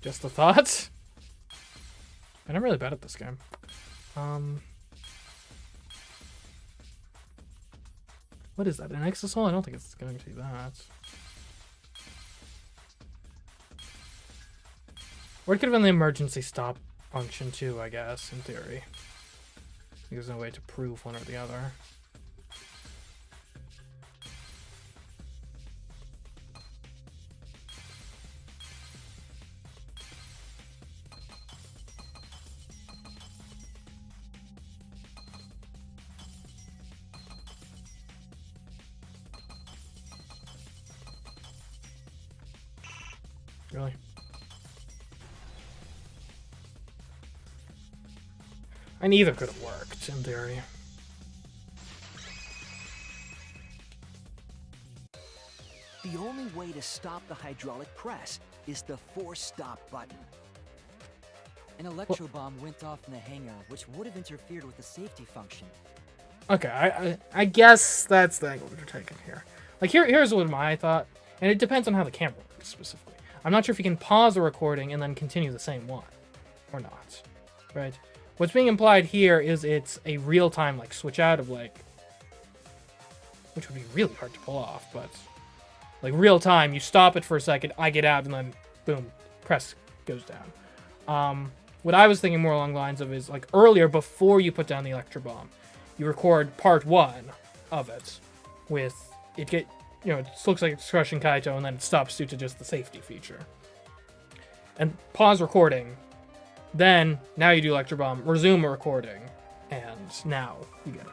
Just a thought? And I'm really bad at this game. What is that? An exosol? I don't think it's going to be that. Or it could have been the emergency stop function too, I guess, in theory. There's no way to prove one or the other. Really? And either could have worked, in theory. The only way to stop the hydraulic press is the force stop button. An electro bomb went off in the hangar, which would have interfered with the safety function. Okay, I guess that's the angle we're taking here. Like, here's what my thought, and it depends on how the camera works specifically. I'm not sure if you can pause the recording and then continue the same one, or not, right? What's being implied here is it's a real-time, like, switch out of, like, which would be really hard to pull off, but, like, real-time, you stop it for a second, I get out, and then, boom, press goes down. What I was thinking more along the lines of is, like, earlier, before you put down the electro bomb, you record part 1 of it with it it looks like it's crushing Kaito, and then it stops due to just the safety feature. And pause recording, then now you do electro bomb, resume a recording, and now you get it.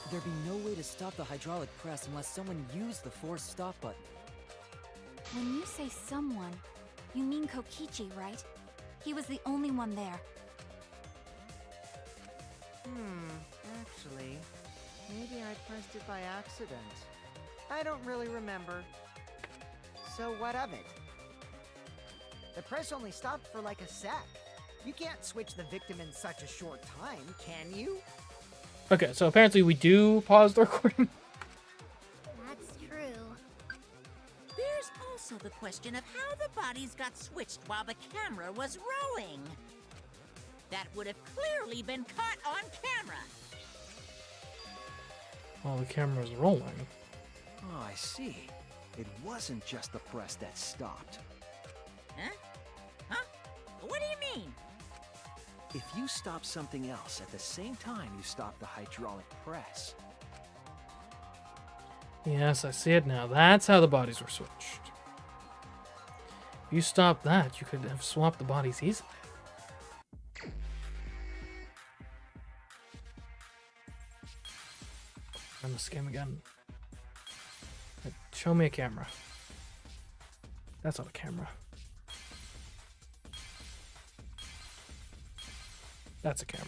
There'd be no way to stop the hydraulic press unless someone used the force stop button. When you say someone, you mean Kokichi, right? He was the only one there. Actually, maybe I pressed it by accident. I don't really remember. So what of it? The press only stopped for like a sec. You can't switch the victim in such a short time, can you? Okay, so apparently we do pause the recording. That's true. There's also the question of how the bodies got switched while the camera was rolling. That would have clearly been caught on camera. While the camera's rolling. Oh, I see. It wasn't just the press that stopped. Huh? Huh? What do you mean? If you stop something else at the same time you stop the hydraulic press. Yes, I see it now. That's how the bodies were switched. If you stop that, you could have swapped the bodies easily. Run this game again. Show me a camera. That's not a camera. That's a camera.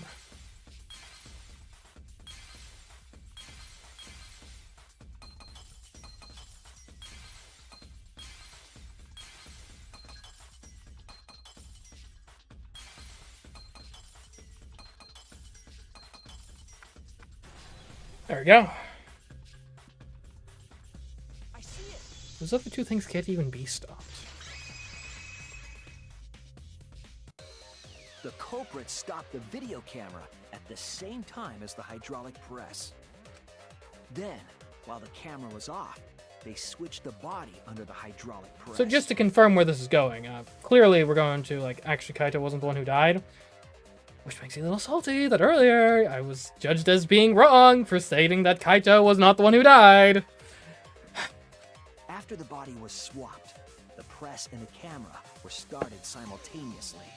There we go. I see it. Those other two things can't even be stopped. The culprit stopped the video camera at the same time as the hydraulic press. Then, while the camera was off, they switched the body under the hydraulic press. So just to confirm where this is going, clearly we're going to, like, actually Kaito wasn't the one who died. Which makes me a little salty that earlier I was judged as being wrong for stating that Kaito was not the one who died. After the body was swapped, the press and the camera were started simultaneously.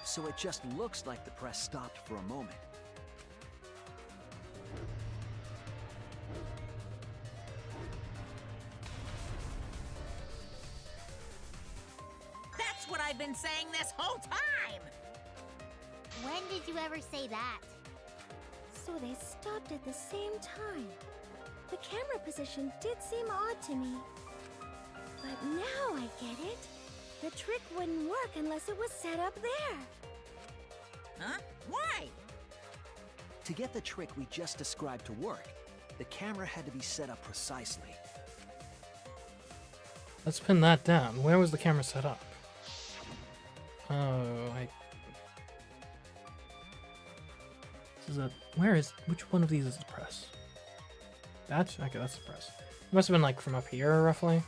So it just looks like the press stopped for a moment. That's what I've been saying this whole time! When did you ever say that? So they stopped at the same time. The camera position did seem odd to me. But now I get it. The trick wouldn't work unless it was set up there. Huh? Why? To get the trick we just described to work, the camera had to be set up precisely. Let's pin that down. Where was the camera set up? Oh, which one of these is the press? That? Okay, that's the press. It must have been like from up here, roughly.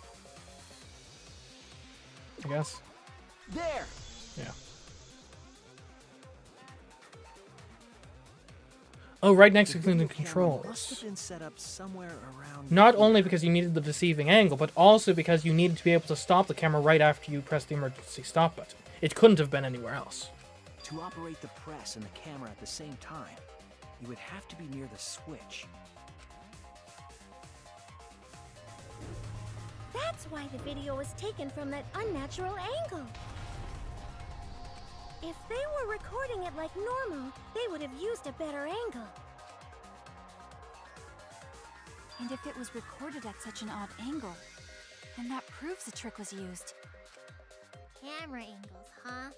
I guess. There! Yeah. Oh, right next to the video camera controls. must have been set up somewhere around Not here. only because you needed the deceiving angle, but also because you needed to be able to stop the camera right after you press the emergency stop button. It couldn't have been anywhere else. To operate the press and the camera at the same time, you would have to be near the switch. That's That's why the video was taken from that unnatural angle. If they were recording it like normal, they would have used a better angle. And if it was recorded at such an odd angle, then that proves the trick was used. Camera angles, huh?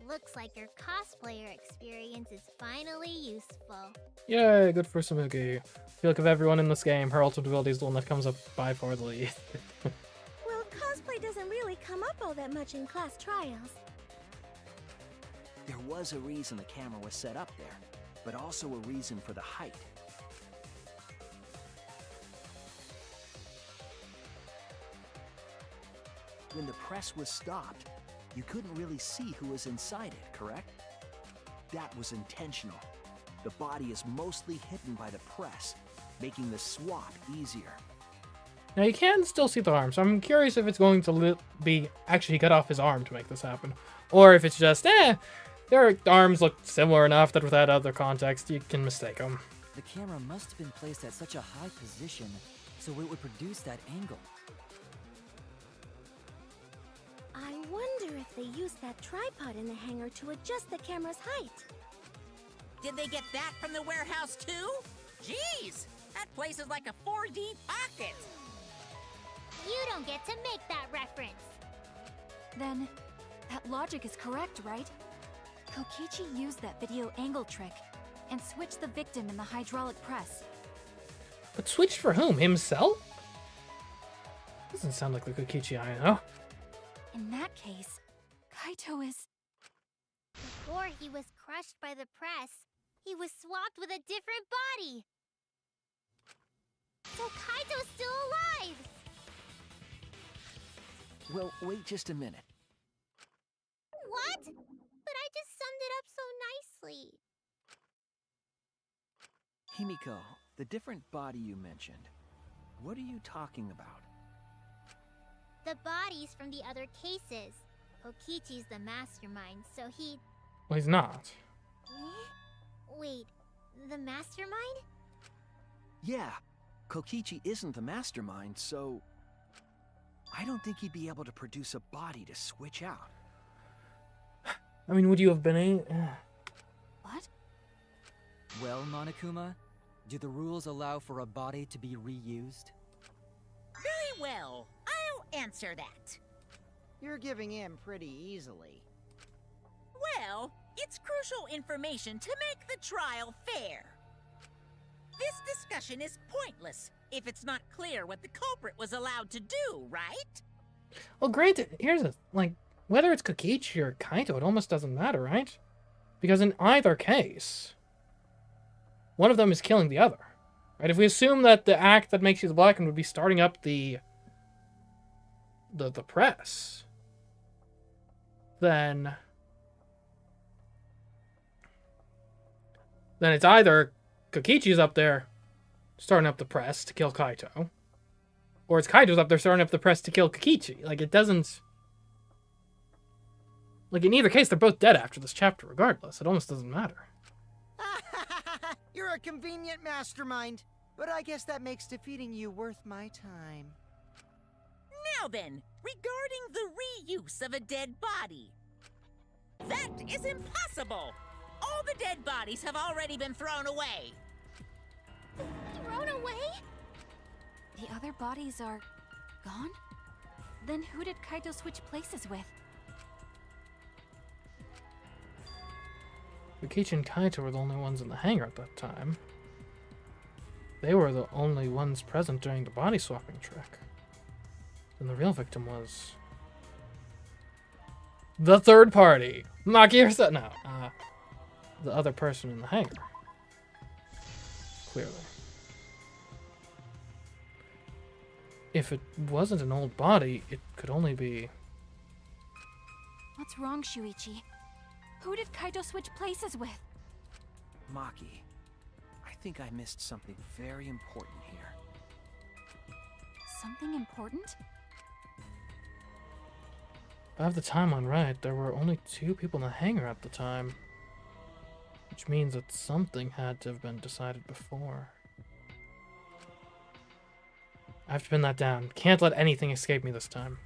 Looks like your cosplayer experience is finally useful. Yay, good for Samuki. I feel like of everyone in this game, her ultimate ability is the one that comes up by far the least. Well, cosplay doesn't really come up all that much in class trials. There was a reason the camera was set up there, but also a reason for the height. When the press was stopped, you couldn't really see who was inside it, correct? That was intentional. The body is mostly hidden by the press, making the swap easier. Now you can still see the arm, so I'm curious if it's going to be actually cut off his arm to make this happen. Or if it's just, their arms look similar enough that without other context, you can mistake them. The camera must have been placed at such a high position, so it would produce that angle. I wonder if they used that tripod in the hangar to adjust the camera's height. Did they get that from the warehouse too? Jeez, that place is like a 4D pocket. You don't get to make that reference. Then, that logic is correct, right? Kokichi used that video angle trick and switched the victim in the hydraulic press. But switched for whom? Himself? Doesn't sound like the Kokichi I know. In that case, Kaito is... Before he was crushed by the press, he was swapped with a different body. So Kaito's still alive! Well, wait just a minute. What? But I just summed it up so nicely. Himiko, the different body you mentioned, what are you talking about? The bodies from the other cases. Kokichi's the mastermind, so he... Well, he's not. Wait, the mastermind? Yeah, Kokichi isn't the mastermind, so... I don't think he'd be able to produce a body to switch out. I mean, would you have been a... What? Well, Monokuma, do the rules allow for a body to be reused? Very well, I'll answer that. You're giving in pretty easily. Well, it's crucial information to make the trial fair. This discussion is pointless if it's not clear what the culprit was allowed to do, right? Well, granted, here's a... Like, whether it's Kokichi or Kaito, it almost doesn't matter, right? Because in either case, one of them is killing the other. Right? If we assume that the act that makes you the Black One would be starting up the press, then it's either Kokichi's up there starting up the press to kill Kaito, or it's Kaito's up there starting up the press to kill Kokichi. Like, it doesn't... Like, in either case, they're both dead after this chapter regardless. It almost doesn't matter. You're a convenient mastermind, but I guess that makes defeating you worth my time. Now then, regarding the reuse of a dead body. That is impossible! All the dead bodies have already been thrown away. Thrown away? The other bodies are... gone? Then who did Kaito switch places with? Kokichi and Kaito were the only ones in the hangar at that time. They were the only ones present during the body swapping trick. And the real victim was... the third party! Maki or so... No, the other person in the hangar. Clearly. If it wasn't an old body, it could only be... What's wrong, Shuichi? Who did Kaito switch places with? Maki, I think I missed something very important here. Something important? If I have the timeline right, there were only 2 people in the hangar at the time. Which means that something had to have been decided before. I have to pin that down. Can't let anything escape me this time.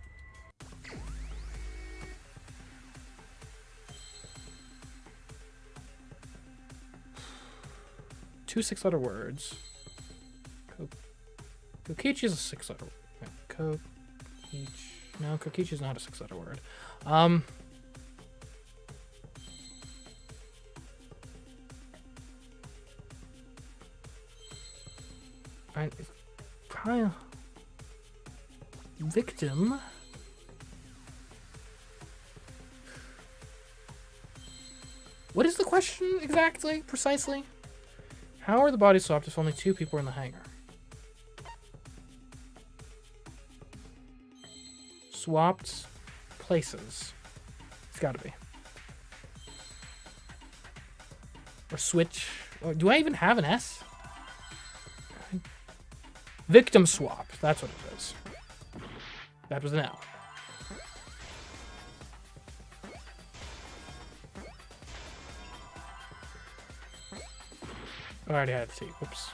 Two 6-letter words. Kokichi is a 6-letter word. No, Kokichi is not a 6-letter word. Probably victim. What is the question exactly, precisely? How are the bodies swapped if only 2 people are in the hangar? Swapped places. It's gotta be. Or switch. Or do I even have an S? Victim swap. That's what it is. That was an L. I already had T. Whoops.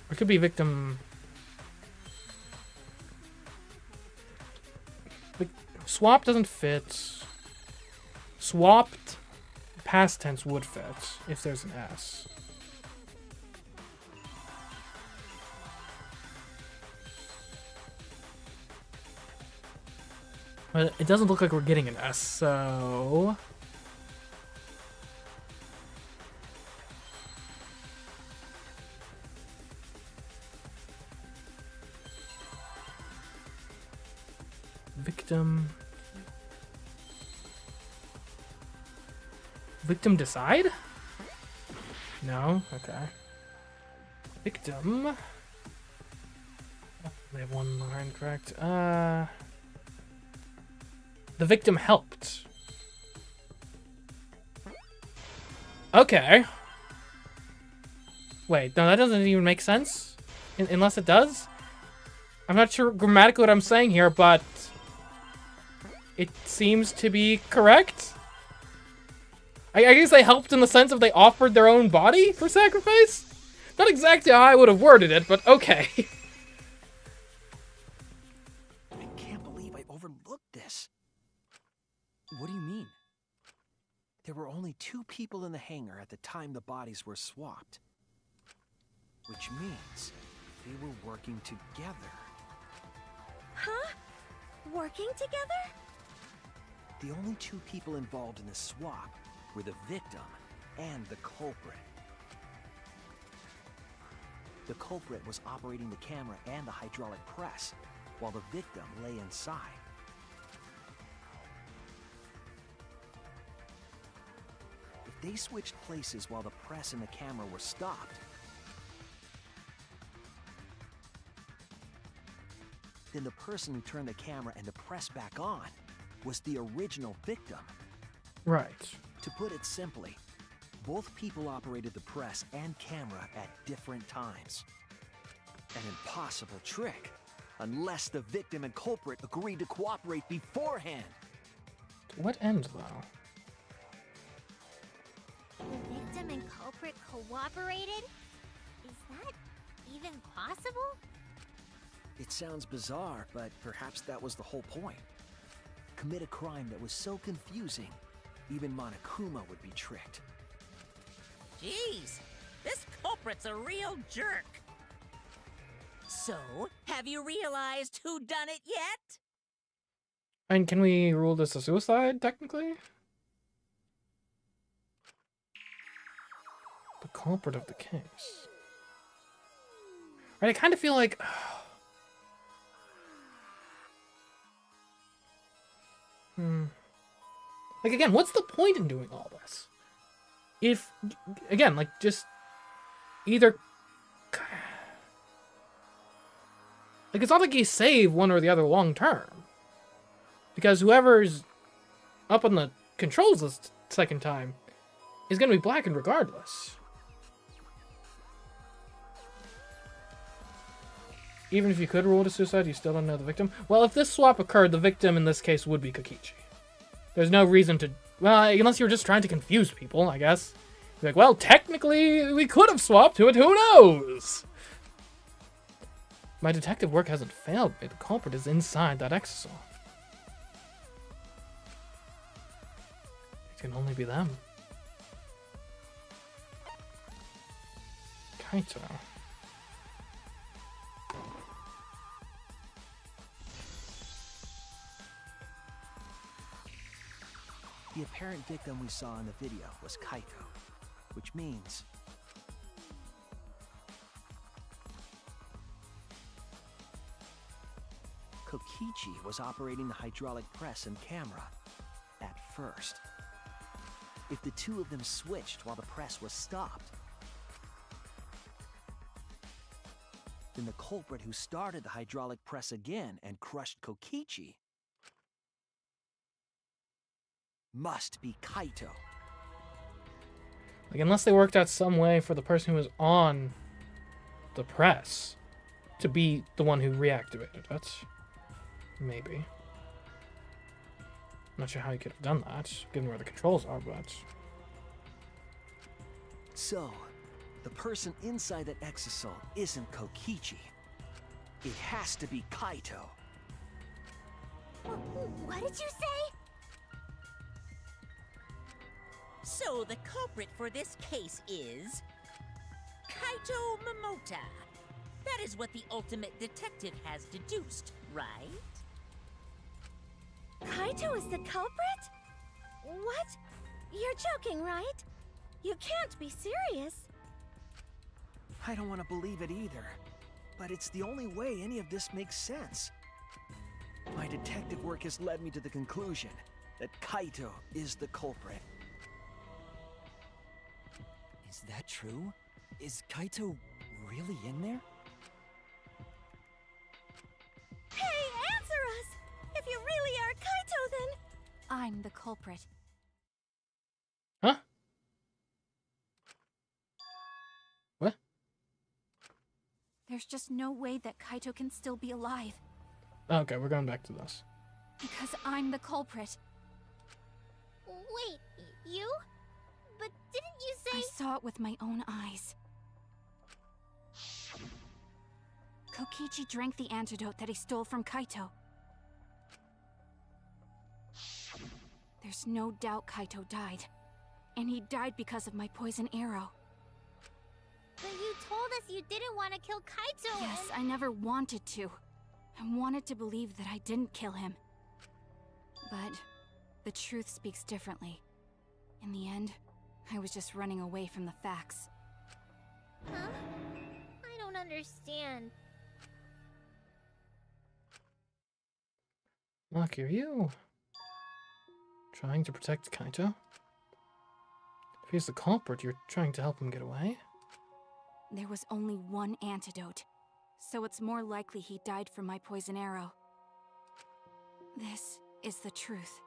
Or it could be victim. Swap doesn't fit. Swapped past tense would fit if there's an S. But it doesn't look like we're getting an S, so... Victim... Victim decide? No? Okay. Victim... They have one line correct. The victim helped. Okay. Wait, no, that doesn't even make sense. Unless it does. I'm not sure grammatically what I'm saying here, but it seems to be correct. I guess they helped in the sense of they offered their own body for sacrifice? Not exactly how I would have worded it, but okay. I can't believe I overlooked this. What do you mean? There were only 2 people in the hangar at the time the bodies were swapped. Which means they were working together. Huh? Working together? The only 2 people involved in the swap were the victim and the culprit. The culprit was operating the camera and the hydraulic press, while the victim lay inside. If they switched places while the press and the camera were stopped, then the person who turned the camera and the press back on was the original victim. Right. To put it simply, both people operated the press and camera at different times. An impossible trick, unless the victim and culprit agreed to cooperate beforehand. To what end, though? The victim and culprit cooperated? Is that even possible? It sounds bizarre, but perhaps that was the whole point. Commit a crime that was so confusing, even Monokuma would be tricked. Jeez, this culprit's a real jerk. So, have you realized who done it yet? And can we rule this a suicide, technically? The culprit of the case. Right, I kind of feel like... Like, again, what's the point in doing all this? If, again, like, just either... Like, it's not like you save one or the other long term. Because whoever's up on the controls list second time is going to be blackened regardless. Even if you could rule it a suicide, you still don't know the victim. Well, if this swap occurred, the victim in this case would be Kokichi. There's no reason to... Well, unless you were just trying to confuse people, I guess. Like, well, technically, we could have swapped to it. Who knows? My detective work hasn't failed me. The culprit is inside that exosol. It can only be them. Kaito. The apparent victim we saw in the video was Kaito, which means Kokichi was operating the hydraulic press and camera at first. If the two of them switched while the press was stopped, then the culprit who started the hydraulic press again and crushed Kokichi must be Kaito. Like, unless they worked out some way for the person who was on the press to be the one who reactivated it. Maybe. Not sure how he could have done that, given where the controls are, but... So, the person inside that exosol isn't Kokichi. It has to be Kaito. What did you say? So the culprit for this case is Kaito Momota. That is what the ultimate detective has deduced, right? Kaito is the culprit? What? You're joking, right? You can't be serious. I don't want to believe it either, but it's the only way any of this makes sense. My detective work has led me to the conclusion that Kaito is the culprit. Is that true? Is Kaito really in there? Hey, answer us! If you really are Kaito, then... I'm the culprit. Huh? What? There's just no way that Kaito can still be alive. Okay, we're going back to this. Because I'm the culprit. Wait, you? But didn't you say... I saw it with my own eyes. Kokichi drank the antidote that he stole from Kaito. There's no doubt Kaito died. And he died because of my poison arrow. But you told us you didn't want to kill Kaito. Yes, I never wanted to. I wanted to believe that I didn't kill him. But the truth speaks differently. In the end, I was just running away from the facts. Huh? I don't understand. Maki, are you trying to protect Kaito? If he's the culprit, you're trying to help him get away? There was only one antidote, so it's more likely he died from my poison arrow. This is the truth.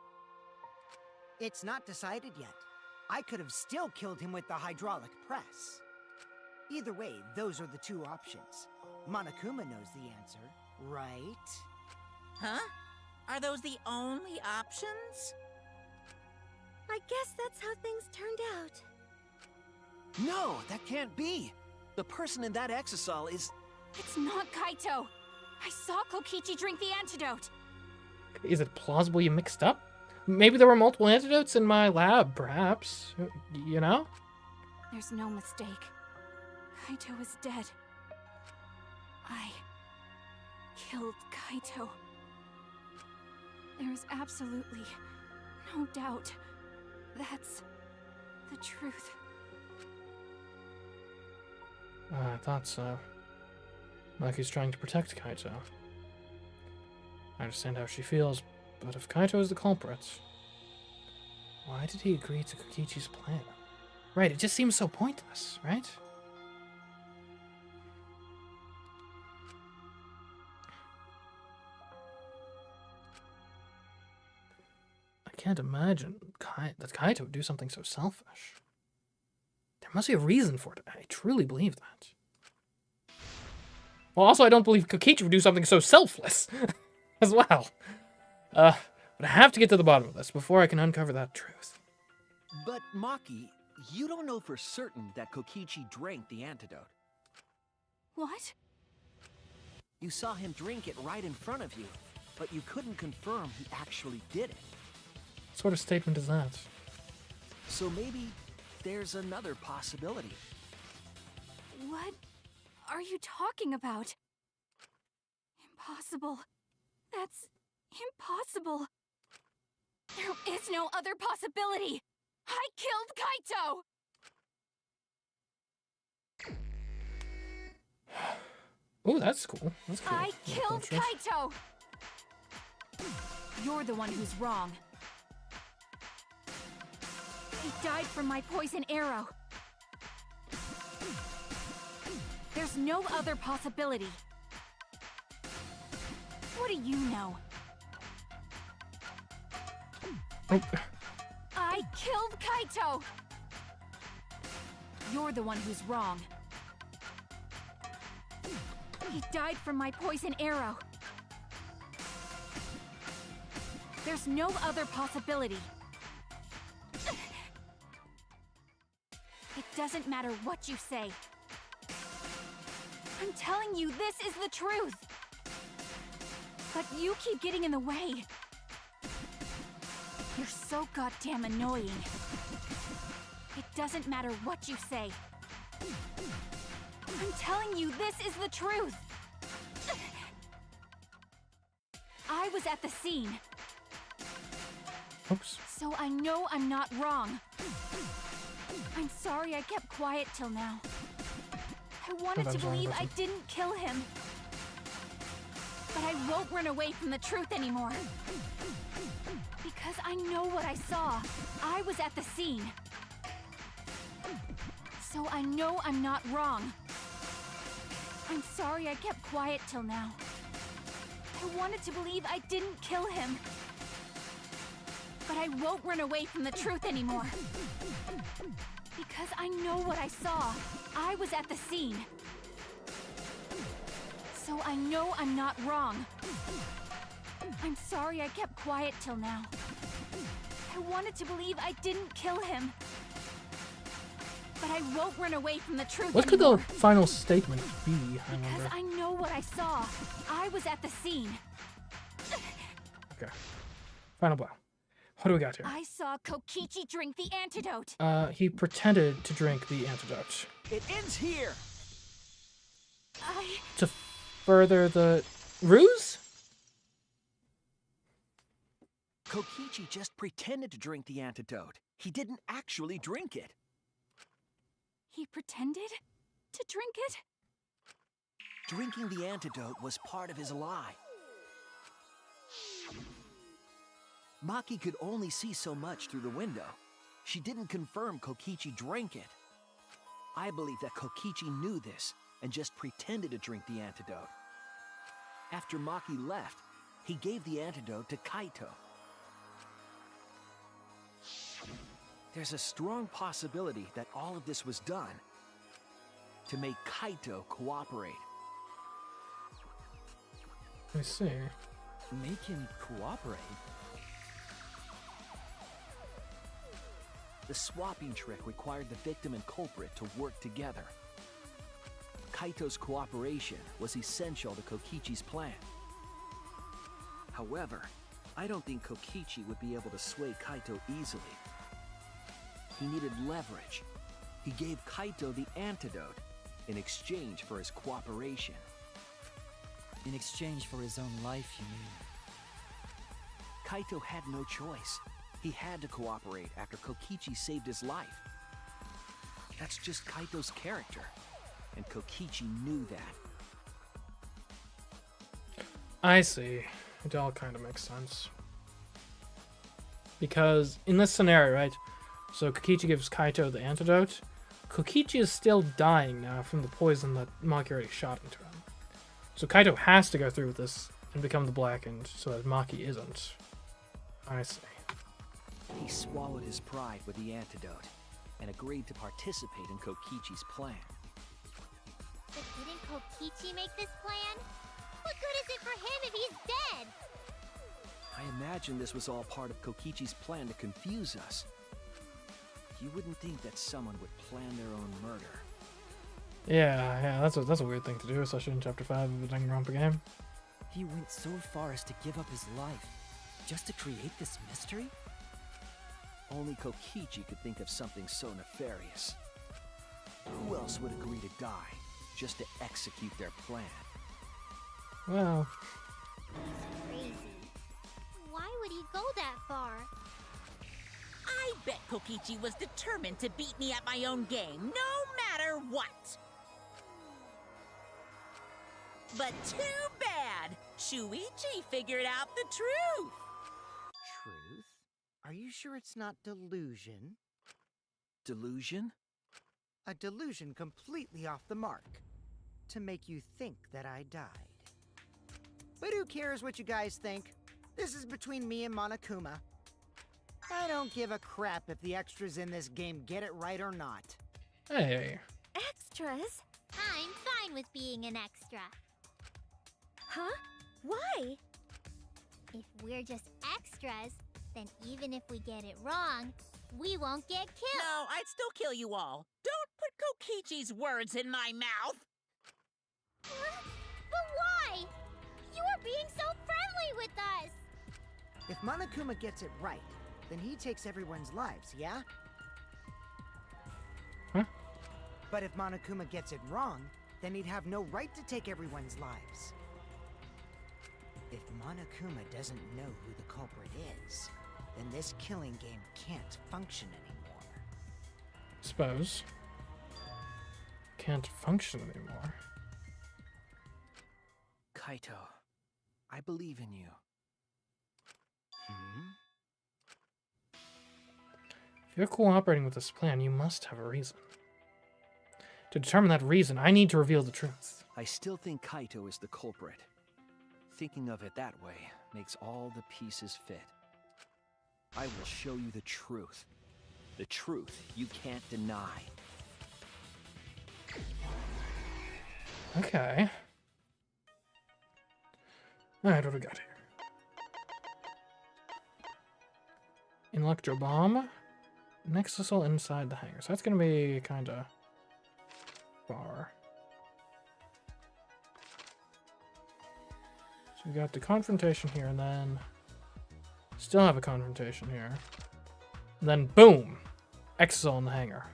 It's not decided yet. I could have still killed him with the hydraulic press. Either way, those are the two options. Monokuma knows the answer, right? Huh? Are those the only options? I guess that's how things turned out. No, that can't be. The person in that exosol is... It's not Kaito! I saw Kokichi drink the antidote! Is it plausible you mixed up? Maybe there were multiple antidotes in my lab, perhaps. You know? There's no mistake. Kaito is dead. I killed Kaito. There is absolutely no doubt. That's the truth. I thought so. Maki's trying to protect Kaito. I understand how she feels, but if Kaito is the culprit, why did he agree to Kokichi's plan? Right, it just seems so pointless, right? I can't imagine that Kaito would do something so selfish. There must be a reason for it. I truly believe that. Well, also, I don't believe Kokichi would do something so selfless as well. But I have to get to the bottom of this before I can uncover that truth. But Maki, you don't know for certain that Kokichi drank the antidote. What? You saw him drink it right in front of you, but you couldn't confirm he actually did it. What sort of statement is that? So maybe there's another possibility. What are you talking about? Impossible. That's impossible. There is no other possibility. I killed Kaito! Oh, that's cool. That's cool. I killed Kaito! You're the one who's wrong. He died from my poison arrow. There's no other possibility. What do you know? Oh. I killed Kaito! You're the one who's wrong. He died from my poison arrow. There's no other possibility. It doesn't matter what you say. I'm telling you, this is the truth. But you keep getting in the way. You're so goddamn annoying. It doesn't matter what you say. I'm telling you, this is the truth. I was at the scene. Oops. So I know I'm not wrong. I'm sorry I kept quiet till now. I wanted to believe I didn't kill him. But I won't run away from the truth anymore. Because I know what I saw. I was at the scene. So I know I'm not wrong. I'm sorry I kept quiet till now. I wanted to believe I didn't kill him. But I won't run away from the truth anymore. Because I know what I saw. I was at the scene. So I know I'm not wrong. I'm sorry I kept quiet till now. I wanted to believe I didn't kill him. But I won't run away from the truth What could anymore. the final statement be, I Because wonder? I know what I saw. I was at the scene. Okay. Final blow. What do we got here? I saw Kokichi drink the antidote. He pretended to drink the antidote. It ends here! To further the ruse? Kokichi just pretended to drink the antidote. He didn't actually drink it. He pretended to drink it? Drinking the antidote was part of his lie. Maki could only see so much through the window. She didn't confirm Kokichi drank it. I believe that Kokichi knew this and just pretended to drink the antidote. After Maki left, he gave the antidote to Kaito. There's a strong possibility that all of this was done to make Kaito cooperate. I see. Make him cooperate? The swapping trick required the victim and culprit to work together. Kaito's cooperation was essential to Kokichi's plan. However, I don't think Kokichi would be able to sway Kaito easily. He needed leverage. He gave Kaito the antidote in exchange for his cooperation. In exchange for his own life, you mean? Kaito had no choice. He had to cooperate after Kokichi saved his life. That's just Kaito's character, and Kokichi knew that. I see. It all kind of makes sense. Because in this scenario, right? So Kokichi gives Kaito the antidote. Kokichi is still dying now from the poison that Maki already shot into him. So Kaito has to go through with this and become the Blackened so that Maki isn't. I see. He swallowed his pride with the antidote and agreed to participate in Kokichi's plan. But didn't Kokichi make this plan? What good is it for him if he's dead? I imagine this was all part of Kokichi's plan to confuse us. You wouldn't think that someone would plan their own murder. Yeah, that's a weird thing to do, especially in Chapter 5 of the Danganronpa game. He went so far as to give up his life, just to create this mystery? Only Kokichi could think of something so nefarious. Who else would agree to die, just to execute their plan? Well, Crazy. Why would he go that far? I bet Kokichi was determined to beat me at my own game, no matter what. But too bad! Shuichi figured out the truth! Truth? Are you sure it's not delusion? Delusion? A delusion completely off the mark. To make you think that I died. But who cares what you guys think? This is between me and Monokuma. I don't give a crap if the extras in this game get it right or not. hey. Extras? I'm fine with being an extra. Huh? Why? If we're just extras, then even if we get it wrong, we won't get killed. No, I'd still kill you all. Don't put Kokichi's words in my mouth! But why? You are being so friendly with us! If Monokuma gets it right, then he takes everyone's lives, yeah? Huh? But if Monokuma gets it wrong, then he'd have no right to take everyone's lives. If Monokuma doesn't know who the culprit is, then this killing game can't function anymore. Suppose. Can't function anymore. Kaito, I believe in you. Hmm? If you're cooperating with this plan, you must have a reason. To determine that reason, I need to reveal the truth. I still think Kaito is the culprit. Thinking of it that way makes all the pieces fit. I will show you the truth. The truth you can't deny. Okay. Alright, what do we got here? An electro bomb. Next missile inside the hangar. So that's gonna be kinda far. So we got the confrontation here, and then still have a confrontation here. And then boom! Exo in the hangar.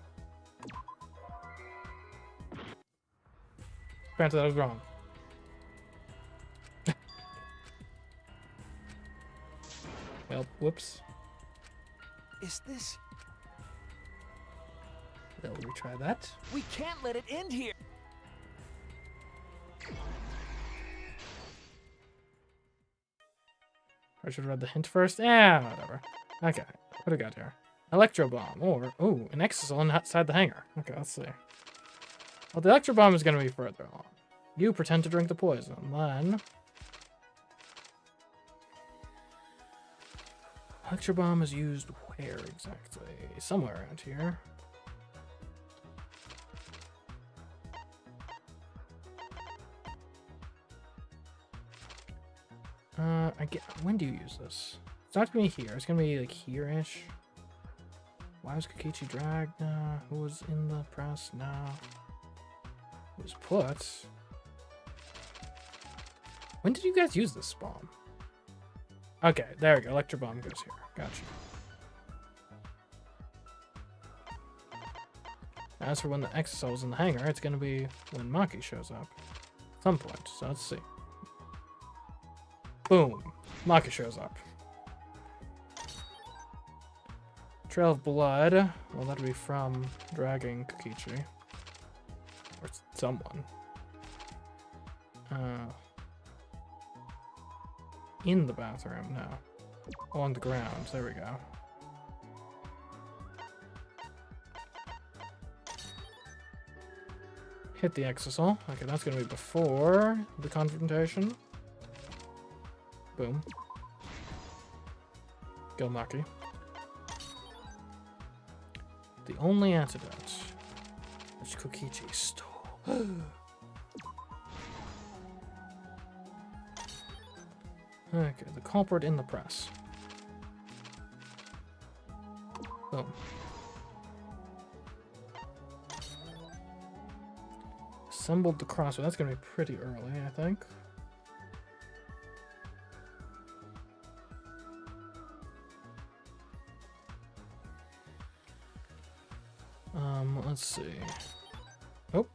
Apparently that was wrong. Well, whoops. Is this... They'll retry that. We can't let it end here! I should have read the hint first. Yeah, whatever. Okay, what do we got here? Electro bomb, or ooh, an exosol inside the hangar. Okay, let's see. Well, the electro bomb is going to be further along. You pretend to drink the poison, then electro bomb is used where exactly? Somewhere around here. When do you use this? It's not gonna be here. It's gonna be like here-ish. Why was Kokichi dragged? Who was in the press? No. Who was put? When did you guys use this bomb? Okay, there we go. Electro bomb goes here. Gotcha. As for when the exosol is in the hangar, it's gonna be when Maki shows up. At some point. So let's see. Boom. Maki shows up. Trail of blood. Well, that'll be from dragging Kokichi. Or someone. In the bathroom, no. Along the grounds, there we go. Hit the exosol. Okay, that's gonna be before the confrontation. Boom. Go Maki. The only antidote which Kokichi stole. Okay, the culprit in the press. Boom. Assembled the crossbow. That's gonna be pretty early, I think. Let's see. Oh.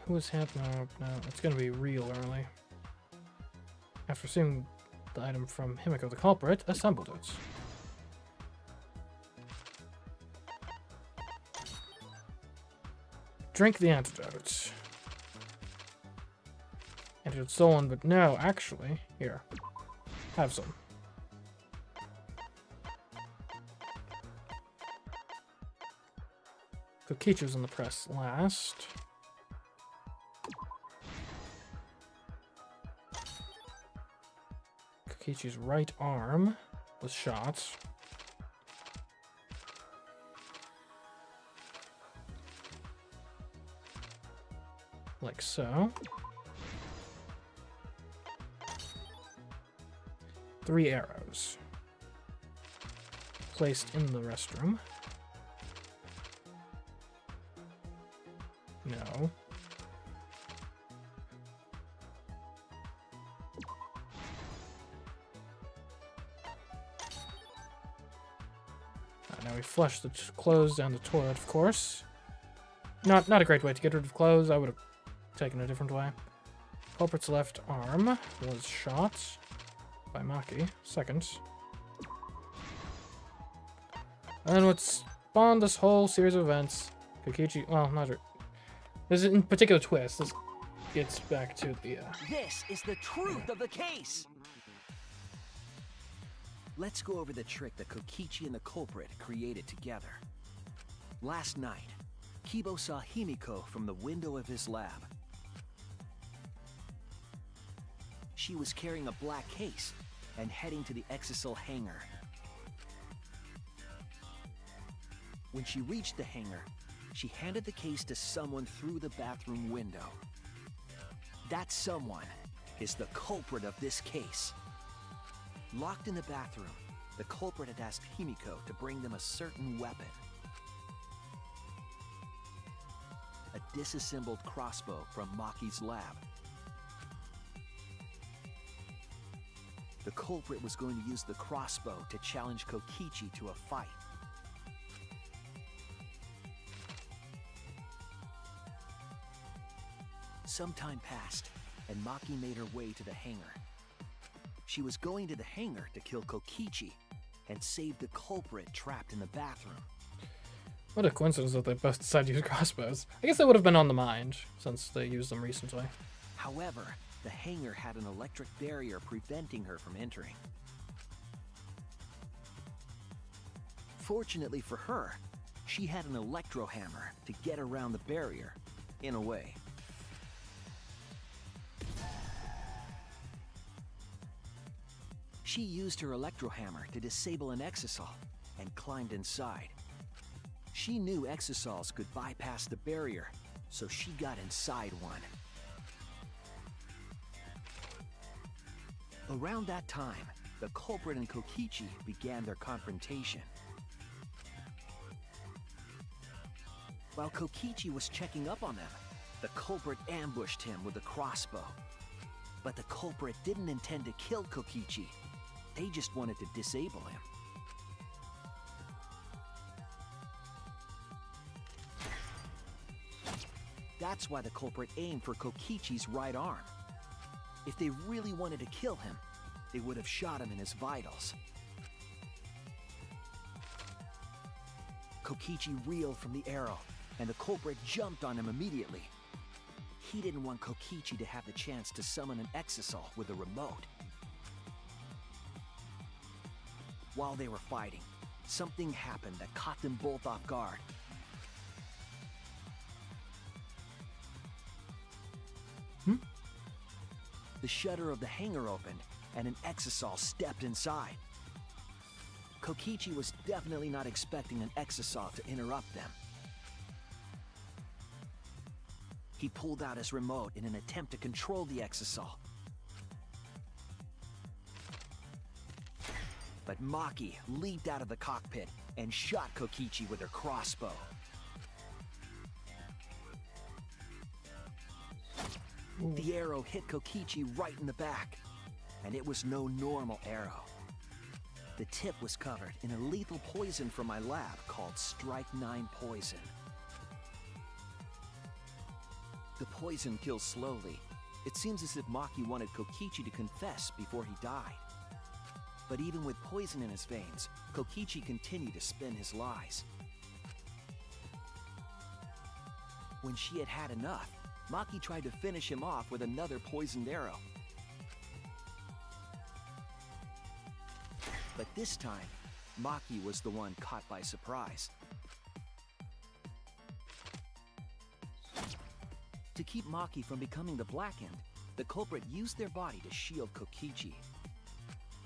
Who is happening? No, it's gonna be real early. After seeing the item from Himiko the culprit, assembled it. Drink the antidote. Antidote stolen, but no, actually, here. Have some. Kokichi's on the press last. Kokichi's right arm was shot. Like so. 3 arrows. Placed in the restroom. No. Now we flush the clothes down the toilet, of course. Not a great way to get rid of clothes. I would have taken a different way. Culprit's left arm was shot by Maki. Second. And what spawned this whole series of events, Kokichi, well, not there's a particular twist. This gets back to the, This is the truth of the case! Let's go over the trick that Kokichi and the culprit created together. Last night, Kibo saw Himiko from the window of his lab. She was carrying a black case and heading to the Exisal hangar. When she reached the hangar, she handed the case to someone through the bathroom window. That someone is the culprit of this case. Locked in the bathroom, the culprit had asked Himiko to bring them a certain weapon. A disassembled crossbow from Maki's lab. The culprit was going to use the crossbow to challenge Kokichi to a fight. Some time passed, and Maki made her way to the hangar. She was going to the hangar to kill Kokichi and save the culprit trapped in the bathroom. What a coincidence that they both decided to use crossbows. I guess they would have been on the mind, since they used them recently. However, the hangar had an electric barrier preventing her from entering. Fortunately for her, she had an electro hammer to get around the barrier, in a way. She used her electro hammer to disable an exisal and climbed inside. She knew exisals could bypass the barrier, so she got inside one. Around that time, the culprit and Kokichi began their confrontation. While Kokichi was checking up on them, the culprit ambushed him with a crossbow. But the culprit didn't intend to kill Kokichi. They just wanted to disable him. That's why the culprit aimed for Kokichi's right arm. If they really wanted to kill him, they would have shot him in his vitals. Kokichi reeled from the arrow, and the culprit jumped on him immediately. He didn't want Kokichi to have the chance to summon an exisal with a remote. While they were fighting, something happened that caught them both off guard. The shutter of the hangar opened, and an exisal stepped inside. Kokichi was definitely not expecting an exisal to interrupt them. He pulled out his remote in an attempt to control the exisal. But Maki leaped out of the cockpit and shot Kokichi with her crossbow. The arrow hit Kokichi right in the back, and it was no normal arrow. The tip was covered in a lethal poison from my lab called Strychnine poison. The poison kills slowly. It seems as if Maki wanted Kokichi to confess before he died. But even with poison in his veins, Kokichi continued to spin his lies. When she had had enough, Maki tried to finish him off with another poisoned arrow. But this time, Maki was the one caught by surprise. To keep Maki from becoming the Blackened, the culprit used their body to shield Kokichi.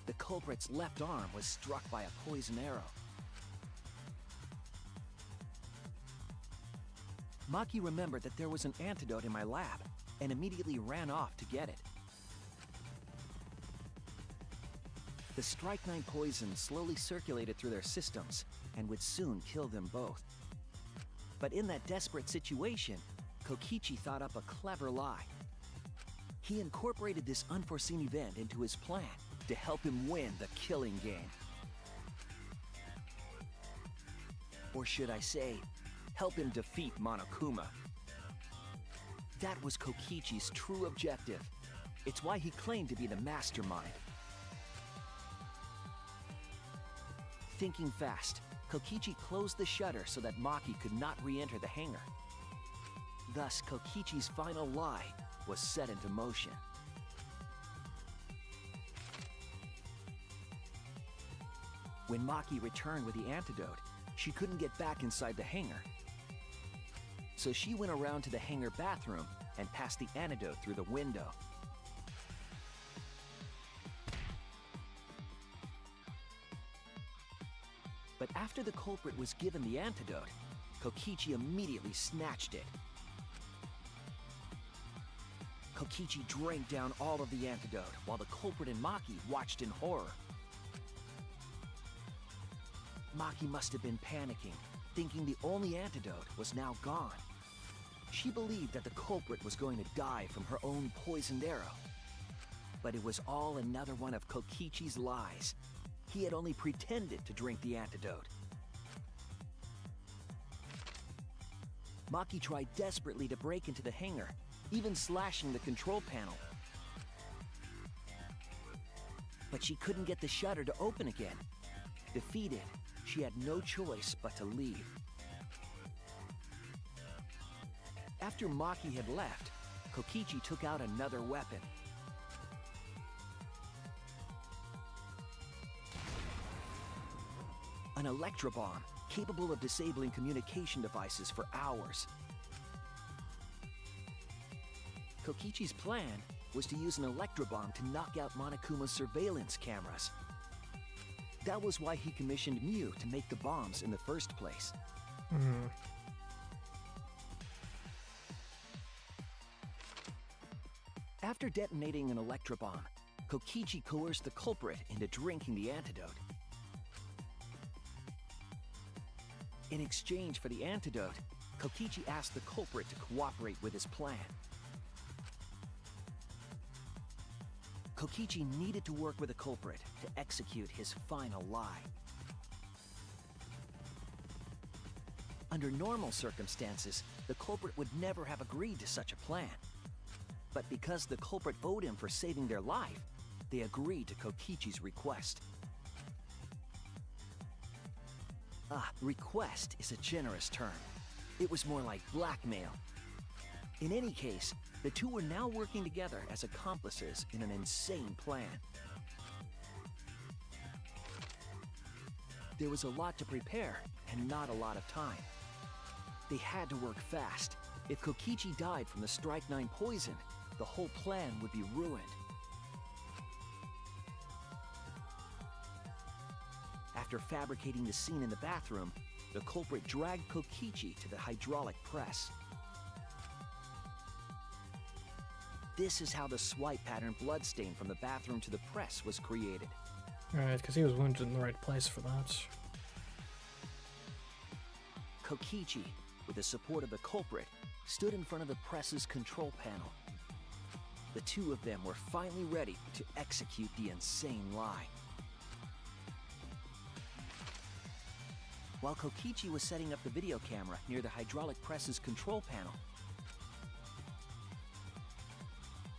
The culprit's left arm was struck by a poison arrow. Maki remembered that there was an antidote in my lab and immediately ran off to get it. The strychnine poison slowly circulated through their systems and would soon kill them both. But in that desperate situation, Kokichi thought up a clever lie. He incorporated this unforeseen event into his plan to help him win the killing game. Or should I say, help him defeat Monokuma. That was Kokichi's true objective. It's why he claimed to be the mastermind. Thinking fast, Kokichi closed the shutter so that Maki could not re-enter the hangar. Thus, Kokichi's final lie was set into motion. When Maki returned with the antidote, she couldn't get back inside the hangar. So she went around to the hangar bathroom and passed the antidote through the window. But after the culprit was given the antidote, Kokichi immediately snatched it. Kokichi drank down all of the antidote while the culprit and Maki watched in horror. Maki must have been panicking, thinking the only antidote was now gone. She believed that the culprit was going to die from her own poisoned arrow. But it was all another one of Kokichi's lies. He had only pretended to drink the antidote. Maki tried desperately to break into the hangar, even slashing the control panel. But she couldn't get the shutter to open again. Defeated, she had no choice but to leave. After Maki had left, Kokichi took out another weapon. An electrobomb, capable of disabling communication devices for hours. Kokichi's plan was to use an electrobomb to knock out Monokuma's surveillance cameras. That was why he commissioned Mew to make the bombs in the first place. After detonating an electrobomb, Kokichi coerced the culprit into drinking the antidote. In exchange for the antidote, Kokichi asked the culprit to cooperate with his plan. Kokichi needed to work with the culprit to execute his final lie. Under normal circumstances, the culprit would never have agreed to such a plan. But because the culprit owed him for saving their life, they agreed to Kokichi's request. Request is a generous term. It was more like blackmail. In any case, the two were now working together as accomplices in an insane plan. There was a lot to prepare and not a lot of time. They had to work fast. If Kokichi died from the strychnine poison, the whole plan would be ruined. After fabricating the scene in the bathroom, the culprit dragged Kokichi to the hydraulic press. This is how the swipe pattern bloodstain from the bathroom to the press was created. Alright, because he was wounded in the right place for that. Kokichi, with the support of the culprit, stood in front of the press's control panel. The two of them were finally ready to execute the insane lie. While Kokichi was setting up the video camera near the hydraulic press's control panel,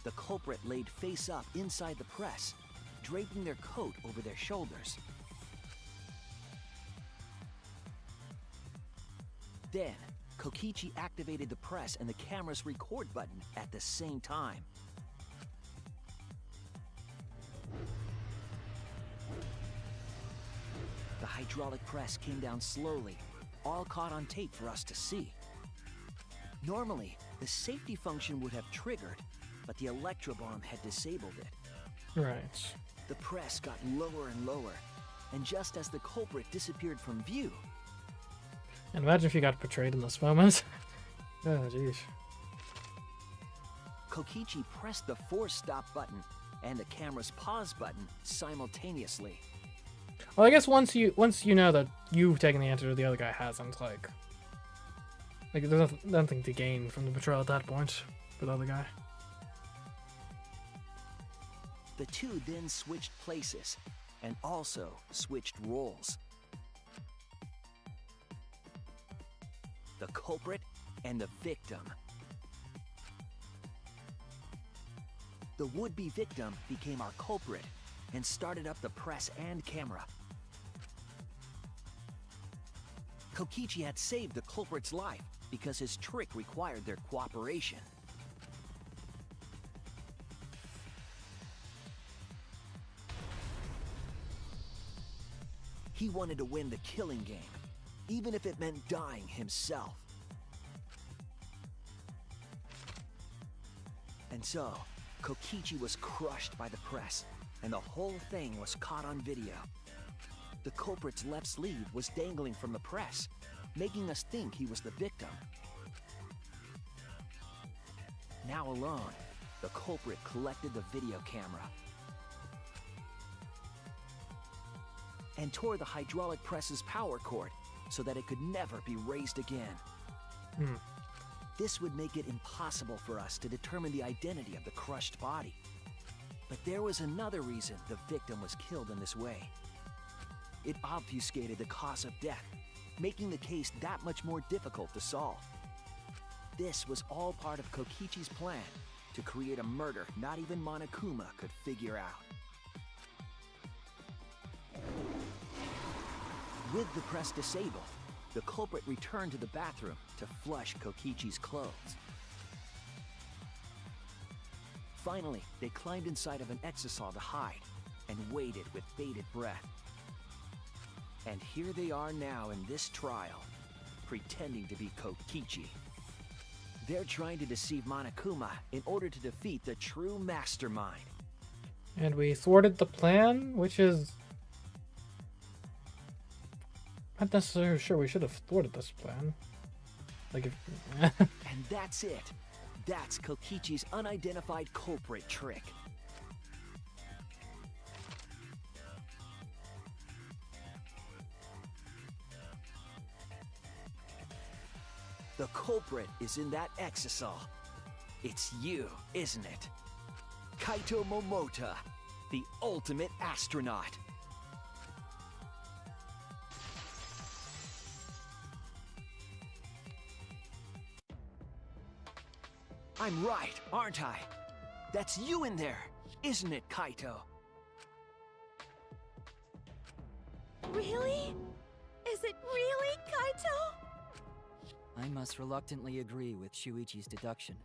the culprit laid face up inside the press, draping their coat over their shoulders. Then, Kokichi activated the press and the camera's record button at the same time. The hydraulic press came down slowly, all caught on tape for us to see. Normally, the safety function would have triggered, but the electrobomb had disabled it. Right. The press got lower and lower, and just as the culprit disappeared from view... And imagine if you got betrayed in this moment. Oh, jeez. Kokichi pressed the force stop button and the camera's pause button simultaneously. Well, I guess once you know that you've taken the answer, the other guy hasn't, like there's nothing to gain from the betrayal at that point for the other guy. The two then switched places and also switched roles. The culprit and the victim. The would-be victim became our culprit and started up the press and camera. Kokichi had saved the culprit's life because his trick required their cooperation. He wanted to win the killing game, even if it meant dying himself. And so, Kokichi was crushed by the press, and the whole thing was caught on video. The culprit's left sleeve was dangling from the press, making us think he was the victim. Now alone, the culprit collected the video camera and tore the hydraulic press's power cord so that it could never be raised again. This would make it impossible for us to determine the identity of the crushed body. But there was another reason the victim was killed in this way. It obfuscated the cause of death, making the case that much more difficult to solve. This was all part of Kokichi's plan to create a murder not even Monokuma could figure out. With the press disabled, the culprit returned to the bathroom to flush Kokichi's clothes. Finally, they climbed inside of an exisal to hide and waited with bated breath. And here they are now in this trial, pretending to be Kokichi. They're trying to deceive Monokuma in order to defeat the true mastermind. And we thwarted the plan, which is... not necessarily sure we should have thwarted this plan. Like if... And that's it. That's Kokichi's unidentified culprit trick. The culprit is in that exisal. It's you, isn't it? Kaito Momota, the ultimate astronaut. I'm right, aren't I? That's you in there, isn't it, Kaito? Really? Is it really Kaito? I must reluctantly agree with Shuichi's deduction.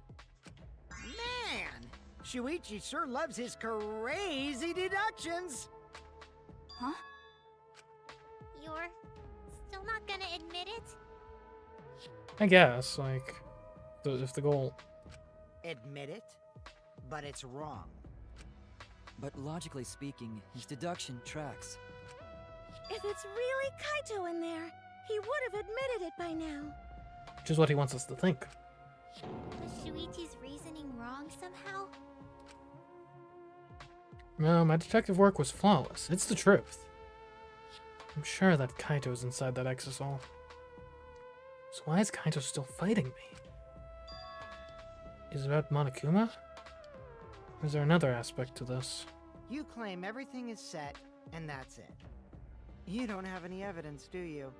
Man, Shuichi sure loves his crazy deductions. Huh? You're still not gonna admit it? I guess, like, if the goal... Admit it, but it's wrong. But logically speaking, his deduction tracks. If it's really Kaito in there, he would have admitted it by now. Which is what he wants us to think. Was Shuichi's reasoning wrong somehow? No, my detective work was flawless. It's the truth. I'm sure that Kaito's inside that exisal. So why is Kaito still fighting me? Is it about Monokuma? Or is there another aspect to this? You claim everything is set, and that's it. You don't have any evidence, do you?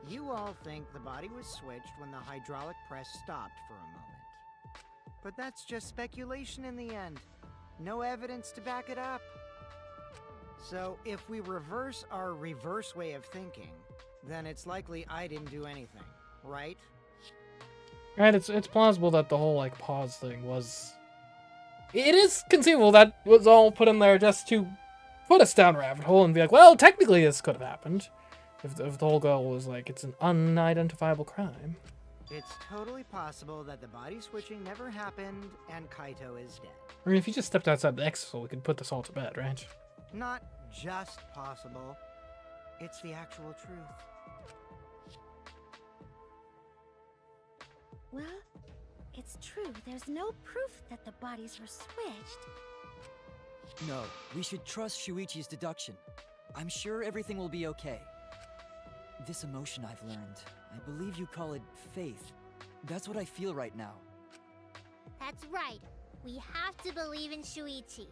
You all think the body was switched when the hydraulic press stopped for a moment. But that's just speculation in the end. No evidence to back it up. So if we reverse our reverse way of thinking, then it's likely I didn't do anything, right? Right, it's plausible that the whole, like, pause thing was... It is conceivable that was all put in there just to put us down a rabbit hole and be like, well, technically this could have happened. If the whole goal was, like, it's an unidentifiable crime. It's totally possible that the body switching never happened and Kaito is dead. I mean, if you just stepped outside the exo, we could put this all to bed, right? Not just possible. It's the actual truth. Well, it's true. There's no proof that the bodies were switched. No, we should trust Shuichi's deduction. I'm sure everything will be okay. This emotion I've learned, I believe you call it faith. That's what I feel right now. That's right. We have to believe in Shuichi.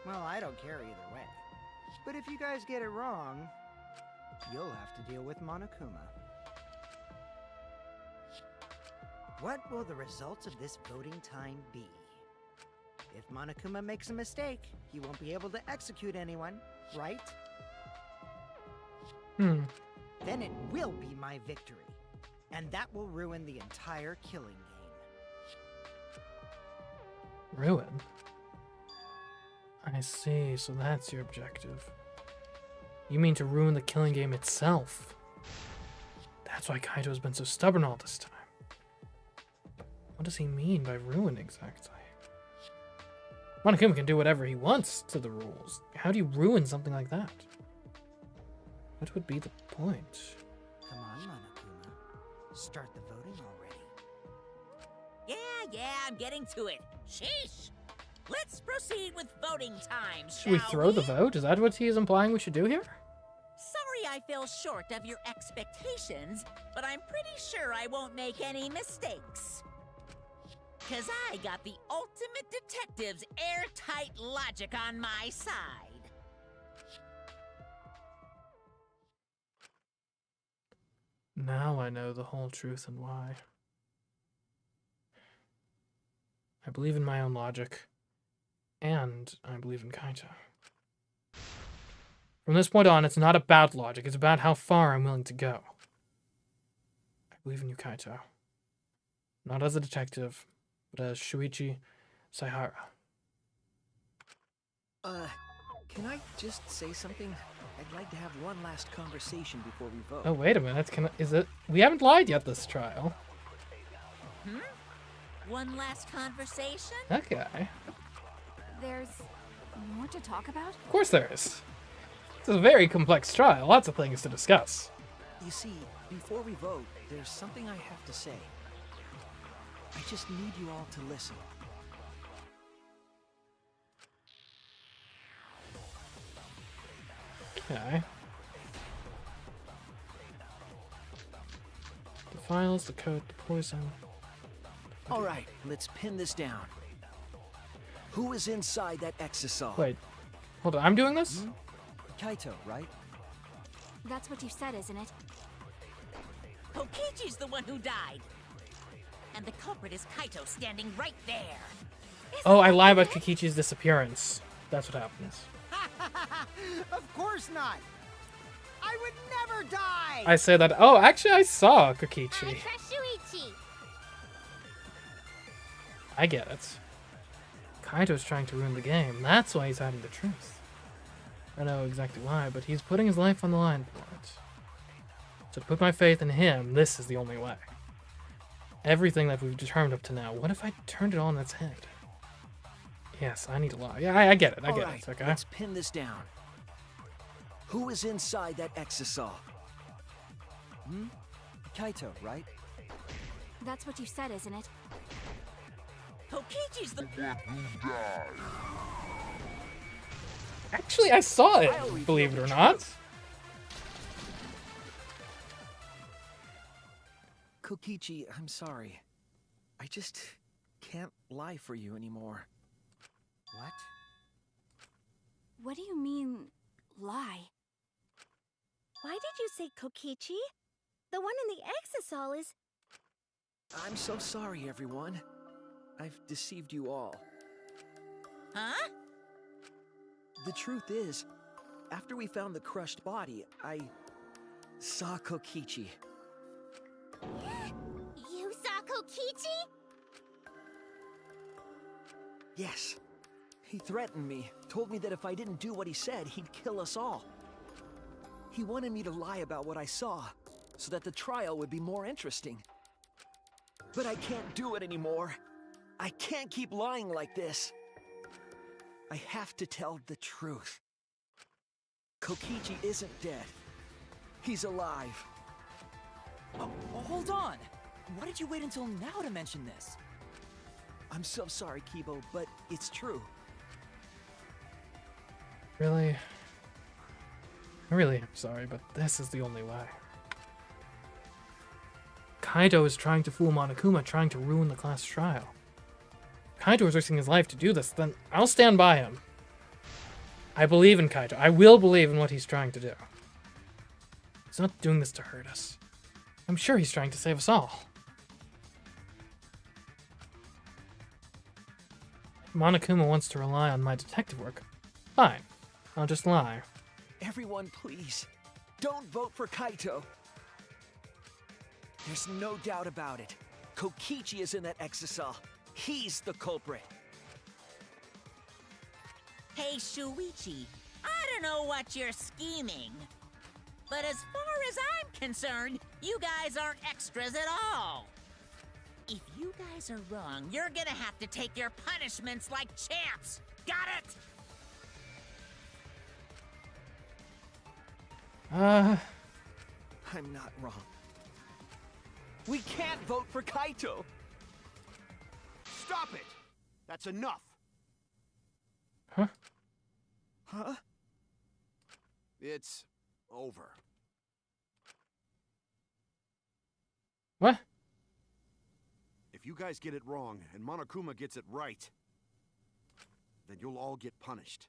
Well, I don't care either way. But if you guys get it wrong, you'll have to deal with Monokuma. What will the results of this voting time be? If Monokuma makes a mistake, he won't be able to execute anyone, right? Then it will be my victory. And that will ruin the entire killing game. Ruin? I see, so that's your objective. You mean to ruin the killing game itself? That's why Kaito's been so stubborn all this time. What does he mean by ruin exactly? Monokuma can do whatever he wants to the rules. How do you ruin something like that? What would be the point? Come on, Monokuma. Start the voting already. Yeah, I'm getting to it. Sheesh! Let's proceed with voting time, Should we throw the vote? Is that what he is implying we should do here? Sorry I fell short of your expectations, but I'm pretty sure I won't make any mistakes. 'Cause I got the ultimate detective's airtight logic on my side. Now I know the whole truth and why. I believe in my own logic, and I believe in Kaito. From this point on, it's not about logic, it's about how far I'm willing to go. I believe in you, Kaito. Not as a detective, but as Shuichi Saihara. Can I just say something? I'd like to have one last conversation before we vote. Oh, wait a minute. Is it? We haven't lied yet this trial. One last conversation? Okay. There's more to talk about? Of course there is. It's a very complex trial. Lots of things to discuss. You see, before we vote, there's something I have to say. I just need you all to listen. Okay. The files, the code, the poison. All right, let's pin this down. Who is inside that exisal? Wait. Hold on. I'm doing this? Kaito, right? That's what you said, isn't it? Kokichi's the one who died. And the culprit is Kaito standing right there. Oh, I lie about Kokichi's disappearance. That's what happens. Of course not! I would never die! I say that. Oh, actually, I saw Kokichi. I trust Shuichi. I get it. Kaito's trying to ruin the game. That's why he's hiding the truth. I know exactly why, but he's putting his life on the line for it. So to put my faith in him, this is the only way. Everything that we've determined up to now, what if I turned it on its head? Yes, I need to lie. Yeah, I get it. I get it. Okay. Let's pin this down. Who is inside that exisal? Kaito, right? That's what you said, isn't it? Kokichi's the Actually, I saw it, I always believe it know or the not. Kokichi, I'm sorry. I just can't lie for you anymore. What? What do you mean, lie? Why did you say Kokichi? The one in the exisal is... I'm so sorry, everyone. I've deceived you all. Huh? The truth is, after we found the crushed body, I saw Kokichi. You saw Kokichi? Yes. He threatened me, told me that if I didn't do what he said, he'd kill us all. He wanted me to lie about what I saw, so that the trial would be more interesting. But I can't do it anymore. I can't keep lying like this. I have to tell the truth. Kokichi isn't dead. He's alive. Oh, hold on! Why did you wait until now to mention this? I'm so sorry, Kibo, but it's true. Really? I really am sorry, but this is the only way. Kaito is trying to fool Monokuma, trying to ruin the class trial. Kaito is risking his life to do this, then I'll stand by him. I believe in Kaito. I will believe in what he's trying to do. He's not doing this to hurt us. I'm sure he's trying to save us all. Monokuma wants to rely on my detective work. Fine. I'll just lie. Everyone, please, don't vote for Kaito. There's no doubt about it. Kokichi is in that exisal. He's the culprit. Hey, Shuichi, I don't know what you're scheming, but as far as I'm concerned, you guys aren't extras at all. If you guys are wrong, you're gonna have to take your punishments like champs. Got it? I'm not wrong. We can't vote for Kaito. Stop it! That's enough. Huh? Huh? It's over. What? If you guys get it wrong and Monokuma gets it right, then you'll all get punished.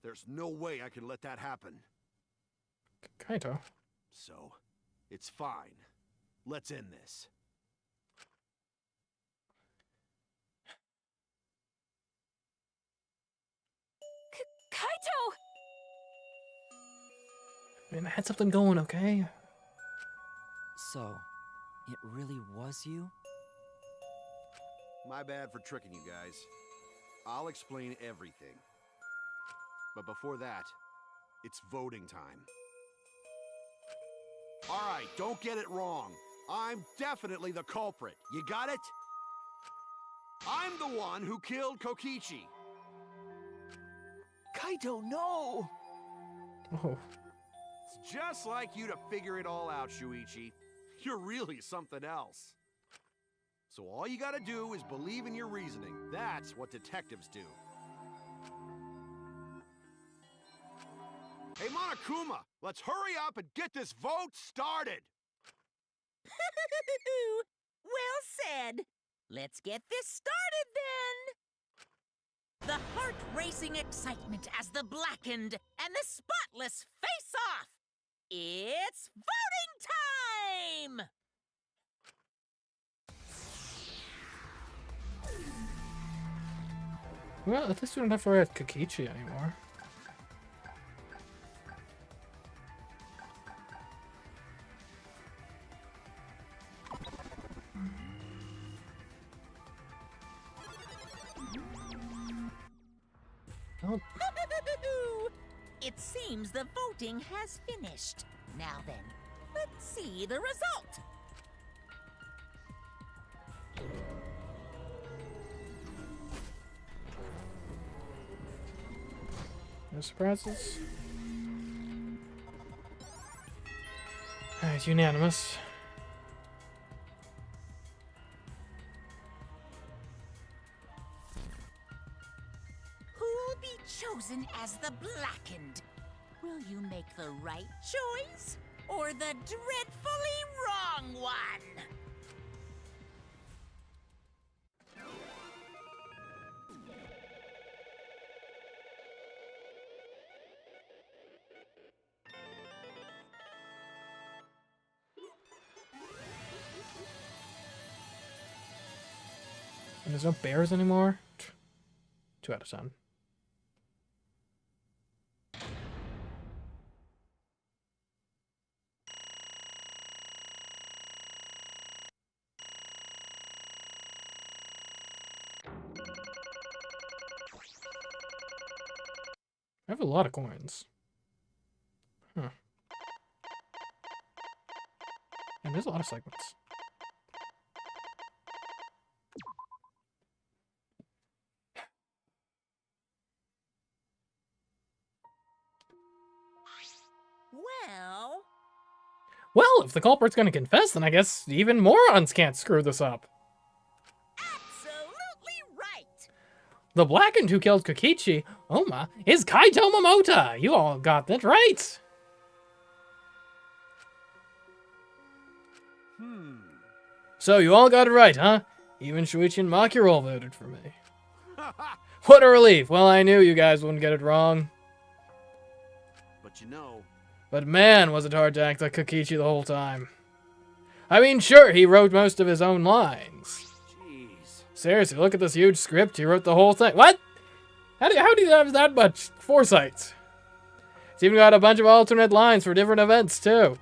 There's no way I can let that happen. Kaito? So, it's fine. Let's end this. Kaito! Man, I had something going, okay? So, it really was you? My bad for tricking you guys. I'll explain everything. But before that, it's voting time. Alright, don't get it wrong. I'm definitely the culprit. You got it? I'm the one who killed Kokichi. Kaito, no! Oh. It's just like you to figure it all out, Shuichi. You're really something else. So all you gotta do is believe in your reasoning. That's what detectives do. Hey, Monokuma, let's hurry up and get this vote started! Well said. Let's get this started then. The heart-racing excitement as the blackened and the spotless face off. It's voting time! Well, at least we don't have to worry about Kokichi anymore. Oh, It seems the voting has finished. Now then, let's see the result. no surprises. Alright, unanimous. Who'll be chosen as the Blackened. Will you make the right choice or the dreadfully wrong one? And there's no bears anymore? 2 out of 10. I have a lot of coins. Huh. And there's a lot of segments. Well, if the culprit's gonna confess, then I guess even morons can't screw this up. Absolutely right. The Blackened who killed Kokichi, Oma, is Kaito Momota. You all got that right. So you all got it right, huh? Even Shuichi and Makiro voted for me. What a relief. Well, I knew you guys wouldn't get it wrong. But you know... But man, was it hard to act like Kokichi the whole time. I mean, sure, he wrote most of his own lines. Jeez. Seriously, look at this huge script. He wrote the whole thing. What? How do you have that much foresight? It's even got a bunch of alternate lines for different events, too.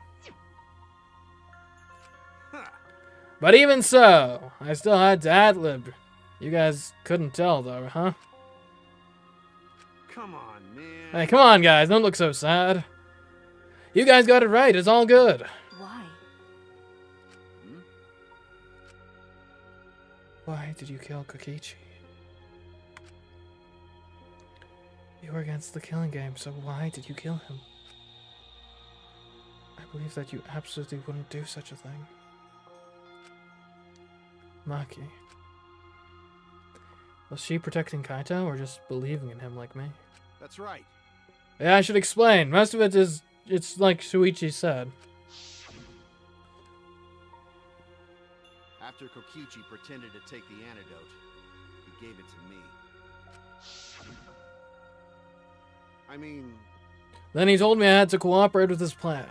But even so, I still had to ad-lib. You guys couldn't tell, though, huh? Come on, man. Hey, come on, guys. Don't look so sad. You guys got it right. It's all good. Why? Why did you kill Kokichi? You were against the killing game, so why did you kill him? I believe that you absolutely wouldn't do such a thing. Maki. Was she protecting Kaito or just believing in him like me? That's right. Yeah, I should explain. Most of it is, it's like Shuichi said. After Kokichi pretended to take the antidote, he gave it to me. I mean... Then he told me I had to cooperate with his plan.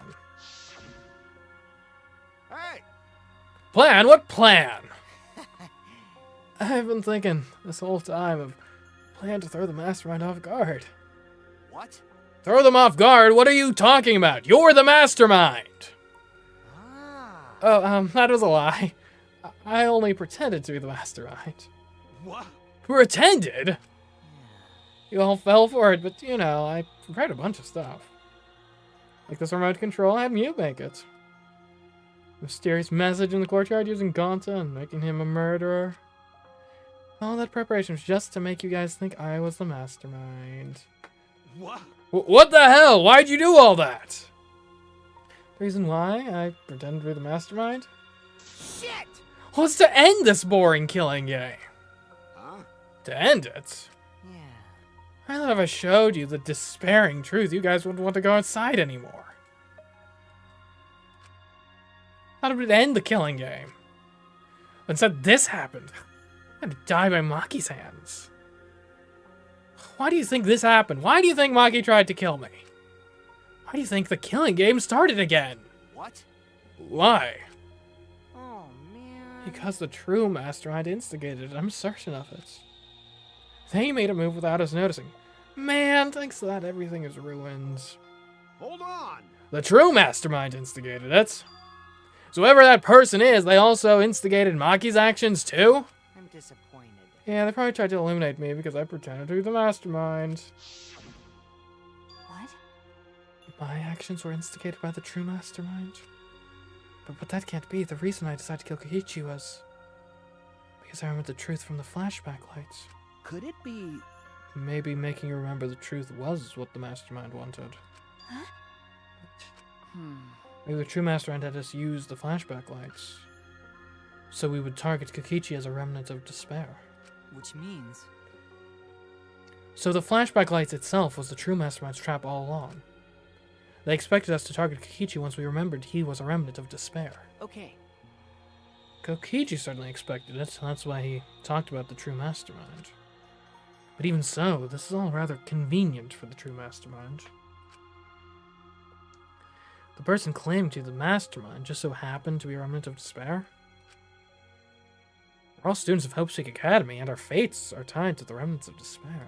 Hey! Plan? What plan? I've been thinking this whole time of plan to throw the mastermind off guard. What? Throw them off guard? What are you talking about? You're the mastermind! Oh, that was a lie. I only pretended to be the mastermind. What? Pretended? You all fell for it, but you know, I prepared a bunch of stuff. Like this remote control, I had Mew make it. Mysterious message in the courtyard using Gonta and making him a murderer. All that preparation was just to make you guys think I was the mastermind. What? What the hell? Why'd you do all that? The reason why I pretended to be the mastermind? Shit! Was to end this boring killing game. Huh? To end it? Yeah. I thought if I showed you the despairing truth, you guys wouldn't want to go outside anymore. I thought it would end the killing game. But instead, this happened. I had to die by Maki's hands. Why do you think this happened? Why do you think Maki tried to kill me? Why do you think the killing game started again? What? Why? Oh, man. Because the true mastermind instigated it. I'm certain of it. They made a move without us noticing. Man, thanks to that, everything is ruined. Hold on! The true mastermind instigated it. So whoever that person is, they also instigated Maki's actions too? I'm disappointed. Yeah, they probably tried to eliminate me because I pretended to be the mastermind. What? My actions were instigated by the true mastermind? But that can't be. The reason I decided to kill Koichi was... because I remembered the truth from the flashback lights. Could it be... Maybe making you remember the truth was what the mastermind wanted. Huh? Maybe the true mastermind had us use the flashback lights. So we would target Kokichi as a remnant of despair. Which means... So the flashback lights itself was the true mastermind's trap all along. They expected us to target Kokichi once we remembered he was a remnant of despair. Okay. Kokichi certainly expected it, and that's why he talked about the true mastermind. But even so, this is all rather convenient for the true mastermind. The person claiming to be the mastermind just so happened to be a remnant of despair. We're all students of Hope Seek Academy, and our fates are tied to the remnants of despair.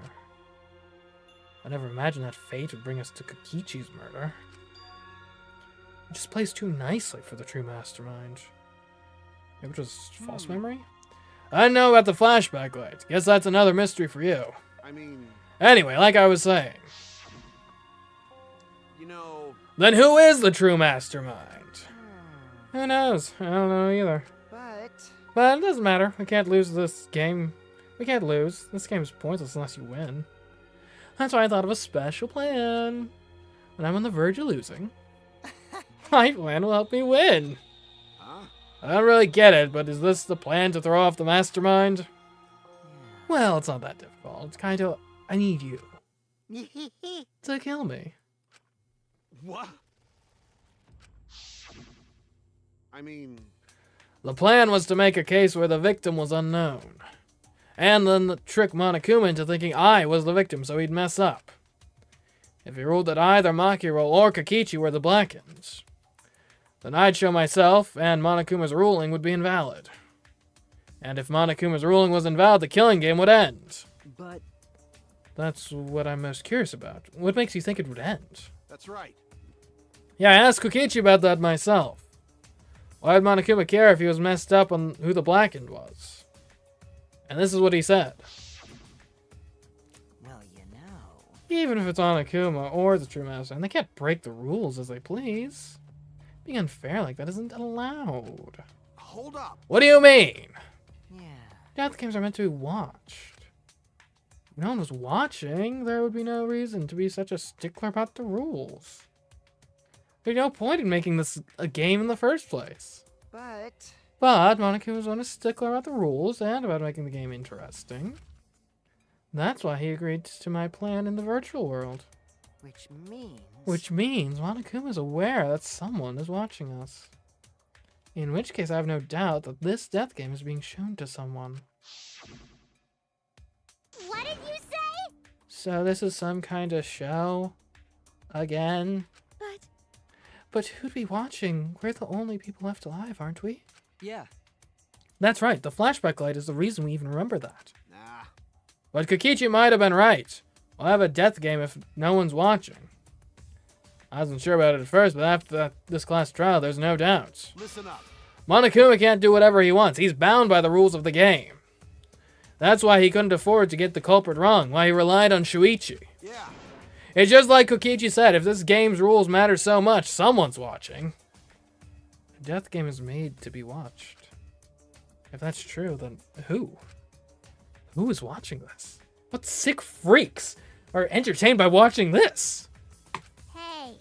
I never imagined that fate would bring us to Kokichi's murder. It just plays too nicely for the true mastermind. Maybe it was false memory? I know about the flashback lights. Guess that's another mystery for you. I mean, Anyway, like I was saying. you know, Then who is the true mastermind? Who knows? I don't know either. But it doesn't matter. We can't lose this game. We can't lose. This game is pointless unless you win. That's why I thought of a special plan. When I'm on the verge of losing, my plan will help me win. huh? I don't really get it, but is this the plan to throw off the mastermind? Well, it's not that difficult. It's kind of, I need you to kill me. What? I mean, The plan was to make a case where the victim was unknown. And then trick Monokuma into thinking I was the victim so he'd mess up. If he ruled that either Makiro or Kokichi were the Blackens, then I'd show myself and Monokuma's ruling would be invalid. And if Monokuma's ruling was invalid, the killing game would end. But That's what I'm most curious about. What makes you think it would end? that's right. Yeah, I asked Kokichi about that myself. Why would Monokuma care if he was messed up on who the Blackened was? And this is what he said. Well, you know. Even if it's Monokuma or the True Master, and they can't break the rules as they please. Being unfair like that isn't allowed. Hold up. What do you mean? Yeah. Death games are meant to be watched. If no one was watching, there would be no reason to be such a stickler about the rules. There's no point in making this a game in the first place. But Monokuma was a stickler about the rules and about making the game interesting. That's why he agreed to my plan in the virtual world. Which means Monokuma is aware that someone is watching us. In which case, I have no doubt that this death game is being shown to someone. What did you say? So this is some kind of show? Again? But who'd be watching? We're the only people left alive, aren't we? Yeah. That's right, the flashback light is the reason we even remember that. Nah. But Kokichi might have been right. We'll have a death game if no one's watching. I wasn't sure about it at first, but after this class trial, there's no doubt. Listen up. Monokuma can't do whatever he wants. He's bound by the rules of the game. That's why he couldn't afford to get the culprit wrong, why he relied on Shuichi. Yeah. It's just like Kokichi said, if this game's rules matter so much, someone's watching. The death game is made to be watched. If that's true, then who? Who is watching this? What sick freaks are entertained by watching this? Hey,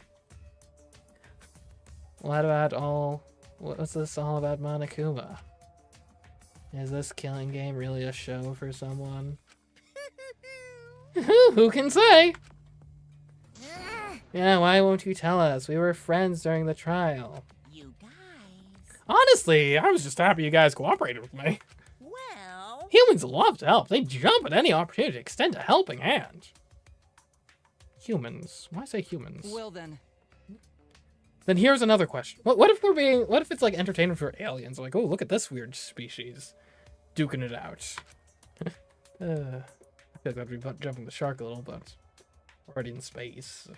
What's this all about Monokuma? Is this killing game really a show for someone? Who can say? Yeah, why won't you tell us? We were friends during the trial. You guys. Honestly, I was just happy you guys cooperated with me. Well, Humans love to help. They jump at any opportunity to extend a helping hand. Humans. Why say humans? Well then. Then here's another question. What if it's like entertainment for aliens? Like, oh, look at this weird species duking it out. I feel like that'd be jumping the shark a little, but we're already in space.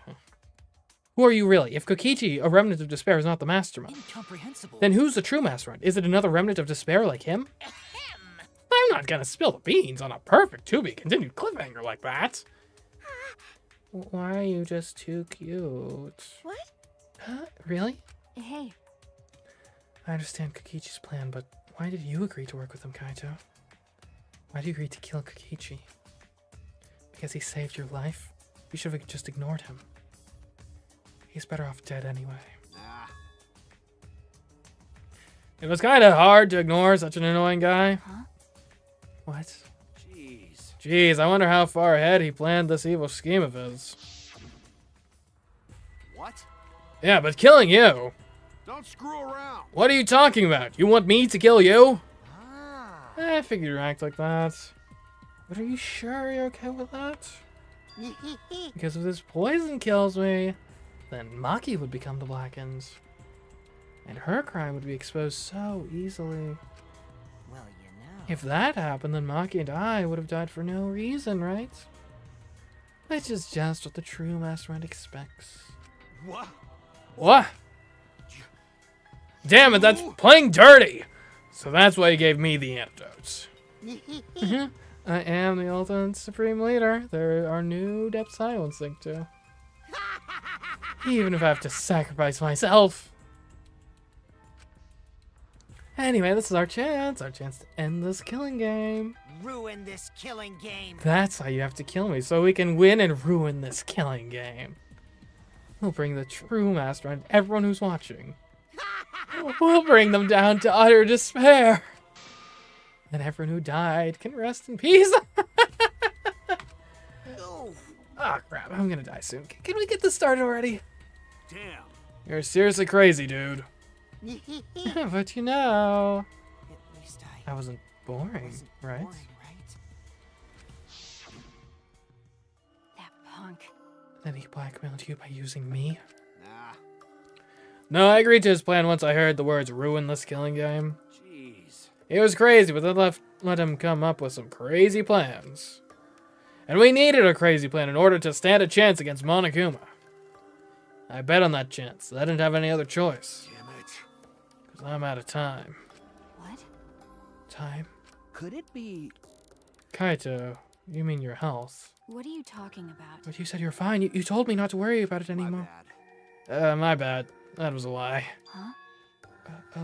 Who are you really? If Kokichi, a remnant of despair, is not the mastermind, Incomprehensible. then who's the true mastermind? Is it another remnant of despair like him? ahem. I'm not gonna spill the beans on a perfect to-be-continued cliffhanger like that. Why are you just too cute? What? Huh? Really? Hey, I understand Kokichi's plan, but why did you agree to work with him, Kaito? Why did you agree to kill Kokichi? Because he saved your life? You should have just ignored him. He's better off dead anyway. Nah. It was kind of hard to ignore such an annoying guy. Huh? What? Jeez. Jeez, I wonder how far ahead he planned this evil scheme of his. What? Yeah, but killing you? Don't screw around. What are you talking about? You want me to kill you? Ah. I figured you'd act like that. But are you sure you're okay with that? Because if this poison kills me, then Maki would become the Blackened. And her crime would be exposed so easily. Well, you know. If that happened, then Maki and I would have died for no reason, right? Which is just what the true mastermind expects. What? What? Damn it, that's playing dirty! So that's why he gave me the antidotes. I am the ultimate supreme leader. There are new depths I won't sink to. Even if I have to sacrifice myself. Anyway, this is our chance to end this killing game. Ruin this killing game. That's how you have to kill me, so we can win and ruin this killing game. We'll bring the true mastermind to everyone who's watching. We'll bring them down to utter despair. And everyone who died can rest in peace. Oh crap, I'm gonna die soon. Can we get this started already? Damn. You're seriously crazy, dude. But you know, At least I wasn't boring, right? boring, right? That punk. Then he blackmailed you by using me? Nah. No, I agreed to his plan once I heard the words ruin this killing game. Jeez. It was crazy, but then let him come up with some crazy plans. And we needed a crazy plan in order to stand a chance against Monokuma. I bet on that chance. I didn't have any other choice. Damn it. Because I'm out of time. What? Time? Could it be... Kaito, you mean your health. What are you talking about? But you said you're fine. You told me not to worry about it anymore. My bad. My bad. That was a lie. Huh? A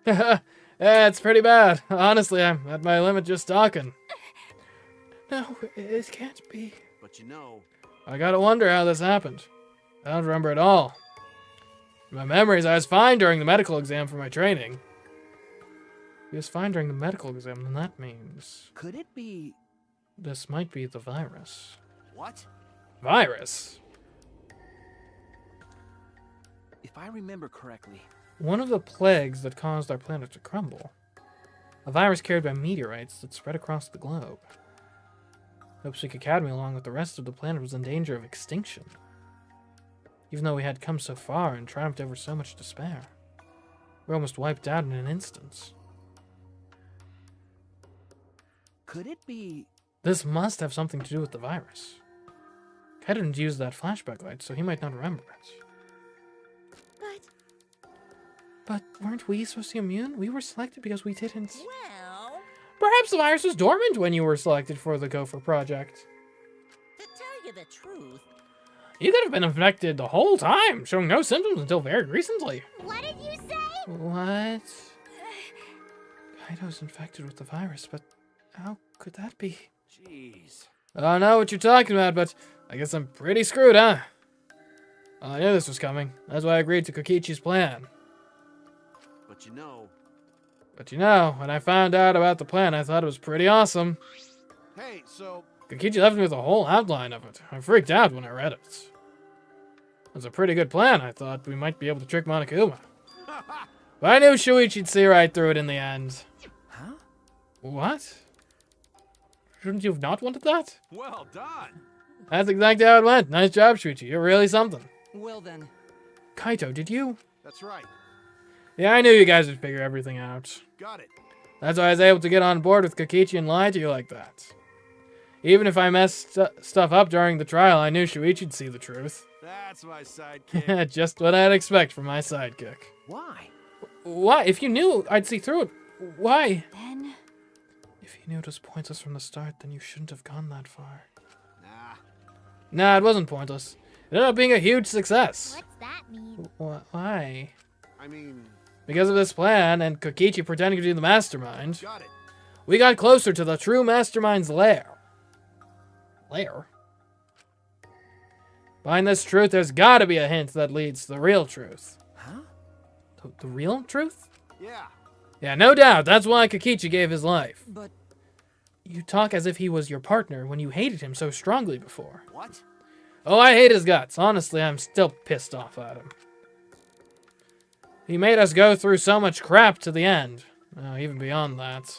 lie? It's pretty bad. Honestly, I'm at my limit just talking. No, it can't be. But you know... I gotta wonder how this happened. I don't remember at all. In my memories, I was fine during the medical exam for my training. He was fine during the medical exam, then that means... Could it be... This might be the virus. What? Virus? If I remember correctly... One of the plagues that caused our planet to crumble. A virus carried by meteorites that spread across the globe. Hopeseek Academy, along with the rest of the planet, was in danger of extinction. Even though we had come so far and triumphed over so much despair. We were almost wiped out in an instant. Could it be... This must have something to do with the virus. Kai didn't use that flashback light, so he might not remember it. But weren't we supposed to be immune? We were selected because we didn't... Well, Perhaps the virus was dormant when you were selected for the Gopher Project. to tell you the truth, You could have been infected the whole time, showing no symptoms until very recently. What did you say? What? Kaido's infected with the virus, but how could that be? Jeez. I don't know what you're talking about, but I guess I'm pretty screwed, huh? I knew this was coming. That's why I agreed to Kokichi's plan. But you know, when I found out about the plan, I thought it was pretty awesome. hey, so... Kokichi left me with a whole outline of it. I freaked out when I read it. It was a pretty good plan. I thought we might be able to trick Monokuma. But I knew Shuichi'd see right through it in the end. Huh? What? Shouldn't you have not wanted that? Well done. That's exactly how it went. Nice job, Shuichi. You're really something. Well then... Kaito, did you? That's right. Yeah, I knew you guys would figure everything out. Got it. That's why I was able to get on board with Kokichi and lie to you like that. Even if I messed stuff up during the trial, I knew Shuichi'd see the truth. That's my sidekick. Just what I'd expect from my sidekick. Why? Why? If you knew I'd see through it, why? Then... If you knew it was pointless from the start, then you shouldn't have gone that far. Nah. Nah, it wasn't pointless. It ended up being a huge success. What's that mean? Why? I mean... Because of this plan and Kokichi pretending to be the mastermind, Got it. we got closer to the true mastermind's lair. Lair? Behind this truth, there's gotta be a hint that leads to the real truth. Huh? The real truth? Yeah. Yeah, no doubt. That's why Kokichi gave his life. But... You talk as if he was your partner when you hated him so strongly before. What? Oh, I hate his guts. Honestly, I'm still pissed off at him. He made us go through so much crap to the end. Oh, even beyond that.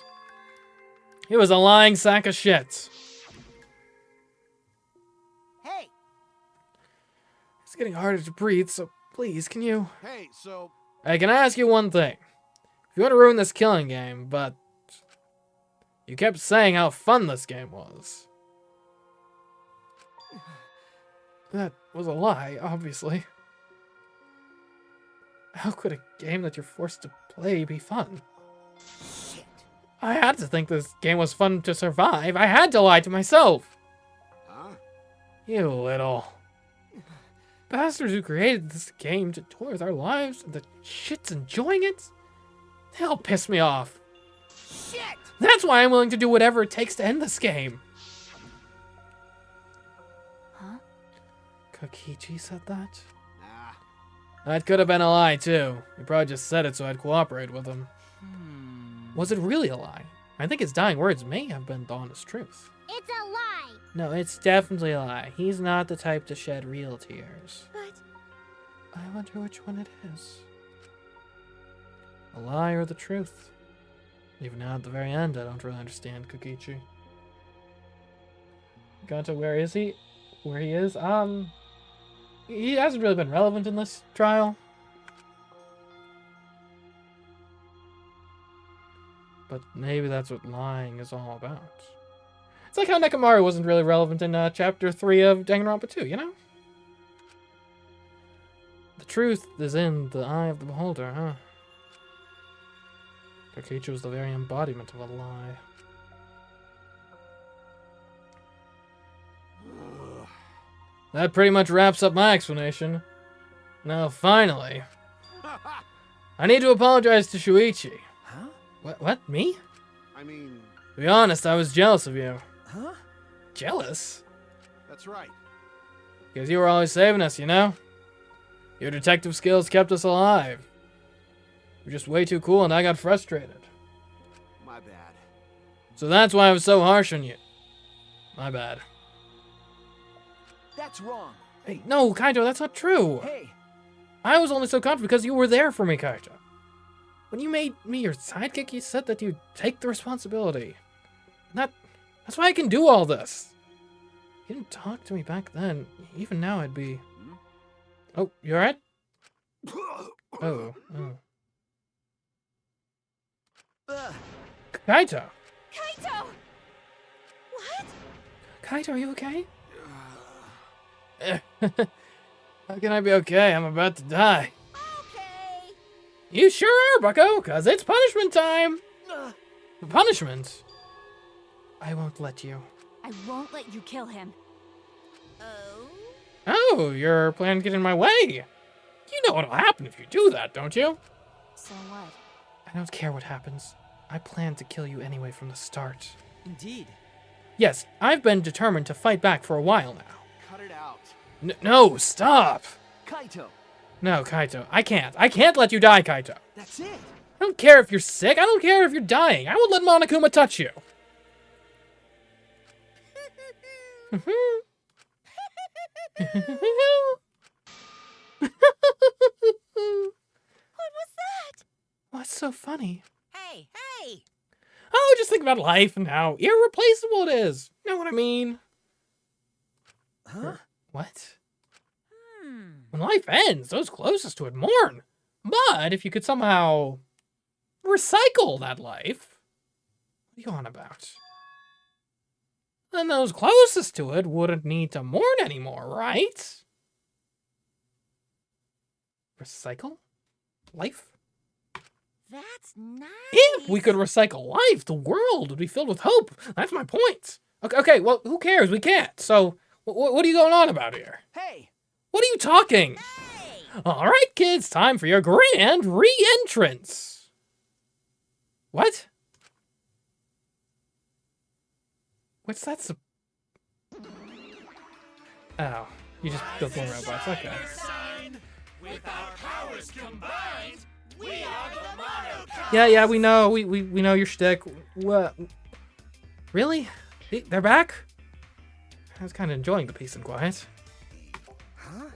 He was a lying sack of shit. Hey, It's getting harder to breathe, so please, can you... Hey, so Hey, can I ask you one thing? If you want to ruin this killing game, but... You kept saying how fun this game was. That was a lie, obviously. How could a game that you're forced to play be fun? shit. I had to think this game was fun to survive. I had to lie to myself. huh? You little... bastards who created this game to toy with our lives and the shit's enjoying it? They all piss me off. Shit! That's why I'm willing to do whatever it takes to end this game. Huh? Kokichi said that? Nah. That could have been a lie, too. He probably just said it so I'd cooperate with him. Was it really a lie? I think his dying words may have been the honest truth. It's a lie. No, it's definitely a lie. He's not the type to shed real tears. But I wonder which one it is. A lie or the truth? Even now at the very end, I don't really understand Kokichi. Gonto, where is he? Where he is? He hasn't really been relevant in this trial. But maybe that's what lying is all about. It's like how Nekomaru wasn't really relevant in Chapter 3 of Danganronpa 2, you know? The truth is in the eye of the beholder, huh? Kokichi was the very embodiment of a lie. That pretty much wraps up my explanation. Now, finally, I need to apologize to Shuichi. Huh? What? Me? I mean, To be honest, I was jealous of you. Huh? Jealous? that's right. Because you were always saving us, you know? Your detective skills kept us alive. You're just way too cool and I got frustrated. My bad. So that's why I was so harsh on you. My bad. That's wrong. Hey, no, Kaito, that's not true. Hey, I was only so confident because you were there for me, Kaito. When you made me your sidekick, you said that you'd take the responsibility. And that's why I can do all this. You didn't talk to me back then. Even now, I'd be... Oh, you alright? Oh. Kaito! Kaito! What? Kaito, are you okay? How can I be okay? I'm about to die. Okay. You sure are, bucko, cause it's punishment time. Punishment? I won't let you. I won't let you kill him. Oh? Oh, you're planning to get in my way. You know what'll happen if you do that, don't you? So what? I don't care what happens. I plan to kill you anyway from the start. Indeed. Yes, I've been determined to fight back for a while now. Cut it out. No, stop! Kaito, No, Kaito, I can't. I can't let you die, Kaito. that's it. I don't care if you're sick. I don't care if you're dying. I won't let Monokuma touch you. What was that? What's so funny? Hey, hey! Oh, just think about life and how irreplaceable it is. You know what I mean? Huh? What? Hmm. When life ends, those closest to it mourn. But if you could somehow recycle that life, what are you on about? Then those closest to it wouldn't need to mourn anymore, right? Recycle? Life? That's nice. If we could recycle life, the world would be filled with hope. That's my point. Okay, well, who cares? We can't. So, what are you going on about here? Hey, What are you talking? Hey! All right, kids, time for your grand re-entrance. What? What's that? Oh, you just built more robots. Okay. Yeah, we know. We know your shtick. What? Really? They're back? I was kind of enjoying the peace and quiet. Huh?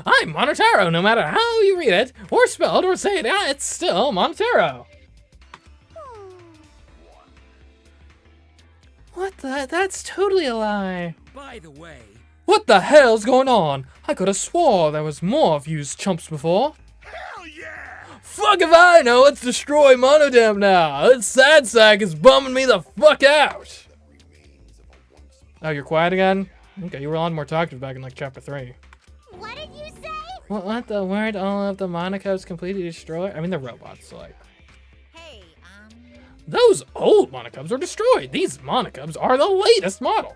I'm Monotaro, no matter how you read it, or spell it, or say it, it's still Monotaro. What the? That's totally a lie. By the way, What the hell's going on? I could have swore there was more of you chumps before. Hell yeah! Fuck if I know, let's destroy Monodam now. That sad sack is bumming me the fuck out. Oh, you're quiet again? Okay, you were a lot more talkative back in like chapter 3. What did you say? What the word? All of the Monocubs completely destroyed? I mean, they're robots, so like. Hey, Those old Monocubs are destroyed. These Monocubs are the latest model.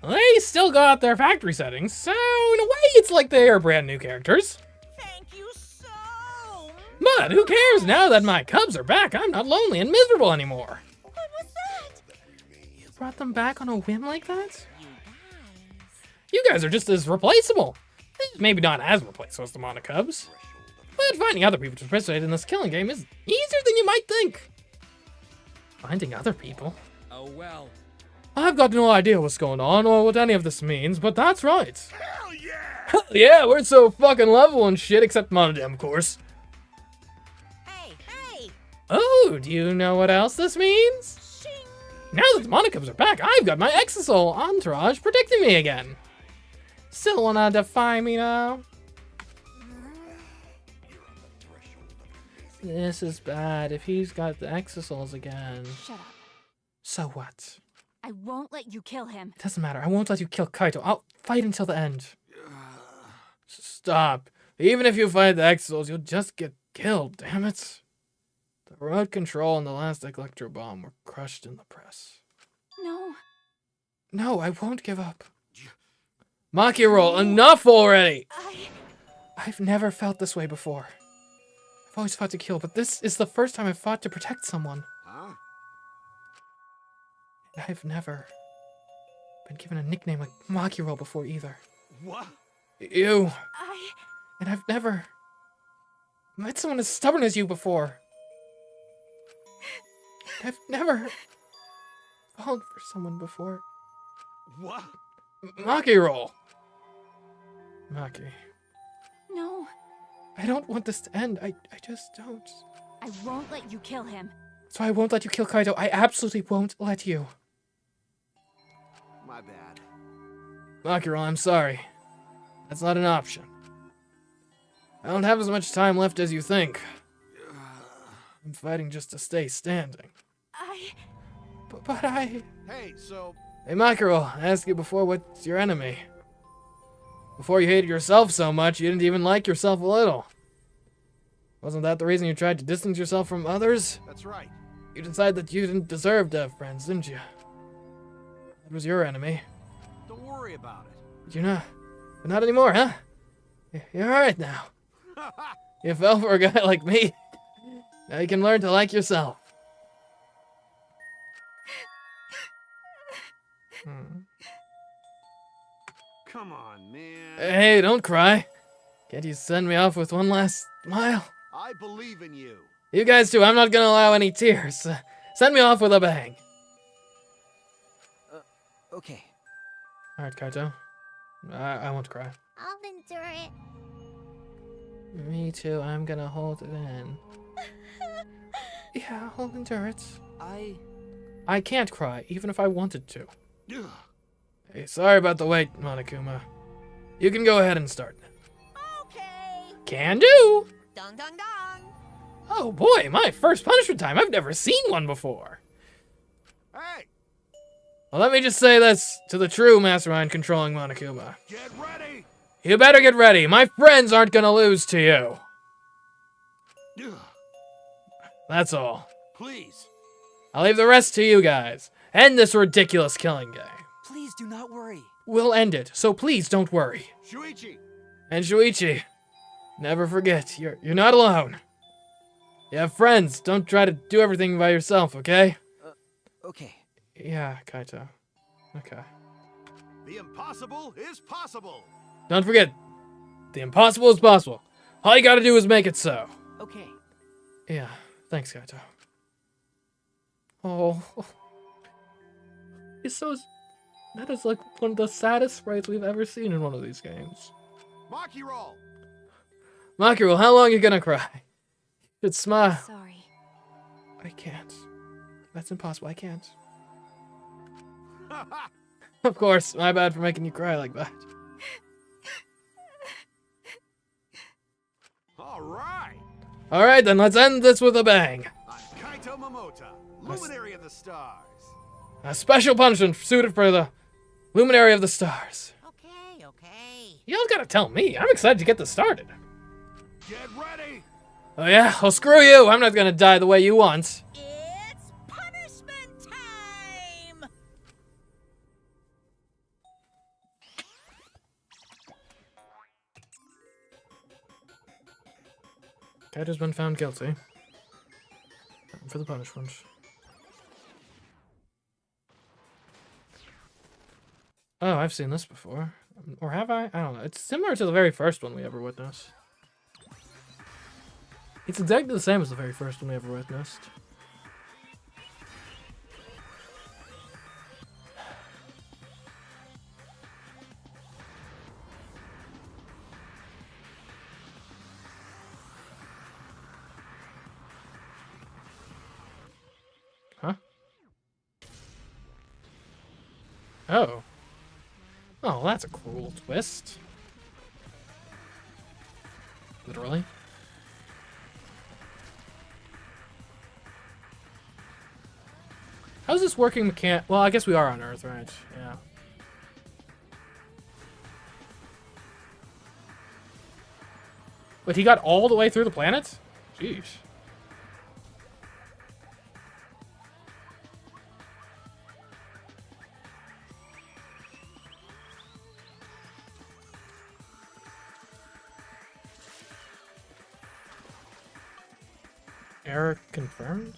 They still got their factory settings, so in a way it's like they are brand new characters. thank you so But who cares now that my cubs are back? I'm not lonely and miserable anymore. What was that? You brought them back on a whim like that? You guys. You guys are just as replaceable. Maybe not as replaceable as the Monocubs. But finding other people to participate in this killing game is easier than you might think. Finding other people? oh well. I've got no idea what's going on or what any of this means, but that's right. Hell yeah! Hell yeah, we're so fucking level and shit, except Monodam, of course. Hey, hey! Oh, do you know what else this means? Shing! Now that the Monocubs are back, I've got my Exisol entourage protecting me again. Still wanna defy me now? This is bad if he's got the Exisols again. Shut up. So what? I won't let you kill him. It doesn't matter. I won't let you kill Kaito. I'll fight until the end. Stop. Even if you fight the Exisols, you'll just get killed, damn it. The remote control and the last Electro Bomb were crushed in the press. No. No, I won't give up. Maki roll, enough already! I've never felt this way before. I've always fought to kill, but this is the first time I've fought to protect someone. Huh? And I've never been given a nickname like Maki roll before either. What? You. And I've never met someone as stubborn as you before. I've never fallen for someone before. What? Maki roll. Maki. No. I don't want this to end. I just don't. I won't let you kill him. So I won't let you kill Kaito. I absolutely won't let you. My bad. Maki roll, I'm sorry. That's not an option. I don't have as much time left as you think. I'm fighting just to stay standing. But I... Hey, so... Hey, Makiro, I asked you before, what's your enemy? Before you hated yourself so much, you didn't even like yourself a little. Wasn't that the reason you tried to distance yourself from others? That's right. You decided that you didn't deserve to have friends, didn't you? That was your enemy. Don't worry about it. But you're not... But not anymore, huh? You're alright now. You fell for a guy like me. Now you can learn to like yourself. Come on, man. Hey, don't cry. Can't you send me off with one last smile? I believe in you. You guys too, I'm not gonna allow any tears. Send me off with a bang. Okay. Alright, Kaito. I won't cry. I'll endure it. Me too, I'm gonna hold it in. Yeah, I'll endure it. I can't cry, even if I wanted to. Ugh. Hey, sorry about the wait, Monokuma. You can go ahead and start. Okay. Can do! Dong dong dong. Oh boy, my first punishment time. I've never seen one before. Hey, Well, let me just say this to the true mastermind controlling Monokuma. get ready. You better get ready. My friends aren't gonna lose to you. Ugh. That's all. Please. I'll leave the rest to you guys. End this ridiculous killing game. Please do not worry. We'll end it, so please don't worry. Shuichi. And Shuichi, never forget, you're not alone. You have friends. Don't try to do everything by yourself, okay? Okay. Yeah, Kaito. Okay. The impossible is possible. Don't forget, The impossible is possible. All you gotta do is make it so. Okay. Yeah, thanks, Kaito. Oh. He's so... That is like one of the saddest sprites we've ever seen in one of these games. Maki roll. Makiro, how long are you gonna cry? You should smile. Sorry. I can't. That's impossible, I can't. Of course, my bad for making you cry like that. All right. Alright, then let's end this with a bang. I'm Kaito Momota, Luminary of the Stars. A special punishment suited for the Luminary of the Stars. Okay, okay. You don't gotta tell me. I'm excited to get this started. Get ready. Oh yeah? Well, screw you. I'm not gonna die the way you want. It's punishment time! Kaito's been found guilty. Time for the punishment. Oh, I've seen this before. Or have I? I don't know. It's similar to the very first one we ever witnessed. It's exactly the same as the very first one we ever witnessed. Huh? Oh. Oh, that's a cruel twist. Literally. How's this working Well, I guess we are on Earth, right? Yeah. But he got all the way through the planet? Jeez. Error confirmed?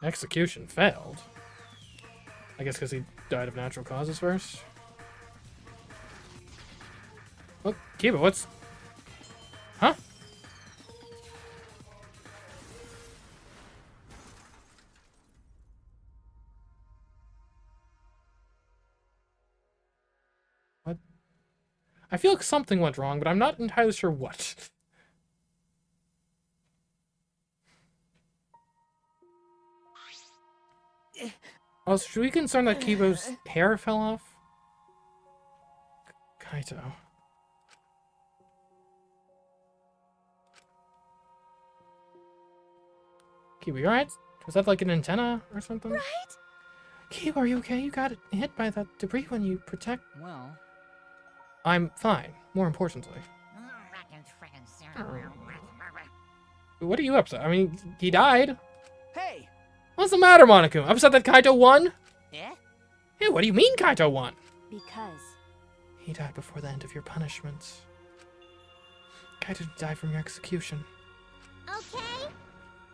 Execution failed. I guess because he died of natural causes first. Oh, Kiba, what's... Huh? What? I feel like something went wrong, but I'm not entirely sure what. Oh, should we concern that Kibo's hair fell off? Kaito. Kibo, you alright? Was that like an antenna or something? Right? Kibo, are you okay? You got hit by that debris when you protect... Well, I'm fine, more importantly. What are you upset? I mean, he died. Hey! What's the matter, Monokuma? Upset that Kaito won? Yeah? Hey, what do you mean Kaito won? Because He died before the end of your punishment. Kaito died from your execution. Okay?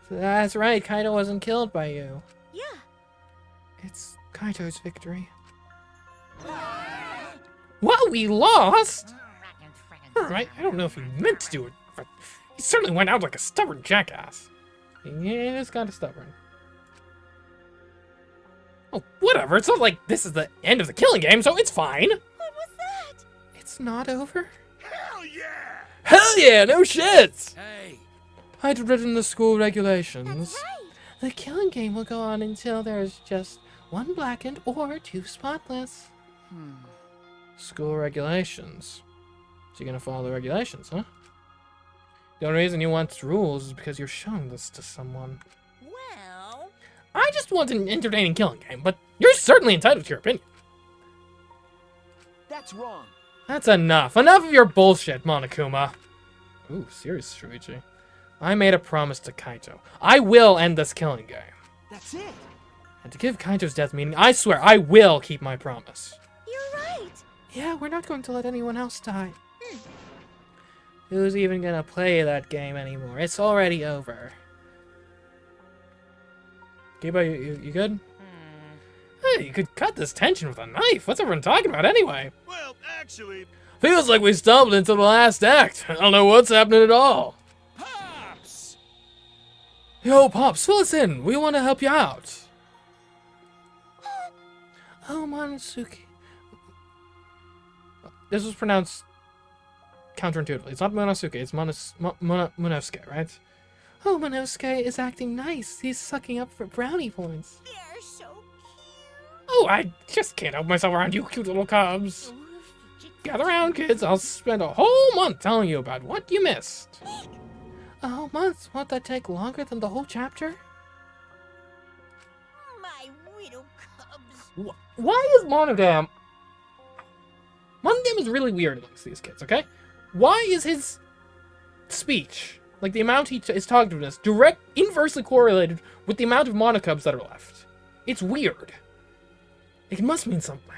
That's right, Kaito wasn't killed by you. Yeah. It's Kaito's victory. What? We lost? Alright, I don't know if he meant to do it, but he certainly went out like a stubborn jackass. Yeah, it's kind of stubborn. Oh, whatever. It's not like this is the end of the killing game, so it's fine. What was that? It's not over? Hell yeah! Hell yeah, no shit! Hey! I'd written the school regulations. That's right. The killing game will go on until there's just one blackened or two spotless. School regulations. So you're gonna follow the regulations, huh? The only reason you want rules is because you're showing this to someone. Well, I just want an entertaining killing game, but you're certainly entitled to your opinion. That's wrong. That's enough. Enough of your bullshit, Monokuma. Ooh, serious, Shuichi. I made a promise to Kaito. I will end this killing game. That's it. And to give Kaito's death meaning, I swear I will keep my promise. You're right. Yeah, we're not going to let anyone else die. Who's even gonna play that game anymore? It's already over. Kiba, you good? Hey, you could cut this tension with a knife. What's everyone talking about anyway? Well, actually... Feels like we stumbled into the last act. I don't know what's happening at all. Pops! Yo, Pops, fill us in. We want to help you out. Oh, Monosuke. This was pronounced counterintuitively. It's not Monosuke, it's Monosuke, right? Oh, Monosuke is acting nice. He's sucking up for brownie points. They're so cute. Oh, I just can't help myself around you cute little cubs. Gather around, kids. I'll spend a whole month telling you about what you missed. A whole month? Won't that take longer than the whole chapter? My widow cubs. Why is Monodam... Monodam is really weird amongst these kids, okay? Why is his speech, like the amount he is talkativeness, inversely correlated with the amount of monocubs that are left? It's weird. It must mean something.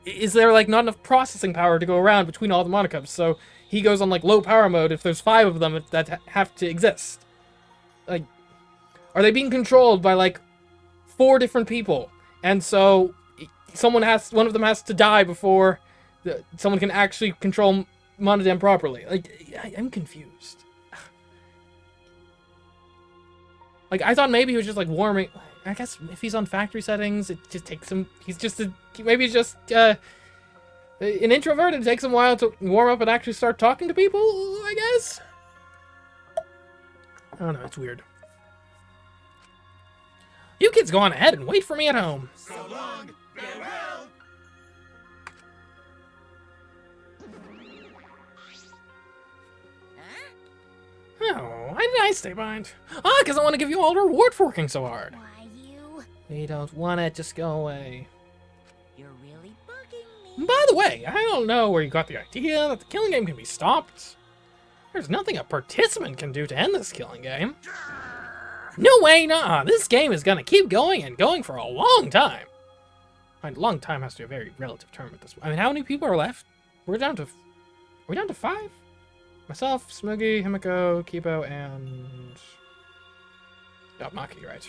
Is there, like, not enough processing power to go around between all the monocubs, so he goes on, like, low power mode if there's 5 of them that have to exist? Like, are they being controlled by, like, 4 different people? And so one of them has to die before someone can actually control Monodam properly. Like, I'm confused. Like, I thought maybe he was just, like, warming... I guess if he's on factory settings, it just takes him... Maybe he's just an introvert and it takes him a while to warm up and actually start talking to people, I guess? I don't know, it's weird. You kids go on ahead and wait for me at home. So long, farewell! Oh, why did I stay behind? Ah, because I want to give you all a reward for working so hard. Why you? We don't want it, just go away. You're really bugging me. By the way, I don't know where you got the idea that the killing game can be stopped. There's nothing a participant can do to end this killing game. No way, nah. This game is gonna keep going and going for a long time. I mean, long time has to be a very relative term at this point. I mean, how many people are left? We're down to 5? Myself, Smoogie, Himiko, Kibo, and... Oh, Maki, right.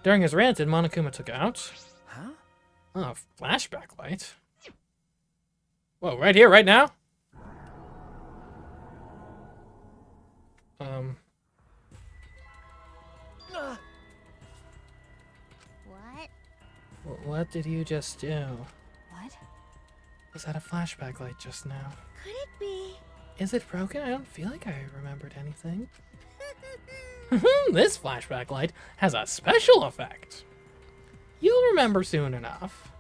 During his rant, Monokuma took out... Huh? Oh, flashback light. Whoa, right here, right now? What? What did you just do? What? Was that a flashback light just now? Could it be? Is it broken? I don't feel like I remembered anything. This flashback light has a special effect. You'll remember soon enough.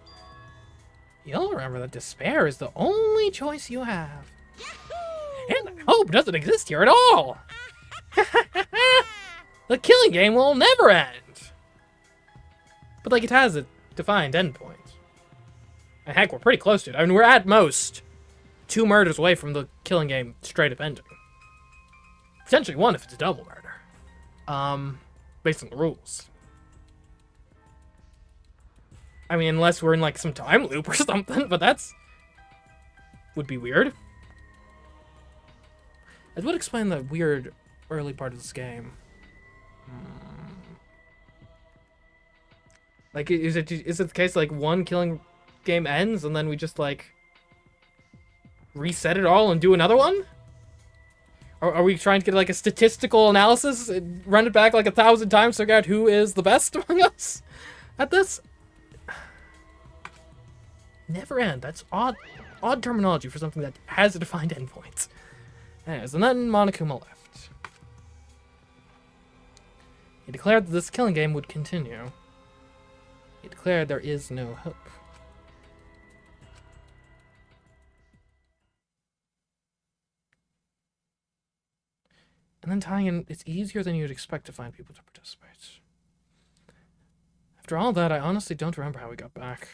You'll remember that despair is the only choice you have. And that hope doesn't exist here at all. The killing game will never end. But, like, it has a defined endpoint. And heck, we're pretty close to it. I mean, we're at most 2 murders away from the killing game straight up ending. Potentially 1 if it's a double murder. Based on the rules. I mean, unless we're in, like, some time loop or something, but that's... would be weird. It would explain the weird early part of this game. Like, is it the case, like, 1 killing game ends, and then we just, like, reset it all and do another one? Or are we trying to get, like, a statistical analysis and run it back, like, 1,000 times to figure out who is the best among us at this? Never end. That's odd terminology for something that has a defined endpoint. Anyways, and then Monokuma left. He declared that this killing game would continue. He declared there is no hope. And then tying in, it's easier than you'd expect to find people to participate. After all that, I honestly don't remember how we got back.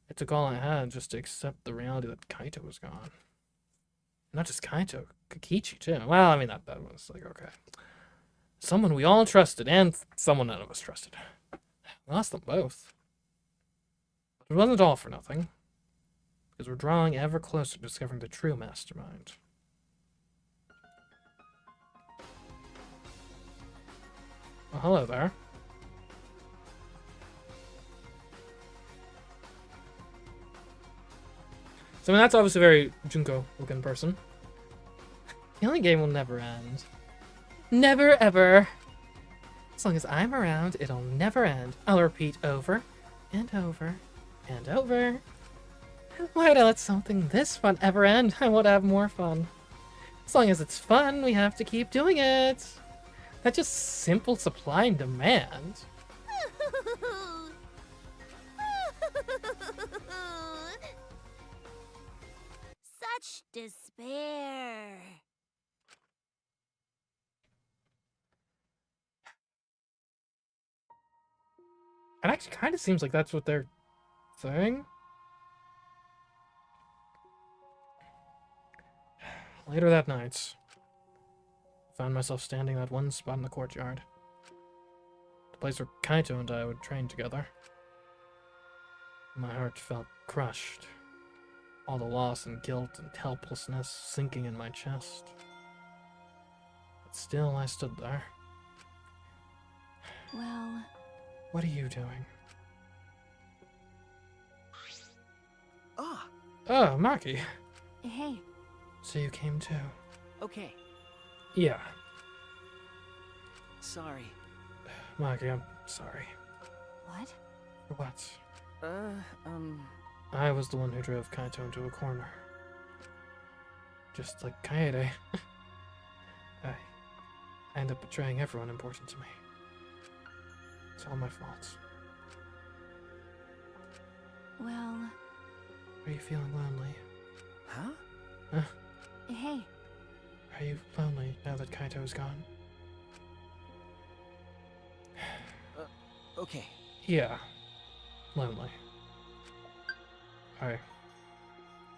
It took all I had just to accept the reality that Kaito was gone. Not just Kaito, Kokichi too. Well, I mean, that was like, okay. Someone we all trusted, and someone none of us trusted. We lost them both. But it wasn't all for nothing. Because we're drawing ever closer to discovering the true mastermind. Well, hello there. So, I mean, that's obviously a very Junko-looking person. The only game will never end. Never, ever. As long as I'm around, it'll never end. I'll repeat over and over and over. Why would I let something this fun ever end? I want to have more fun. As long as it's fun, we have to keep doing it. That's just simple supply and demand. Such despair. It actually kind of seems like that's what they're saying. Later that night, I found myself standing at one spot in the courtyard. The place where Kaito and I would train together. My heart felt crushed. All the loss and guilt and helplessness sinking in my chest. But still, I stood there. Well, What are you doing? Ah, Oh, Maki. hey, So you came too? okay. Yeah. Sorry. Maki, I'm sorry. what? For what? Uh, I was the one who drove Kaito into a corner. Just like Kaede. I end up betraying everyone important to me. It's all my fault. Well, Are you feeling lonely? huh? hey, Are you lonely now that Kaito's gone? Okay. Yeah. Lonely.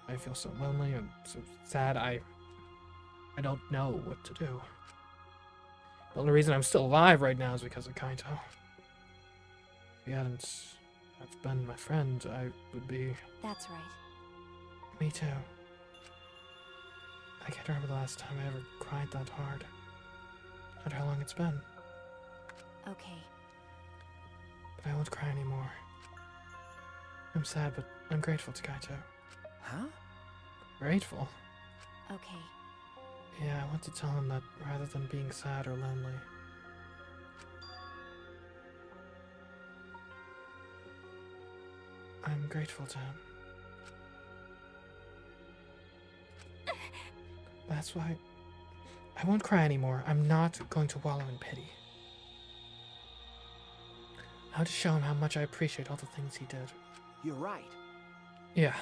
I feel so lonely and so sad. I don't know what to do. The only reason I'm still alive right now is because of Kaito. If he hadn't have been my friend, I would be... that's right. Me too. I can't remember the last time I ever cried that hard. And how long it's been. Okay. But I won't cry anymore. I'm sad, but I'm grateful to Kaito. Huh? Grateful? Okay. Yeah, I want to tell him that rather than being sad or lonely, I'm grateful to him. That's why I won't cry anymore. I'm not going to wallow in pity. I want to show him how much I appreciate all the things he did. You're right. Yeah.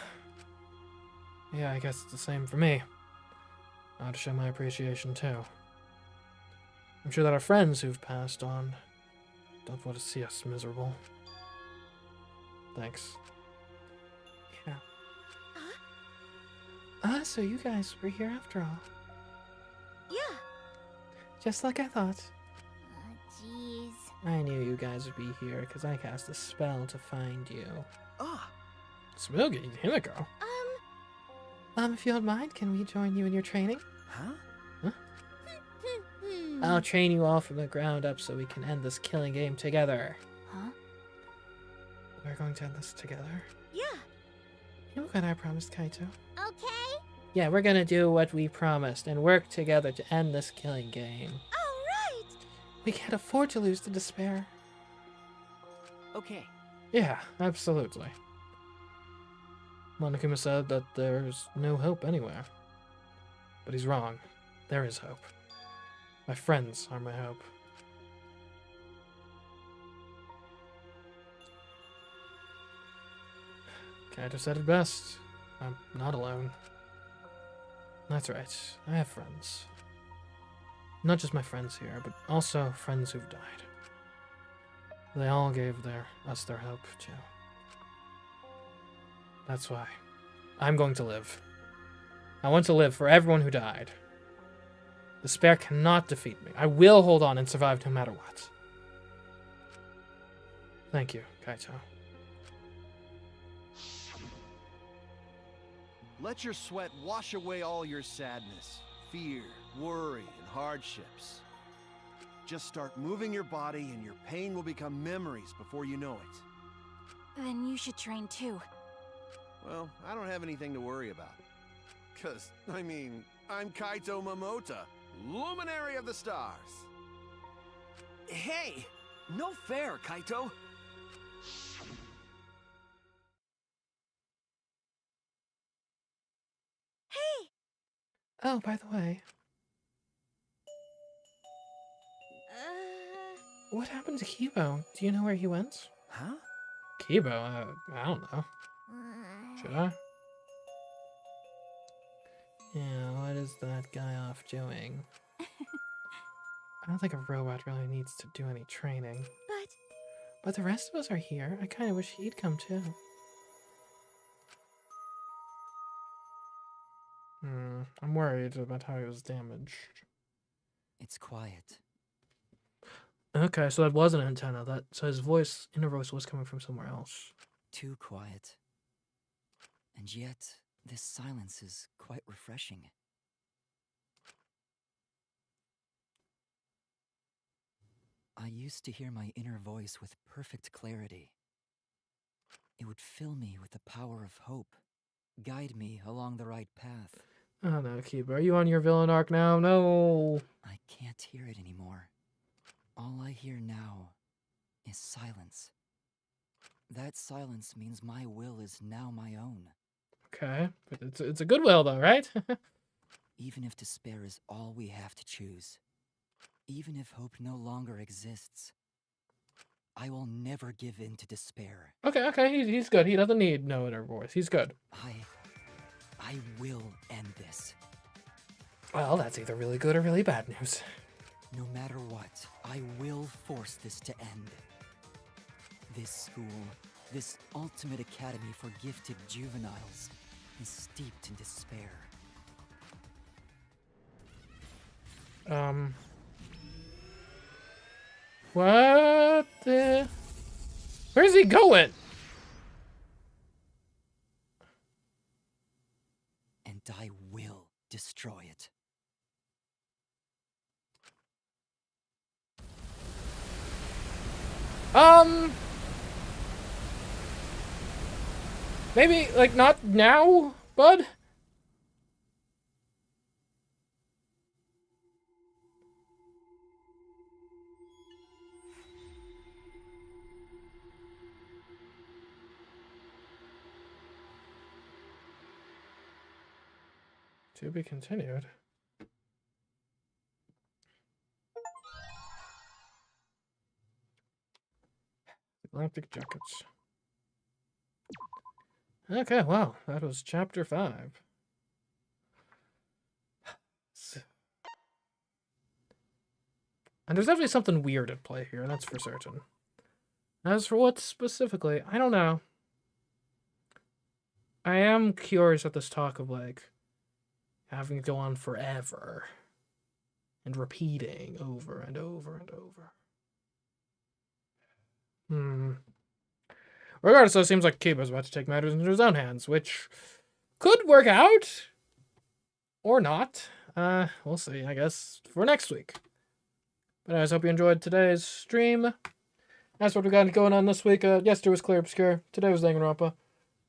Yeah, I guess it's the same for me. I want to show my appreciation too. I'm sure that our friends who've passed on don't want to see us miserable. Thanks. Yeah. So you guys were here after all. Yeah. Just like I thought. Jeez. I knew you guys would be here because I cast a spell to find you. Ah, Smilgy, Himiko. If you don't mind, can we join you in your training? huh? I'll train you all from the ground up so we can end this killing game together. Huh? We're going to end this together. Yeah. You know what I promised, Kaito? Okay. Yeah, we're gonna do what we promised and work together to end this killing game. All right. We can't afford to lose to despair. Okay. Yeah, absolutely. Monokuma said that there's no hope anywhere. But he's wrong. There is hope. My friends are my hope. Kaito said it best. I'm not alone. That's right. I have friends. Not just my friends here, but also friends who've died. They all gave us their hope, too. That's why I'm going to live. I want to live for everyone who died. Despair cannot defeat me. I will hold on and survive no matter what. Thank you, Kaito. Let your sweat wash away all your sadness, fear, worry, and hardships. Just start moving your body and your pain will become memories before you know it. Then you should train too. well, I don't have anything to worry about. 'Cause, I mean, I'm Kaito Momota, Luminary of the Stars. Hey! No fair, Kaito! Hey! Oh, by the way, what happened to Kibo? Do you know where he went? Huh? Kibo? I don't know. Should I? Yeah, what is that guy off doing? I don't think a robot really needs to do any training. But the rest of us are here. I kind of wish he'd come too. I'm worried about how he was damaged. It's quiet. Okay, so that was an antenna. So his voice, inner voice, was coming from somewhere else. Too quiet. And yet, this silence is quite refreshing. I used to hear my inner voice with perfect clarity. It would fill me with the power of hope, guide me along the right path. Oh no, Kiba, are you on your villain arc now? No! I can't hear it anymore. All I hear now is silence. That silence means my will is now my own. Okay, but it's a good will though, right? Even if despair is all we have to choose, even if hope no longer exists, I will never give in to despair. Okay, he's good. He doesn't need no inner voice. He's good. I will end this. Well, that's either really good or really bad news. No matter what, I will force this to end. This school, this ultimate academy for gifted juveniles, is steeped in despair. What the... Where's he going? And I will destroy it. Maybe, like, not now, bud? To be continued. Galactic Jackets. Okay, wow, that was chapter 5. And there's definitely something weird at play here, that's for certain. As for what specifically, I don't know. I am curious at this talk of, like, having it go on forever. And repeating over and over and over. Regardless, though, it seems like Kiba's about to take matters into his own hands, which could work out. Or not. We'll see, I guess, for next week. But anyways, hope you enjoyed today's stream. That's what we got going on this week. Yesterday was Clear Obscure. Today was Danganronpa.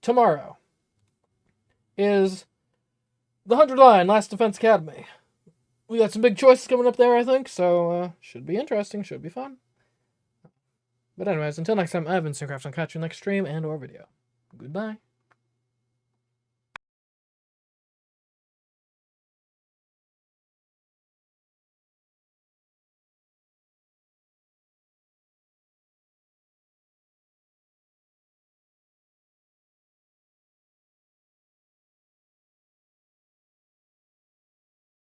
Tomorrow is the 100 Line Last Defense Academy. We got some big choices coming up there, I think, so should be interesting, should be fun. But anyways, until next time, I've been CMeeCraft. I'll catch you next stream and or video. Goodbye.